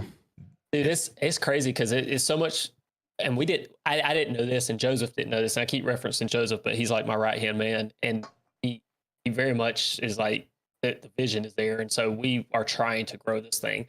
Dude, it's crazy because it's so much. And I didn't know this, and Joseph didn't know this. And I keep referencing Joseph, but he's like my right hand man, and he very much is like the vision is there, and so we are trying to grow this thing.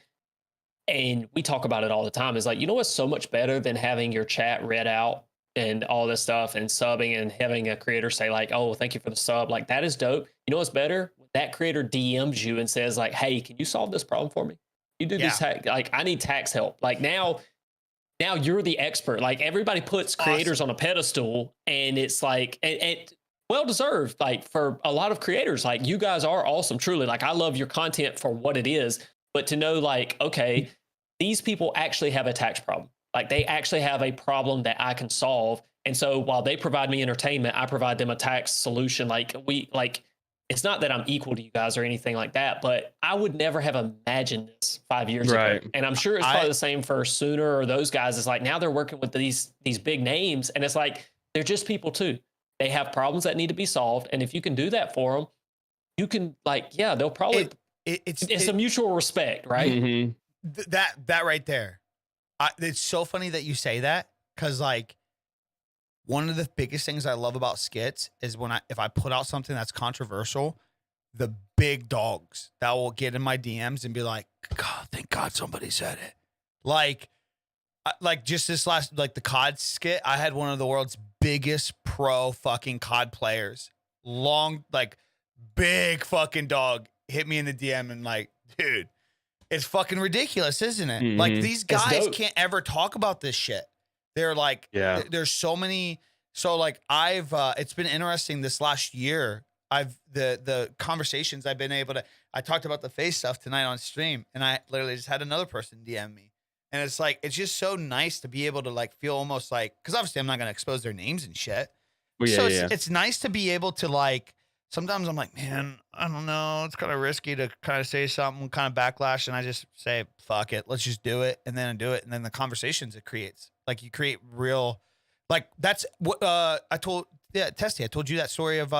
And we talk about it all the time. It's like, you know what's so much better than having your chat read out and all this stuff and subbing and having a creator say like, oh, thank you for the sub. Like that is dope. You know what's better? That creator DMs you and says like, hey, can you solve this problem for me? You do this, like I need tax help. Like now you're the expert. Like everybody puts creators on a pedestal, and it's like, and well deserved. Like for a lot of creators, like you guys are awesome. Truly, like I love your content for what it is. But to know, like, okay, these people actually have a tax problem. Like they actually have a problem that I can solve. And so while they provide me entertainment, I provide them a tax solution. Like it's not that I'm equal to you guys or anything like that, but I would never have imagined this 5 years ago. And I'm sure it's probably the same for Sooner or those guys. It's like now they're working with these big names, and it's like they're just people too. They have problems that need to be solved, and if you can do that for them, you can they'll probably it's a mutual respect, right? Mm-hmm. That right there. It's so funny that you say that, because like one of the biggest things I love about skits is if I put out something that's controversial, the big dogs that will get in my DMs and be like, God, thank God somebody said it. Like just this last, like the COD skit, I had one of the world's biggest pro fucking COD players, big fucking dog, hit me in the DM and like, dude, it's fucking ridiculous, isn't it? Mm-hmm. Like these guys can't ever talk about this shit. They're like, there's so many. So like it's been interesting this last year. The conversations I've been able to, I talked about the face stuff tonight on stream, and I literally just had another person DM me. And it's like, it's just so nice to be able to like feel almost like, cause obviously I'm not going to expose their names and shit. Well, It's nice to be able to like, sometimes I'm like, man, I don't know. It's kind of risky to kind of say something, kind of backlash. And I just say, fuck it. Let's just do it. And then I do it. And then the conversations it creates, like you create real, like that's what I told Testy. I told you that story of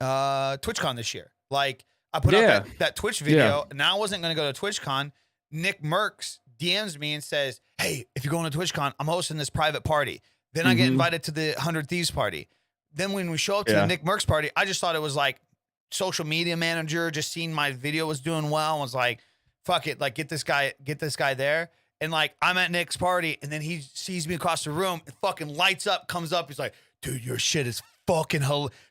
TwitchCon this year. Like I put up that Twitch video, and I wasn't going to go to TwitchCon. Nick Merckx DMs me and says, hey, if you're going to TwitchCon, I'm hosting this private party. Then I get invited to the 100 Thieves party. Then when we show up to the Nick Merckx party, I just thought it was like social media manager, just seen my video was doing well, and was like, fuck it, like get this guy there. And like I'm at Nick's party, and then he sees me across the room and fucking lights up, comes up. He's like, dude, your shit is fucking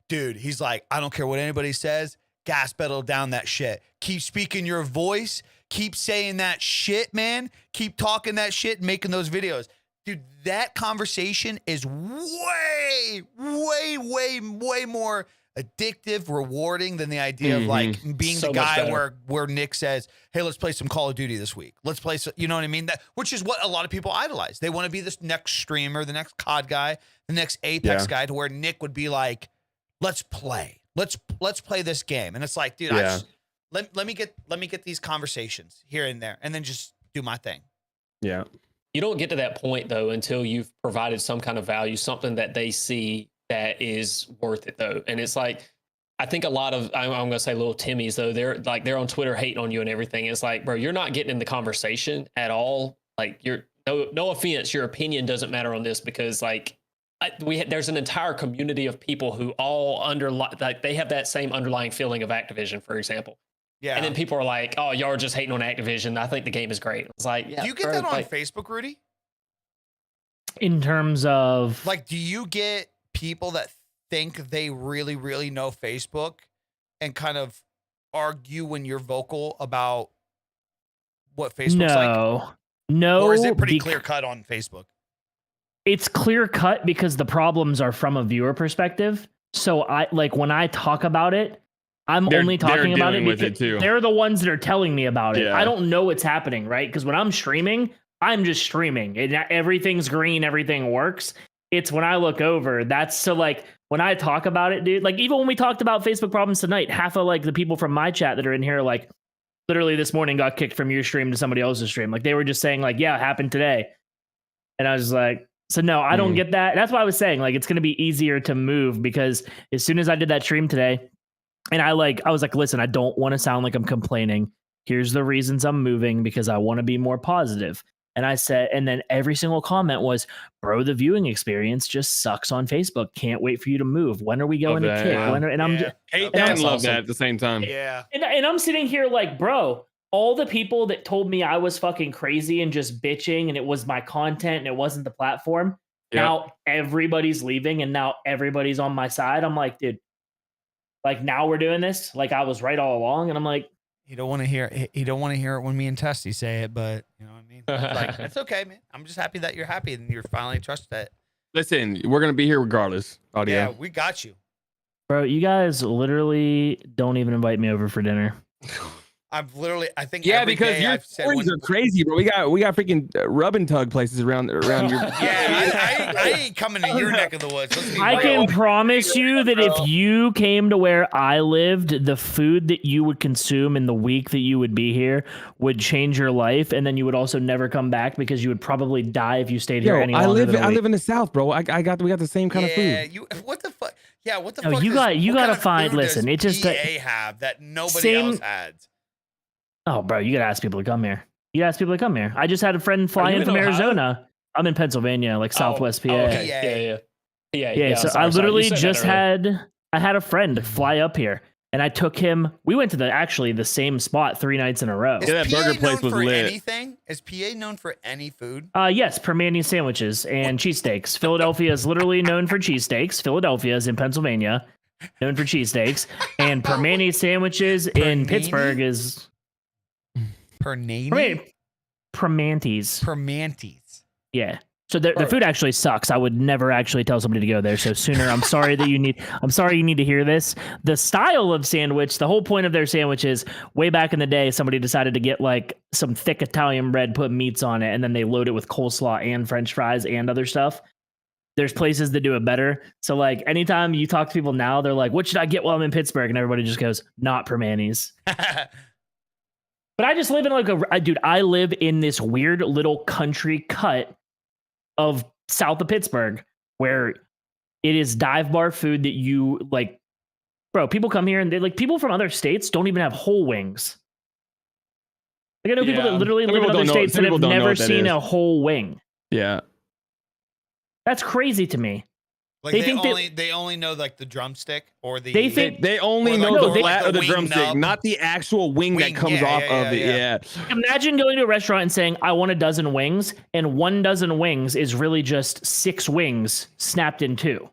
dude. He's like, I don't care what anybody says. Gas pedal down that shit. Keep speaking your voice. Keep saying that shit, man. Keep talking that shit and making those videos. Dude, that conversation is way, way, way, way more addictive, rewarding than the idea of like being So the much guy better. where Nick says, hey, let's play some Call of Duty this week. Let's play you know what I mean? Which is what a lot of people idolize. They want to be this next streamer, the next COD guy, the next Apex guy, to where Nick would be like, let's play. Let's play this game. And it's like, dude, let me get these conversations here and there, and then just do my thing. Yeah. You don't get to that point though until you've provided some kind of value, something that they see that is worth it though. And it's like, I think a lot of, I'm going to say little Timmys though, they're on Twitter hating on you and everything. It's like, bro, you're not getting in the conversation at all. Like no offense, your opinion doesn't matter on this, because like there's an entire community of people who all they have that same underlying feeling of Activision, for example. Yeah. And then people are like, oh, y'all are just hating on Activision. I think the game is great. It's like, yeah. Do you get that on Facebook, Rudy? In terms of like, do you get people that think they really, really know Facebook and kind of argue when you're vocal about what Facebook's like? No. Or is it pretty clear cut on Facebook? It's clear cut because the problems are from a viewer perspective. So when I talk about it, I'm only talking about it because they're the ones that are telling me about it. I don't know what's happening, right? Because when I'm streaming, I'm just streaming. Everything's green, everything works. It's when I look over, that's so like when I talk about it, dude, like even when we talked about Facebook problems tonight, half of like the people from my chat that are in here, like literally this morning got kicked from your stream to somebody else's stream. Like they were just saying like, yeah, it happened today. And I was like, so no, I don't get that. That's why I was saying like, it's going to be easier to move, because as soon as I did that stream today, and I was like, listen, I don't want to sound like I'm complaining. Here's the reasons I'm moving, because I want to be more positive. And I said, and then every single comment was, bro, the viewing experience just sucks on Facebook. Can't wait for you to move. When are we going to Kick? And I'm just hate that and love that at the same time. Yeah. And I'm sitting here like, bro, all the people that told me I was fucking crazy and just bitching and it was my content and it wasn't the platform, Yep. Now everybody's leaving and now everybody's on my side. I'm like, dude, like now we're doing this. Like I was right all along. And I'm like, You don't want to hear it when me and Testy say it, but you know what I mean? It's like, it's okay, man. I'm just happy that you're happy and you're finally trusted it. Listen, we're gonna be here regardless. Audio. Yeah, we got you. bro, you guys literally don't even invite me over for dinner. I think Yeah, every because day your I've said stories one- are crazy, bro. We got freaking rub and tug places around your. Yeah, I ain't coming to your neck of the woods. Let's be I real. can promise you that if you came to where I lived, the food that you would consume in the week that you would be here would change your life, and then you would also never come back because you would probably die if you stayed here Yo, any I longer live. than a I week. live in the South, bro. we got the same kind of Yeah, food. you. What the fuck? Yeah, what the No, fuck? you what gotta kind of find- food listen, does it just- PA have that nobody Same- else has. Oh, bro, you gotta ask people to come here. You gotta ask people to come here. I just had a friend fly you in in from Ohio? Arizona. I'm in Pennsylvania, like Southwest PA. Okay. Yeah. Yeah, so sorry, I you literally said that just earlier. I had a friend fly up here, and I took him. We went to the same spot 3 nights in a row. Is Yeah, that PA burger place known was for lit. anything? Is PA known for any food? Yes, Permani sandwiches and cheesesteaks. Philadelphia is literally known for cheesesteaks. Philadelphia is in Pennsylvania, known for cheesesteaks, and Permani sandwiches in Permani? Pittsburgh is Pernani? Permantes. Permantes. Yeah. So the food actually sucks. I would never actually tell somebody to go there. So sooner, I'm sorry you need to hear this. The style of sandwich, the whole point of their sandwiches, way back in the day, somebody decided to get like some thick Italian bread, put meats on it, and then they load it with coleslaw and French fries and other stuff. There's places that do it better. So like anytime you talk to people now, they're like, what should I get while I'm in Pittsburgh? And everybody just goes, not Permanis. But I just live in I live in this weird little country cut of south of Pittsburgh where it is dive bar food that you like, bro, people come here and they like people from other states don't even have whole wings. Like I know people Yeah. that literally Some live in people other don't know- states some that have people don't know never what that seen is. a whole wing. Yeah. That's crazy to me. Like They they, think that- only they only know like the drumstick or the. They think- They only Or like know the- the flat like of the the wing drumstick, nub. not the actual wing that Wing, comes yeah, off yeah, of it. yeah. Yeah. Imagine going to a restaurant and saying, I want a dozen wings, and 1 dozen wings is really just 6 wings snapped in 2.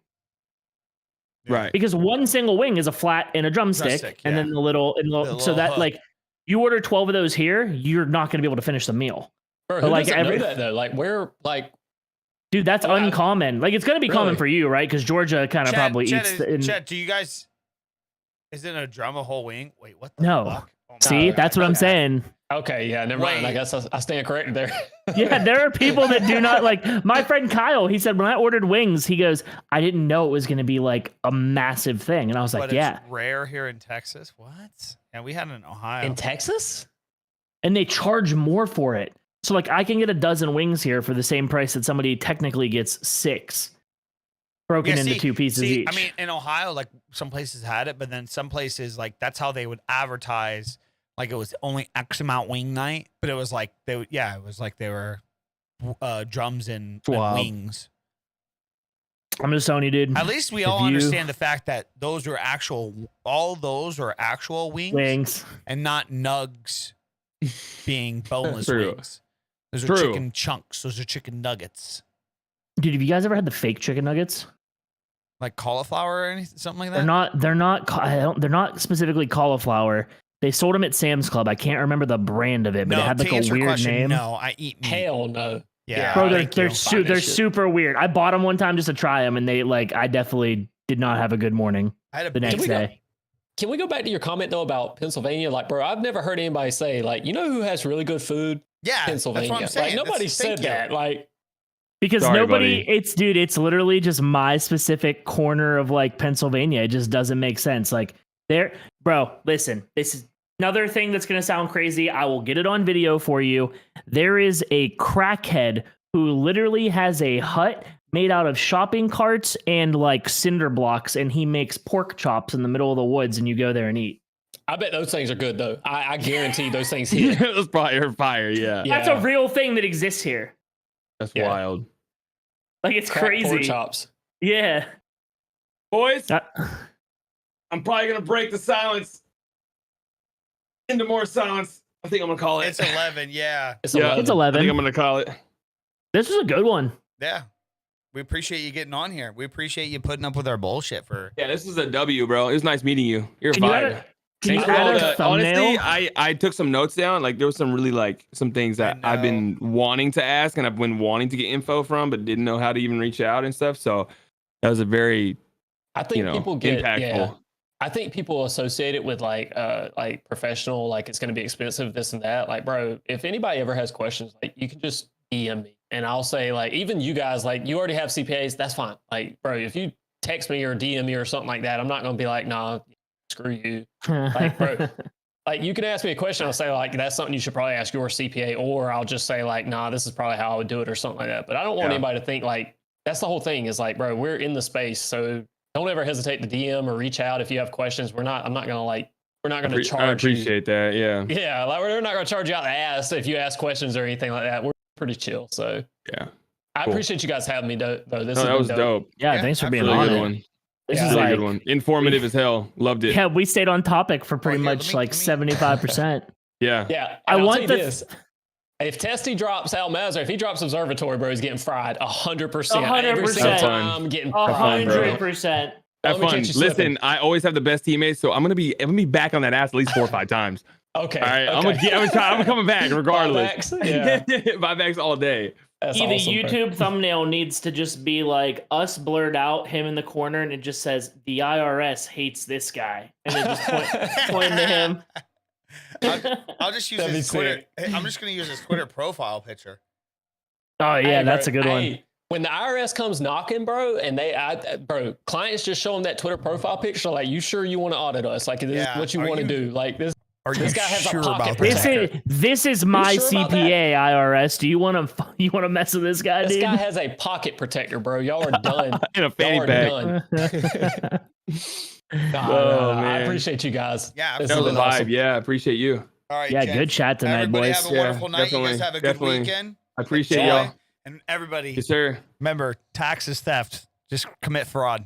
Right. Because 1 single wing is a flat and a drumstick, Drumstick, and yeah. then the little so little that hook. like you order 12 of those here, you're not going to be able to finish the meal. Bro, But who like doesn't every- know that though? Like where, like Dude, that's Oh, I- uncommon. Like it's going to be common Really? for you, right? Because Georgia kind of probably Chet, eats. The, Chet, do you guys? Isn't a drum a whole wing? Wait, what the No. fuck? Oh my see, God. that's what I'm saying. okay, yeah, never mind. I Wait. guess I stand corrected there. Yeah, there are people that do not like. My friend Kyle, he said when I ordered wings, he goes, I didn't know it was going to be like a massive thing, and I was like, But yeah. it's rare here in Texas. What? Yeah, we had it in Ohio. In Texas? And they charge more for it. So like I can get a dozen wings here for the same price that somebody technically gets 6 broken Yeah, into see- 2 pieces see, each. I mean, in Ohio, like some places had it, but then some places like that's how they would advertise. Like it was only X amount wing night, but it was like they would, yeah, it was like they were drums and Wild. wings. I'm just telling you, dude. At least we If all you- understand the fact that those are all those are actual wings. And not nugs being boneless True. wings. Those are True. chicken chunks. Those are chicken nuggets. Dude, have you guys ever had the fake chicken nuggets? Like cauliflower or anything, something like that? They're not specifically cauliflower. They sold them at Sam's Club. I can't remember the brand of it, but No, it had like to a answer your weird question, name. no, I eat meat. Hell no. Yeah, Bro, thank they're you. they're super weird. I bought them one time just to try them, and they like I definitely did not have a good morning I had a the next we go- day. Can we go back to your comment though about Pennsylvania? Like, bro, I've never heard anybody say, like, you know who has really good food? Yeah, Pennsylvania. that's what I'm saying. Like nobody That's- said thank you. that. Like, Because Sorry, nobody, buddy. it's literally just my specific corner of like Pennsylvania. It just doesn't make sense. Like there, bro, listen, this is another thing that's going to sound crazy. I will get it on video for you. There is a crackhead who literally has a hut made out of shopping carts and like cinder blocks, and he makes pork chops in the middle of the woods, and you go there and eat. I bet those things are good though. I guarantee those things hit. It was probably fire. Yeah. Yeah. That's a real thing that exists here. That's Yeah. wild. Like it's Crack pork crazy. chops. Yeah. Boys, Uh, I'm probably gonna break the silence into more silence. I think I'm gonna call it. It's 11. Yeah, It's Yeah. 11. It's I 11. think I'm gonna call it. This was a good one. yeah. We appreciate you getting on here. We appreciate you putting up with our bullshit for. Yeah, this is a W, bro. It was nice meeting you. You're Can you fine. add Can you Thanks for all add a the- thumbnail? Honestly, I took some notes down. Like there was some really like some things that I've been wanting to ask and I've been wanting to get info from, but didn't know how to even reach out and stuff. So that was a very, I think people get impactful. Yeah, I think people associate it with like professional, like it's going to be expensive, this and that. Like, bro, if anybody ever has questions, like you can just DM me and I'll say like, even you guys, like you already have CPAs, that's fine. Like, bro, if you text me or DM me or something like that, I'm not going to be like, nah, screw you. Like, bro, like you can ask me a question. I'll say like, that's something you should probably ask your CPA, or I'll just say like, nah, this is probably how I would do it or something like that. But I don't want anybody to think like, that's the whole thing is like, bro, we're in the space. So don't ever hesitate to DM or reach out if you have questions. I'm not going to like, we're not going to charge I appreciate that. Yeah. Yeah. Like we're not going to charge you out the ass if you ask questions or anything like that. We're pretty chill. So Yeah. I appreciate you guys having me though. This that was dope. Yeah, thanks for being Really on good it. one. This Yeah. is Really like, good one. Informative as hell. Loved it. yeah, we stayed on topic for pretty here, much let me- 75%. Yeah. Yeah. I and I'll want tell you the- this. If Testy drops Almazar, if he drops Observatory, bro, he's getting fried 100%. Every 100%. single time getting fried. 100%. Have Let me fun. catch you slipping. Listen, I always have the best teammates, so I'm gonna be back on that ass at least 4 or 5 times. Okay. All right, okay. I'm coming back regardless. Buybacks? Yeah. Buybacks all day. That's Either awesome, bro. YouTube thumbnail needs to just be like us blurred out, him in the corner, and it just says the IRS hates this guy, and then just point to him. I'll just use That'd his be Twitter. sick. I'm just gonna use his Twitter profile picture. Oh yeah, Hey, that's a bro, good one. hey, when the IRS comes knocking, bro, and bro, clients just show them that Twitter profile picture, like, you sure you want to audit us? Like, this Yeah, is what you are want to you- do? Like, this Are This you guy has a sure pocket about protector. that? This is my sure about CPA IRS. Do you want to mess with this guy, this dude? guy has a pocket protector, bro. Y'all are done. In a fanny Y'all are pack. done. Nah, Oh, I man. appreciate you guys. Yeah, This That has was a been vibe. awesome. Yeah, appreciate you. All right. Yeah, gents. good chat tonight, Everybody boys. have a wonderful night. You definitely, guys have a definitely. good weekend. I appreciate Enjoy. y'all. And everybody, Yes, sir. Remember, tax is theft. Just commit fraud.